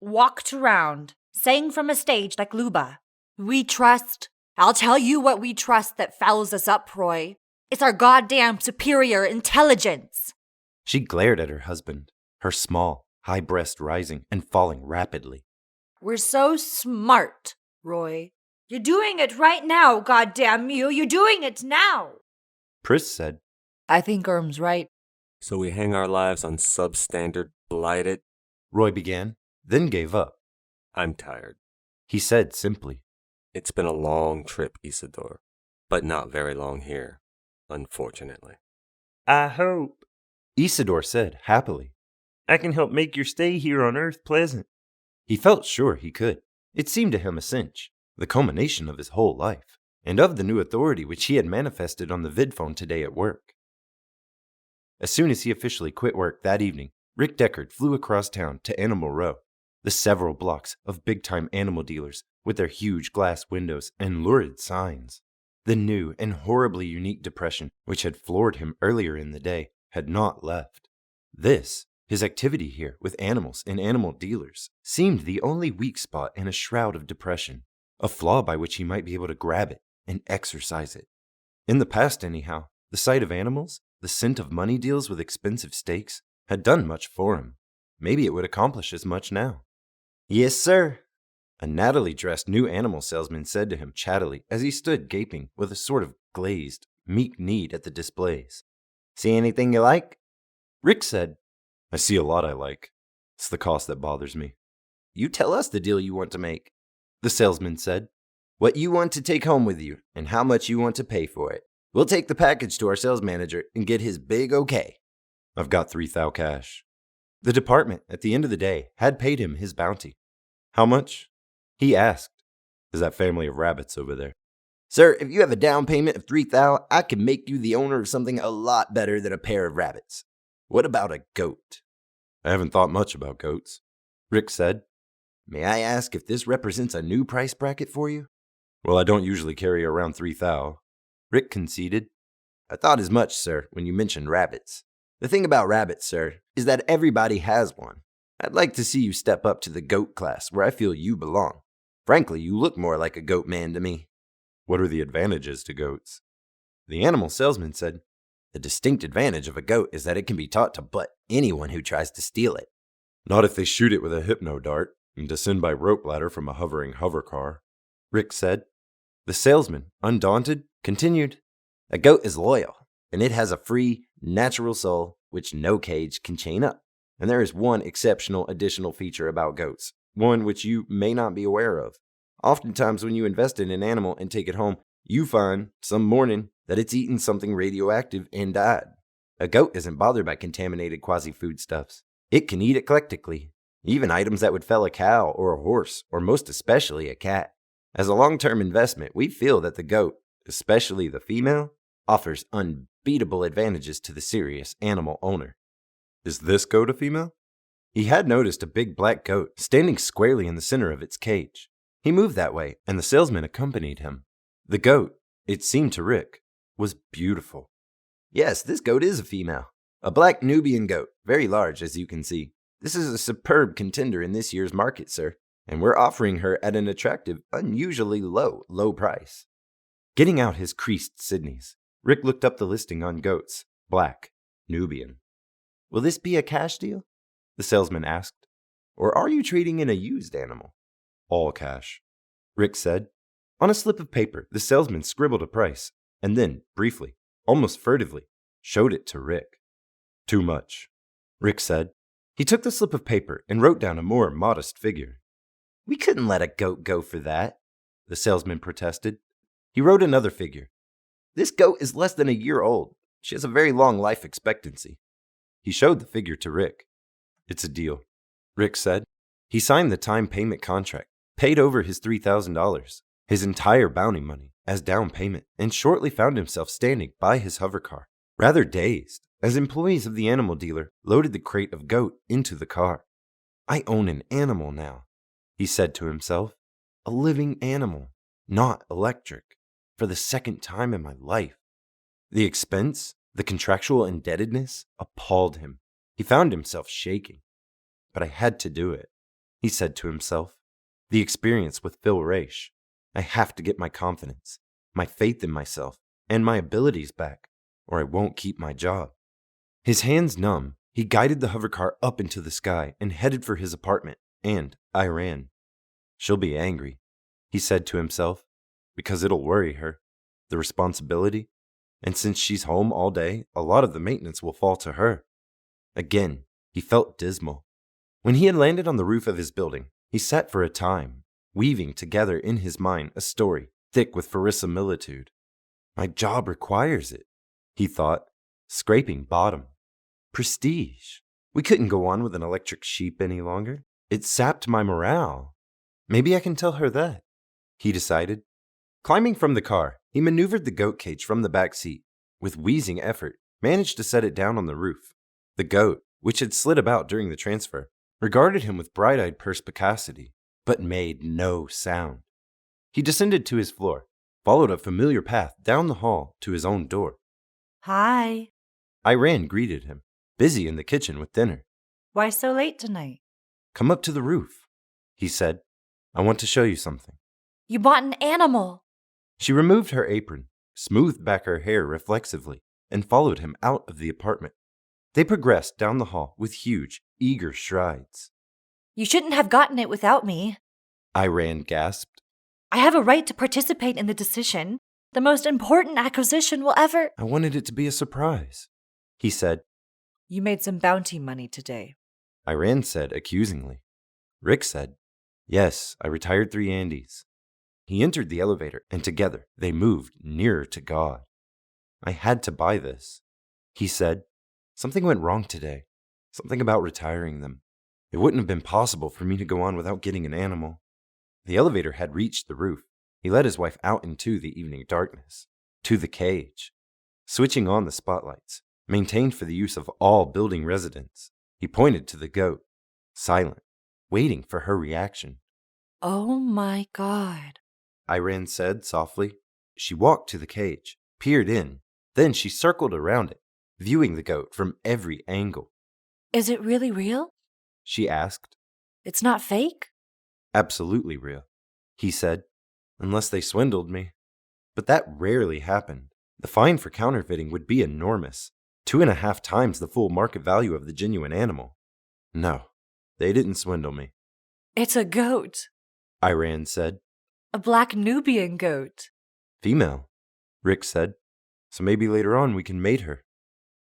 walked around, sang from a stage like Luba. We trust. I'll tell you what we trust that fouls us up, Roy. It's our goddamn superior intelligence. She glared at her husband, her small, high breast rising and falling rapidly. We're so smart, Roy. You're doing it right now, goddamn you. You're doing it now. Pris said. I think Irm's right. So we hang our lives on substandard, blighted. Roy began, then gave up. I'm tired. He said simply. It's been a long trip, Isidore, but not very long here, unfortunately. I hope Isidore said happily. I can help make your stay here on Earth pleasant. He felt sure he could. It seemed to him a cinch, the culmination of his whole life, and of the new authority which he had manifested on the vidphone today at work. As soon as he officially quit work that evening, Rick Deckard flew across town to Animal Row, the several blocks of big-time animal dealers with their huge glass windows and lurid signs. The new and horribly unique depression which had floored him earlier in the day had not left. This, his activity here with animals and animal dealers, seemed the only weak spot in a shroud of depression, a flaw by which he might be able to grab it and exercise it. In the past, anyhow, the sight of animals, the scent of money deals with expensive steaks, had done much for him. Maybe it would accomplish as much now. Yes, sir, a nattily-dressed new animal salesman said to him chattily as he stood gaping with a sort of glazed, meek need at the displays. See anything you like? Rick said, I see a lot I like. It's the cost that bothers me. You tell us the deal you want to make, the salesman said. What you want to take home with you and how much you want to pay for it. We'll take the package to our sales manager and get his big okay. I've got 3,000 cash. The department, at the end of the day, had paid him his bounty. How much? He asked. Is that family of rabbits over there? Sir, if you have a down payment of 3,000, I can make you the owner of something a lot better than a pair of rabbits. What about a goat? I haven't thought much about goats, Rick said. May I ask if this represents a new price bracket for you? Well, I don't usually carry around 3,000. Rick conceded. I thought as much, sir, when you mentioned rabbits. The thing about rabbits, sir, is that everybody has one. I'd like to see you step up to the goat class where I feel you belong. Frankly, you look more like a goat man to me. What are the advantages to goats? The animal salesman said, the distinct advantage of a goat is that it can be taught to butt anyone who tries to steal it. Not if they shoot it with a hypno dart and descend by rope ladder from a hovering hover car, Rick said. The salesman, undaunted, continued, a goat is loyal, and it has a free, natural soul which no cage can chain up. And there is one exceptional additional feature about goats, one which you may not be aware of. Oftentimes when you invest in an animal and take it home, you find, some morning, that it's eaten something radioactive and died. A goat isn't bothered by contaminated quasi-foodstuffs. It can eat eclectically, even items that would fell a cow or a horse, or most especially a cat. As a long-term investment, we feel that the goat, especially the female, offers unbeatable advantages to the serious animal owner. Is this goat a female? He had noticed a big black goat standing squarely in the center of its cage. He moved that way, and the salesman accompanied him. The goat, it seemed to Rick, was beautiful. Yes, this goat is a female. A black Nubian goat, very large as you can see. This is a superb contender in this year's market, sir, and we're offering her at an attractive, unusually low price. Getting out his creased Sydneys, Rick looked up the listing on goats. Black, Nubian. Will this be a cash deal? The salesman asked. Or are you trading in a used animal? All cash, Rick said. On a slip of paper, the salesman scribbled a price, and then, briefly, almost furtively, showed it to Rick. Too much, Rick said. He took the slip of paper and wrote down a more modest figure. We couldn't let a goat go for that, the salesman protested. He wrote another figure. This goat is less than a year old. She has a very long life expectancy. He showed the figure to Rick. It's a deal, Rick said. He signed the time payment contract, paid over his $3,000, his entire bounty money, as down payment, and shortly found himself standing by his hover car, rather dazed, as employees of the animal dealer loaded the crate of goat into the car. I own an animal now, he said to himself. A living animal, not electric, for the second time in my life. The expense, the contractual indebtedness, appalled him. He found himself shaking. But I had to do it, he said to himself. The experience with Phil Raish. I have to get my confidence, my faith in myself, and my abilities back, or I won't keep my job. His hands numb, he guided the hovercar up into the sky and headed for his apartment, and I ran. She'll be angry, he said to himself, because it'll worry her, the responsibility, and since she's home all day, a lot of the maintenance will fall to her. Again, he felt dismal. When he had landed on the roof of his building, he sat for a time, weaving together in his mind a story thick with verisimilitude. My job requires it, he thought, scraping bottom. Prestige. We couldn't go on with an electric sheep any longer. It sapped my morale. Maybe I can tell her that, he decided. Climbing from the car, he maneuvered the goat cage from the back seat. With wheezing effort, managed to set it down on the roof. The goat, which had slid about during the transfer, regarded him with bright-eyed perspicacity, but made no sound. He descended to his floor, followed a familiar path down the hall to his own door. Hi. Iran greeted him, busy in the kitchen with dinner. Why so late tonight? Come up to the roof, he said. I want to show you something. You bought an animal. She removed her apron, smoothed back her hair reflexively, and followed him out of the apartment. They progressed down the hall with huge, eager strides. You shouldn't have gotten it without me, Iran gasped. I have a right to participate in the decision. The most important acquisition we'll ever... I wanted it to be a surprise, he said. You made some bounty money today, Iran said accusingly. Rick said, yes, I retired 3 Andes. He entered the elevator, and together they moved nearer to God. I had to buy this, he said. Something went wrong today. Something about retiring them. It wouldn't have been possible for me to go on without getting an animal. The elevator had reached the roof. He led his wife out into the evening darkness, to the cage. Switching on the spotlights, maintained for the use of all building residents, he pointed to the goat, silent, waiting for her reaction. Oh my God. Iran said softly. She walked to the cage, peered in, then she circled around it, viewing the goat from every angle. Is it really real? She asked. It's not fake? Absolutely real, he said, unless they swindled me. But that rarely happened. The fine for counterfeiting would be enormous, 2.5 times the full market value of the genuine animal. No, they didn't swindle me. It's a goat. Iran said. A black Nubian goat. Female, Rick said. So maybe later on we can mate her.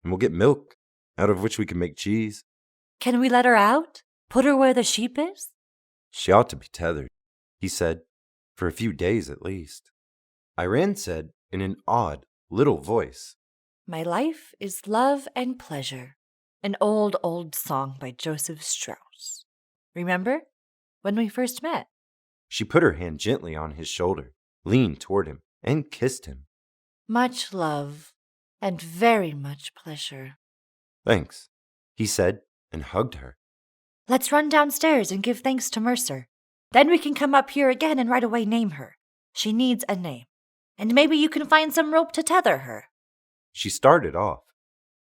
And we'll get milk, out of which we can make cheese. Can we let her out? Put her where the sheep is? She ought to be tethered, he said, for a few days at least. Iran said in an odd little voice. My life is love and pleasure. An old, old song by Joseph Strauss. Remember? When we first met. She put her hand gently on his shoulder, leaned toward him, and kissed him. Much love and very much pleasure. Thanks, he said, and hugged her. Let's run downstairs and give thanks to Mercer. Then we can come up here again and right away name her. She needs a name. And maybe you can find some rope to tether her. She started off,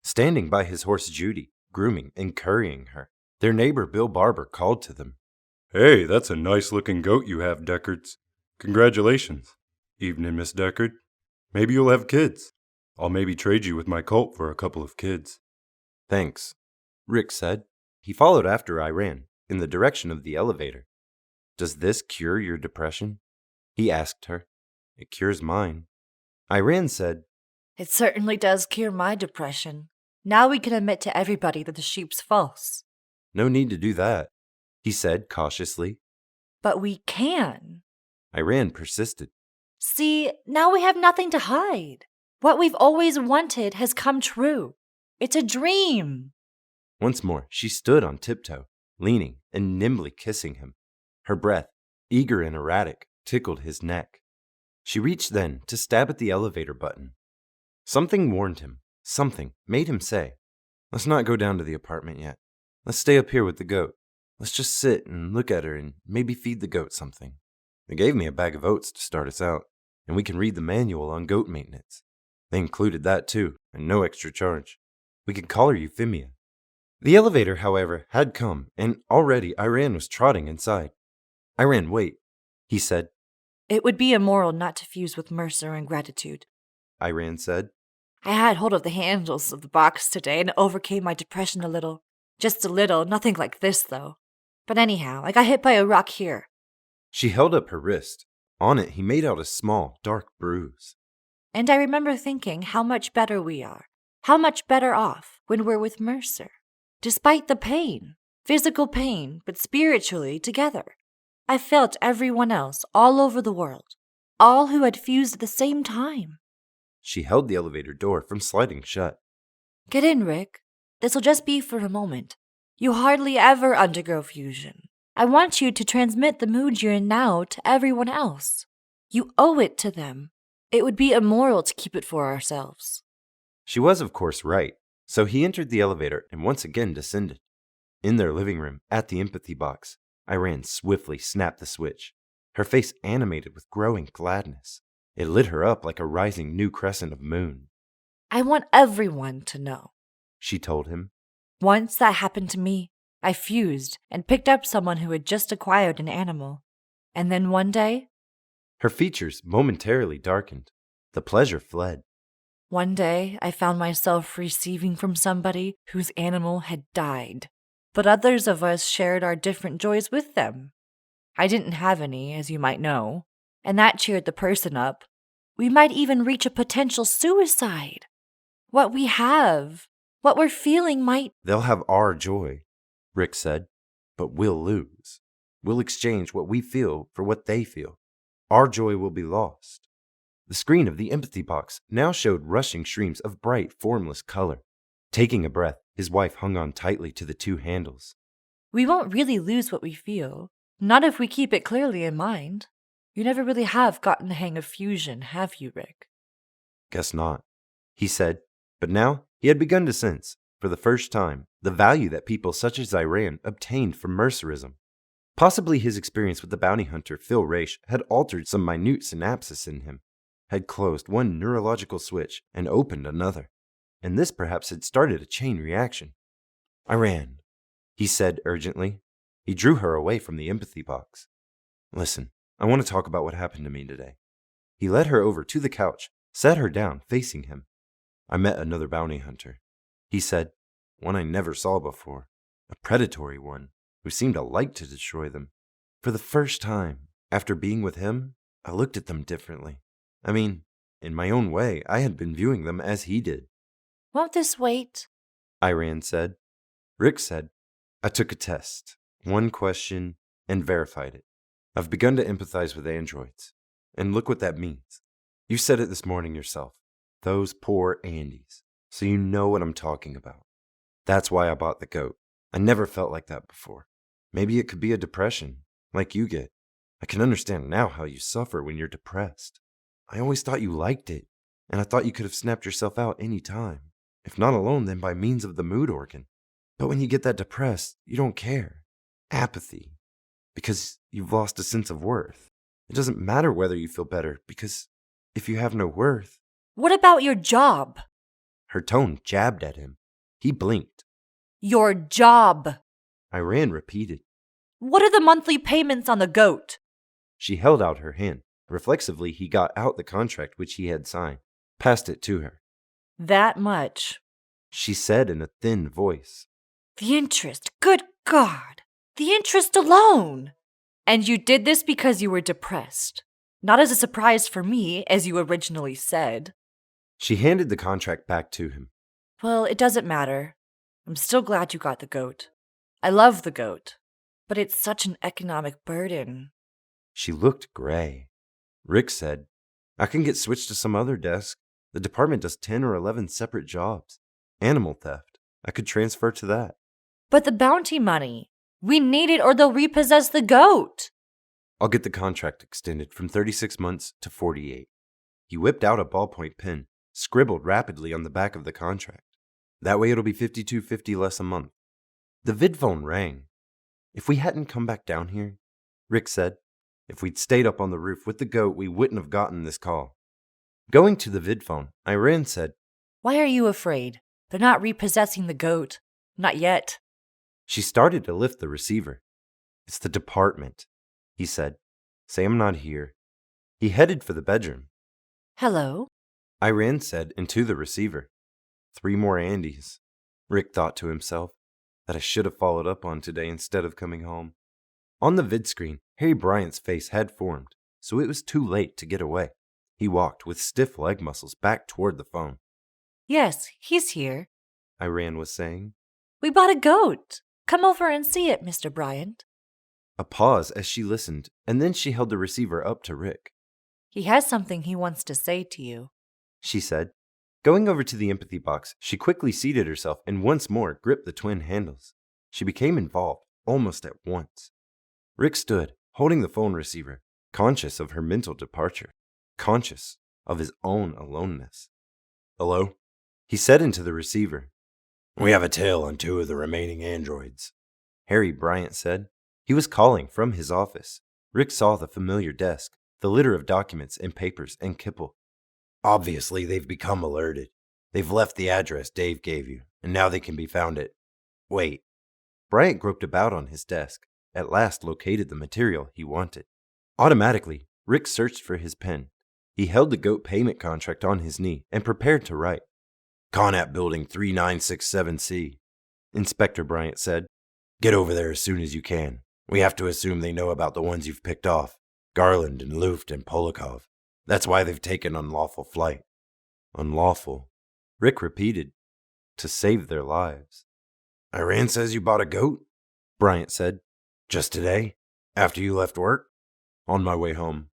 standing by his horse Judy, grooming and currying her. Their neighbor Bill Barber called to them. Hey, that's a nice-looking goat you have, Deckards. Congratulations. Evening, Miss Deckard. Maybe you'll have kids. I'll maybe trade you with my colt for a couple of kids. Thanks, Rick said. He followed after Iran, in the direction of the elevator. Does this cure your depression? He asked her. It cures mine. Iran said, It certainly does cure my depression. Now we can admit to everybody that the sheep's false. No need to do that, he said cautiously. But we can. Iran persisted. See, now we have nothing to hide. What we've always wanted has come true. It's a dream. Once more, she stood on tiptoe, leaning and nimbly kissing him. Her breath, eager and erratic, tickled his neck. She reached then to stab at the elevator button. Something warned him. Something made him say, Let's not go down to the apartment yet. Let's stay up here with the goat. Let's just sit and look at her and maybe feed the goat something. They gave me a bag of oats to start us out, and we can read the manual on goat maintenance. They included that too, and no extra charge. We could call her Euphemia. The elevator, however, had come, and already Iran was trotting inside. Iran, wait, he said. It would be immoral not to fuse with Mercer and gratitude, Iran said. I had hold of the handles of the box today and it overcame my depression a little. Just a little, nothing like this, though. But anyhow, I got hit by a rock here. She held up her wrist. On it, he made out a small, dark bruise. And I remember thinking how much better we are, how much better off when we're with Mercer. Despite the pain, physical pain, but spiritually together. I felt everyone else all over the world, all who had fused at the same time. She held the elevator door from sliding shut. Get in, Rick. This'll just be for a moment. You hardly ever undergo fusion. I want you to transmit the mood you're in now to everyone else. You owe it to them. It would be immoral to keep it for ourselves. She was, of course, right. So he entered the elevator and once again descended. In their living room, at the empathy box, Iran swiftly snapped the switch, her face animated with growing gladness. It lit her up like a rising new crescent of moon. I want everyone to know, she told him. Once that happened to me. I fused and picked up someone who had just acquired an animal. And then one day... Her features momentarily darkened. The pleasure fled. One day, I found myself receiving from somebody whose animal had died. But others of us shared our different joys with them. I didn't have any, as you might know, and that cheered the person up. We might even reach a potential suicide. What we have, what we're feeling might... They'll have our joy, Rick said, but we'll lose. We'll exchange what we feel for what they feel. Our joy will be lost. The screen of the empathy box now showed rushing streams of bright, formless color. Taking a breath, his wife hung on tightly to the two handles. We won't really lose what we feel, not if we keep it clearly in mind. You never really have gotten the hang of fusion, have you, Rick? Guess not, he said, but now he had begun to sense, for the first time, the value that people such as Iran obtained from Mercerism. Possibly his experience with the bounty hunter, Phil Raish, had altered some minute synapses in him, had closed one neurological switch and opened another, and this perhaps had started a chain reaction. "I ran," he said urgently. He drew her away from the empathy box. "Listen, I want to talk about what happened to me today." He led her over to the couch, sat her down facing him. "I met another bounty hunter," he said, "one I never saw before, a predatory one who seemed to like to destroy them. For the first time, after being with him, I looked at them differently. I mean, in my own way, I had been viewing them as he did." Won't this wait? Iran said. Rick said, "I took a test, one question, and verified it. I've begun to empathize with androids. And look what that means. You said it this morning yourself. Those poor Andes. So you know what I'm talking about. That's why I bought the goat. I never felt like that before. Maybe it could be a depression, like you get. I can understand now how you suffer when you're depressed. I always thought you liked it, and I thought you could have snapped yourself out any time. If not alone, then by means of the mood organ. But when you get that depressed, you don't care. Apathy. Because you've lost a sense of worth. It doesn't matter whether you feel better, because if you have no worth..." What about your job? Her tone jabbed at him. He blinked. Your job. Iran repeated. What are the monthly payments on the goat? She held out her hand. Reflexively, he got out the contract which he had signed, passed it to her. That much, she said in a thin voice. The interest, good God, the interest alone. And you did this because you were depressed. Not as a surprise for me, as you originally said. She handed the contract back to him. Well, it doesn't matter. I'm still glad you got the goat. I love the goat, but it's such an economic burden. She looked gray. Rick said, "I can get switched to some other desk. The department does 10 or 11 separate jobs. Animal theft. I could transfer to that." But the bounty money. We need it or they'll repossess the goat. "I'll get the contract extended from 36 months to 48. He whipped out a ballpoint pen, scribbled rapidly on the back of the contract. "That way it'll be $52.50 less a month." The vidphone rang. "If we hadn't come back down here," Rick said, "if we'd stayed up on the roof with the goat, we wouldn't have gotten this call." Going to the vidphone, Iran said, "Why are you afraid? They're not repossessing the goat. Not yet." She started to lift the receiver. "It's the department," he said. "Say I'm not here." He headed for the bedroom. "Hello?" Iran said into the receiver. 3 more Andes. Rick thought to himself, that I should have followed up on today instead of coming home. On the vid screen, Harry Bryant's face had formed, so it was too late to get away. He walked with stiff leg muscles back toward the phone. "Yes, he's here," Iran was saying. "We bought a goat. Come over and see it, Mr. Bryant." A pause as she listened, and then she held the receiver up to Rick. "He has something he wants to say to you," she said. Going over to the empathy box, she quickly seated herself and once more gripped the twin handles. She became involved, almost at once. Rick stood, holding the phone receiver, conscious of her mental departure, conscious of his own aloneness. "Hello?" he said into the receiver. "We have a tail on 2 of the remaining androids," Harry Bryant said. He was calling from his office. Rick saw the familiar desk, the litter of documents and papers and kipple. "Obviously, they've become alerted. They've left the address Dave gave you, and now they can be found at... Wait." Bryant groped about on his desk, at last located the material he wanted. Automatically, Rick searched for his pen. He held the goat payment contract on his knee and prepared to write. "Conap Building 3967C. Inspector Bryant said. "Get over there as soon as you can. We have to assume they know about the ones you've picked off. Garland and Luft and Polikov. That's why they've taken unlawful flight." "Unlawful," Rick repeated. "To save their lives." "Iran says you bought a goat?" Bryant said. "Just today? After you left work?" "On my way home."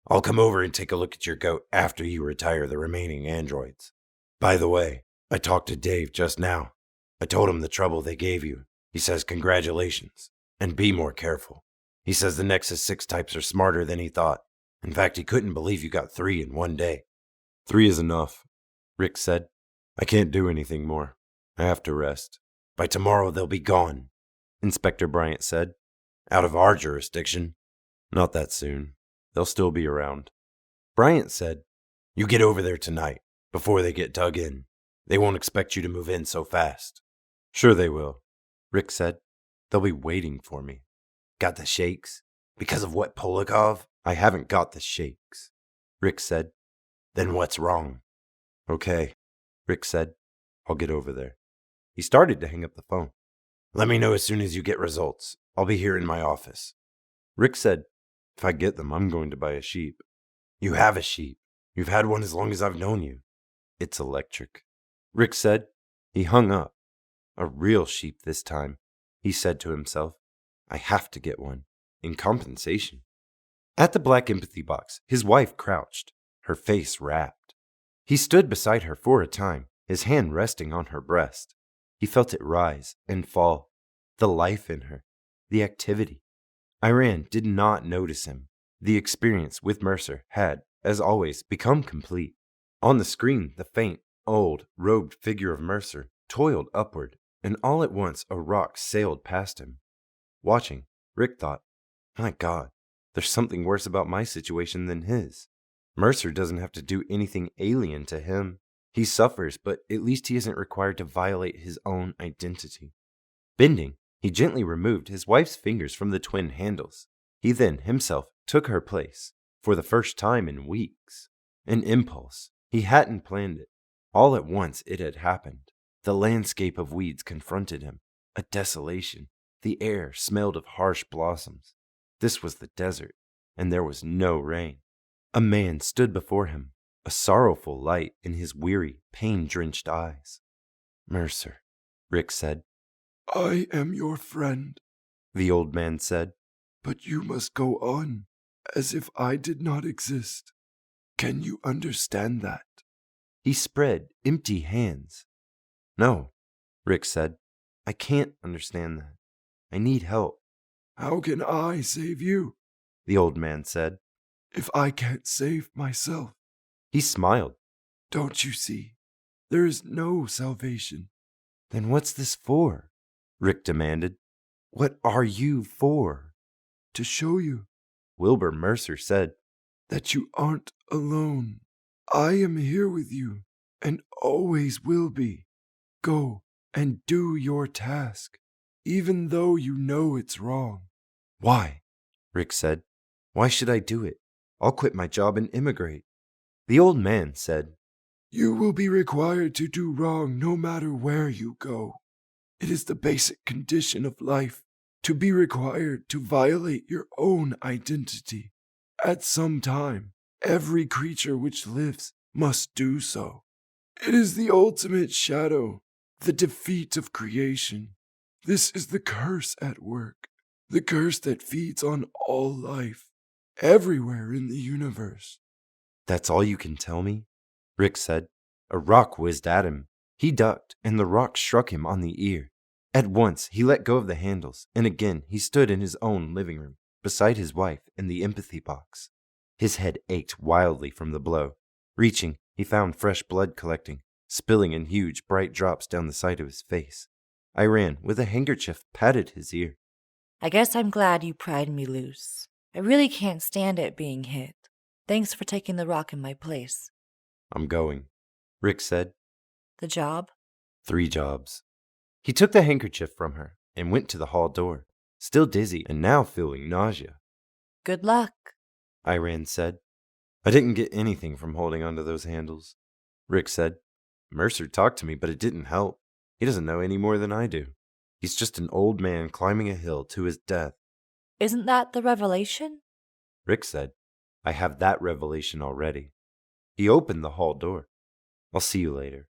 "I'll come over and take a look at your goat after you retire the remaining androids. By the way, I talked to Dave just now. I told him the trouble they gave you. He says congratulations, and be more careful. He says the Nexus 6 types are smarter than he thought. In fact, he couldn't believe you got 3 in one day." 3 is enough, Rick said. "I can't do anything more. I have to rest." "By tomorrow, they'll be gone," Inspector Bryant said. Out of our jurisdiction. Not that soon. They'll still be around. Bryant said, "You get over there tonight, before they get dug in. They won't expect you to move in so fast." Sure they will, Rick said. They'll be waiting for me. Got the shakes? Because of what, Polikov? I haven't got the shakes, Rick said. Then what's wrong? Okay, Rick said. I'll get over there. He started to hang up the phone. Let me know as soon as you get results. I'll be here in my office. Rick said, if I get them, I'm going to buy a sheep. You have a sheep. You've had one as long as I've known you. It's electric, Rick said. He hung up. A real sheep this time, he said to himself. I have to get one, in compensation. At the black empathy box, his wife crouched, her face wrapped. He stood beside her for a time, his hand resting on her breast. He felt it rise and fall, the life in her, the activity. Iran did not notice him. The experience with Mercer had, as always, become complete. On the screen, the faint, old, robed figure of Mercer toiled upward, and all at once a rock sailed past him. Watching, Rick thought, my God, there's something worse about my situation than his. Mercer doesn't have to do anything alien to him. He suffers, but at least he isn't required to violate his own identity. Bending, he gently removed his wife's fingers from the twin handles. He then, himself, took her place, for the first time in weeks. An impulse. He hadn't planned it. All at once it had happened. The landscape of weeds confronted him, a desolation. The air smelled of harsh blossoms. This was the desert, and there was no rain. A man stood before him, a sorrowful light in his weary, pain-drenched eyes. Mercer, Rick said. I am your friend, the old man said. But you must go on, as if I did not exist. Can you understand that? He spread empty hands. No, Rick said. I can't understand that. I need help. How can I save you? The old man said. If I can't save myself. He smiled. Don't you see? There is no salvation. Then what's this for? Rick demanded. What are you for? To show you, Wilbur Mercer said, that you aren't alone. I am here with you, and always will be. Go and do your task, even though you know it's wrong. Why? Rick said. Why should I do it? I'll quit my job and immigrate. The old man said, You will be required to do wrong no matter where you go. It is the basic condition of life to be required to violate your own identity. At some time, every creature which lives must do so. It is the ultimate shadow, the defeat of creation. This is the curse at work, the curse that feeds on all life, everywhere in the universe. That's all you can tell me? Rick said. A rock whizzed at him. He ducked, and the rock struck him on the ear. At once, he let go of the handles, and again he stood in his own living room, beside his wife in the empathy box. His head ached wildly from the blow. Reaching, he found fresh blood collecting, spilling in huge, bright drops down the side of his face. Iran, with a handkerchief, patted his ear. I guess I'm glad you pried me loose. I really can't stand it being hit. Thanks for taking the rock in my place. I'm going, Rick said. The job? 3 jobs. He took the handkerchief from her and went to the hall door, still dizzy and now feeling nausea. Good luck, Iran said. I didn't get anything from holding onto those handles, Rick said. Mercer talked to me, but it didn't help. He doesn't know any more than I do. He's just an old man climbing a hill to his death. Isn't that the revelation? Rick said. I have that revelation already. He opened the hall door. I'll see you later.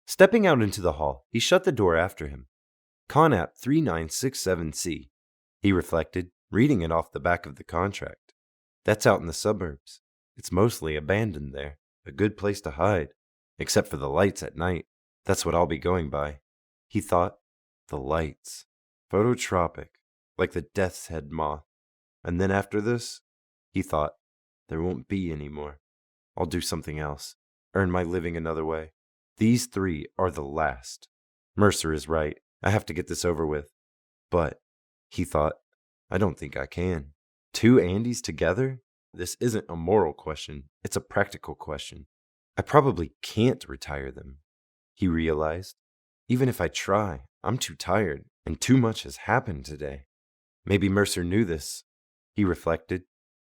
Stepping out into the hall, he shut the door after him. Con-App 3967C. He reflected, reading it off the back of the contract. That's out in the suburbs. It's mostly abandoned there. A good place to hide. Except for the lights at night. That's what I'll be going by. He thought, the lights. Phototropic. Like the death's head moth. And then after this, he thought, there won't be any more. I'll do something else. Earn my living another way. These 3 are the last. Mercer is right. I have to get this over with. But, he thought, I don't think I can. 2 Andys together? This isn't a moral question. It's a practical question. I probably can't retire them. He realized. Even if I try, I'm too tired, and too much has happened today. Maybe Mercer knew this. He reflected.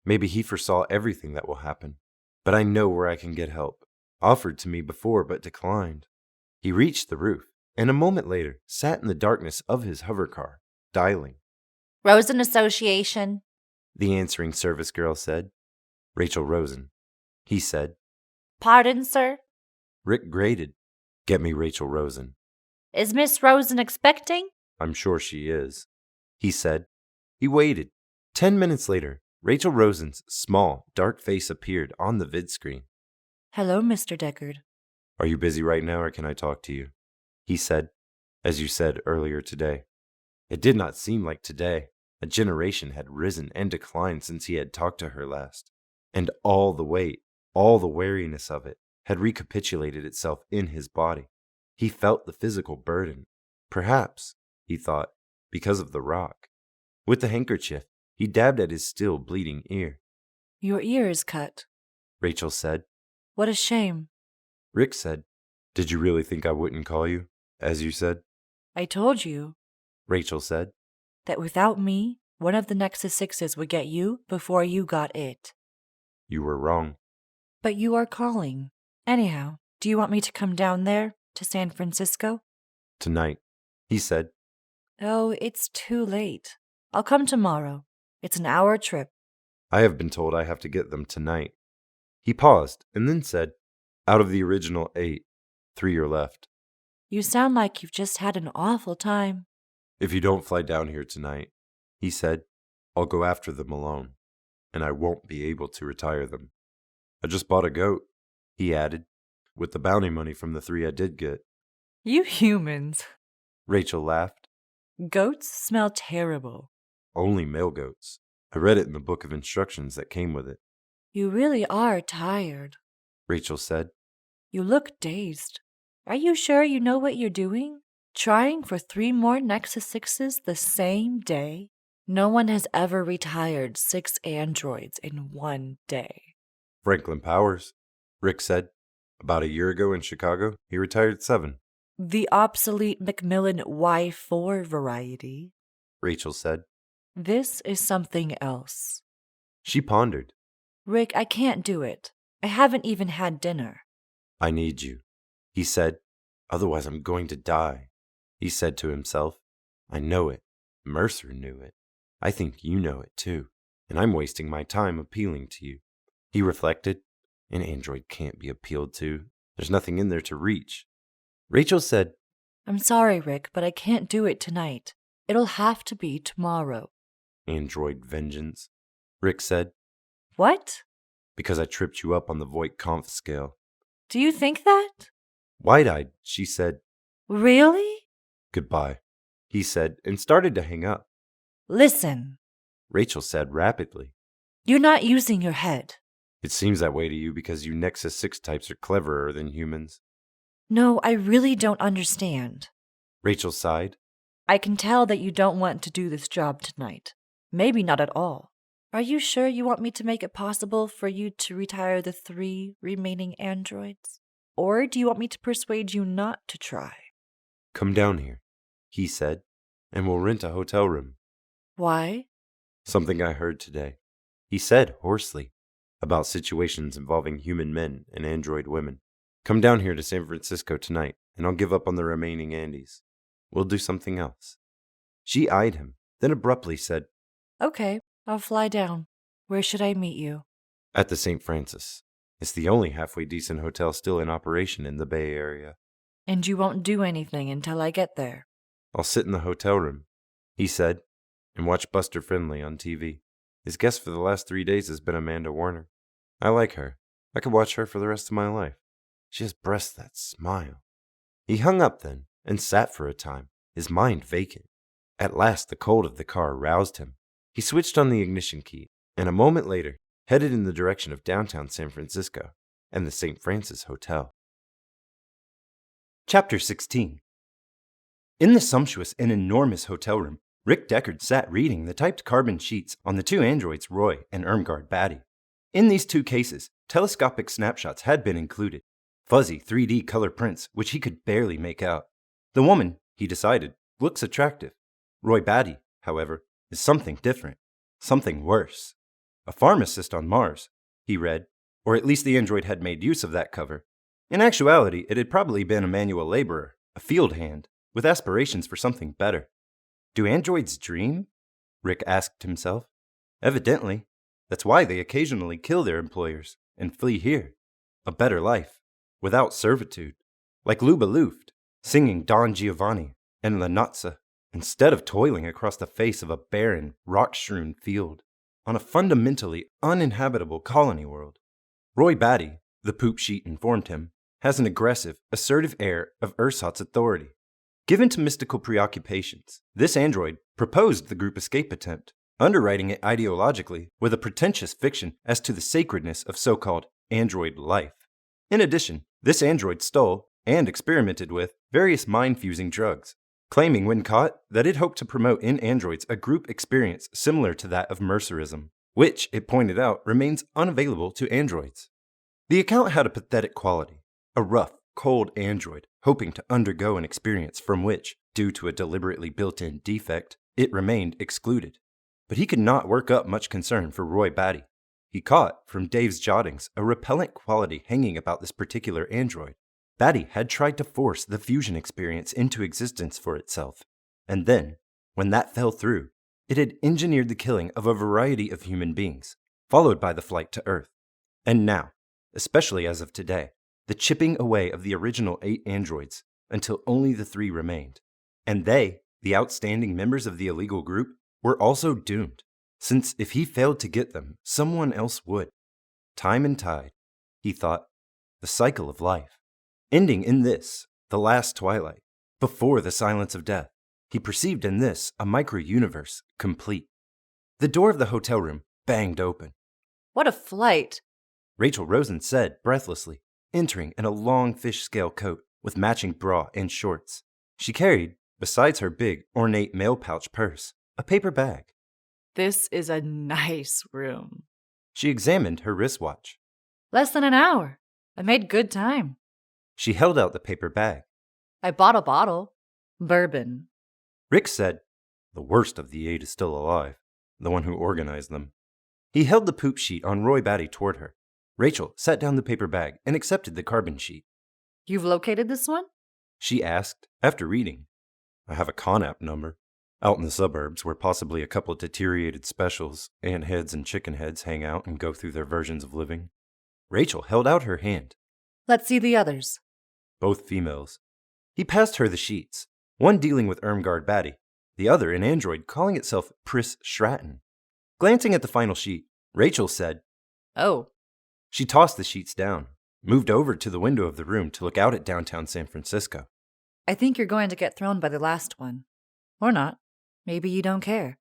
Maybe he foresaw everything that will happen. But I know where I can get help. Offered to me before, but declined. He reached the roof, and a moment later sat in the darkness of his hover car, dialing. Rosen Association. The answering service girl said. Rachel Rosen. He said. Pardon, sir? Rick grated. Get me Rachel Rosen. Is Miss Rosen expecting? I'm sure she is. He said. He waited. 10 minutes later, Rachel Rosen's small, dark face appeared on the vid screen. Hello, Mr. Deckard. Are you busy right now, or can I talk to you? He said, as you said earlier today. It did not seem like today. A generation had risen and declined since he had talked to her last. And all the weight, all the weariness of it, had recapitulated itself in his body. He felt the physical burden. Perhaps, he thought, because of the rock. With the handkerchief, he dabbed at his still bleeding ear. Your ear is cut. Rachel said. What a shame. Rick said, Did you really think I wouldn't call you, as you said? I told you. Rachel said. That without me, one of the Nexus 6s would get you before you got it. You were wrong. But you are calling. Anyhow, do you want me to come down there, to San Francisco? Tonight, he said. Oh, it's too late. I'll come tomorrow. It's an hour trip. I have been told I have to get them tonight. He paused and then said, Out of the original 8, 3 are left. You sound like you've just had an awful time. If you don't fly down here tonight, he said, I'll go after them alone, and I won't be able to retire them. I just bought a goat, he added, with the bounty money from the 3 I did get. You humans. Rachel laughed. Goats smell terrible. Only male goats. I read it in the book of instructions that came with it. You really are tired, Rachel said. You look dazed. Are you sure you know what you're doing? Trying for 3 more Nexus 6s the same day? No one has ever retired 6 androids in one day. Franklin Powers, Rick said. About a year ago in Chicago, he retired 7. The obsolete Macmillan Y4 variety, Rachel said. This is something else. She pondered. Rick, I can't do it. I haven't even had dinner. I need you, he said. Otherwise I'm going to die. He said to himself, I know it. Mercer knew it. I think you know it too, and I'm wasting my time appealing to you. He reflected. An android can't be appealed to. There's nothing in there to reach. Rachel said, I'm sorry, Rick, but I can't do it tonight. It'll have to be tomorrow. Android vengeance, Rick said. What? Because I tripped you up on the Voight-Kampff scale. Do you think that? Wide-eyed, she said. Really? Goodbye, he said, and started to hang up. Listen, Rachel said rapidly. You're not using your head. It seems that way to you because you Nexus 6 types are cleverer than humans. No, I really don't understand. Rachel sighed. I can tell that you don't want to do this job tonight. Maybe not at all. Are you sure you want me to make it possible for you to retire the 3 remaining androids? Or do you want me to persuade you not to try? Come down here, he said, and we'll rent a hotel room. Why? Something I heard today. He said hoarsely, about situations involving human men and android women. Come down here to San Francisco tonight, and I'll give up on the remaining Andys. We'll do something else. She eyed him, then abruptly said, Okay, I'll fly down. Where should I meet you? At the St. Francis. It's the only halfway decent hotel still in operation in the Bay Area. And you won't do anything until I get there. I'll sit in the hotel room, he said, and watch Buster Friendly on TV. His guest for the last 3 days has been Amanda Warner. I like her. I could watch her for the rest of my life. She has breasts that smile. He hung up then and sat for a time, his mind vacant. At last the cold of the car roused him. He switched on the ignition key, and a moment later headed in the direction of downtown San Francisco and the St. Francis Hotel. Chapter 16. In the sumptuous and enormous hotel room, Rick Deckard sat reading the typed carbon sheets on the two androids Roy and Batty. In these two cases, telescopic snapshots had been included, fuzzy 3D color prints which he could barely make out. The woman, he decided, looks attractive. Roy Batty, however, is something different, something worse. A pharmacist on Mars, he read, or at least the android had made use of that cover. In actuality, it had probably been a manual laborer, a field hand, with aspirations for something better. Do androids dream? Rick asked himself. Evidently. That's why they occasionally kill their employers and flee here. A better life, without servitude. Like Luba Luft, singing Don Giovanni and La Nozze, instead of toiling across the face of a barren, rock-strewn field on a fundamentally uninhabitable colony world. Roy Batty, the poop sheet informed him, has an aggressive, assertive air of ersatz authority. Given to mystical preoccupations, this android proposed the group escape attempt, underwriting it ideologically with a pretentious fiction as to the sacredness of so-called android life. In addition, this android stole and experimented with various mind-fusing drugs, claiming when caught that it hoped to promote in androids a group experience similar to that of mercerism, which, it pointed out, remains unavailable to androids. The account had a pathetic quality, a rough, cold android hoping to undergo an experience from which, due to a deliberately built-in defect, it remained excluded. But he could not work up much concern for Roy Batty. He caught, from Dave's jottings, a repellent quality hanging about this particular android. Batty had tried to force the fusion experience into existence for itself, and then, when that fell through, it had engineered the killing of a variety of human beings, followed by the flight to Earth. And now, especially as of today, the chipping away of the original 8 androids until only the 3 remained. And they, the outstanding members of the illegal group, were also doomed, since if he failed to get them, someone else would. Time and tide, he thought, the cycle of life. Ending in this, the last twilight, before the silence of death, he perceived in this a micro-universe complete. The door of the hotel room banged open. What a flight! Rachel Rosen said breathlessly, entering in a long fish-scale coat with matching bra and shorts. She carried, besides her big, ornate mail pouch purse, a paper bag. This is a nice room. She examined her wristwatch. Less than an hour. I made good time. She held out the paper bag. I bought a bottle. Bourbon. Rick said, "The worst of the 8 is still alive, the one who organized them." He held the poop sheet on Roy Batty toward her. Rachel set down the paper bag and accepted the carbon sheet. You've located this one? She asked, after reading. I have a Con-App number. Out in the suburbs, where possibly a couple of deteriorated specials, ant heads and chicken heads, hang out and go through their versions of living. Rachel held out her hand. Let's see the others. Both females. He passed her the sheets, one dealing with Batty, the other an android calling itself Pris Stratton. Glancing at the final sheet, Rachel said, Oh. She tossed the sheets down, moved over to the window of the room to look out at downtown San Francisco. I think you're going to get thrown by the last one. Or not. Maybe you don't care.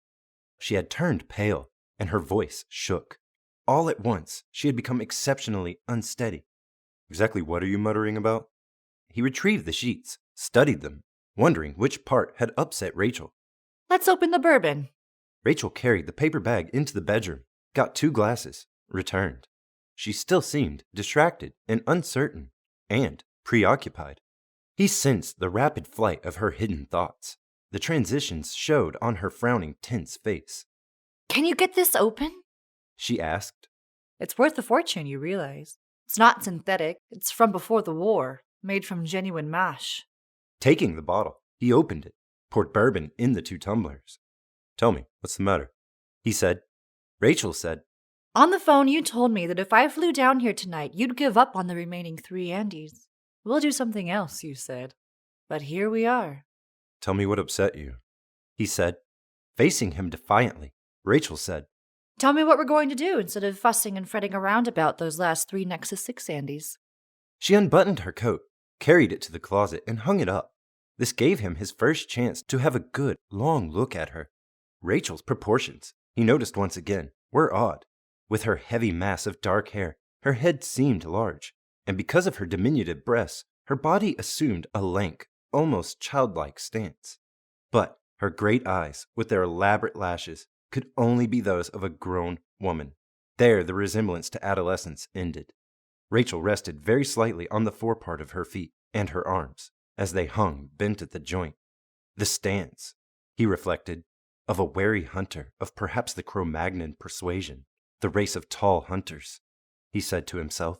She had turned pale, and her voice shook. All at once, she had become exceptionally unsteady. Exactly what are you muttering about? He retrieved the sheets, studied them, wondering which part had upset Rachel. Let's open the bourbon. Rachel carried the paper bag into the bedroom, got 2 glasses, returned. She still seemed distracted and uncertain, and preoccupied. He sensed the rapid flight of her hidden thoughts. The transitions showed on her frowning, tense face. Can you get this open? She asked. It's worth a fortune, you realize. It's not synthetic. It's from before the war, made from genuine mash. Taking the bottle, he opened it, poured bourbon in the 2 tumblers. Tell me, what's the matter? He said. Rachel said, On the phone, you told me that if I flew down here tonight, you'd give up on the remaining 3 Andes. We'll do something else, you said. But here we are. Tell me what upset you. He said. Facing him defiantly, Rachel said, Tell me what we're going to do instead of fussing and fretting around about those last 3 Nexus 6 Andes. She unbuttoned her coat, carried it to the closet, and hung it up. This gave him his first chance to have a good, long look at her. Rachel's proportions, he noticed once again, were odd. With her heavy mass of dark hair, her head seemed large, and because of her diminutive breasts, her body assumed a lank, almost childlike stance. But Her great eyes, with their elaborate lashes, could only be those of a grown woman. There the resemblance to adolescence ended. Rachel rested very slightly on the forepart of her feet and her arms, as they hung bent at the joint. The stance, he reflected, of a wary hunter of perhaps the Cro-Magnon persuasion, the race of tall hunters. He said to himself,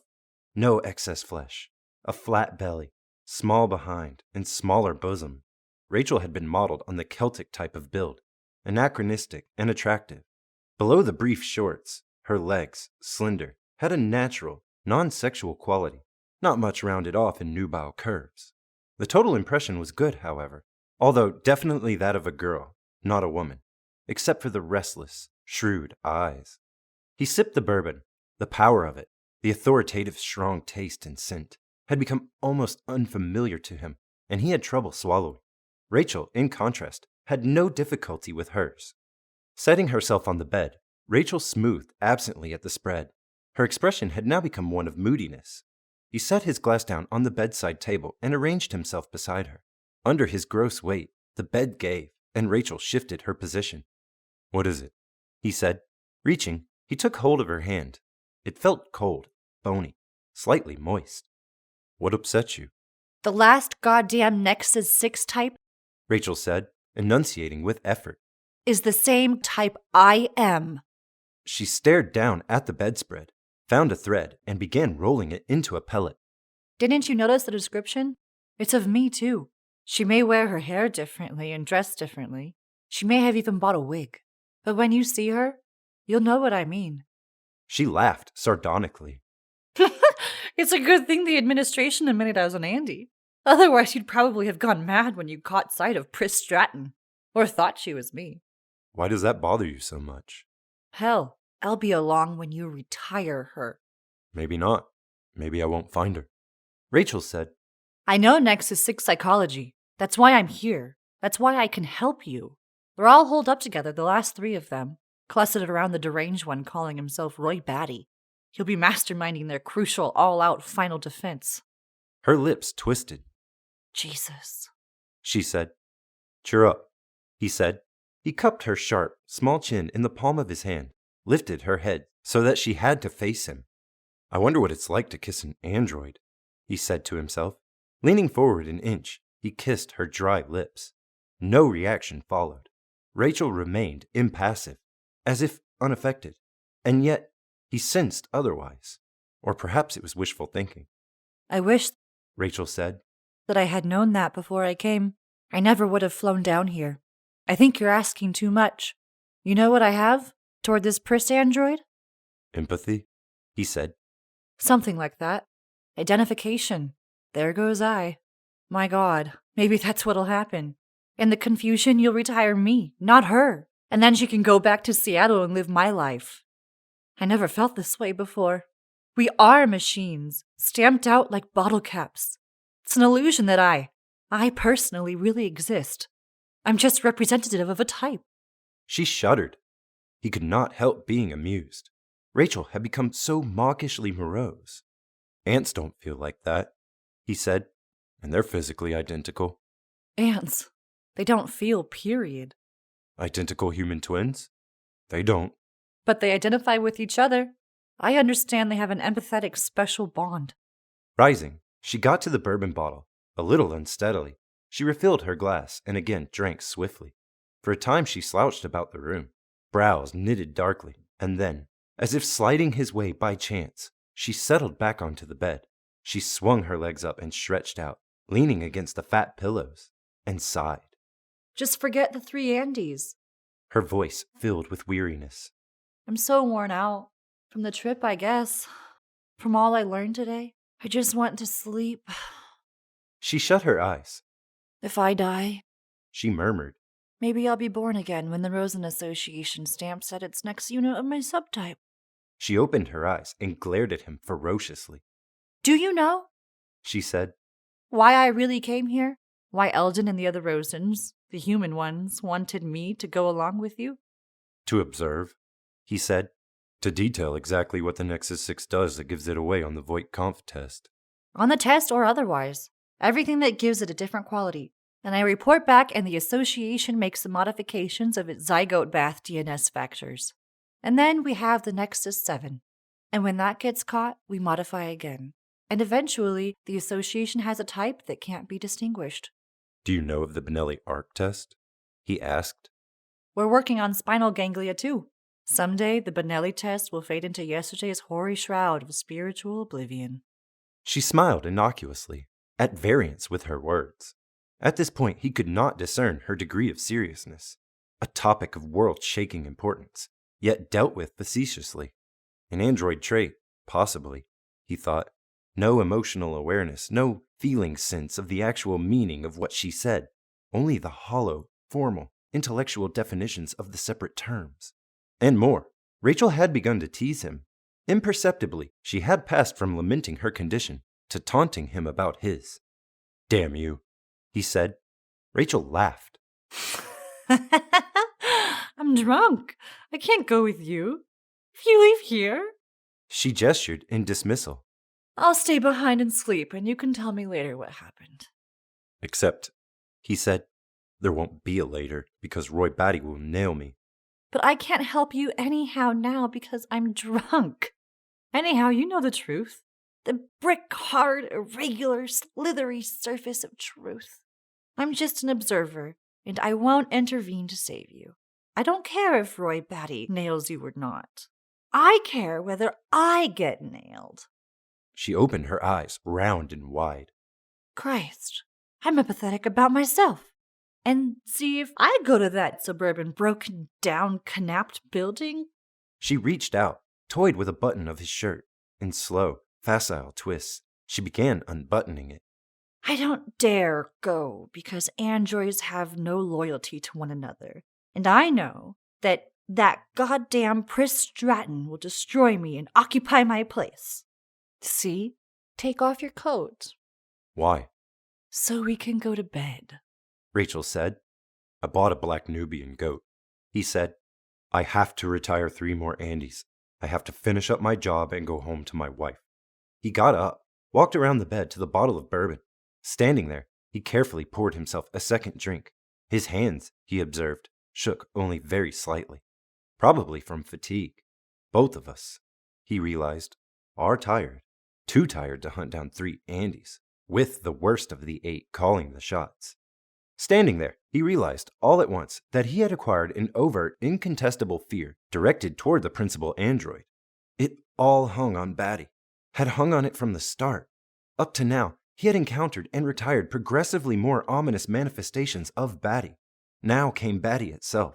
no excess flesh, a flat belly, small behind and smaller bosom. Rachel had been modeled on the Celtic type of build, anachronistic and attractive. Below the brief shorts, her legs, slender, had a natural, non-sexual quality, not much rounded off in nubile curves. The total impression was good, however, although definitely that of a girl, not a woman, except for the restless, shrewd eyes. He sipped the bourbon. The power of it, the authoritative strong taste and scent, had become almost unfamiliar to him, and he had trouble swallowing. Rachel, in contrast, had no difficulty with hers. Setting herself on the bed, Rachel smoothed absently at the spread. Her expression had now become one of moodiness. He set his glass down on the bedside table and arranged himself beside her. Under his gross weight, the bed gave, and Rachel shifted her position. "What is it?" he said. Reaching, he took hold of her hand. It felt cold, bony, slightly moist. "What upset you?" The last goddamn Nexus 6 type, Rachel said, enunciating with effort, is the same type I am. She stared down at the bedspread, found a thread, and began rolling it into a pellet. Didn't you notice the description? It's of me, too. She may wear her hair differently and dress differently. She may have even bought a wig. But when you see her, you'll know what I mean. She laughed sardonically. It's a good thing the administration admitted I was an Andy. Otherwise, you'd probably have gone mad when you caught sight of Pris Stratton. Or thought she was me. Why does that bother you so much? Hell, I'll be along when you retire her. Maybe not. Maybe I won't find her. Rachel said, I know Nexus 6 psychology. That's why I'm here. That's why I can help you. They're all holed up together, the last 3 of them, clustered around the deranged one calling himself Roy Batty. He'll be masterminding their crucial, all-out final defense. Her lips twisted. Jesus, she said. Cheer up, he said. He cupped her sharp, small chin in the palm of his hand, lifted her head so that she had to face him. I wonder what it's like to kiss an android, he said to himself. Leaning forward an inch, he kissed her dry lips. No reaction followed. Rachel remained impassive, as if unaffected, and yet he sensed otherwise. Or perhaps it was wishful thinking. I wish, Rachel said, that I had known that before I came. I never would have flown down here. I think you're asking too much. You know what I have toward this Pris android? Empathy, he said. Something like that. Identification. There goes I. My God, maybe that's what'll happen. In the confusion, you'll retire me, not her. And then she can go back to Seattle and live my life. I never felt this way before. We are machines, stamped out like bottle caps. It's an illusion that I personally really exist. I'm just representative of a type. She shuddered. He could not help being amused. Rachel had become so mawkishly morose. Ants don't feel like that, he said, and they're physically identical. Ants? They don't feel, period. Identical human twins? They don't. But they identify with each other. I understand they have an empathetic special bond. Rising, she got to the bourbon bottle, a little unsteadily. She refilled her glass and again drank swiftly. For a time she slouched about the room, brows knitted darkly, and then, as if sliding his way by chance, she settled back onto the bed. She swung her legs up and stretched out, leaning against the fat pillows, and sighed. Just forget the 3 Andys. Her voice filled with weariness. I'm so worn out. From the trip, I guess. From all I learned today. I just want to sleep. She shut her eyes. If I die, she murmured, maybe I'll be born again when the Rosen Association stamps at its next unit of my subtype. She opened her eyes and glared at him ferociously. Do you know, she said, why I really came here? Why Eldon and the other Rosens, the human ones, wanted me to go along with you? To observe, he said. To detail exactly what the Nexus 6 does that gives it away on the Voight-Kampff test. On the test or otherwise. Everything that gives it a different quality. And I report back, and the association makes the modifications of its zygote bath DNS factors. And then we have the Nexus 7. And when that gets caught, we modify again. And eventually, the association has a type that can't be distinguished. Do you know of the Benelli arc test? He asked. We're working on spinal ganglia too. Someday, the Benelli test will fade into yesterday's hoary shroud of spiritual oblivion. She smiled innocuously, at variance with her words. At this point, he could not discern her degree of seriousness, a topic of world-shaking importance, yet dealt with facetiously. An android trait, possibly, he thought. No emotional awareness, no feeling sense of the actual meaning of what she said, only the hollow, formal, intellectual definitions of the separate terms. And more, Rachel had begun to tease him. Imperceptibly, she had passed from lamenting her condition to taunting him about his. "Damn you," he said. Rachel laughed. I'm drunk. I can't go with you. If you leave here, She gestured in dismissal. I'll stay behind and sleep, and you can tell me later what happened. "Except," he said, "there won't be a later, because Roy Batty will nail me." But I can't help you anyhow now because I'm drunk. Anyhow, you know the truth. The brick-hard, irregular, slithery surface of truth. I'm just an observer, and I won't intervene to save you. I don't care if Roy Batty nails you or not. I care whether I get nailed. She opened her eyes, round and wide. Christ, I'm apathetic about myself. And see if I go to that suburban, broken-down, knapped building. She reached out, toyed with a button of his shirt. In slow, facile twists, she began unbuttoning it. I don't dare go because androids have no loyalty to one another. And I know that goddamn Pris Stratton will destroy me and occupy my place. See? Take off your coat. "Why?" So we can go to bed, Rachel said. "I bought a black Nubian goat," he said. "I have to retire 3 more Andys. I have to finish up my job and go home to my wife." He got up, walked around the bed to the bottle of bourbon. Standing there, he carefully poured himself a second drink. His hands, he observed, shook only very slightly. Probably from fatigue. Both of us, he realized, are tired. Too tired to hunt down 3 Andys, with the worst of the 8 calling the shots. Standing there, he realized all at once that he had acquired an overt, incontestable fear directed toward the principal android. It all hung on Batty, had hung on it from the start. Up to now, he had encountered and retired progressively more ominous manifestations of Batty. Now came Batty itself.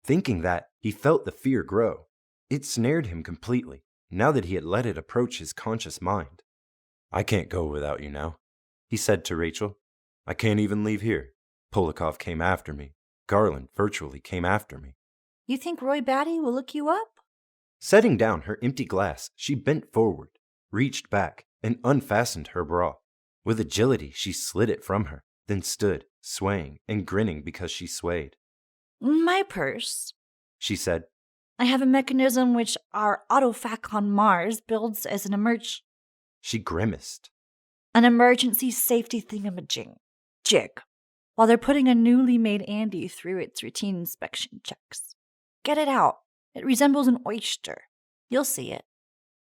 Thinking that, he felt the fear grow. It snared him completely, now that he had let it approach his conscious mind. "I can't go without you now," he said to Rachel. "I can't even leave here. Polikov came after me. Garland virtually came after me." You think Roy Batty will look you up? Setting down her empty glass, she bent forward, reached back, and unfastened her bra. With agility, she slid it from her, then stood, swaying and grinning because she swayed. My purse, She said. I have a mechanism which our autofac on Mars builds as She grimaced. an emergency safety jig, while they're putting a newly made Andy through its routine inspection checks. Get it out. It resembles an oyster. You'll see it.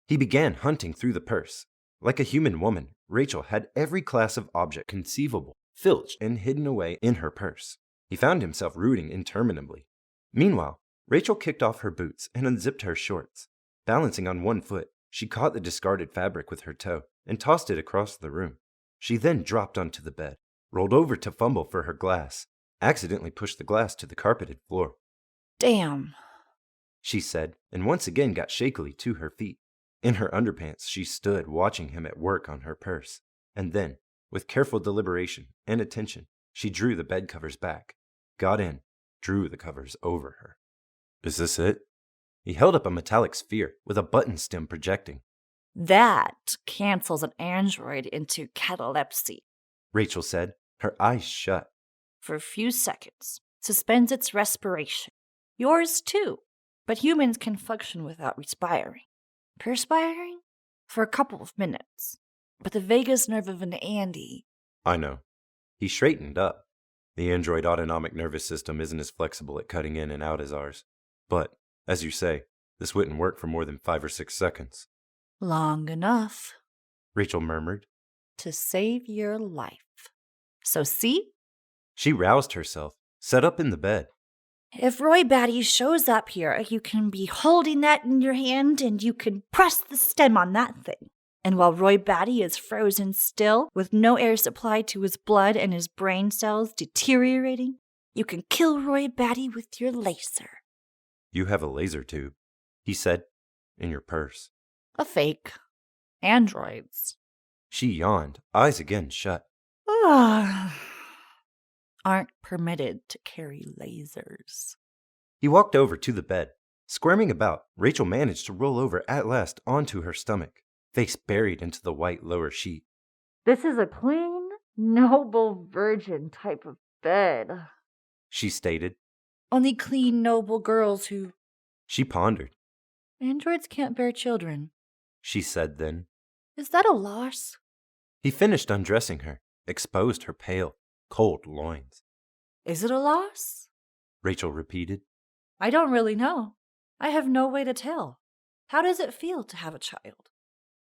He began hunting through the purse. Like a human woman, Rachel had every class of object conceivable filched and hidden away in her purse. He found himself rooting interminably. Meanwhile, Rachel kicked off her boots and unzipped her shorts. Balancing on one foot, she caught the discarded fabric with her toe and tossed it across the room. She then dropped onto the bed, rolled over to fumble for her glass, accidentally pushed the glass to the carpeted floor. Damn, She said, and once again got shakily to her feet. In her underpants, she stood watching him at work on her purse, and then, with careful deliberation and attention, she drew the bed covers back, got in, drew the covers over her. "Is this it?" He held up a metallic sphere with a button stem projecting. That cancels an android into catalepsy. Rachel said, her eyes shut. For a few seconds, suspends its respiration. Yours too. But humans can function without respiring. Perspiring? For a couple of minutes. But the vagus nerve of an Andy. I know. He straightened up. The android autonomic nervous system isn't as flexible at cutting in and out as ours. But, as you say, this wouldn't work for more than 5 or 6 seconds. Long enough Rachel murmured. to save your life. So see? She roused herself, sat up in the bed. If Roy Batty shows up here, you can be holding that in your hand and you can press the stem on that thing. And while Roy Batty is frozen still, with no air supply to his blood and his brain cells deteriorating, you can kill Roy Batty with your laser. You have a laser tube, he said, in your purse. A fake. Androids. She yawned, eyes again shut. Aren't permitted to carry lasers. He walked over to the bed. Squirming about, Rachel managed to roll over at last onto her stomach, face buried into the white lower sheet. This is a clean, noble virgin type of bed. She stated. Only clean, noble girls who... She pondered. Androids can't bear children. She said then. Is that a loss? He finished undressing her, exposed her pale, cold loins. Is it a loss? Rachel repeated. I don't really know. I have no way to tell. How does it feel to have a child?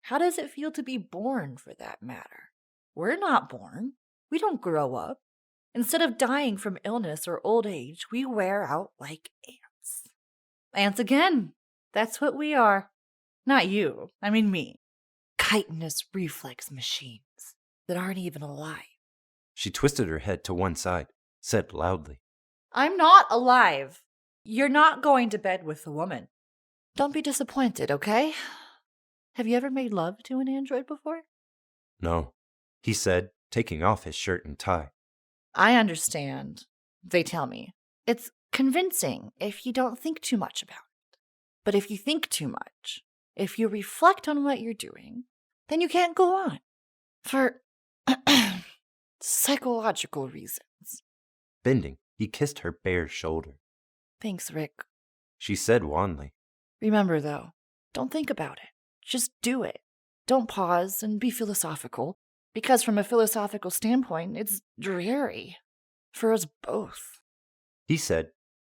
How does it feel to be born, for that matter? We're not born. We don't grow up. Instead of dying from illness or old age, we wear out like ants. Ants again. That's what we are. Not you. I mean me. Chitinous reflex machines that aren't even alive. She twisted her head to one side, said loudly. I'm not alive. You're not going to bed with a woman. Don't be disappointed, okay? Have you ever made love to an android before? No, he said, taking off his shirt and tie. I understand. They tell me. It's convincing if you don't think too much about it. But if you think too much, if you reflect on what you're doing, then you can't go on. For psychological reasons. Bending, he kissed her bare shoulder. Thanks, Rick. She said wanly. Remember, though, don't think about it. Just do it. Don't pause and be philosophical, because from a philosophical standpoint, it's dreary. For us both. He said,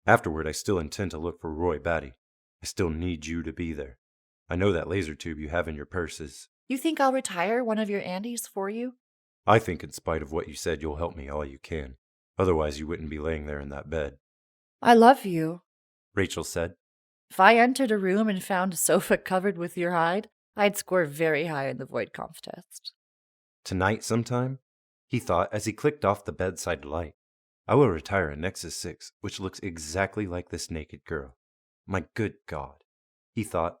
afterward I still intend to look for Roy Batty. I still need you to be there. I know that laser tube you have in your purse is... You think I'll retire one of your Andes for you? I think in spite of what you said, you'll help me all you can. Otherwise, you wouldn't be laying there in that bed. I love you, Rachel said. If I entered a room and found a sofa covered with your hide, I'd score very high in the Void Conf test. Tonight sometime, he thought as he clicked off the bedside light, I will retire a Nexus 6 which looks exactly like this naked girl. My good God, he thought.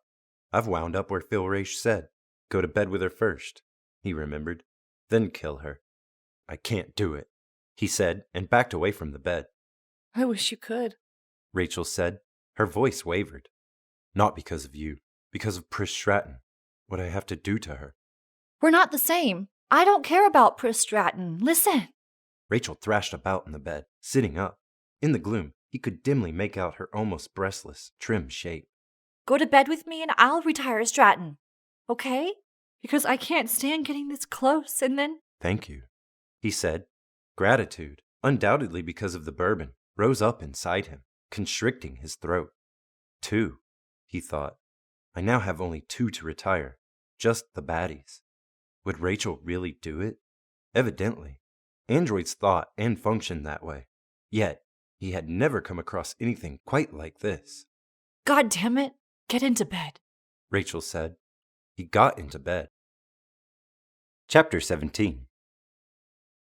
I've wound up where Phil Raish said, go to bed with her first, he remembered, then kill her. I can't do it, he said, and backed away from the bed. I wish you could, Rachel said. Her voice wavered. Not because of you, because of Pris Stratton. What I have to do to her. We're not the same. I don't care about Pris Stratton. Listen. Rachel thrashed about in the bed, sitting up. In the gloom, he could dimly make out her almost breastless, trim shape. Go to bed with me and I'll retire Stratton. Okay? Because I can't stand getting this close and then... Thank you, he said. Gratitude, undoubtedly because of the bourbon, rose up inside him, constricting his throat. 2, he thought. I now have only 2 to retire, just the baddies. Would Rachel really do it? Evidently. Androids thought and functioned that way. Yet, he had never come across anything quite like this. God damn it, get into bed, Rachel said. He got into bed. Chapter 17.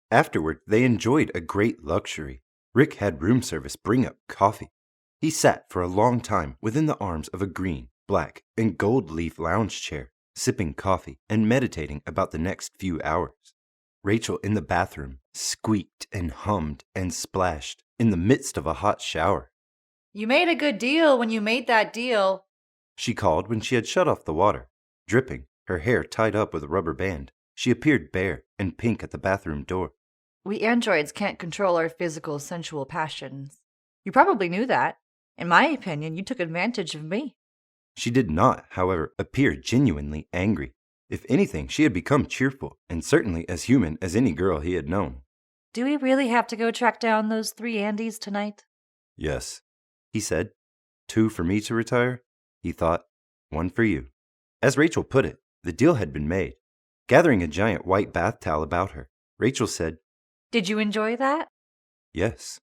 Afterward, they enjoyed a great luxury. Rick had room service bring up coffee. He sat for a long time within the arms of a green, black, and gold leaf lounge chair, sipping coffee and meditating about the next few hours. Rachel in the bathroom squeaked and hummed and splashed in the midst of a hot shower. You made a good deal when you made that deal, she called when she had shut off the water. Dripping, her hair tied up with a rubber band, she appeared bare and pink at the bathroom door. We androids can't control our physical, sensual passions. You probably knew that. In my opinion, you took advantage of me. She did not, however, appear genuinely angry. If anything, she had become cheerful, and certainly as human as any girl he had known. Do we really have to go track down those 3 Andys tonight? Yes, he said. 2 for me to retire? He thought. 1 for you. As Rachel put it, the deal had been made. Gathering a giant white bath towel about her, Rachel said, Did you enjoy that? Yes.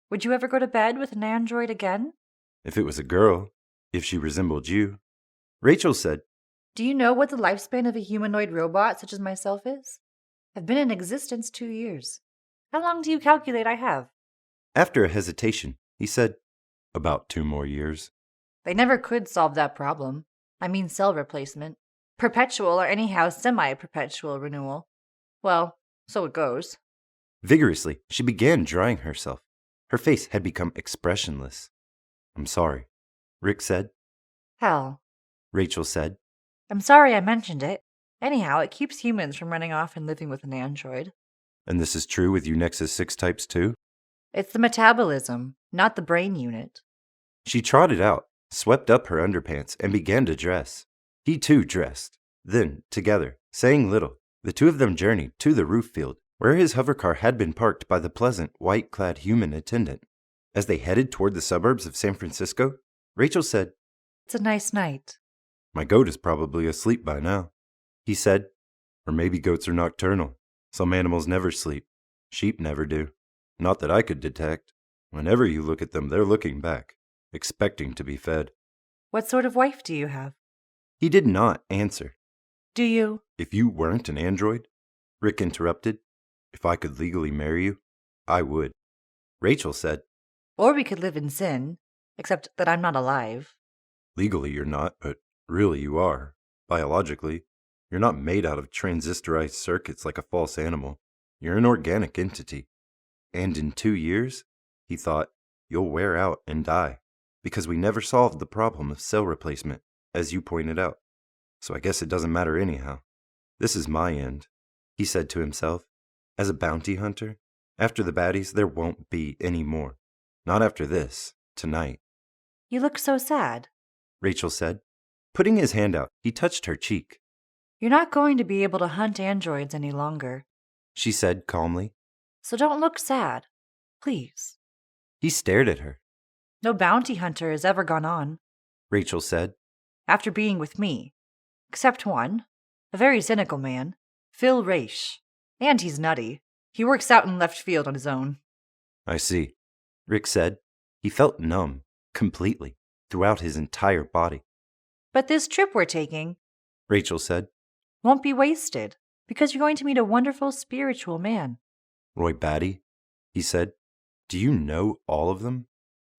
Would you ever go to bed with an android again? If it was a girl, if she resembled you. Rachel said, Do you know what the lifespan of a humanoid robot such as myself is? I've been in existence 2 years. How long do you calculate I have? After a hesitation, he said, About 2 more years. They never could solve that problem. I mean cell replacement. Perpetual or anyhow semi-perpetual renewal. Well, so it goes. Vigorously, she began drying herself. Her face had become expressionless. I'm sorry, Rick said. Hell. Rachel said. I'm sorry I mentioned it. Anyhow, it keeps humans from running off and living with an android. And this is true with you Nexus 6 types too? It's the metabolism, not the brain unit. She trotted out, swept up her underpants, and began to dress. He too dressed. Then, together, saying little, the 2 of them journeyed to the roof field, where his hovercar had been parked by the pleasant, white-clad human attendant. As they headed toward the suburbs of San Francisco, Rachel said, It's a nice night. My goat is probably asleep by now. He said, Or maybe goats are nocturnal. Some animals never sleep. Sheep never do. Not that I could detect. Whenever you look at them, they're looking back, expecting to be fed. What sort of wife do you have? He did not answer. Do you? If you weren't an android, Rick interrupted, if I could legally marry you, I would. Rachel said, Or we could live in sin, except that I'm not alive. Legally you're not, but really you are. Biologically, you're not made out of transistorized circuits like a false animal. You're an organic entity. And in 2 years, he thought, you'll wear out and die, because we never solved the problem of cell replacement, as you pointed out. So I guess it doesn't matter anyhow. This is my end, he said to himself. As a bounty hunter, after the baddies, there won't be any more. Not after this, tonight. You look so sad, Rachel said. Putting his hand out, he touched her cheek. You're not going to be able to hunt androids any longer, she said calmly. So don't look sad, please. He stared at her. No bounty hunter has ever gone on, Rachel said. After being with me. Except one, a very cynical man, Phil Raish. And he's nutty. He works out in left field on his own. I see, Rick said. He felt numb, completely, throughout his entire body. But this trip we're taking, Rachel said, won't be wasted, because you're going to meet a wonderful spiritual man. Roy Batty, he said. Do you know all of them?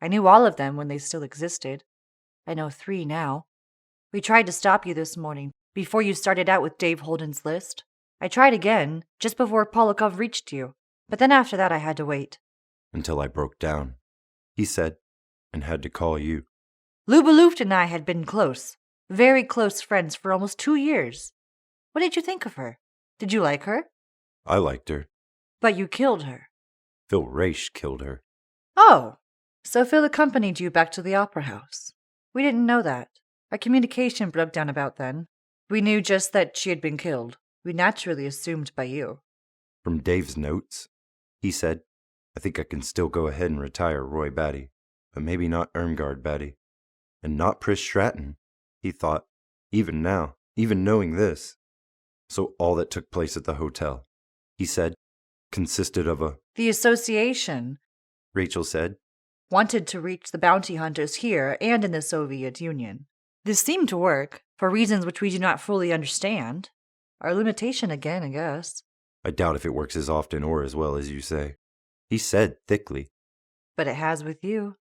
I knew all of them when they still existed. I know 3 now. We tried to stop you this morning, before you started out with Dave Holden's list. I tried again, just before Polakov reached you, but then after that I had to wait. Until I broke down, he said, and had to call you. Luba Luft and I had been close, very close friends for almost 2 years. What did you think of her? Did you like her? I liked her. But you killed her. Phil Raish killed her. Oh, so Phil accompanied you back to the opera house. We didn't know that. Our communication broke down about then. We knew just that she had been killed. We naturally assumed by you. From Dave's notes, he said, I think I can still go ahead and retire Roy Batty, but maybe not Irmgard Batty. And not Pris Stratton, he thought, even now, even knowing this. So all that took place at the hotel, he said, consisted of a... The association, Rachel said, wanted to reach the bounty hunters here and in the Soviet Union. This seemed to work, for reasons which we do not fully understand. Our limitation again, I guess. I doubt if it works as often or as well as you say, he said thickly. But it has with you.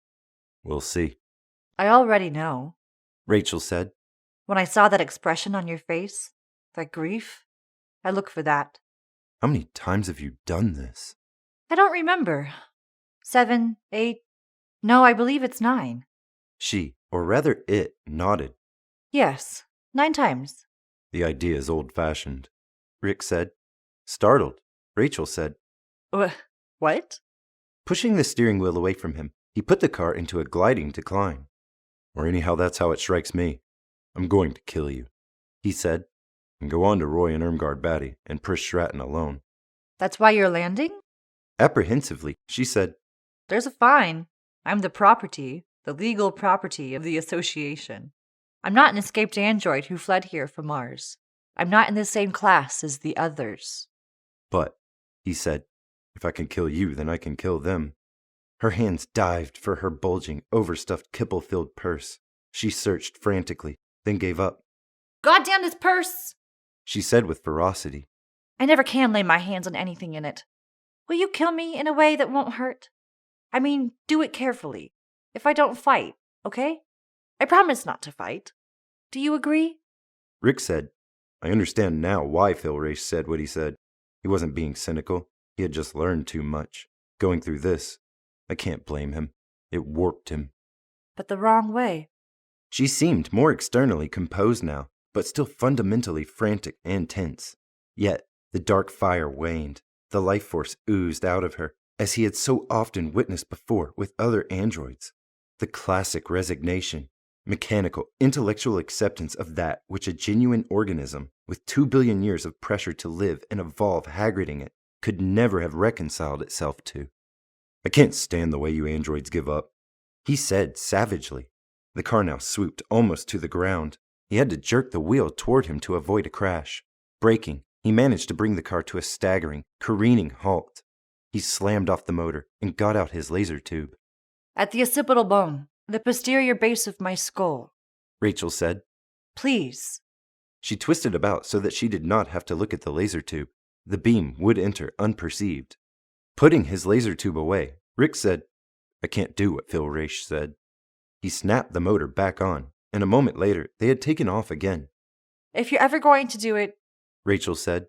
We'll see. I already know, Rachel said. When I saw that expression on your face, that grief, I look for that. How many times have you done this? I don't remember. 7, 8, no, I believe it's 9. She, or rather it, nodded. Yes, 9 times. The idea is old-fashioned, Rick said. Startled, Rachel said, What? Pushing the steering wheel away from him, he put the car into a gliding decline. Or anyhow, that's how it strikes me. I'm going to kill you, he said, and go on to Roy and Irmgard Batty and Pris Stratton alone. That's why you're landing? Apprehensively, she said, There's a fine. I'm the legal property of the association. I'm not an escaped android who fled here from Mars. I'm not in the same class as the others. But, he said, if I can kill you, then I can kill them. Her hands dived for her bulging, overstuffed, kibble-filled purse. She searched frantically, then gave up. Goddamn this purse! She said with ferocity. I never can lay my hands on anything in it. Will you kill me in a way that won't hurt? I mean, do it carefully. If I don't fight, okay? I promise not to fight. Do you agree? Rick said, I understand now why Phil Race said what he said. He wasn't being cynical. He had just learned too much. Going through this, I can't blame him. It warped him. But the wrong way. She seemed more externally composed now, but still fundamentally frantic and tense. Yet, the dark fire waned. The life force oozed out of her, as he had so often witnessed before with other androids. The classic resignation, mechanical, intellectual acceptance of that which a genuine organism, with 2 billion years of pressure to live and evolve haggarding it, could never have reconciled itself to. I can't stand the way you androids give up, he said savagely. The car now swooped almost to the ground. He had to jerk the wheel toward him to avoid a crash. Braking, he managed to bring the car to a staggering, careening halt. He slammed off the motor and got out his laser tube. At the occipital bone, the posterior base of my skull. Rachel said. Please. She twisted about so that she did not have to look at the laser tube. The beam would enter unperceived. Putting his laser tube away, Rick said, I can't do what Phil Race said. He snapped the motor back on, and a moment later they had taken off again. If you're ever going to do it, Rachel said,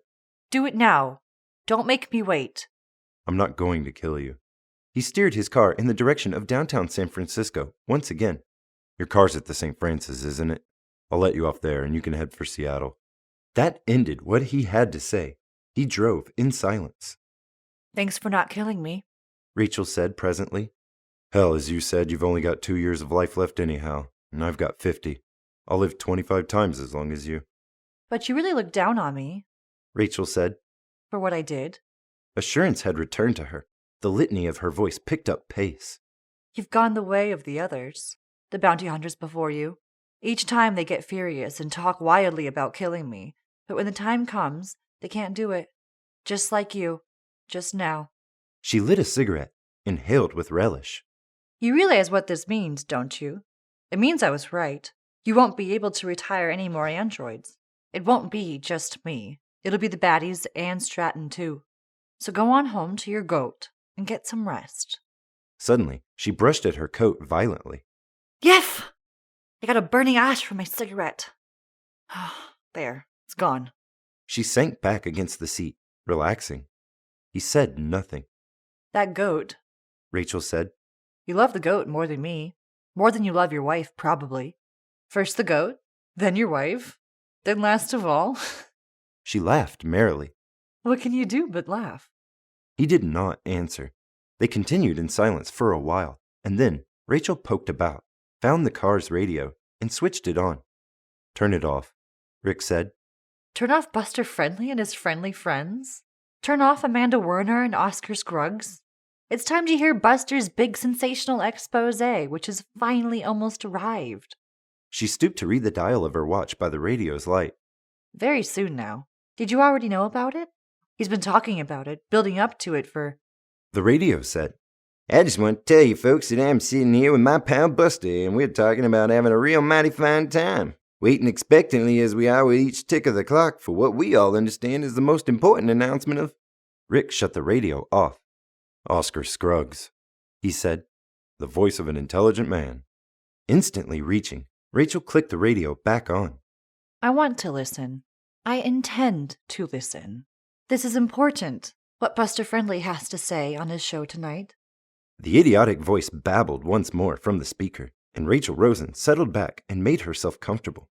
do it now. Don't make me wait. I'm not going to kill you. He steered his car in the direction of downtown San Francisco once again. Your car's at the St. Francis, isn't it? I'll let you off there and you can head for Seattle. That ended what he had to say. He drove in silence. Thanks for not killing me, Rachel said presently. Hell, as you said, you've only got 2 years of life left anyhow, and I've got 50. I'll live 25 times as long as you. But you really look down on me, Rachel said. For what I did. Assurance had returned to her. The litany of her voice picked up pace. You've gone the way of the others, the bounty hunters before you. Each time they get furious and talk wildly about killing me, but when the time comes, they can't do it. Just like you, just now. She lit a cigarette, inhaled with relish. You realize what this means, don't you? It means I was right. You won't be able to retire any more androids. It won't be just me. It'll be the baddies and Stratton, too. So go on home to your goat and get some rest. Suddenly, she brushed at her coat violently. Yef! I got a burning ash from my cigarette. There, it's gone. She sank back against the seat, relaxing. He said nothing. That goat, Rachel said. You love the goat more than me. More than you love your wife, probably. First the goat, then your wife, then last of all. She laughed merrily. What can you do but laugh? He did not answer. They continued in silence for a while, and then Rachel poked about, found the car's radio, and switched it on. Turn it off, Rick said. Turn off Buster Friendly and his friendly friends? Turn off Amanda Werner and Oscar Scruggs? It's time to hear Buster's big sensational expose, which has finally almost arrived. She stooped to read the dial of her watch by the radio's light. Very soon now. Did you already know about it? He's been talking about it, building up to it for... The radio said, I just want to tell you folks that I'm sitting here with my pal Buster, and we're talking about having a real mighty fine time, waiting expectantly as we are with each tick of the clock for what we all understand is the most important announcement of... Rick shut the radio off. Oscar Scruggs, he said, the voice of an intelligent man. Instantly reaching, Rachel clicked the radio back on. I want to listen. I intend to listen. This is important, what Buster Friendly has to say on his show tonight. The idiotic voice babbled once more from the speaker, and Rachel Rosen settled back and made herself comfortable.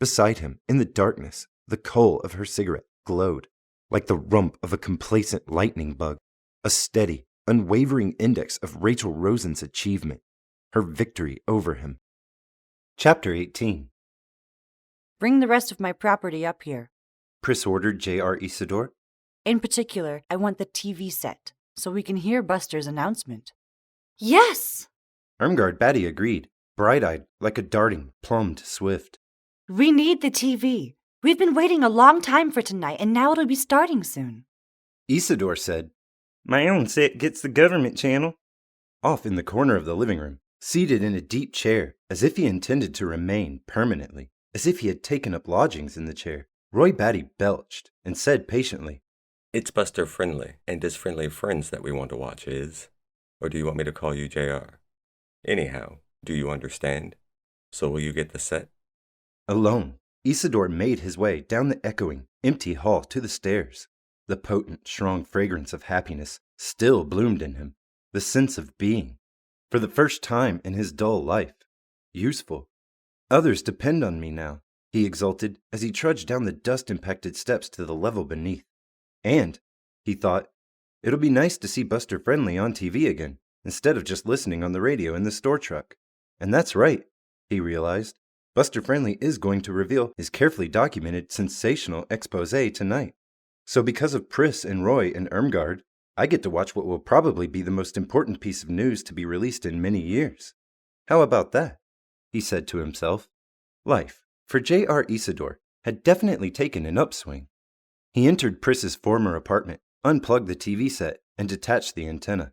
Beside him, in the darkness, the coal of her cigarette glowed, like the rump of a complacent lightning bug, a steady, unwavering index of Rachel Rosen's achievement, her victory over him. Chapter 18. Bring the rest of my property up here, Pris ordered J.R. Isidore. In particular, I want the TV set, so we can hear Buster's announcement. Yes! Roy Batty agreed, bright-eyed like a darting, plumbed swift. We need the TV. We've been waiting a long time for tonight, and now it'll be starting soon. Isidore said, My own set gets the government channel. Off in the corner of the living room, seated in a deep chair, as if he intended to remain permanently, as if he had taken up lodgings in the chair, Roy Batty belched and said patiently, It's Buster Friendly and his friendly friends that we want to watch, is? Or do you want me to call you JR? Anyhow, do you understand? So will you get the set? Alone, Isidore made his way down the echoing, empty hall to the stairs. The potent, strong fragrance of happiness still bloomed in him, the sense of being, for the first time in his dull life, useful. Others depend on me now, he exulted as he trudged down the dust-impacted steps to the level beneath. And, he thought, it'll be nice to see Buster Friendly on TV again, instead of just listening on the radio in the store truck. And that's right, he realized. Buster Friendly is going to reveal his carefully documented, sensational expose tonight. So because of Pris and Roy and Irmgard, I get to watch what will probably be the most important piece of news to be released in many years. How about that? He said to himself. Life, for J.R. Isidore, had definitely taken an upswing. He entered Pris's former apartment, unplugged the TV set, and detached the antenna.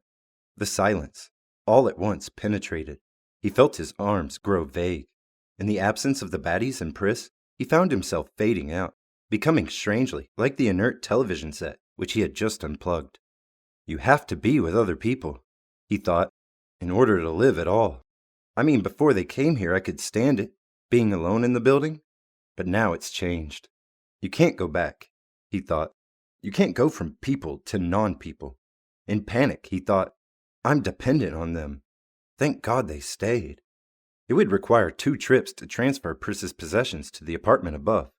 The silence, all at once, penetrated. He felt his arms grow vague. In the absence of the Baddies and Pris, he found himself fading out, becoming strangely like the inert television set which he had just unplugged. You have to be with other people, he thought, in order to live at all. I mean, before they came here I could stand it, being alone in the building, but now it's changed. You can't go back, he thought. You can't go from people to non-people. In panic, he thought, I'm dependent on them. Thank God they stayed. It would require 2 trips to transfer Pris's possessions to the apartment above.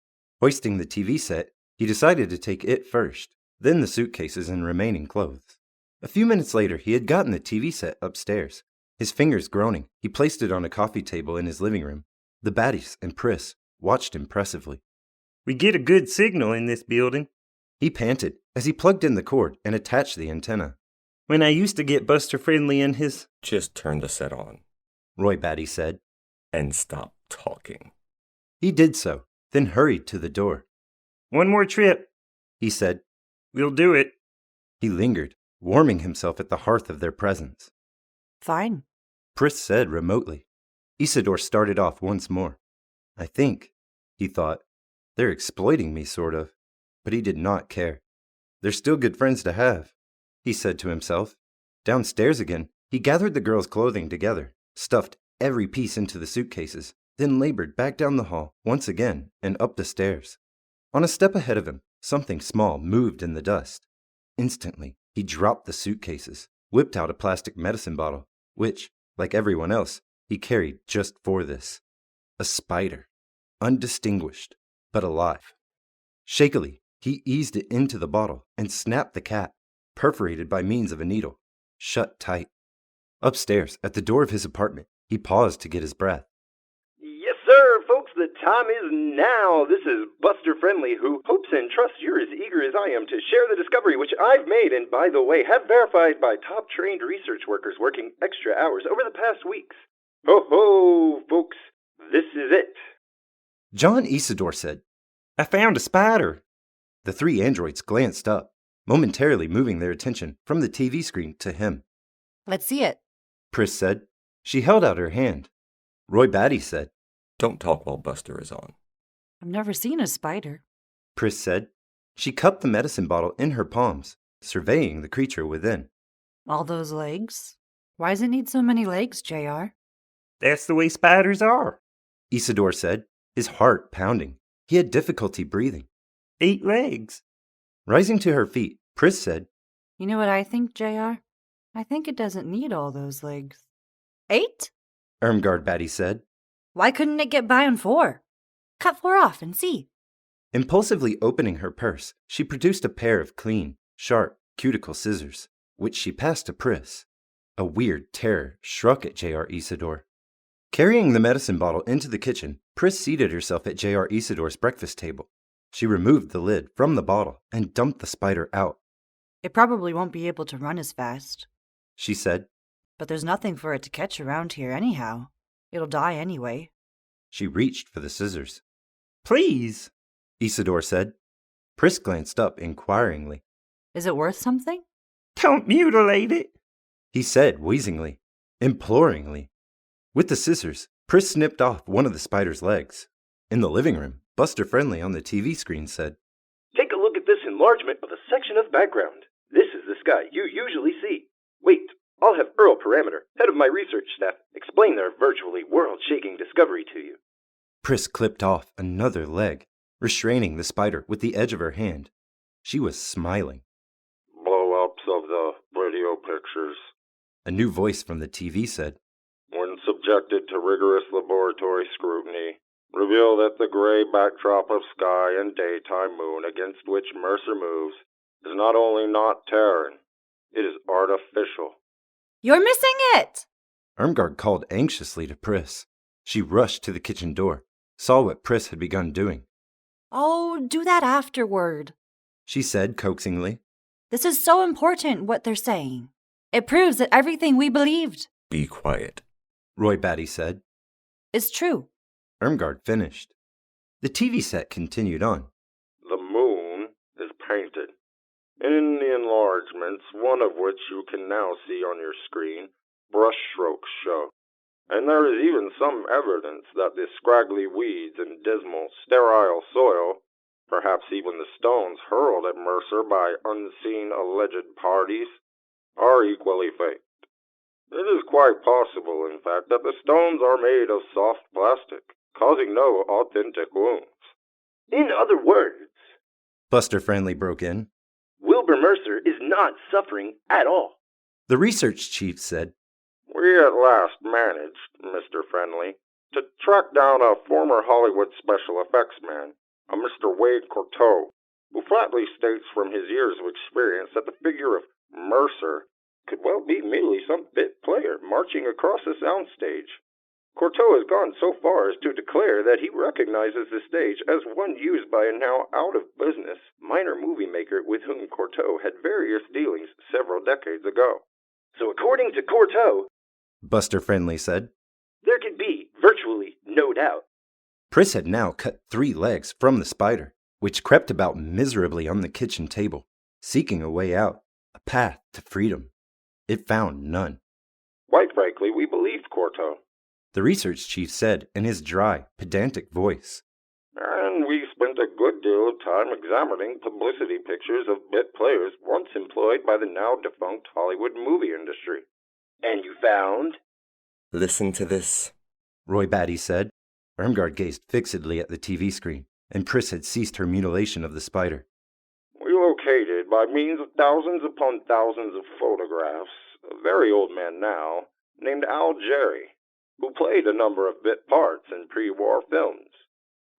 Hoisting the TV set, he decided to take it first, then the suitcases and remaining clothes. A few minutes later, he had gotten the TV set upstairs. His fingers groaning, he placed it on a coffee table in his living room. The Baddies and Pris watched impressively. We get a good signal in this building, he panted as he plugged in the cord and attached the antenna. When I used to get Buster Friendly in his... Just turn the set on, Roy Batty said. And stop talking. He did so, then hurried to the door. One more trip, he said. We'll do it. He lingered, warming himself at the hearth of their presence. Fine, Pris said remotely. Isidore started off once more. I think, he thought, they're exploiting me, sort of. But he did not care. They're still good friends to have, he said to himself. Downstairs again, he gathered the girls' clothing together, stuffed every piece into the suitcases, then labored back down the hall once again and up the stairs. On a step ahead of him, something small moved in the dust. Instantly, he dropped the suitcases, whipped out a plastic medicine bottle, which, like everyone else, he carried just for this. A spider, undistinguished, but alive. Shakily, he eased it into the bottle and snapped the cap, perforated by means of a needle, shut tight. Upstairs, at the door of his apartment, he paused to get his breath. Yes, sir, folks, the time is now. This is Buster Friendly, who hopes and trusts you're as eager as I am to share the discovery which I've made and, by the way, have verified by top-trained research workers working extra hours over the past weeks. Ho-ho, folks, this is it. John Isidore said, I found a spider. The 3 androids glanced up, momentarily moving their attention from the TV screen to him. Let's see it, Pris said. She held out her hand. Roy Batty said, Don't talk while Buster is on. I've never seen a spider, Pris said. She cupped the medicine bottle in her palms, surveying the creature within. All those legs? Why does it need so many legs, JR? That's the way spiders are, Isidore said, his heart pounding. He had difficulty breathing. 8 legs. Rising to her feet, Pris said, You know what I think, JR? I think it doesn't need all those legs. 8? Irmgard Batty said. Why couldn't it get by on 4? Cut 4 off and see. Impulsively opening her purse, she produced a pair of clean, sharp, cuticle scissors, which she passed to Pris. A weird terror struck at J.R. Isidore. Carrying the medicine bottle into the kitchen, Pris seated herself at J.R. Isidore's breakfast table. She removed the lid from the bottle and dumped the spider out. It probably won't be able to run as fast. She said. But there's nothing for it to catch around here anyhow. It'll die anyway. She reached for the scissors. Please, Isidore said. Pris glanced up inquiringly. Is it worth something? don't mutilate it. He said wheezingly, imploringly. With the scissors, Pris snipped off one of the spider's legs. In the living room, Buster Friendly on the TV screen said, Take a look at this enlargement of a section of background. This is the sky you usually see. Wait, I'll have Earl Parameter, head of my research staff, explain their virtually world-shaking discovery to you. Pris clipped off another leg, restraining the spider with the edge of her hand. She was smiling. Blow-ups of the video pictures, A new voice from the TV said, when subjected to rigorous laboratory scrutiny, reveal that the gray backdrop of sky and daytime moon against which Mercer moves is not only not Terran, it is artificial. You're missing it! Irmgard called anxiously to Pris. She rushed to the kitchen door, saw what Pris had begun doing. Oh, do that afterward. She said coaxingly. This is so important, what they're saying. It proves that everything we believed Be quiet. Roy Batty said. is true. Irmgard finished. The TV set continued on. The moon is painted. In the enlargements, one of which you can now see on your screen, brushstrokes show. And there is even some evidence that the scraggly weeds and dismal, sterile soil, perhaps even the stones hurled at Mercer by unseen alleged parties, are equally faked. It is quite possible, in fact, that the stones are made of soft plastic, causing no authentic wounds. In other words, Buster Friendly broke in. Wilbur Mercer is not suffering at all. The research chief said, We at last managed, Mr. Friendly, to track down a former Hollywood special effects man, a Mr. Wade Courteau, who flatly states from his years of experience that the figure of Mercer could well be merely some bit player marching across a soundstage. Courteau has gone so far as to declare that he recognizes the stage as one used by a now out-of-business minor movie maker with whom Courteau had various dealings several decades ago. So according to Courteau, Buster Friendly said, there could be virtually no doubt. Pris had now cut 3 legs from the spider, which crept about miserably on the kitchen table, seeking a way out, a path to freedom. It found none. Quite frankly, we believed Courteau. The research chief said in his dry, pedantic voice. And we spent a good deal of time examining publicity pictures of bit players once employed by the now-defunct Hollywood movie industry. And you found? Listen to this. Roy Batty said. Irmgard gazed fixedly at the TV screen, and Pris had ceased her mutilation of the spider. We located, by means of thousands upon thousands of photographs, a very old man now, named Al Jerry, who played a number of bit parts in pre-war films.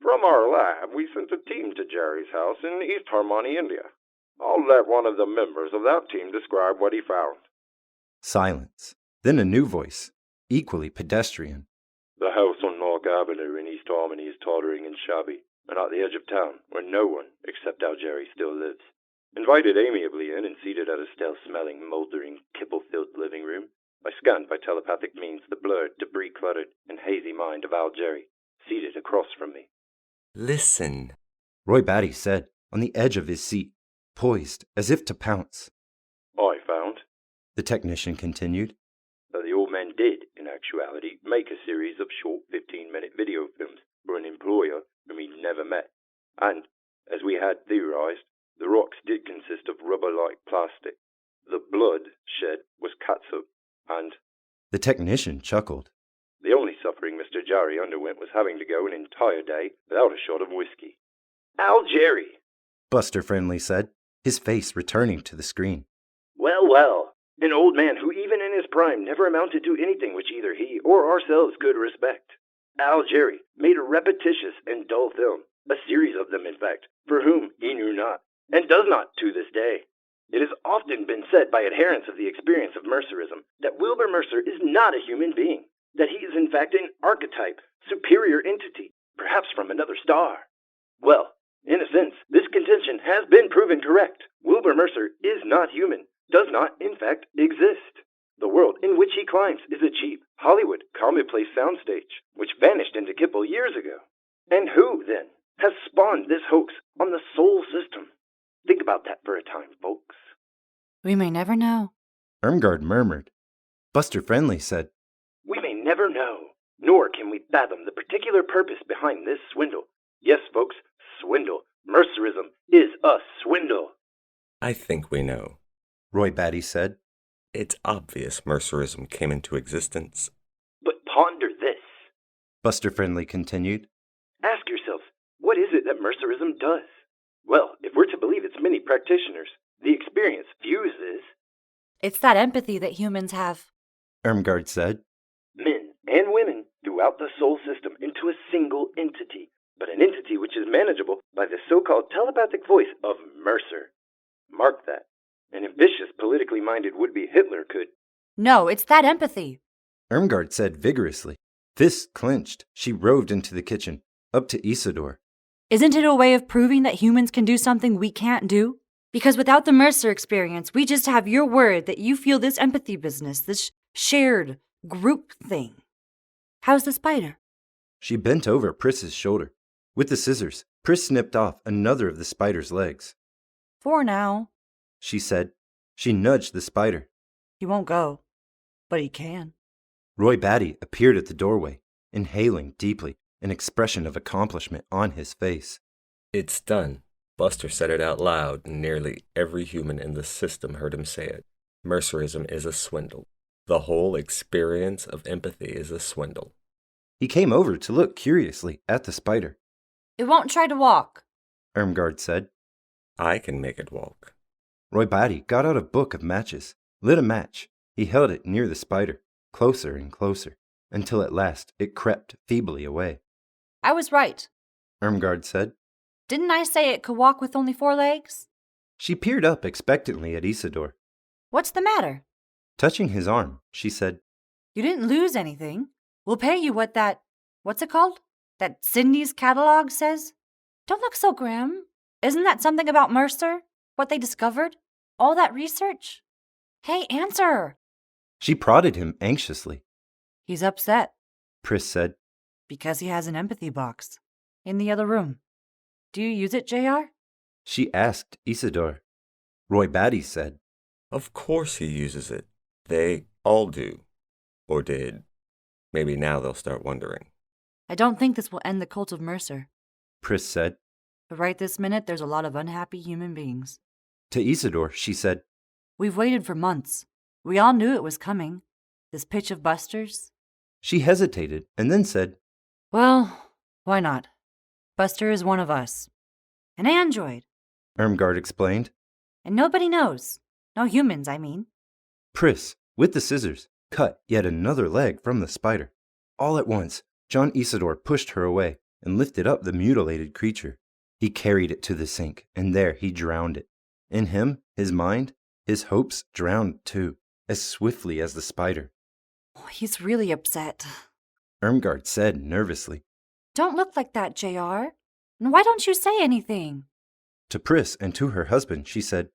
From our lab, we sent a team to Jerry's house in East Harmony, India. I'll let one of the members of that team describe what he found. Silence. Then a new voice, equally pedestrian. The house on North Avenue in East Harmony is tottering and shabby, and at the edge of town, where no one, except Al Jerry, still lives. Invited amiably in and seated at a stale-smelling, mouldering, kibble-filled living room, I scanned by telepathic means the blurred, debris-cluttered, and hazy mind of Al Jerry, seated across from me. Listen. Roy Batty said, on the edge of his seat, poised as if to pounce. I found, The technician continued, that the old man did, in actuality, make a series of short 15-minute video films for an employer whom he'd never met. And, as we had theorized, the rocks did consist of rubber-like plastic. The blood shed was catsup, and The technician chuckled. the only suffering Mr. Jerry underwent was having to go an entire day without a shot of whiskey. Al Jerry. Buster Friendly said, his face returning to the screen. Well, well. An old man who even in his prime never amounted to anything which either he or ourselves could respect. Al Jerry made a repetitious and dull film, a series of them in fact, for whom he knew not, and does not to this day. It has often been said by adherents of the experience of Mercerism that Wilbur Mercer is not a human being, that he is in fact an archetype, superior entity, perhaps from another star. Well, In a sense, this contention has been proven correct. Wilbur Mercer is not human, does not, in fact, exist. The world in which he climbs is a cheap, Hollywood, commonplace soundstage, which vanished into Kipple years ago. And who, then, has spawned this hoax on the soul system? Think about that for a time, folks. We may never know. Irmgard murmured. Buster Friendly said, We may never know, nor can we fathom the particular purpose behind this swindle. Yes, folks, swindle. Mercerism is a swindle. I think we know. Roy Batty said. It's obvious Mercerism came into existence. But ponder this. Buster Friendly continued. Ask yourselves, what is it that Mercerism does? Well, if we're to believe its many practitioners, the experience fuses It's that empathy that humans have. Irmgard said. Men and women throughout the soul system into a single entity, but an entity which is manageable by the so-called telepathic voice of Mercer. Mark that. An ambitious, politically minded would-be Hitler could. No, it's that empathy. Irmgard said vigorously. Fists clenched, she roved into the kitchen, up to Isidore. Isn't it a way of proving that humans can do something we can't do? Because without the Mercer experience, we just have your word that you feel this empathy business, this shared group thing. How's the spider? She bent over Priss's shoulder. With the scissors, Priss snipped off another of the spider's legs. For now. She said. She nudged the spider. He won't go, but he can. Roy Batty appeared at the doorway, inhaling deeply, an expression of accomplishment on his face. It's done. Buster said it out loud, and nearly every human in the system heard him say it. Mercerism is a swindle. The whole experience of empathy is a swindle. He came over to look curiously at the spider. It won't try to walk, Irmgard said. I can make it walk. Roy Batty got out a book of matches, lit a match. He held it near the spider, closer and closer, until at last it crept feebly away. I was right, Irmgard said. Didn't I say it could walk with only 4 legs? She peered up expectantly at Isidore. What's the matter? Touching his arm, she said, You didn't lose anything. We'll pay you what what's it called? That Cindy's catalog says? Don't look so grim. Isn't that something about Mercer? What they discovered? All that research? Hey, answer! She prodded him anxiously. He's upset, Priss said. Because he has an empathy box. In the other room. Do you use it, JR? She asked Isidore. Roy Batty said. Of course he uses it. They all do. Or did. Maybe now they'll start wondering. I don't think this will end the cult of Mercer. Priss said. But right this minute, there's a lot of unhappy human beings. To Isidore, she said. We've waited for months. We all knew it was coming. This pitch of Buster's. She hesitated and then said, Well, why not? Buster is one of us. An android. Irmgard explained. And nobody knows. No humans, I mean. Priss, with the scissors, cut yet another leg from the spider. All at once, John Isidore pushed her away and lifted up the mutilated creature. He carried it to the sink, and there he drowned it. In him, his mind, his hopes drowned too, as swiftly as the spider. Oh, he's really upset. Irmgard said nervously. Don't look like that, JR. And why don't you say anything? To Priss and to her husband, she said,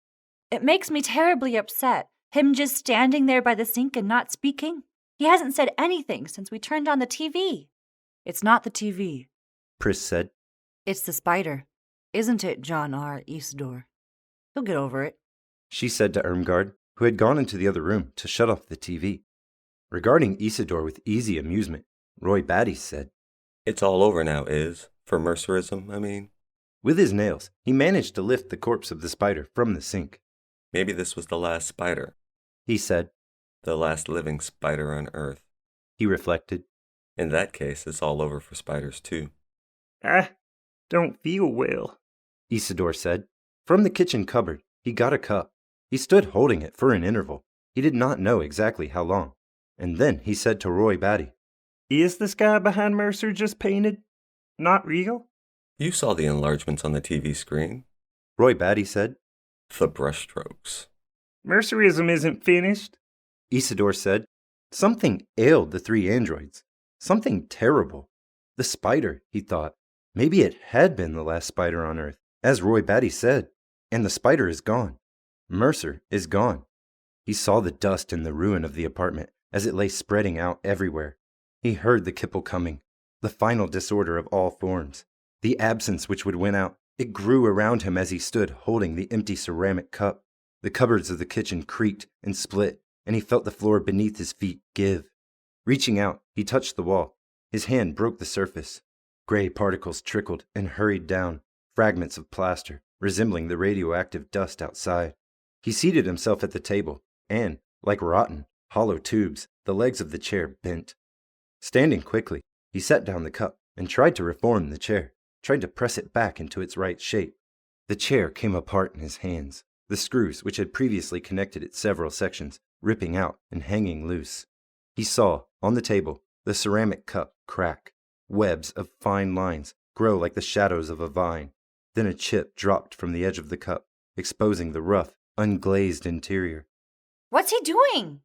It makes me terribly upset. Him just standing there by the sink and not speaking. He hasn't said anything since we turned on the TV. It's not the TV, Priss said. It's the spider. Isn't it, John R. Isidore? He'll get over it. She said to Irmgard, who had gone into the other room to shut off the TV. Regarding Isidore with easy amusement, Roy Batty said, It's all over now, for Mercerism, I mean. With his nails, he managed to lift the corpse of the spider from the sink. Maybe this was the last spider, he said. The last living spider on Earth. He reflected. In that case, it's all over for spiders, too. I don't feel well, Isidore said. From the kitchen cupboard, he got a cup. He stood holding it for an interval. He did not know exactly how long. And then he said to Roy Batty, Is the sky behind Mercer just painted? Not real? You saw the enlargements on the TV screen. Roy Batty said. The brushstrokes. Mercerism isn't finished, Isidore said. Something ailed the 3 androids. Something terrible. The spider, he thought. Maybe it had been the last spider on Earth. As Roy Batty said, and the spider is gone. Mercer is gone. He saw the dust and the ruin of the apartment as it lay spreading out everywhere. He heard the kipple coming, the final disorder of all forms, the absence which would win out. It grew around him as he stood holding the empty ceramic cup. The cupboards of the kitchen creaked and split, and he felt the floor beneath his feet give. Reaching out, he touched the wall. His hand broke the surface. Gray particles trickled and hurried down, fragments of plaster, resembling the radioactive dust outside. He seated himself at the table, and, like rotten, hollow tubes, the legs of the chair bent. Standing quickly, he set down the cup and tried to reform the chair, tried to press it back into its right shape. The chair came apart in his hands, the screws which had previously connected its several sections ripping out and hanging loose. He saw, on the table, the ceramic cup crack, webs of fine lines grow like the shadows of a vine. Then a chip dropped from the edge of the cup, exposing the rough, unglazed interior. What's he doing?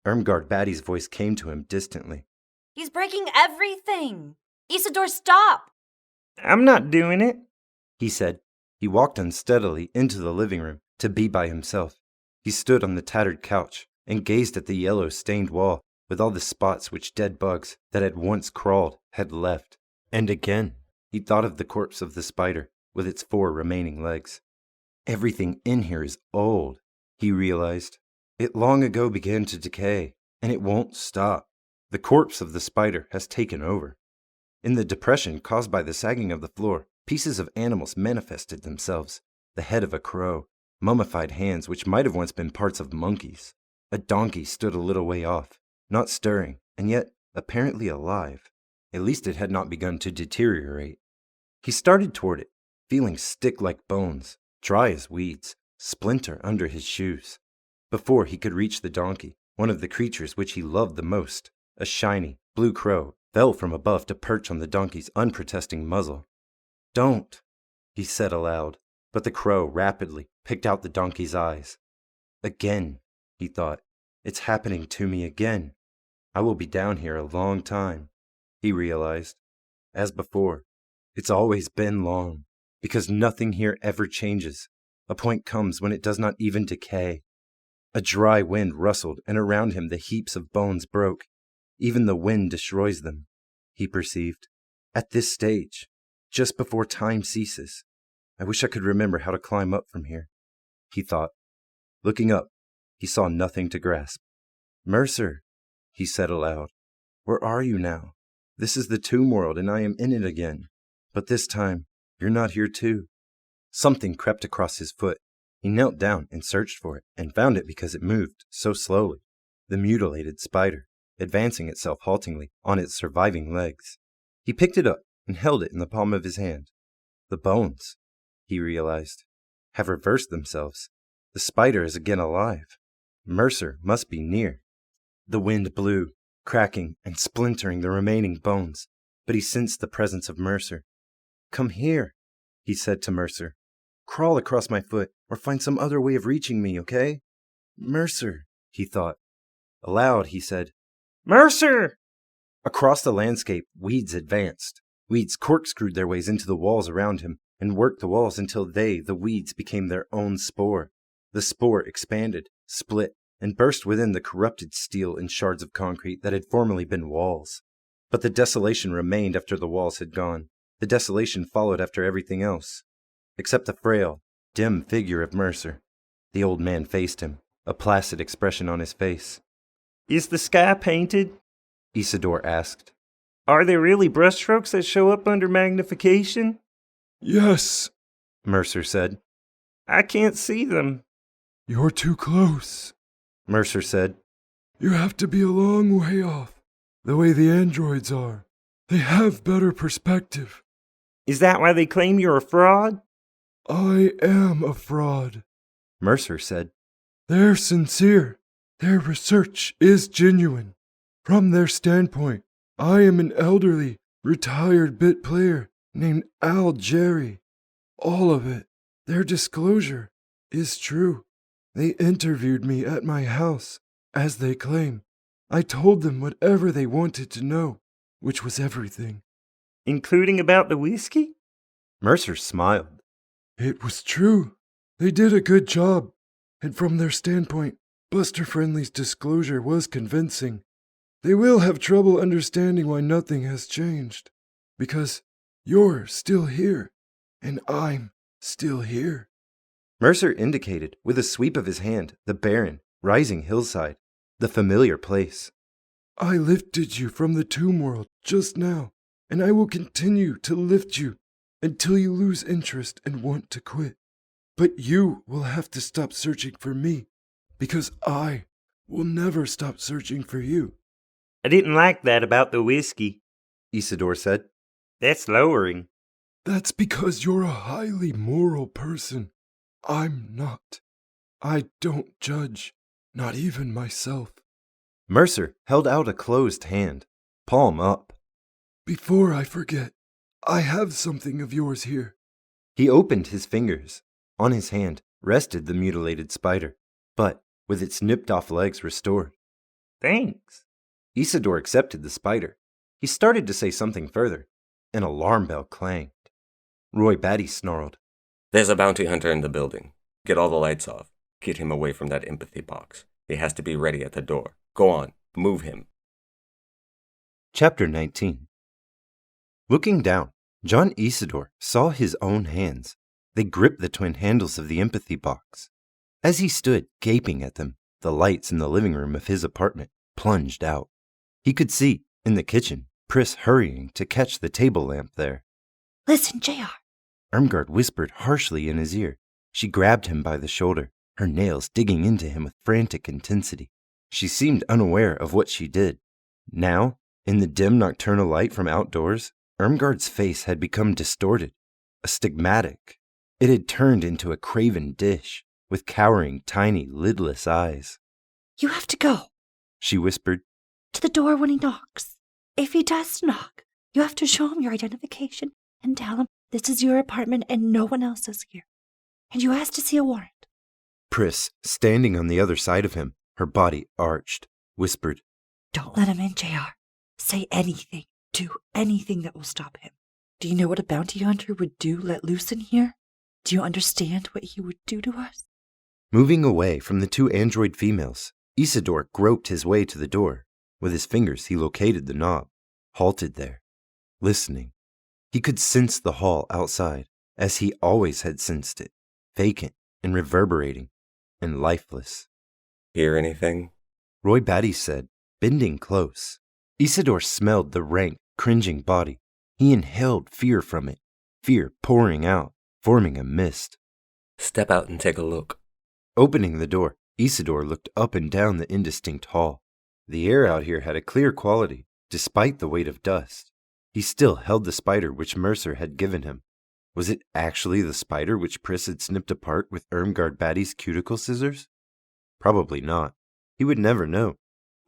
Irmgard Batty's voice came to him distantly. He's breaking everything. Isidore, stop! I'm not doing it, he said. He walked unsteadily into the living room to be by himself. He stood on the tattered couch and gazed at the yellow-stained wall with all the spots which dead bugs that had once crawled had left. And again, he thought of the corpse of the spider with its 4 remaining legs. Everything in here is old, he realized. It long ago began to decay, and it won't stop. The corpse of the spider has taken over. In the depression caused by the sagging of the floor, pieces of animals manifested themselves. The head of a crow, mummified hands which might have once been parts of monkeys. A donkey stood a little way off, not stirring, and yet apparently alive. At least it had not begun to deteriorate. He started toward it, feeling stick like bones, dry as weeds, splinter under his shoes. Before he could reach the donkey, one of the creatures which he loved the most, a shiny, blue crow, fell from above to perch on the donkey's unprotesting muzzle. "Don't," he said aloud, but the crow rapidly picked out the donkey's eyes. Again, he thought, it's happening to me again. I will be down here a long time, he realized. As before, it's always been long, because nothing here ever changes. A point comes when it does not even decay. A dry wind rustled, and around him the heaps of bones broke. Even the wind destroys them, he perceived. At this stage, just before time ceases, I wish I could remember how to climb up from here, he thought. Looking up, he saw nothing to grasp. "Mercer," he said aloud, "where are you now? This is the tomb world, and I am in it again. But this time, you're not here too." Something crept across his foot. He knelt down and searched for it, and found it because it moved so slowly. The mutilated spider, advancing itself haltingly on its surviving legs. He picked it up and held it in the palm of his hand. The bones, he realized, have reversed themselves. The spider is again alive. Mercer must be near. The wind blew, cracking and splintering the remaining bones, but he sensed the presence of Mercer. "Come here," he said to Mercer. "Crawl across my foot, or find some other way of reaching me, okay? Mercer," he thought. Aloud, he said, "Mercer!" Across the landscape, weeds advanced. Weeds corkscrewed their ways into the walls around him, and worked the walls until they, the weeds, became their own spore. The spore expanded, split, and burst within the corrupted steel and shards of concrete that had formerly been walls. But the desolation remained after the walls had gone. The desolation followed after everything else, except the frail, dim figure of Mercer. The old man faced him, a placid expression on his face. "Is the sky painted?" Isidore asked. "Are there really brushstrokes that show up under magnification?" "Yes," Mercer said. "I can't see them." "You're too close," Mercer said. "You have to be a long way off, the way the androids are. They have better perspective." "Is that why they claim you're a fraud?" "I am a fraud," Mercer said. "They're sincere. Their research is genuine. From their standpoint, I am an elderly, retired bit player named Al Jerry. All of it, their disclosure, is true. They interviewed me at my house, as they claim. I told them whatever they wanted to know, which was everything." "Including about the whiskey?" Mercer smiled. It was true. They did a good job. And from their standpoint, Buster Friendly's disclosure was convincing. They will have trouble understanding why nothing has changed. Because you're still here, and I'm still here. Mercer indicated, with a sweep of his hand, the barren, rising hillside, the familiar place. I lifted you from the tomb world just now, and I will continue to lift you until you lose interest and want to quit. But you will have to stop searching for me, because I will never stop searching for you. I didn't like that about the whiskey, Isidore said. That's lowering. That's because you're a highly moral person. I'm not. I don't judge, not even myself. Mercer held out a closed hand, palm up. Before I forget, I have something of yours here. He opened his fingers. On his hand rested the mutilated spider, but with its nipped-off legs restored. Thanks. Isidore accepted the spider. He started to say something further. An alarm bell clanged. Roy Batty snarled. There's a bounty hunter in the building. Get all the lights off. Get him away from that empathy box. He has to be ready at the door. Go on, move him. Chapter 19. Looking down, John Isidore saw his own hands. They gripped the twin handles of the empathy box. As he stood gaping at them, the lights in the living room of his apartment plunged out. He could see, in the kitchen, Pris hurrying to catch the table lamp there. Listen, JR. Irmgard whispered harshly in his ear. She grabbed him by the shoulder, her nails digging into him with frantic intensity. She seemed unaware of what she did. Now, in the dim nocturnal light from outdoors, Irmgard's face had become distorted, astigmatic. It had turned into a craven dish, with cowering, tiny, lidless eyes. You have to go, she whispered. To the door when he knocks. If he does knock, you have to show him your identification and tell him this is your apartment and no one else is here. And you ask to see a warrant. Pris, standing on the other side of him, her body arched, whispered, Don't let him in, JR. Say anything, do anything that will stop him. Do you know what a bounty hunter would do let loose in here? Do you understand what he would do to us? Moving away from the two android females, Isidore groped his way to the door. With his fingers, he located the knob, halted there, listening. He could sense the hall outside, as he always had sensed it, vacant and reverberating and lifeless. Hear anything? Roy Batty said, bending close. Isidore smelled the rank, cringing body. He inhaled fear from it, fear pouring out, forming a mist. Step out and take a look. Opening the door, Isidore looked up and down the indistinct hall. The air out here had a clear quality, despite the weight of dust. He still held the spider which Mercer had given him. Was it actually the spider which Pris had snipped apart with Irmgard Batty's cuticle scissors? Probably not. He would never know.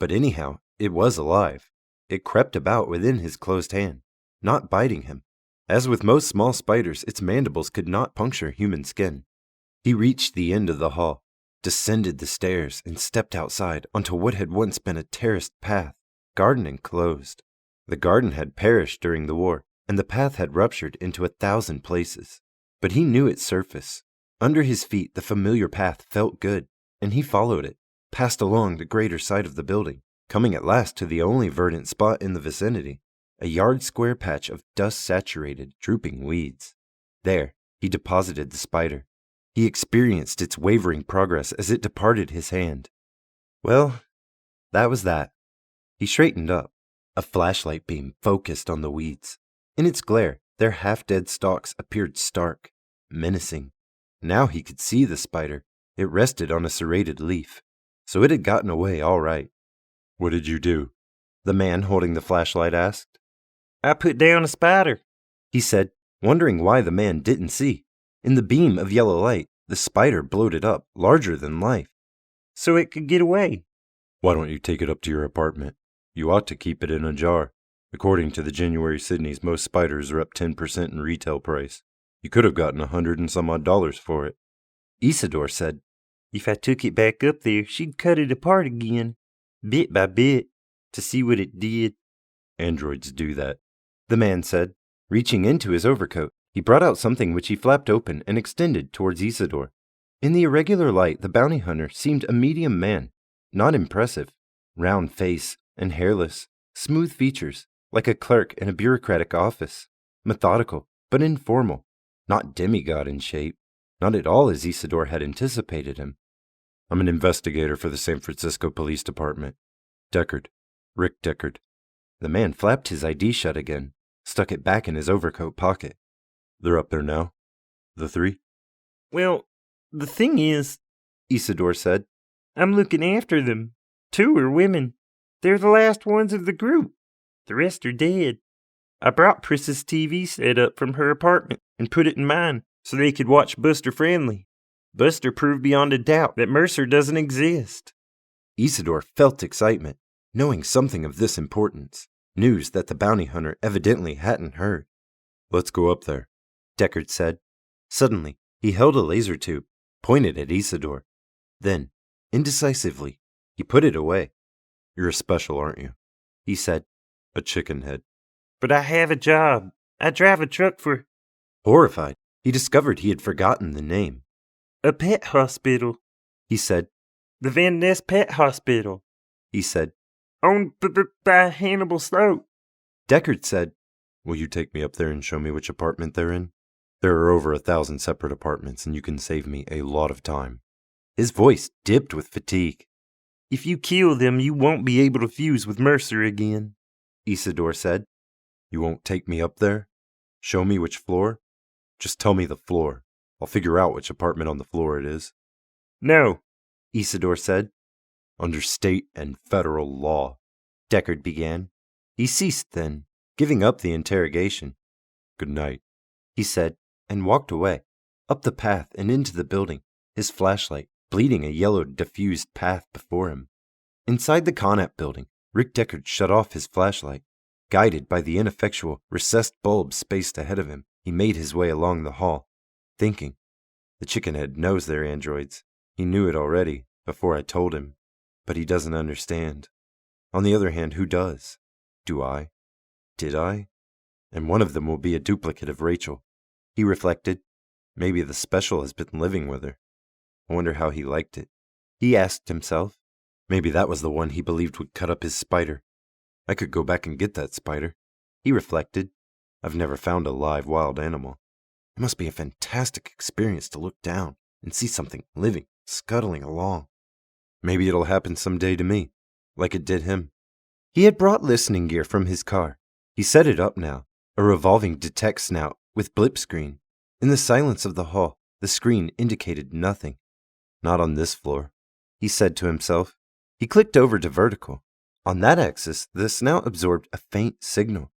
But anyhow, it was alive. It crept about within his closed hand, not biting him. As with most small spiders, its mandibles could not puncture human skin. He reached the end of the hall, descended the stairs, and stepped outside onto what had once been a terraced path, garden enclosed. The garden had perished during the war, and the path had ruptured into 1,000 places. But he knew its surface. Under his feet, the familiar path felt good, and he followed it, passed along the greater side of the building, coming at last to the only verdant spot in the vicinity, a yard-square patch of dust-saturated, drooping weeds. There, he deposited the spider. He experienced its wavering progress as it departed his hand. Well, that was that. He straightened up. A flashlight beam focused on the weeds. In its glare, their half-dead stalks appeared stark, menacing. Now he could see the spider. It rested on a serrated leaf, so it had gotten away all right. What did you do? The man holding the flashlight asked. I put down a spider, he said, wondering why the man didn't see. In the beam of yellow light, the spider bloated up, larger than life. So it could get away. Why don't you take it up to your apartment? You ought to keep it in a jar. According to the January Sydneys, most spiders are up 10% in retail price. You could have gotten $100 and some odd for it. Isidore said, If I took it back up there, she'd cut it apart again, bit by bit, to see what it did. Androids do that, the man said, reaching into his overcoat. He brought out something which he flapped open and extended towards Isidore. In the irregular light, the bounty hunter seemed a medium man, not impressive. Round face and hairless, smooth features, like a clerk in a bureaucratic office. Methodical, but informal. Not demigod in shape. Not at all as Isidore had anticipated him. I'm an investigator for the San Francisco Police Department. Deckard. Rick Deckard. The man flapped his ID shut again, stuck it back in his overcoat pocket. They're up there now? The three? Well, the thing is, Isidore said, I'm looking after them. 2 are women. They're the last ones of the group. The rest are dead. I brought Pris's TV set up from her apartment and put it in mine so they could watch Buster Friendly. Buster proved beyond a doubt that Mercer doesn't exist. Isidore felt excitement, knowing something of this importance. News that the bounty hunter evidently hadn't heard. Let's go up there, Deckard said. Suddenly, he held a laser tube, pointed at Isidore. Then, indecisively, he put it away. You're a special, aren't you? He said. A chicken head. But I have a job. I drive a truck for... Horrified, he discovered he had forgotten the name. A pet hospital, he said. The Van Ness Pet Hospital, he said. Owned by Hannibal Sloat. Deckard said, Will you take me up there and show me which apartment they're in? There are over 1,000 separate apartments, and you can save me a lot of time. His voice dipped with fatigue. If you kill them, you won't be able to fuse with Mercer again, Isidore said. You won't take me up there? Show me which floor? Just tell me the floor. I'll figure out which apartment on the floor it is. No, Isidore said. Under state and federal law, Deckard began. He ceased then, giving up the interrogation. Good night, he said, and walked away, up the path and into the building, his flashlight bleeding a yellow diffused path before him. Inside the Conap building, Rick Deckard shut off his flashlight. Guided by the ineffectual, recessed bulb spaced ahead of him, he made his way along the hall, thinking. The chickenhead knows they're androids. He knew it already, before I told him. But he doesn't understand. On the other hand, who does? Do I? Did I? And one of them will be a duplicate of Rachel. He reflected. Maybe the special has been living with her. I wonder how he liked it. He asked himself. Maybe that was the one he believed would cut up his spider. I could go back and get that spider. He reflected. I've never found a live wild animal. It must be a fantastic experience to look down and see something living, scuttling along. Maybe it'll happen someday to me, like it did him. He had brought listening gear from his car. He set it up now, a revolving detect snout with blip screen. In the silence of the hall, the screen indicated nothing. Not on this floor, he said to himself. He clicked over to vertical. On that axis, the snout absorbed a faint signal.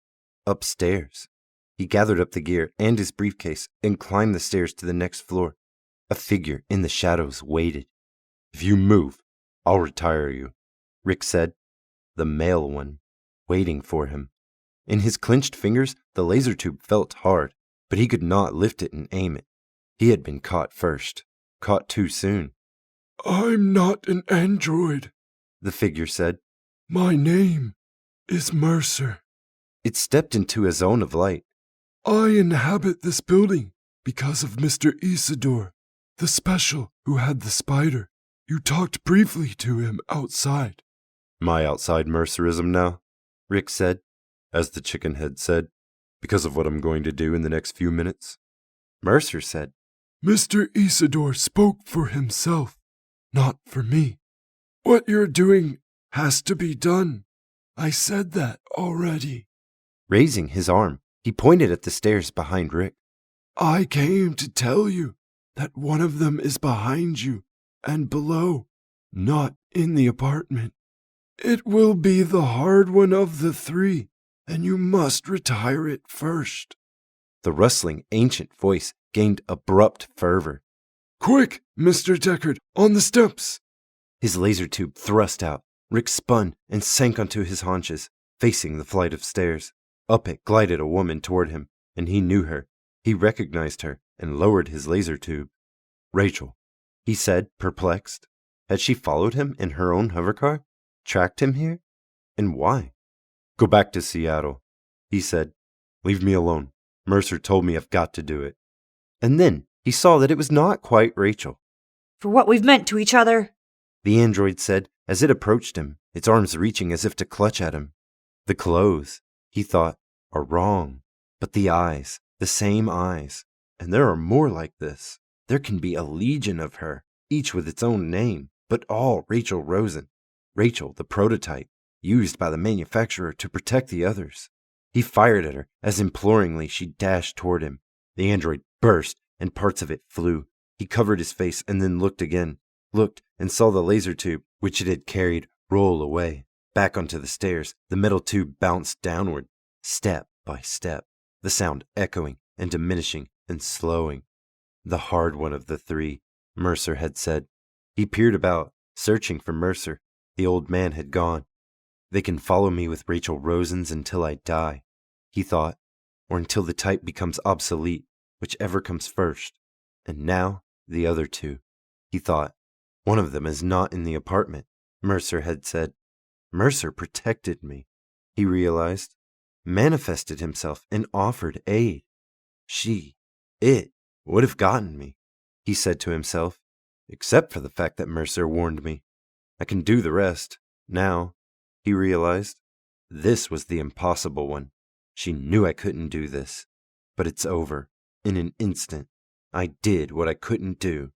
Upstairs. He gathered up the gear and his briefcase and climbed the stairs to the next floor. A figure in the shadows waited. If you move, I'll retire you, Rick said. The male one, waiting for him. In his clenched fingers, the laser tube felt hard, but he could not lift it and aim it. He had been caught first, caught too soon. I'm not an android, the figure said. My name is Mercer. It stepped into a zone of light. I inhabit this building because of Mr. Isidore, the special who had the spider. You talked briefly to him outside. My outside Mercerism now, Rick said. As the chickenhead said, because of what I'm going to do in the next few minutes. Mercer said, Mr. Isidore spoke for himself, not for me. What you're doing has to be done. I said that already. Raising his arm, he pointed at the stairs behind Rick. I came to tell you that one of them is behind you and below, not in the apartment. It will be the hard one of the 3, and you must retire it first. The rustling, ancient voice gained abrupt fervor. Quick, Mr. Deckard, on the steps! His laser tube thrust out. Rick spun and sank onto his haunches, facing the flight of stairs. Up it glided a woman toward him, and he knew her. He recognized her and lowered his laser tube. Rachel, he said, perplexed. Had she followed him in her own hovercar? Tracked him here? And why? Go back to Seattle, he said. Leave me alone. Mercer told me I've got to do it. And then he saw that it was not quite Rachel. For what we've meant to each other, the android said as it approached him, its arms reaching as if to clutch at him. The clothes, he thought, are wrong. But the eyes, the same eyes. And there are more like this. There can be a legion of her, each with its own name, but all Rachel Rosen. Rachel, the prototype, used by the manufacturer to protect the others. He fired at her as imploringly she dashed toward him. The android burst, and parts of it flew. He covered his face and then looked again. Looked and saw the laser tube, which it had carried, roll away. Back onto the stairs, the metal tube bounced downward, step by step, the sound echoing and diminishing and slowing. The hard one of the three, Mercer had said. He peered about, searching for Mercer. The old man had gone. They can follow me with Rachel Rosen's until I die, he thought, or until the type becomes obsolete, whichever comes first. And now, the other two, he thought. One of them is not in the apartment, Mercer had said. Mercer protected me, he realized, manifested himself and offered aid. It would have gotten me, he said to himself, except for the fact that Mercer warned me. I can do the rest, now, he realized. This was the impossible one. She knew I couldn't do this. But it's over, in an instant. I did what I couldn't do.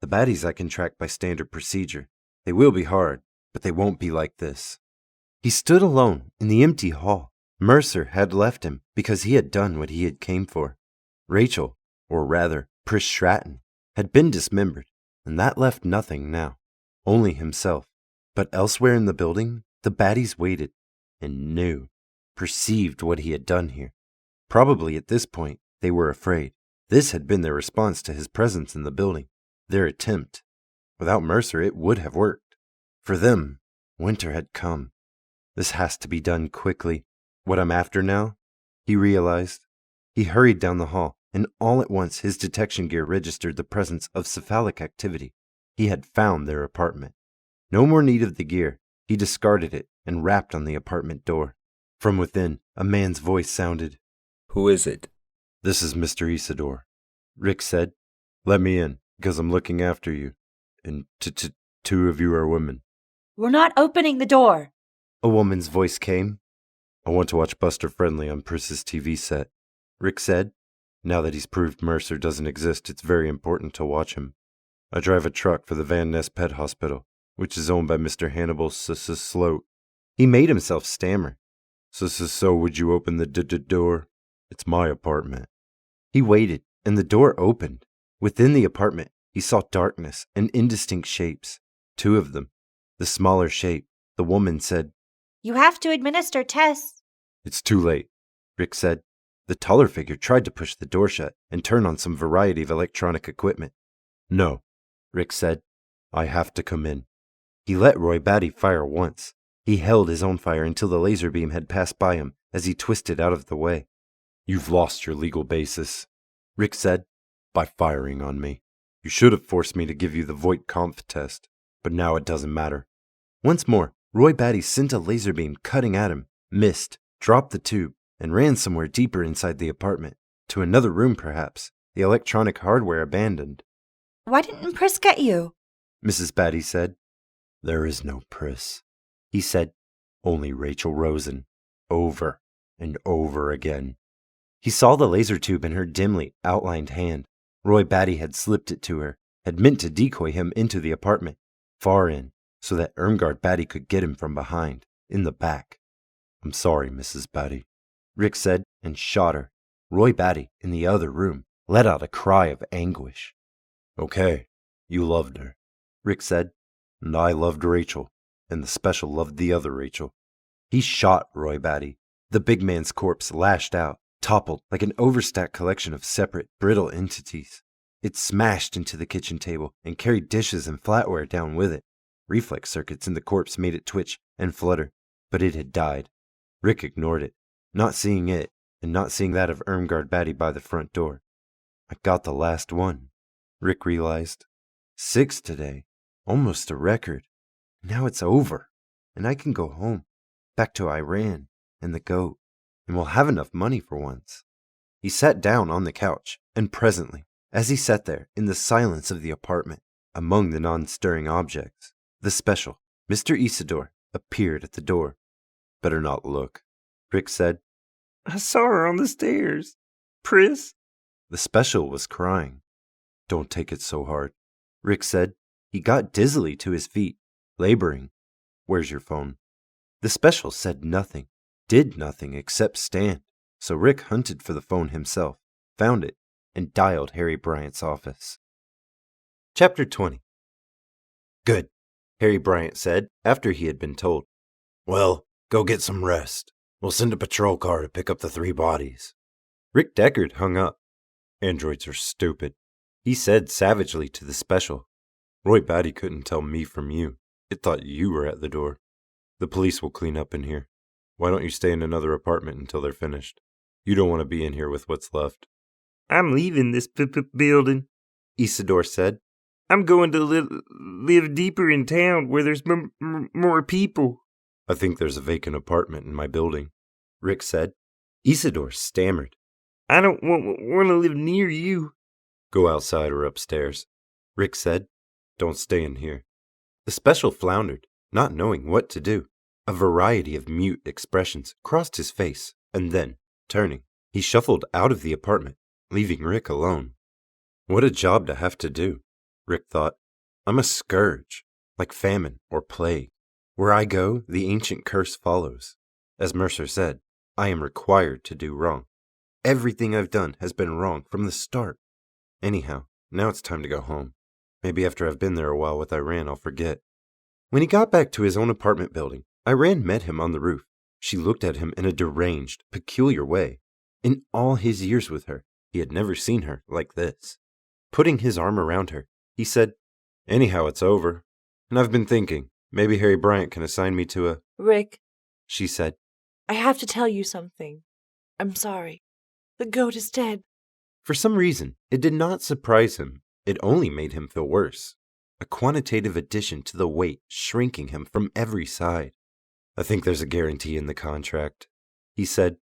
The baddies I can track by standard procedure. They will be hard, but they won't be like this. He stood alone in the empty hall. Mercer had left him because he had done what he had came for. Rachel, or rather, Pris Stratton, had been dismembered, and that left nothing now. Only himself. But elsewhere in the building, the baddies waited, and knew, perceived what he had done here. Probably at this point, they were afraid. This had been their response to his presence in the building. Their attempt. Without Mercer, it would have worked. For them, winter had come. This has to be done quickly. What I'm after now, he realized. He hurried down the hall, and all at once his detection gear registered the presence of cephalic activity. He had found their apartment. No more need of the gear. He discarded it and rapped on the apartment door. From within, a man's voice sounded. Who is it? This is Mr. Isidore, Rick said. Let me in, because I'm looking after you. And two of you are women. We're not opening the door, a woman's voice came. I want to watch Buster Friendly on Pris's TV set, Rick said. Now that he's proved Mercer doesn't exist, it's very important to watch him. I drive a truck for the Van Ness Pet Hospital, which is owned by Mr. Hannibal Sloat. He made himself stammer. So would you open the door? It's my apartment. He waited, and the door opened. Within the apartment, he saw darkness and indistinct shapes. Two of them. The smaller shape, the woman said, You have to administer tests. It's too late, Rick said. The taller figure tried to push the door shut and turn on some variety of electronic equipment. No, Rick said. I have to come in. He let Roy Batty fire once. He held his own fire until the laser beam had passed by him as he twisted out of the way. You've lost your legal basis, Rick said, by firing on me. You should have forced me to give you the Voight-Kampff test, but now it doesn't matter. Once more, Roy Batty sent a laser beam cutting at him, missed, dropped the tube, and ran somewhere deeper inside the apartment. To another room, perhaps, the electronic hardware abandoned. Why didn't Pris get you? Mrs. Batty said. There is no Pris, he said. Only Rachel Rosen. Over and over again. He saw the laser tube in her dimly outlined hand. Roy Batty had slipped it to her, had meant to decoy him into the apartment, far in, so that Irmgard Batty could get him from behind, in the back. I'm sorry, Mrs. Batty, Rick said, and shot her. Roy Batty, in the other room, let out a cry of anguish. Okay, you loved her, Rick said, and I loved Rachel, and the special loved the other Rachel. He shot Roy Batty. The big man's corpse lashed out, toppled like an overstacked collection of separate, brittle entities. It smashed into the kitchen table and carried dishes and flatware down with it. Reflex circuits in the corpse made it twitch and flutter, but it had died. Rick ignored it, not seeing it, and not seeing that of Irmgard Batty by the front door. I got the last one, Rick realized. 6 today, almost a record. Now it's over, and I can go home, back to Iran and the goat, and we'll have enough money for once. He sat down on the couch, and presently, as he sat there in the silence of the apartment, among the non-stirring objects, the special, Mr. Isidore, appeared at the door. Better not look, Rick said. I saw her on the stairs. Pris? The special was crying. Don't take it so hard, Rick said. He got dizzily to his feet, laboring. Where's your phone? The special said nothing, did nothing except stand. So Rick hunted for the phone himself, found it, and dialed Harry Bryant's office. Chapter 20. Good, Harry Bryant said after he had been told. Well, go get some rest. We'll send a patrol car to pick up the 3 bodies. Rick Deckard hung up. Androids are stupid, he said savagely to the special. Roy Batty couldn't tell me from you. It thought you were at the door. The police will clean up in here. Why don't you stay in another apartment until they're finished? You don't want to be in here with what's left. I'm leaving this building, Isidore said. I'm going to live deeper in town where there's more people. I think there's a vacant apartment in my building, Rick said. Isidore stammered. I don't want to live near you. Go outside or upstairs, Rick said. Don't stay in here. The special floundered, not knowing what to do. A variety of mute expressions crossed his face, and then, turning, he shuffled out of the apartment, leaving Rick alone. What a job to have to do, Rick thought. I'm a scourge, like famine or plague. Where I go, the ancient curse follows. As Mercer said, I am required to do wrong. Everything I've done has been wrong from the start. Anyhow, now it's time to go home. Maybe after I've been there a while with Iran, I'll forget. When he got back to his own apartment building, Iran met him on the roof. She looked at him in a deranged, peculiar way. In all his years with her, he had never seen her like this. Putting his arm around her, he said, Anyhow, it's over. And I've been thinking, maybe Harry Bryant can assign me to a... Rick, she said. I have to tell you something. I'm sorry. The goat is dead. For some reason, it did not surprise him. It only made him feel worse. A quantitative addition to the weight shrinking him from every side. I think there's a guarantee in the contract, he said.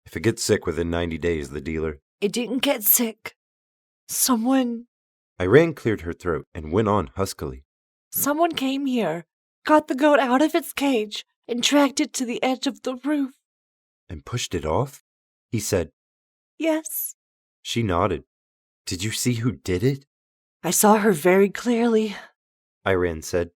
If it gets sick within 90 days, the dealer... It didn't get sick. Someone... Iran cleared her throat and went on huskily. Someone came here, got the goat out of its cage, and dragged it to the edge of the roof. And pushed it off? He said. Yes. She nodded. Did you see who did it? I saw her very clearly, Iran said.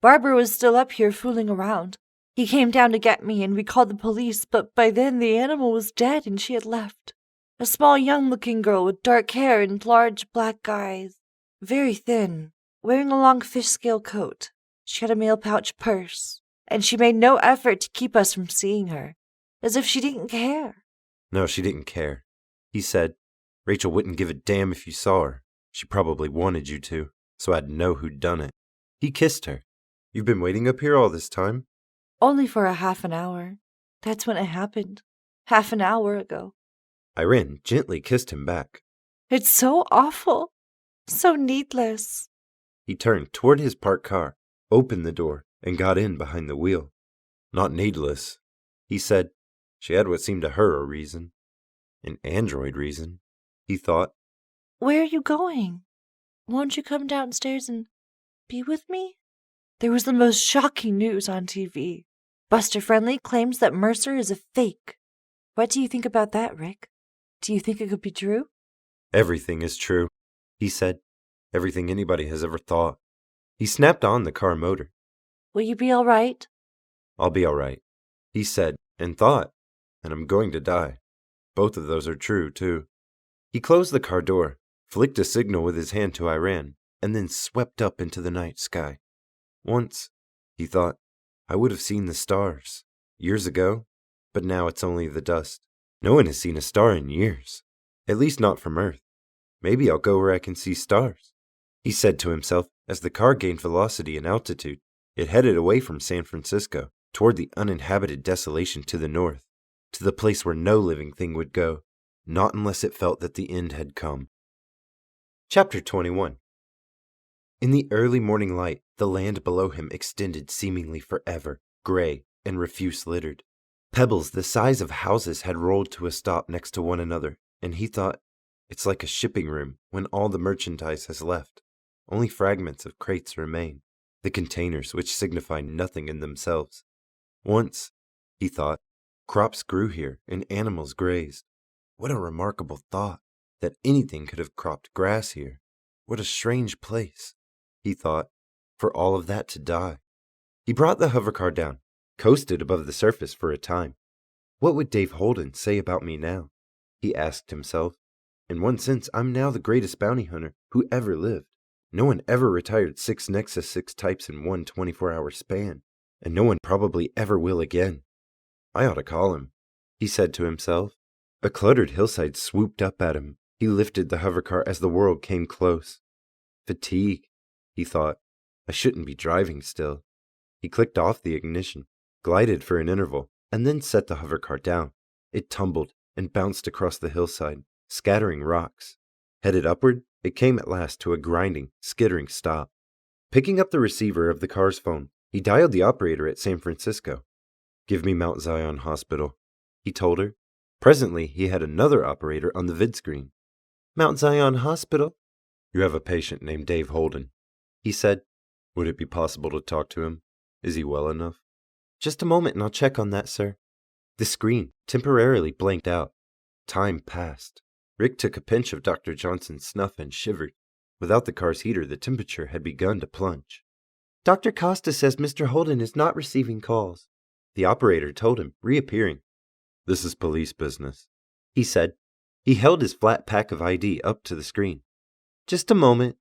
Barbara was still up here fooling around. He came down to get me and we called the police, but by then the animal was dead and she had left. A small young-looking girl with dark hair and large black eyes. Very thin, wearing a long fish-scale coat. She had a mail pouch purse, and she made no effort to keep us from seeing her, as if she didn't care. No, she didn't care, he said. Rachel wouldn't give a damn if you saw her. She probably wanted you to, so I'd know who'd done it. He kissed her. You've been waiting up here all this time? Only for a half an hour. That's when it happened. Half an hour ago. Iran gently kissed him back. It's so awful. So needless. He turned toward his parked car, opened the door, and got in behind the wheel. Not needless, he said. She had what seemed to her a reason. An android reason, he thought. Where are you going? Won't you come downstairs and be with me? There was the most shocking news on TV. Buster Friendly claims that Mercer is a fake. What do you think about that, Rick? Do you think it could be true? Everything is true, he said. Everything anybody has ever thought. He snapped on the car motor. Will you be all right? I'll be all right, he said, and thought, and I'm going to die. Both of those are true, too. He closed the car door, flicked a signal with his hand to Iran, and then swept up into the night sky. Once, he thought, I would have seen the stars. Years ago, but now it's only the dust. No one has seen a star in years. At least not from Earth. Maybe I'll go where I can see stars, he said to himself as the car gained velocity and altitude. It headed away from San Francisco, toward the uninhabited desolation to the north, to the place where no living thing would go, not unless it felt that the end had come. Chapter 21. In the early morning light, the land below him extended seemingly forever, gray and refuse-littered. Pebbles the size of houses had rolled to a stop next to one another, and he thought, it's like a shipping room when all the merchandise has left. Only fragments of crates remain, the containers which signify nothing in themselves. Once, he thought, crops grew here and animals grazed. What a remarkable thought, that anything could have cropped grass here. What a strange place, he thought, for all of that to die. He brought the hovercar down, coasted above the surface for a time. What would Dave Holden say about me now? He asked himself. In one sense, I'm now the greatest bounty hunter who ever lived. No one ever retired 6 Nexus 6 types in one 24-hour span, and no one probably ever will again. I ought to call him, he said to himself. A cluttered hillside swooped up at him. He lifted the hovercar as the world came close. Fatigue, he thought. I shouldn't be driving still. He clicked off the ignition, glided for an interval, and then set the hovercar down. It tumbled and bounced across the hillside, scattering rocks. Headed upward, it came at last to a grinding, skittering stop. Picking up the receiver of the car's phone, he dialed the operator at San Francisco. Give me Mount Zion Hospital, he told her. Presently, he had another operator on the vid screen. Mount Zion Hospital? You have a patient named Dave Holden, he said. Would it be possible to talk to him? Is he well enough? Just a moment and I'll check on that, sir. The screen temporarily blanked out. Time passed. Rick took a pinch of Dr. Johnson's snuff and shivered. Without the car's heater, the temperature had begun to plunge. Dr. Costa says Mr. Holden is not receiving calls, the operator told him, reappearing. This is police business, he said. He held his flat pack of ID up to the screen. Just a moment.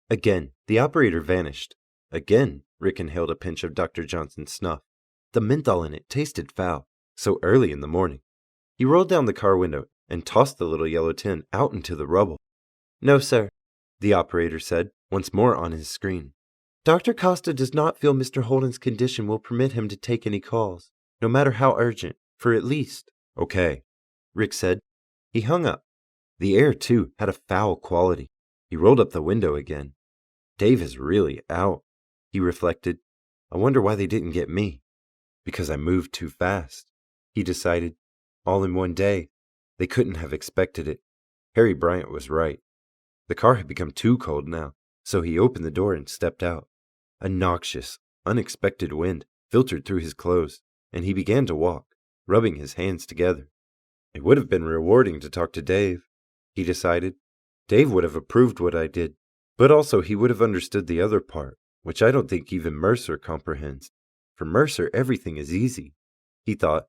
Again, the operator vanished. Again, Rick inhaled a pinch of Dr. Johnson's snuff. The menthol in it tasted foul, so early in the morning. He rolled down the car window and tossed the little yellow tin out into the rubble. No, sir, the operator said, once more on his screen. Dr. Costa does not feel Mr. Holden's condition will permit him to take any calls, no matter how urgent, for at least. Okay, Rick said. He hung up. The air, too, had a foul quality. He rolled up the window again. Dave is really out, he reflected. I wonder why they didn't get me. Because I moved too fast, he decided. All in one day. They couldn't have expected it. Harry Bryant was right. The car had become too cold now, so he opened the door and stepped out. A noxious, unexpected wind filtered through his clothes, and he began to walk, rubbing his hands together. It would have been rewarding to talk to Dave, he decided. Dave would have approved what I did, but also he would have understood the other part, which I don't think even Mercer comprehends. For Mercer, everything is easy, he thought,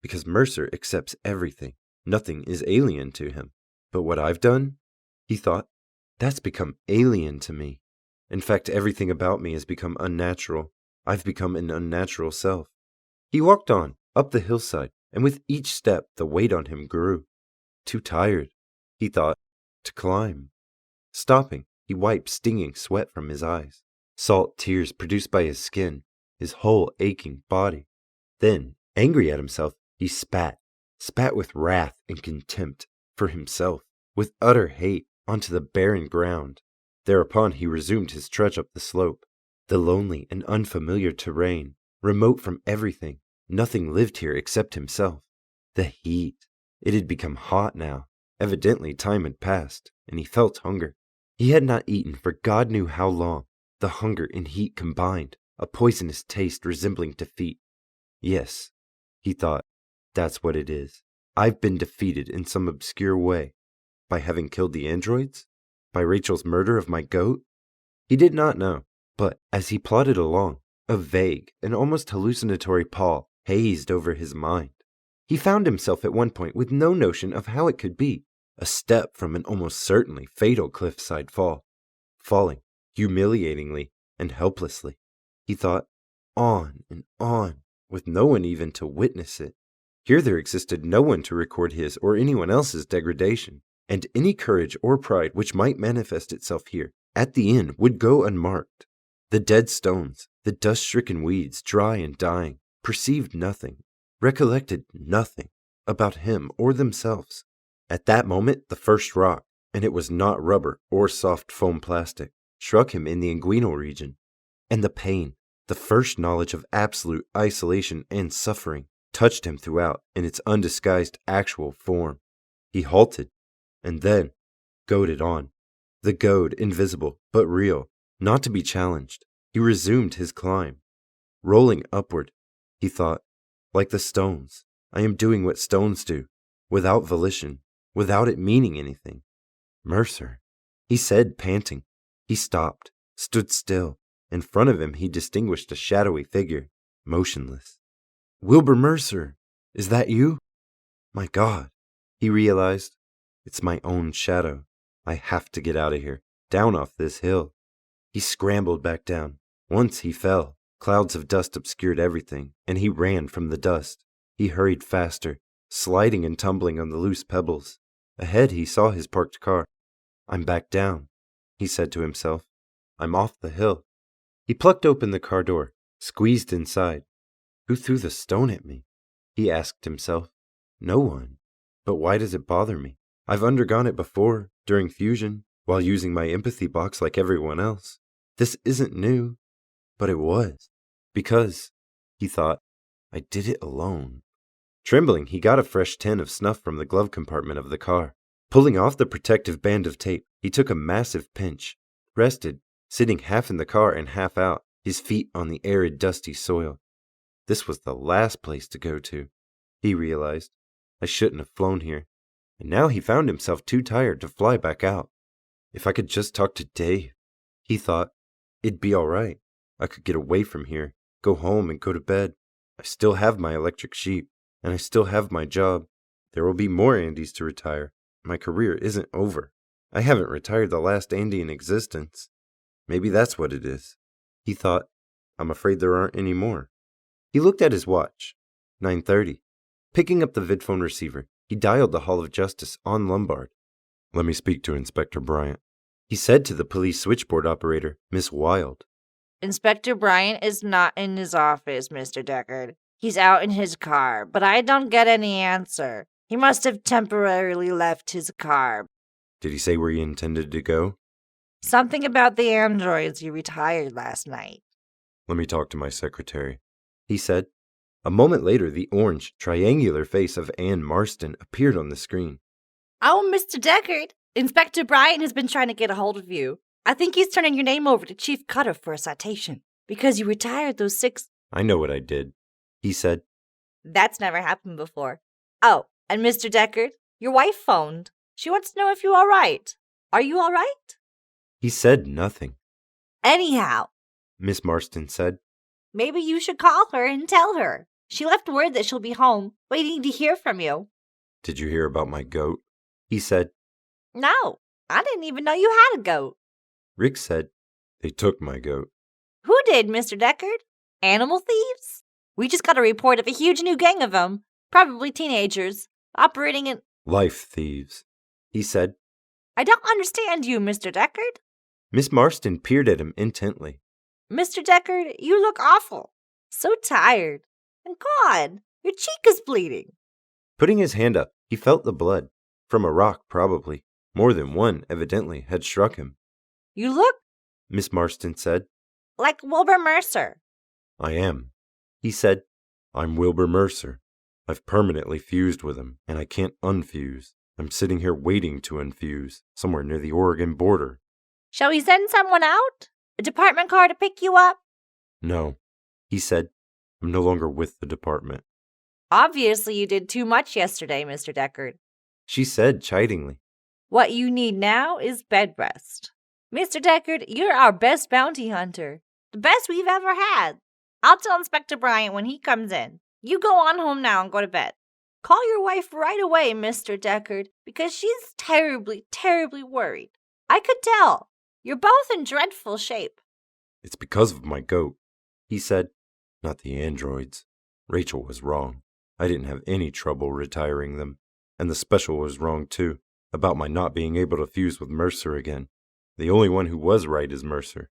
because Mercer accepts everything. Nothing is alien to him. But what I've done, he thought, that's become alien to me. In fact, everything about me has become unnatural. I've become an unnatural self. He walked on, up the hillside, and with each step the weight on him grew. Too tired, he thought, to climb. Stopping, he wiped stinging sweat from his eyes, salt tears produced by his skin, his whole aching body. Then, angry at himself, he spat with wrath and contempt for himself, with utter hate, onto the barren ground. Thereupon he resumed his trudge up the slope. The lonely and unfamiliar terrain, remote from everything. Nothing lived here except himself. The heat. It had become hot now. Evidently time had passed, and he felt hunger. He had not eaten for God knew how long. The hunger and heat combined, a poisonous taste resembling defeat. Yes, he thought, that's what it is. I've been defeated in some obscure way. By having killed the androids? By Rachel's murder of my goat? He did not know, but as he plodded along, a vague and almost hallucinatory pall hazed over his mind. He found himself at one point with no notion of how it could be, a step from an almost certainly fatal cliffside fall, falling humiliatingly and helplessly. He thought, on and on, with no one even to witness it. Here there existed no one to record his or anyone else's degradation, and any courage or pride which might manifest itself here, at the end, would go unmarked. The dead stones, the dust-stricken weeds, dry and dying, perceived nothing, recollected nothing about him or themselves. At that moment, the first rock, and it was not rubber or soft foam plastic, struck him in the inguinal region, and the pain, the first knowledge of absolute isolation and suffering, touched him throughout in its undisguised actual form. He halted, And then, goaded on. The goad, invisible, but real, not to be challenged. He resumed his climb. Rolling upward, he thought, like the stones. I am doing what stones do, without volition, without it meaning anything. Mercer, he said, panting. He stopped, stood still. In front of him he distinguished a shadowy figure, motionless. Wilbur Mercer, is that you? My God, he realized. It's my own shadow. I have to get out of here, down off this hill. He scrambled back down. Once he fell. Clouds of dust obscured everything, and he ran from the dust. He hurried faster, sliding and tumbling on the loose pebbles. Ahead he saw his parked car. I'm back down, he said to himself. I'm off the hill. He plucked open the car door, squeezed inside. Who threw the stone at me? He asked himself. No one. But why does it bother me? I've undergone it before, during fusion, while using my empathy box like everyone else. This isn't new. But it was. Because, he thought, I did it alone. Trembling, he got a fresh tin of snuff from the glove compartment of the car. Pulling off the protective band of tape, he took a massive pinch, rested, sitting half in the car and half out, his feet on the arid, dusty soil. This was the last place to go to, he realized. I shouldn't have flown here. And now he found himself too tired to fly back out. If I could just talk to Dave, he thought, it'd be all right. I could get away from here, go home and go to bed. I still have my electric sheep, and I still have my job. There will be more Andys to retire. My career isn't over. I haven't retired the last Andy in existence. Maybe that's what it is. He thought, I'm afraid there aren't any more. He looked at his watch. 9:30. Picking up the vidphone receiver, he dialed the Hall of Justice on Lombard. Let me speak to Inspector Bryant, he said to the police switchboard operator, Miss Wilde. Inspector Bryant is not in his office, Mr. Deckard. He's out in his car, but I don't get any answer. He must have temporarily left his car. Did he say where he intended to go? Something about the androids you retired last night. Let me talk to my secretary, he said. A moment later, the orange, triangular face of Anne Marston appeared on the screen. Oh, Mr. Deckard, Inspector Bryant has been trying to get a hold of you. I think he's turning your name over to Chief Cutter for a citation, because you retired those 6... I know what I did, he said. That's never happened before. Oh, and Mr. Deckard, your wife phoned. She wants to know if you're all right. Are you all right? He said nothing. Anyhow, Miss Marston said, maybe you should call her and tell her. She left word that she'll be home, waiting to hear from you. Did you hear about my goat? He said. No, I didn't even know you had a goat. Rick said, they took my goat. Who did, Mr. Deckard? Animal thieves? We just got a report of a huge new gang of them, probably teenagers, operating in... Life thieves, he said. I don't understand you, Mr. Deckard. Miss Marston peered at him intently. Mr. Deckard, you look awful. So tired. And God, your cheek is bleeding. Putting his hand up, he felt the blood. From a rock, probably. More than one, evidently, had struck him. You look, Miss Marston said, like Wilbur Mercer. I am, he said. I'm Wilbur Mercer. I've permanently fused with him, and I can't unfuse. I'm sitting here waiting to unfuse, somewhere near the Oregon border. Shall we send someone out? A department car to pick you up? No, he said. I'm no longer with the department. Obviously you did too much yesterday, Mr. Deckard. She said chidingly. What you need now is bed rest. Mr. Deckard, you're our best bounty hunter. The best we've ever had. I'll tell Inspector Bryant when he comes in. You go on home now and go to bed. Call your wife right away, Mr. Deckard, because she's terribly, terribly worried. I could tell. You're both in dreadful shape. It's because of my goat, he said. Not the androids. Rachel was wrong. I didn't have any trouble retiring them. And the special was wrong, too, about my not being able to fuse with Mercer again. The only one who was right is Mercer.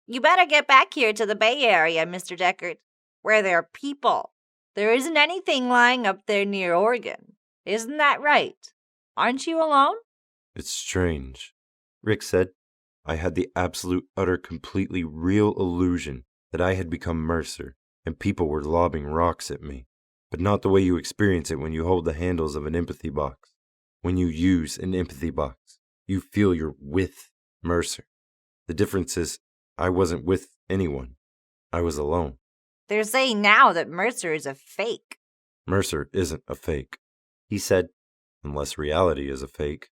You better get back here to the Bay Area, Mr. Deckard, where there are people. There isn't anything lying up there near Oregon. Isn't that right? Aren't you alone? It's strange, Rick said. I had the absolute, utter, completely real illusion that I had become Mercer, and people were lobbing rocks at me. But not the way you experience it when you hold the handles of an empathy box. When you use an empathy box, you feel you're with Mercer. The difference is, I wasn't with anyone. I was alone. They're saying now that Mercer is a fake. Mercer isn't a fake, he said, unless reality is a fake.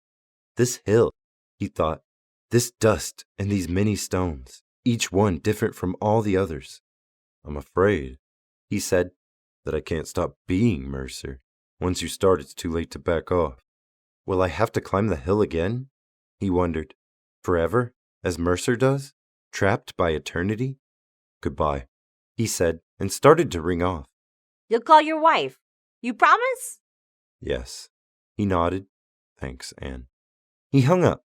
This hill, he thought, this dust and these many stones, each one different from all the others. I'm afraid, he said, that I can't stop being Mercer. Once you start, it's too late to back off. Will I have to climb the hill again? He wondered. Forever, as Mercer does? Trapped by eternity? Goodbye, he said, and started to ring off. You'll call your wife. You promise? Yes. He nodded. Thanks, Anne. He hung up.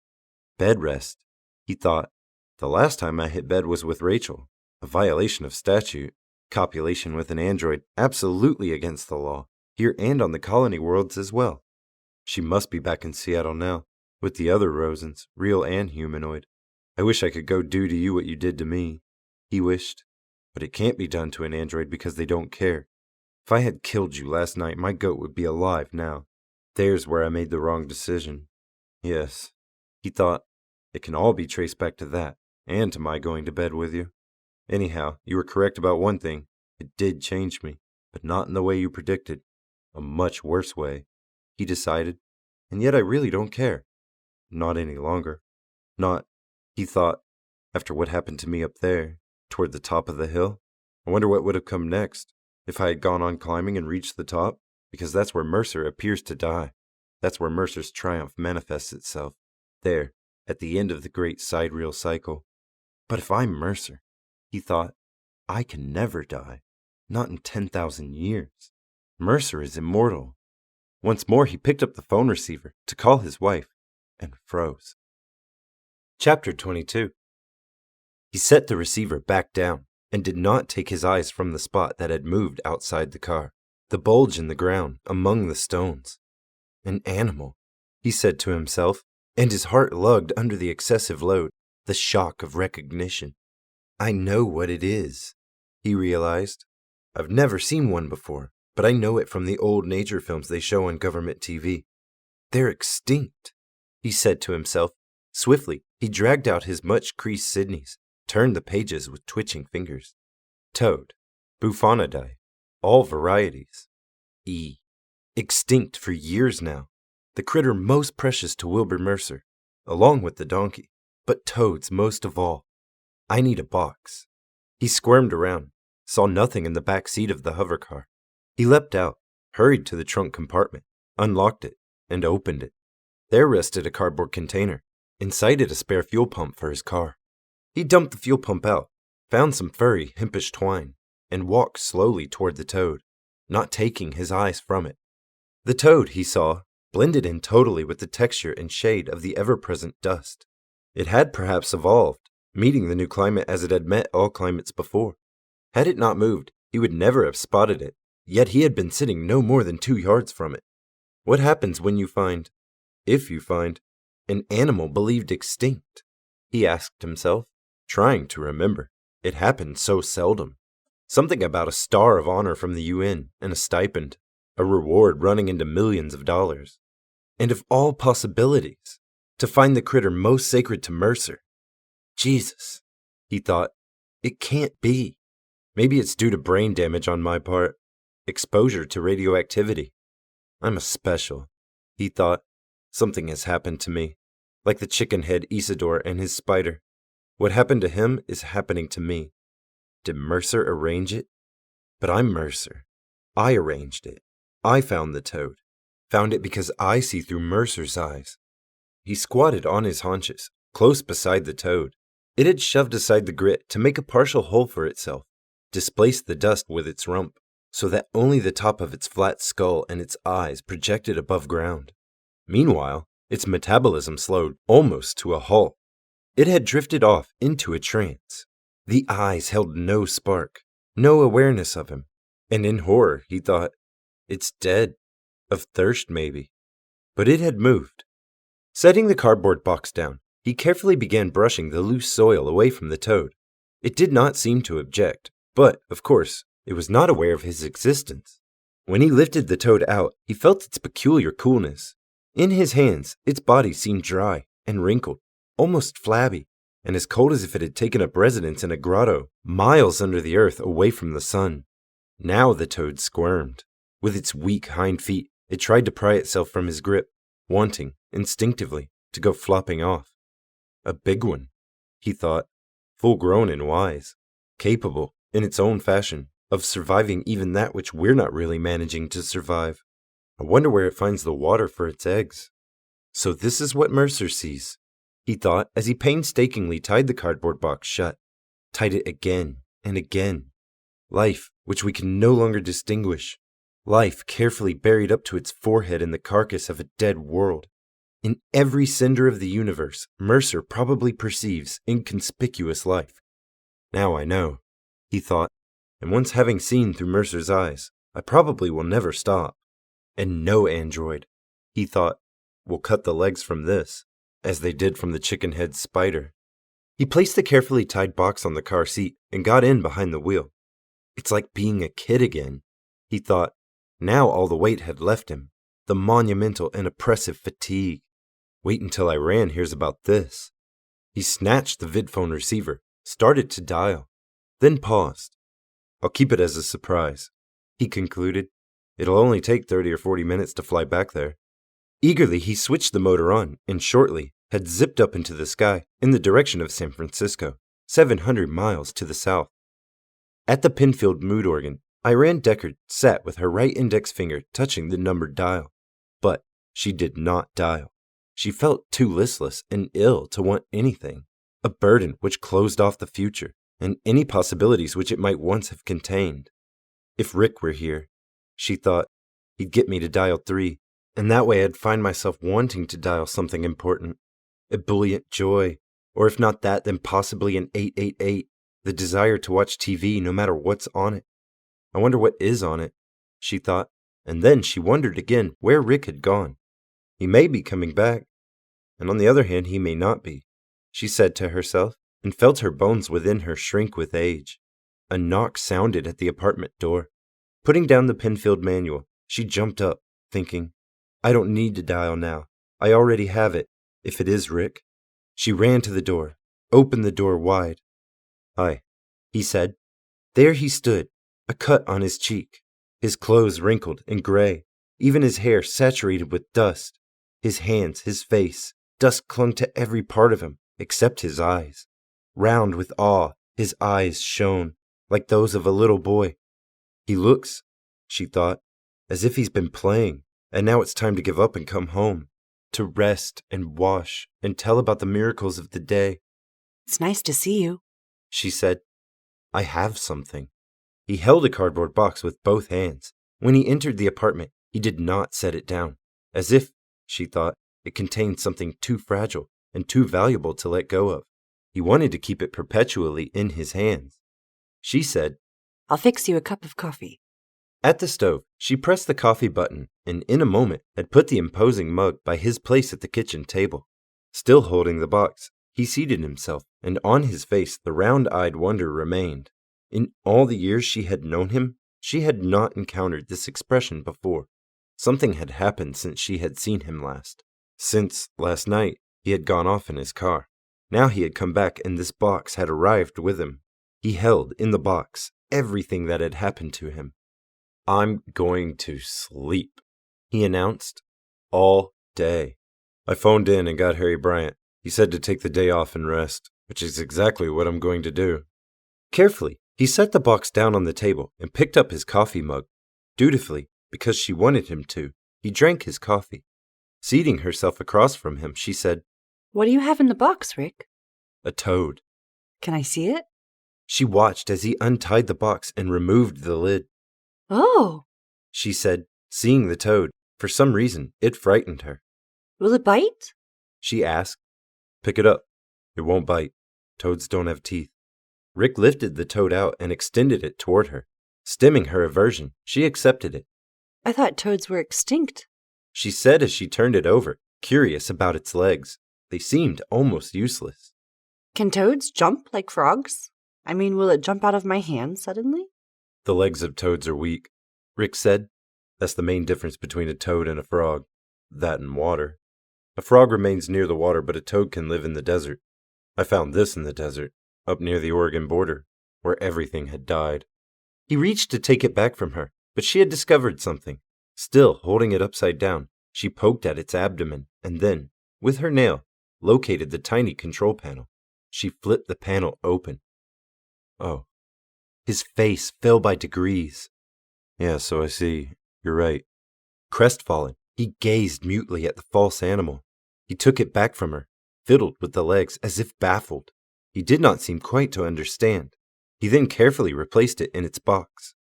Bed rest, he thought. The last time I hit bed was with Rachel. A violation of statute. Copulation with an android, absolutely against the law. Here and on the colony worlds as well. She must be back in Seattle now, with the other Rosens, real and humanoid. I wish I could go do to you what you did to me, he wished. But it can't be done to an android because they don't care. If I had killed you last night, my goat would be alive now. There's where I made the wrong decision. Yes, he thought, it can all be traced back to that, and to my going to bed with you. Anyhow, you were correct about one thing. It did change me, but not in the way you predicted. A much worse way, he decided, and yet I really don't care. Not any longer. Not, he thought, after what happened to me up there, toward the top of the hill. I wonder what would have come next, if I had gone on climbing and reached the top, because that's where Mercer appears to die. That's where Mercer's triumph manifests itself. There, at the end of the great sidereal cycle. But if I'm Mercer, he thought, I can never die. Not in 10,000 years. Mercer is immortal. Once more he picked up the phone receiver to call his wife, and froze. Chapter 22. He set the receiver back down, and did not take his eyes from the spot that had moved outside the car, the bulge in the ground, among the stones. An animal, he said to himself, and his heart lugged under the excessive load, the shock of recognition. I know what it is, he realized. I've never seen one before, but I know it from the old nature films they show on government TV. They're extinct, he said to himself. Swiftly, he dragged out his much-creased Sydneys, turned the pages with twitching fingers. Toad, Bufonidae, all varieties. Extinct for years now. The critter most precious to Wilbur Mercer, along with the donkey, but toads most of all. I need a box. He squirmed around, saw nothing in the back seat of the hover car. He leapt out, hurried to the trunk compartment, unlocked it, and opened it. There rested a cardboard container. Inside it a spare fuel pump for his car. He dumped the fuel pump out, found some furry, hempish twine, and walked slowly toward the toad, not taking his eyes from it. The toad, he saw, blended in totally with the texture and shade of the ever-present dust. It had perhaps evolved, meeting the new climate as it had met all climates before. Had it not moved, he would never have spotted it, yet he had been sitting no more than 2 yards from it. What happens when you find, if you find, an animal believed extinct? He asked himself, trying to remember. It happened so seldom. Something about a star of honor from the UN and a stipend, a reward running into millions of dollars. And of all possibilities, to find the critter most sacred to Mercer. Jesus, he thought, it can't be. Maybe it's due to brain damage on my part, exposure to radioactivity. I'm a special, he thought. Something has happened to me, like the chicken-head Isidore and his spider. What happened to him is happening to me. Did Mercer arrange it? But I'm Mercer. I arranged it. I found the toad. Found it because I see through Mercer's eyes. He squatted on his haunches, close beside the toad. It had shoved aside the grit to make a partial hole for itself, displaced the dust with its rump, so that only the top of its flat skull and its eyes projected above ground. Meanwhile, its metabolism slowed almost to a halt. It had drifted off into a trance. The eyes held no spark, no awareness of him, and in horror he thought, it's dead, of thirst maybe. But it had moved. Setting the cardboard box down, he carefully began brushing the loose soil away from the toad. It did not seem to object, but, of course, it was not aware of his existence. When he lifted the toad out, he felt its peculiar coolness. In his hands, its body seemed dry and wrinkled, almost flabby, and as cold as if it had taken up residence in a grotto, miles under the earth away from the sun. Now the toad squirmed. With its weak hind feet, it tried to pry itself from his grip, wanting, instinctively, to go flopping off. A big one, he thought, full-grown and wise, capable, in its own fashion, of surviving even that which we're not really managing to survive. I wonder where it finds the water for its eggs. So this is what Mercer sees, he thought as he painstakingly tied the cardboard box shut, tied it again and again. Life, which we can no longer distinguish. Life carefully buried up to its forehead in the carcass of a dead world. In every cinder of the universe, Mercer probably perceives inconspicuous life. Now I know, he thought, and once having seen through Mercer's eyes, I probably will never stop. And no android, he thought, will cut the legs from this, as they did from the chicken-head spider. He placed the carefully tied box on the car seat and got in behind the wheel. It's like being a kid again, he thought. Now all the weight had left him, the monumental and oppressive fatigue. Wait until Iran hears about this. He snatched the vidphone receiver, started to dial, then paused. I'll keep it as a surprise, he concluded. It'll only take 30 or 40 minutes to fly back there. Eagerly, he switched the motor on and shortly had zipped up into the sky in the direction of San Francisco, 700 miles to the south. At the Pinfield mood organ, Iran Deckard sat with her right index finger touching the numbered dial. But she did not dial. She felt too listless and ill to want anything, a burden which closed off the future and any possibilities which it might once have contained. If Rick were here, she thought, he'd get me to dial 3, and that way I'd find myself wanting to dial something important. Ebullient joy, or if not that, then possibly an 888, the desire to watch TV no matter what's on it. I wonder what is on it, she thought, and then she wondered again where Rick had gone. He may be coming back, and on the other hand he may not be, she said to herself, and felt her bones within her shrink with age. A knock sounded at the apartment door. Putting down the Pinfield manual, she jumped up, thinking, I don't need to dial now. I already have it, if it is Rick. She ran to the door, opened the door wide. Hi, he said. There he stood, a cut on his cheek, his clothes wrinkled and gray, even his hair saturated with dust. His hands, his face, dust clung to every part of him, except his eyes. Round with awe, his eyes shone, like those of a little boy. He looks, she thought, as if he's been playing, and now it's time to give up and come home, to rest and wash and tell about the miracles of the day. It's nice to see you, she said. I have something. He held a cardboard box with both hands. When he entered the apartment, he did not set it down, as if, she thought, it contained something too fragile and too valuable to let go of. He wanted to keep it perpetually in his hands. She said, I'll fix you a cup of coffee. At the stove, she pressed the coffee button and in a moment had put the imposing mug by his place at the kitchen table. Still holding the box, he seated himself, and on his face the round-eyed wonder remained. In all the years she had known him, she had not encountered this expression before. Something had happened since she had seen him last. Since, last night, he had gone off in his car. Now he had come back and this box had arrived with him. He held in the box everything that had happened to him. I'm going to sleep, he announced, all day. I phoned in and got Harry Bryant. He said to take the day off and rest, which is exactly what I'm going to do. Carefully, he set the box down on the table and picked up his coffee mug. Dutifully, because she wanted him to, he drank his coffee. Seating herself across from him, she said, What do you have in the box, Rick? A toad. Can I see it? She watched as he untied the box and removed the lid. Oh, she said, seeing the toad. For some reason, it frightened her. Will it bite? She asked. Pick it up. It won't bite. Toads don't have teeth. Rick lifted the toad out and extended it toward her. Stemming her aversion, she accepted it. I thought toads were extinct, she said as she turned it over, curious about its legs. They seemed almost useless. Can toads jump like frogs? I mean, will it jump out of my hand suddenly? The legs of toads are weak, Rick said. That's the main difference between a toad and a frog. that and water. A frog remains near the water, but a toad can live in the desert. I found this in the desert, up near the Oregon border, where everything had died. He reached to take it back from her, but she had discovered something. Still holding it upside down, she poked at its abdomen and then, with her nail, located the tiny control panel. She flipped the panel open. Oh. His face fell by degrees. Yeah, so I see. You're right. Crestfallen, he gazed mutely at the false animal. He took it back from her, fiddled with the legs as if baffled. He did not seem quite to understand. He then carefully replaced it in its box.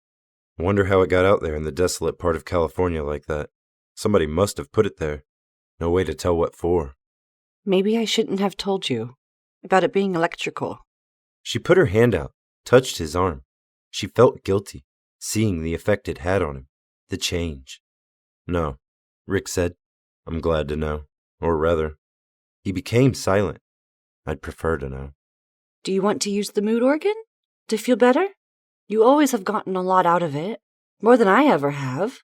I wonder how it got out there in the desolate part of California like that. Somebody must have put it there. No way to tell what for. Maybe I shouldn't have told you about it being electrical. She put her hand out, touched his arm. She felt guilty, seeing the effect it had on him, the change. No, Rick said. I'm glad to know. Or rather, he became silent. I'd prefer to know. Do you want to use the mood organ? To feel better? You always have gotten a lot out of it. More than I ever have.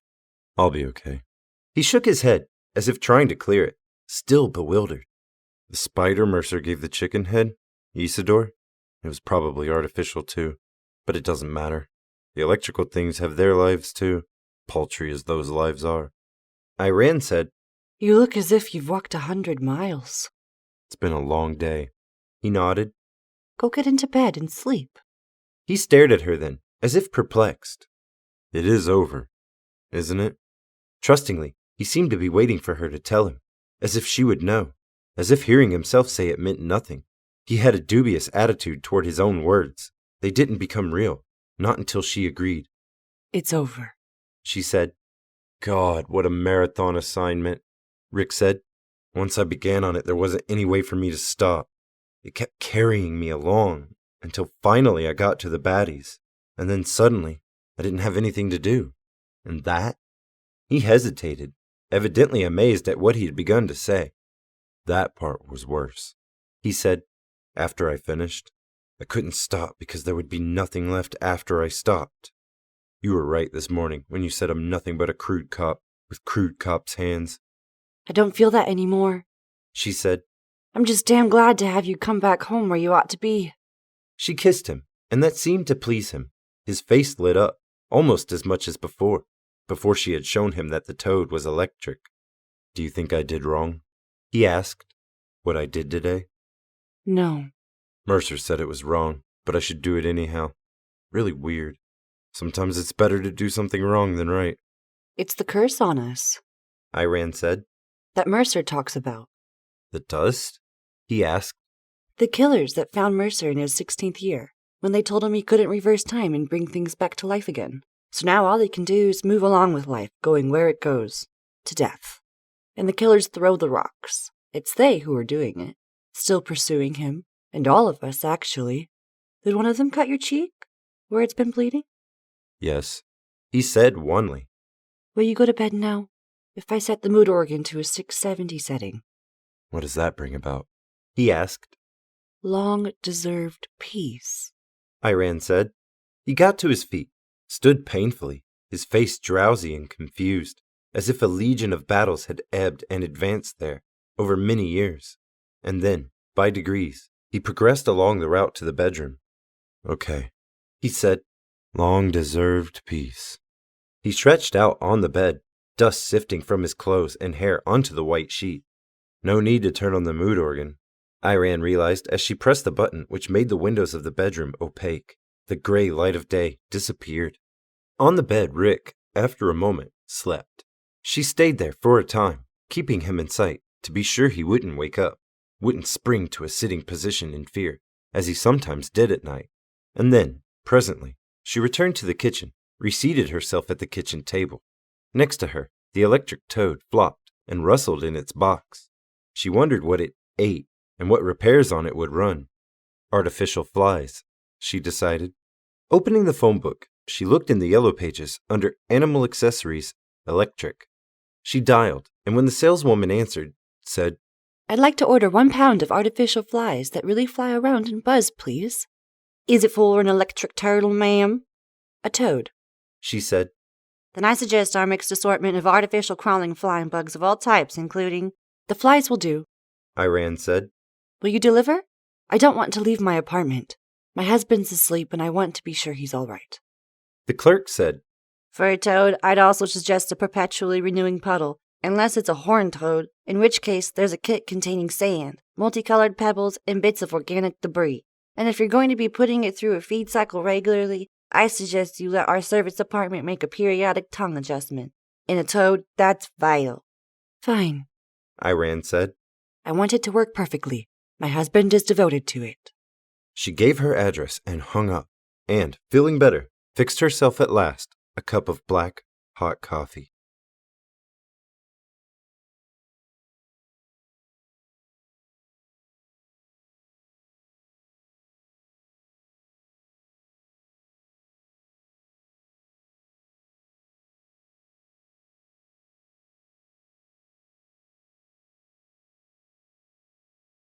I'll be okay. He shook his head, as if trying to clear it, still bewildered. The spider Mercer gave the chicken head, Isidore? It was probably artificial too, but it doesn't matter. The electrical things have their lives too, paltry as those lives are. Iran said, You look as if you've walked 100 miles. It's been a long day. He nodded. Go get into bed and sleep. He stared at her then, as if perplexed. It is over, isn't it? Trustingly, he seemed to be waiting for her to tell him, as if she would know, as if hearing himself say it meant nothing. He had a dubious attitude toward his own words. They didn't become real, not until she agreed. It's over, she said. God, what a marathon assignment, Rick said. Once I began on it, there wasn't any way for me to stop. It kept carrying me along, until finally I got to the baddies. And then suddenly, I didn't have anything to do. And that? He hesitated, evidently amazed at what he had begun to say. That part was worse, he said, after I finished. I couldn't stop because there would be nothing left after I stopped. You were right this morning when you said I'm nothing but a crude cop with crude cops' hands. I don't feel that anymore, she said. I'm just damn glad to have you come back home where you ought to be. She kissed him, and that seemed to please him. His face lit up, almost as much as before she had shown him that the toad was electric. Do you think I did wrong? He asked. What I did today? No. Mercer said it was wrong, but I should do it anyhow. Really weird. Sometimes it's better to do something wrong than right. It's the curse on us, Iran said. That Mercer talks about. The dust? He asked. The killers that found Mercer in his 16th year, when they told him he couldn't reverse time and bring things back to life again. So now all he can do is move along with life, going where it goes, to death. And the killers throw the rocks. It's they who are doing it, still pursuing him, and all of us, actually. Did one of them cut your cheek, where it's been bleeding? Yes, he said wanly. Will you go to bed now? If I set the mood organ to a 670 setting. What does that bring about? He asked. Long-deserved peace, Iran said. He got to his feet, stood painfully, his face drowsy and confused, as if a legion of battles had ebbed and advanced there over many years. And then, by degrees, he progressed along the route to the bedroom. Okay, he said. Long-deserved peace. He stretched out on the bed, dust sifting from his clothes and hair onto the white sheet. No need to turn on the mood organ, Iran realized as she pressed the button which made the windows of the bedroom opaque. The gray light of day disappeared. On the bed, Rick, after a moment, slept. She stayed there for a time, keeping him in sight, to be sure he wouldn't wake up, wouldn't spring to a sitting position in fear, as he sometimes did at night. And then, presently, she returned to the kitchen, reseated herself at the kitchen table. Next to her, the electric toad flopped and rustled in its box. She wondered what it ate and what repairs on it would run. Artificial flies, she decided. Opening the phone book, she looked in the yellow pages under Animal Accessories, Electric. She dialed, and when the saleswoman answered, said, I'd like to order 1 pound of artificial flies that really fly around and buzz, please. Is it for an electric turtle, ma'am? A toad, she said. Then I suggest our mixed assortment of artificial crawling flying bugs of all types, including... The flies will do, Iran said. Will you deliver? I don't want to leave my apartment. My husband's asleep and I want to be sure he's all right. The clerk said. For a toad, I'd also suggest a perpetually renewing puddle, unless it's a horned toad, in which case there's a kit containing sand, multicolored pebbles, and bits of organic debris. And if you're going to be putting it through a feed cycle regularly, I suggest you let our service department make a periodic tongue adjustment. In a toad, that's vital. Fine, Iran said. I want it to work perfectly. My husband is devoted to it. She gave her address and hung up, and, feeling better, fixed herself at last a cup of black, hot coffee.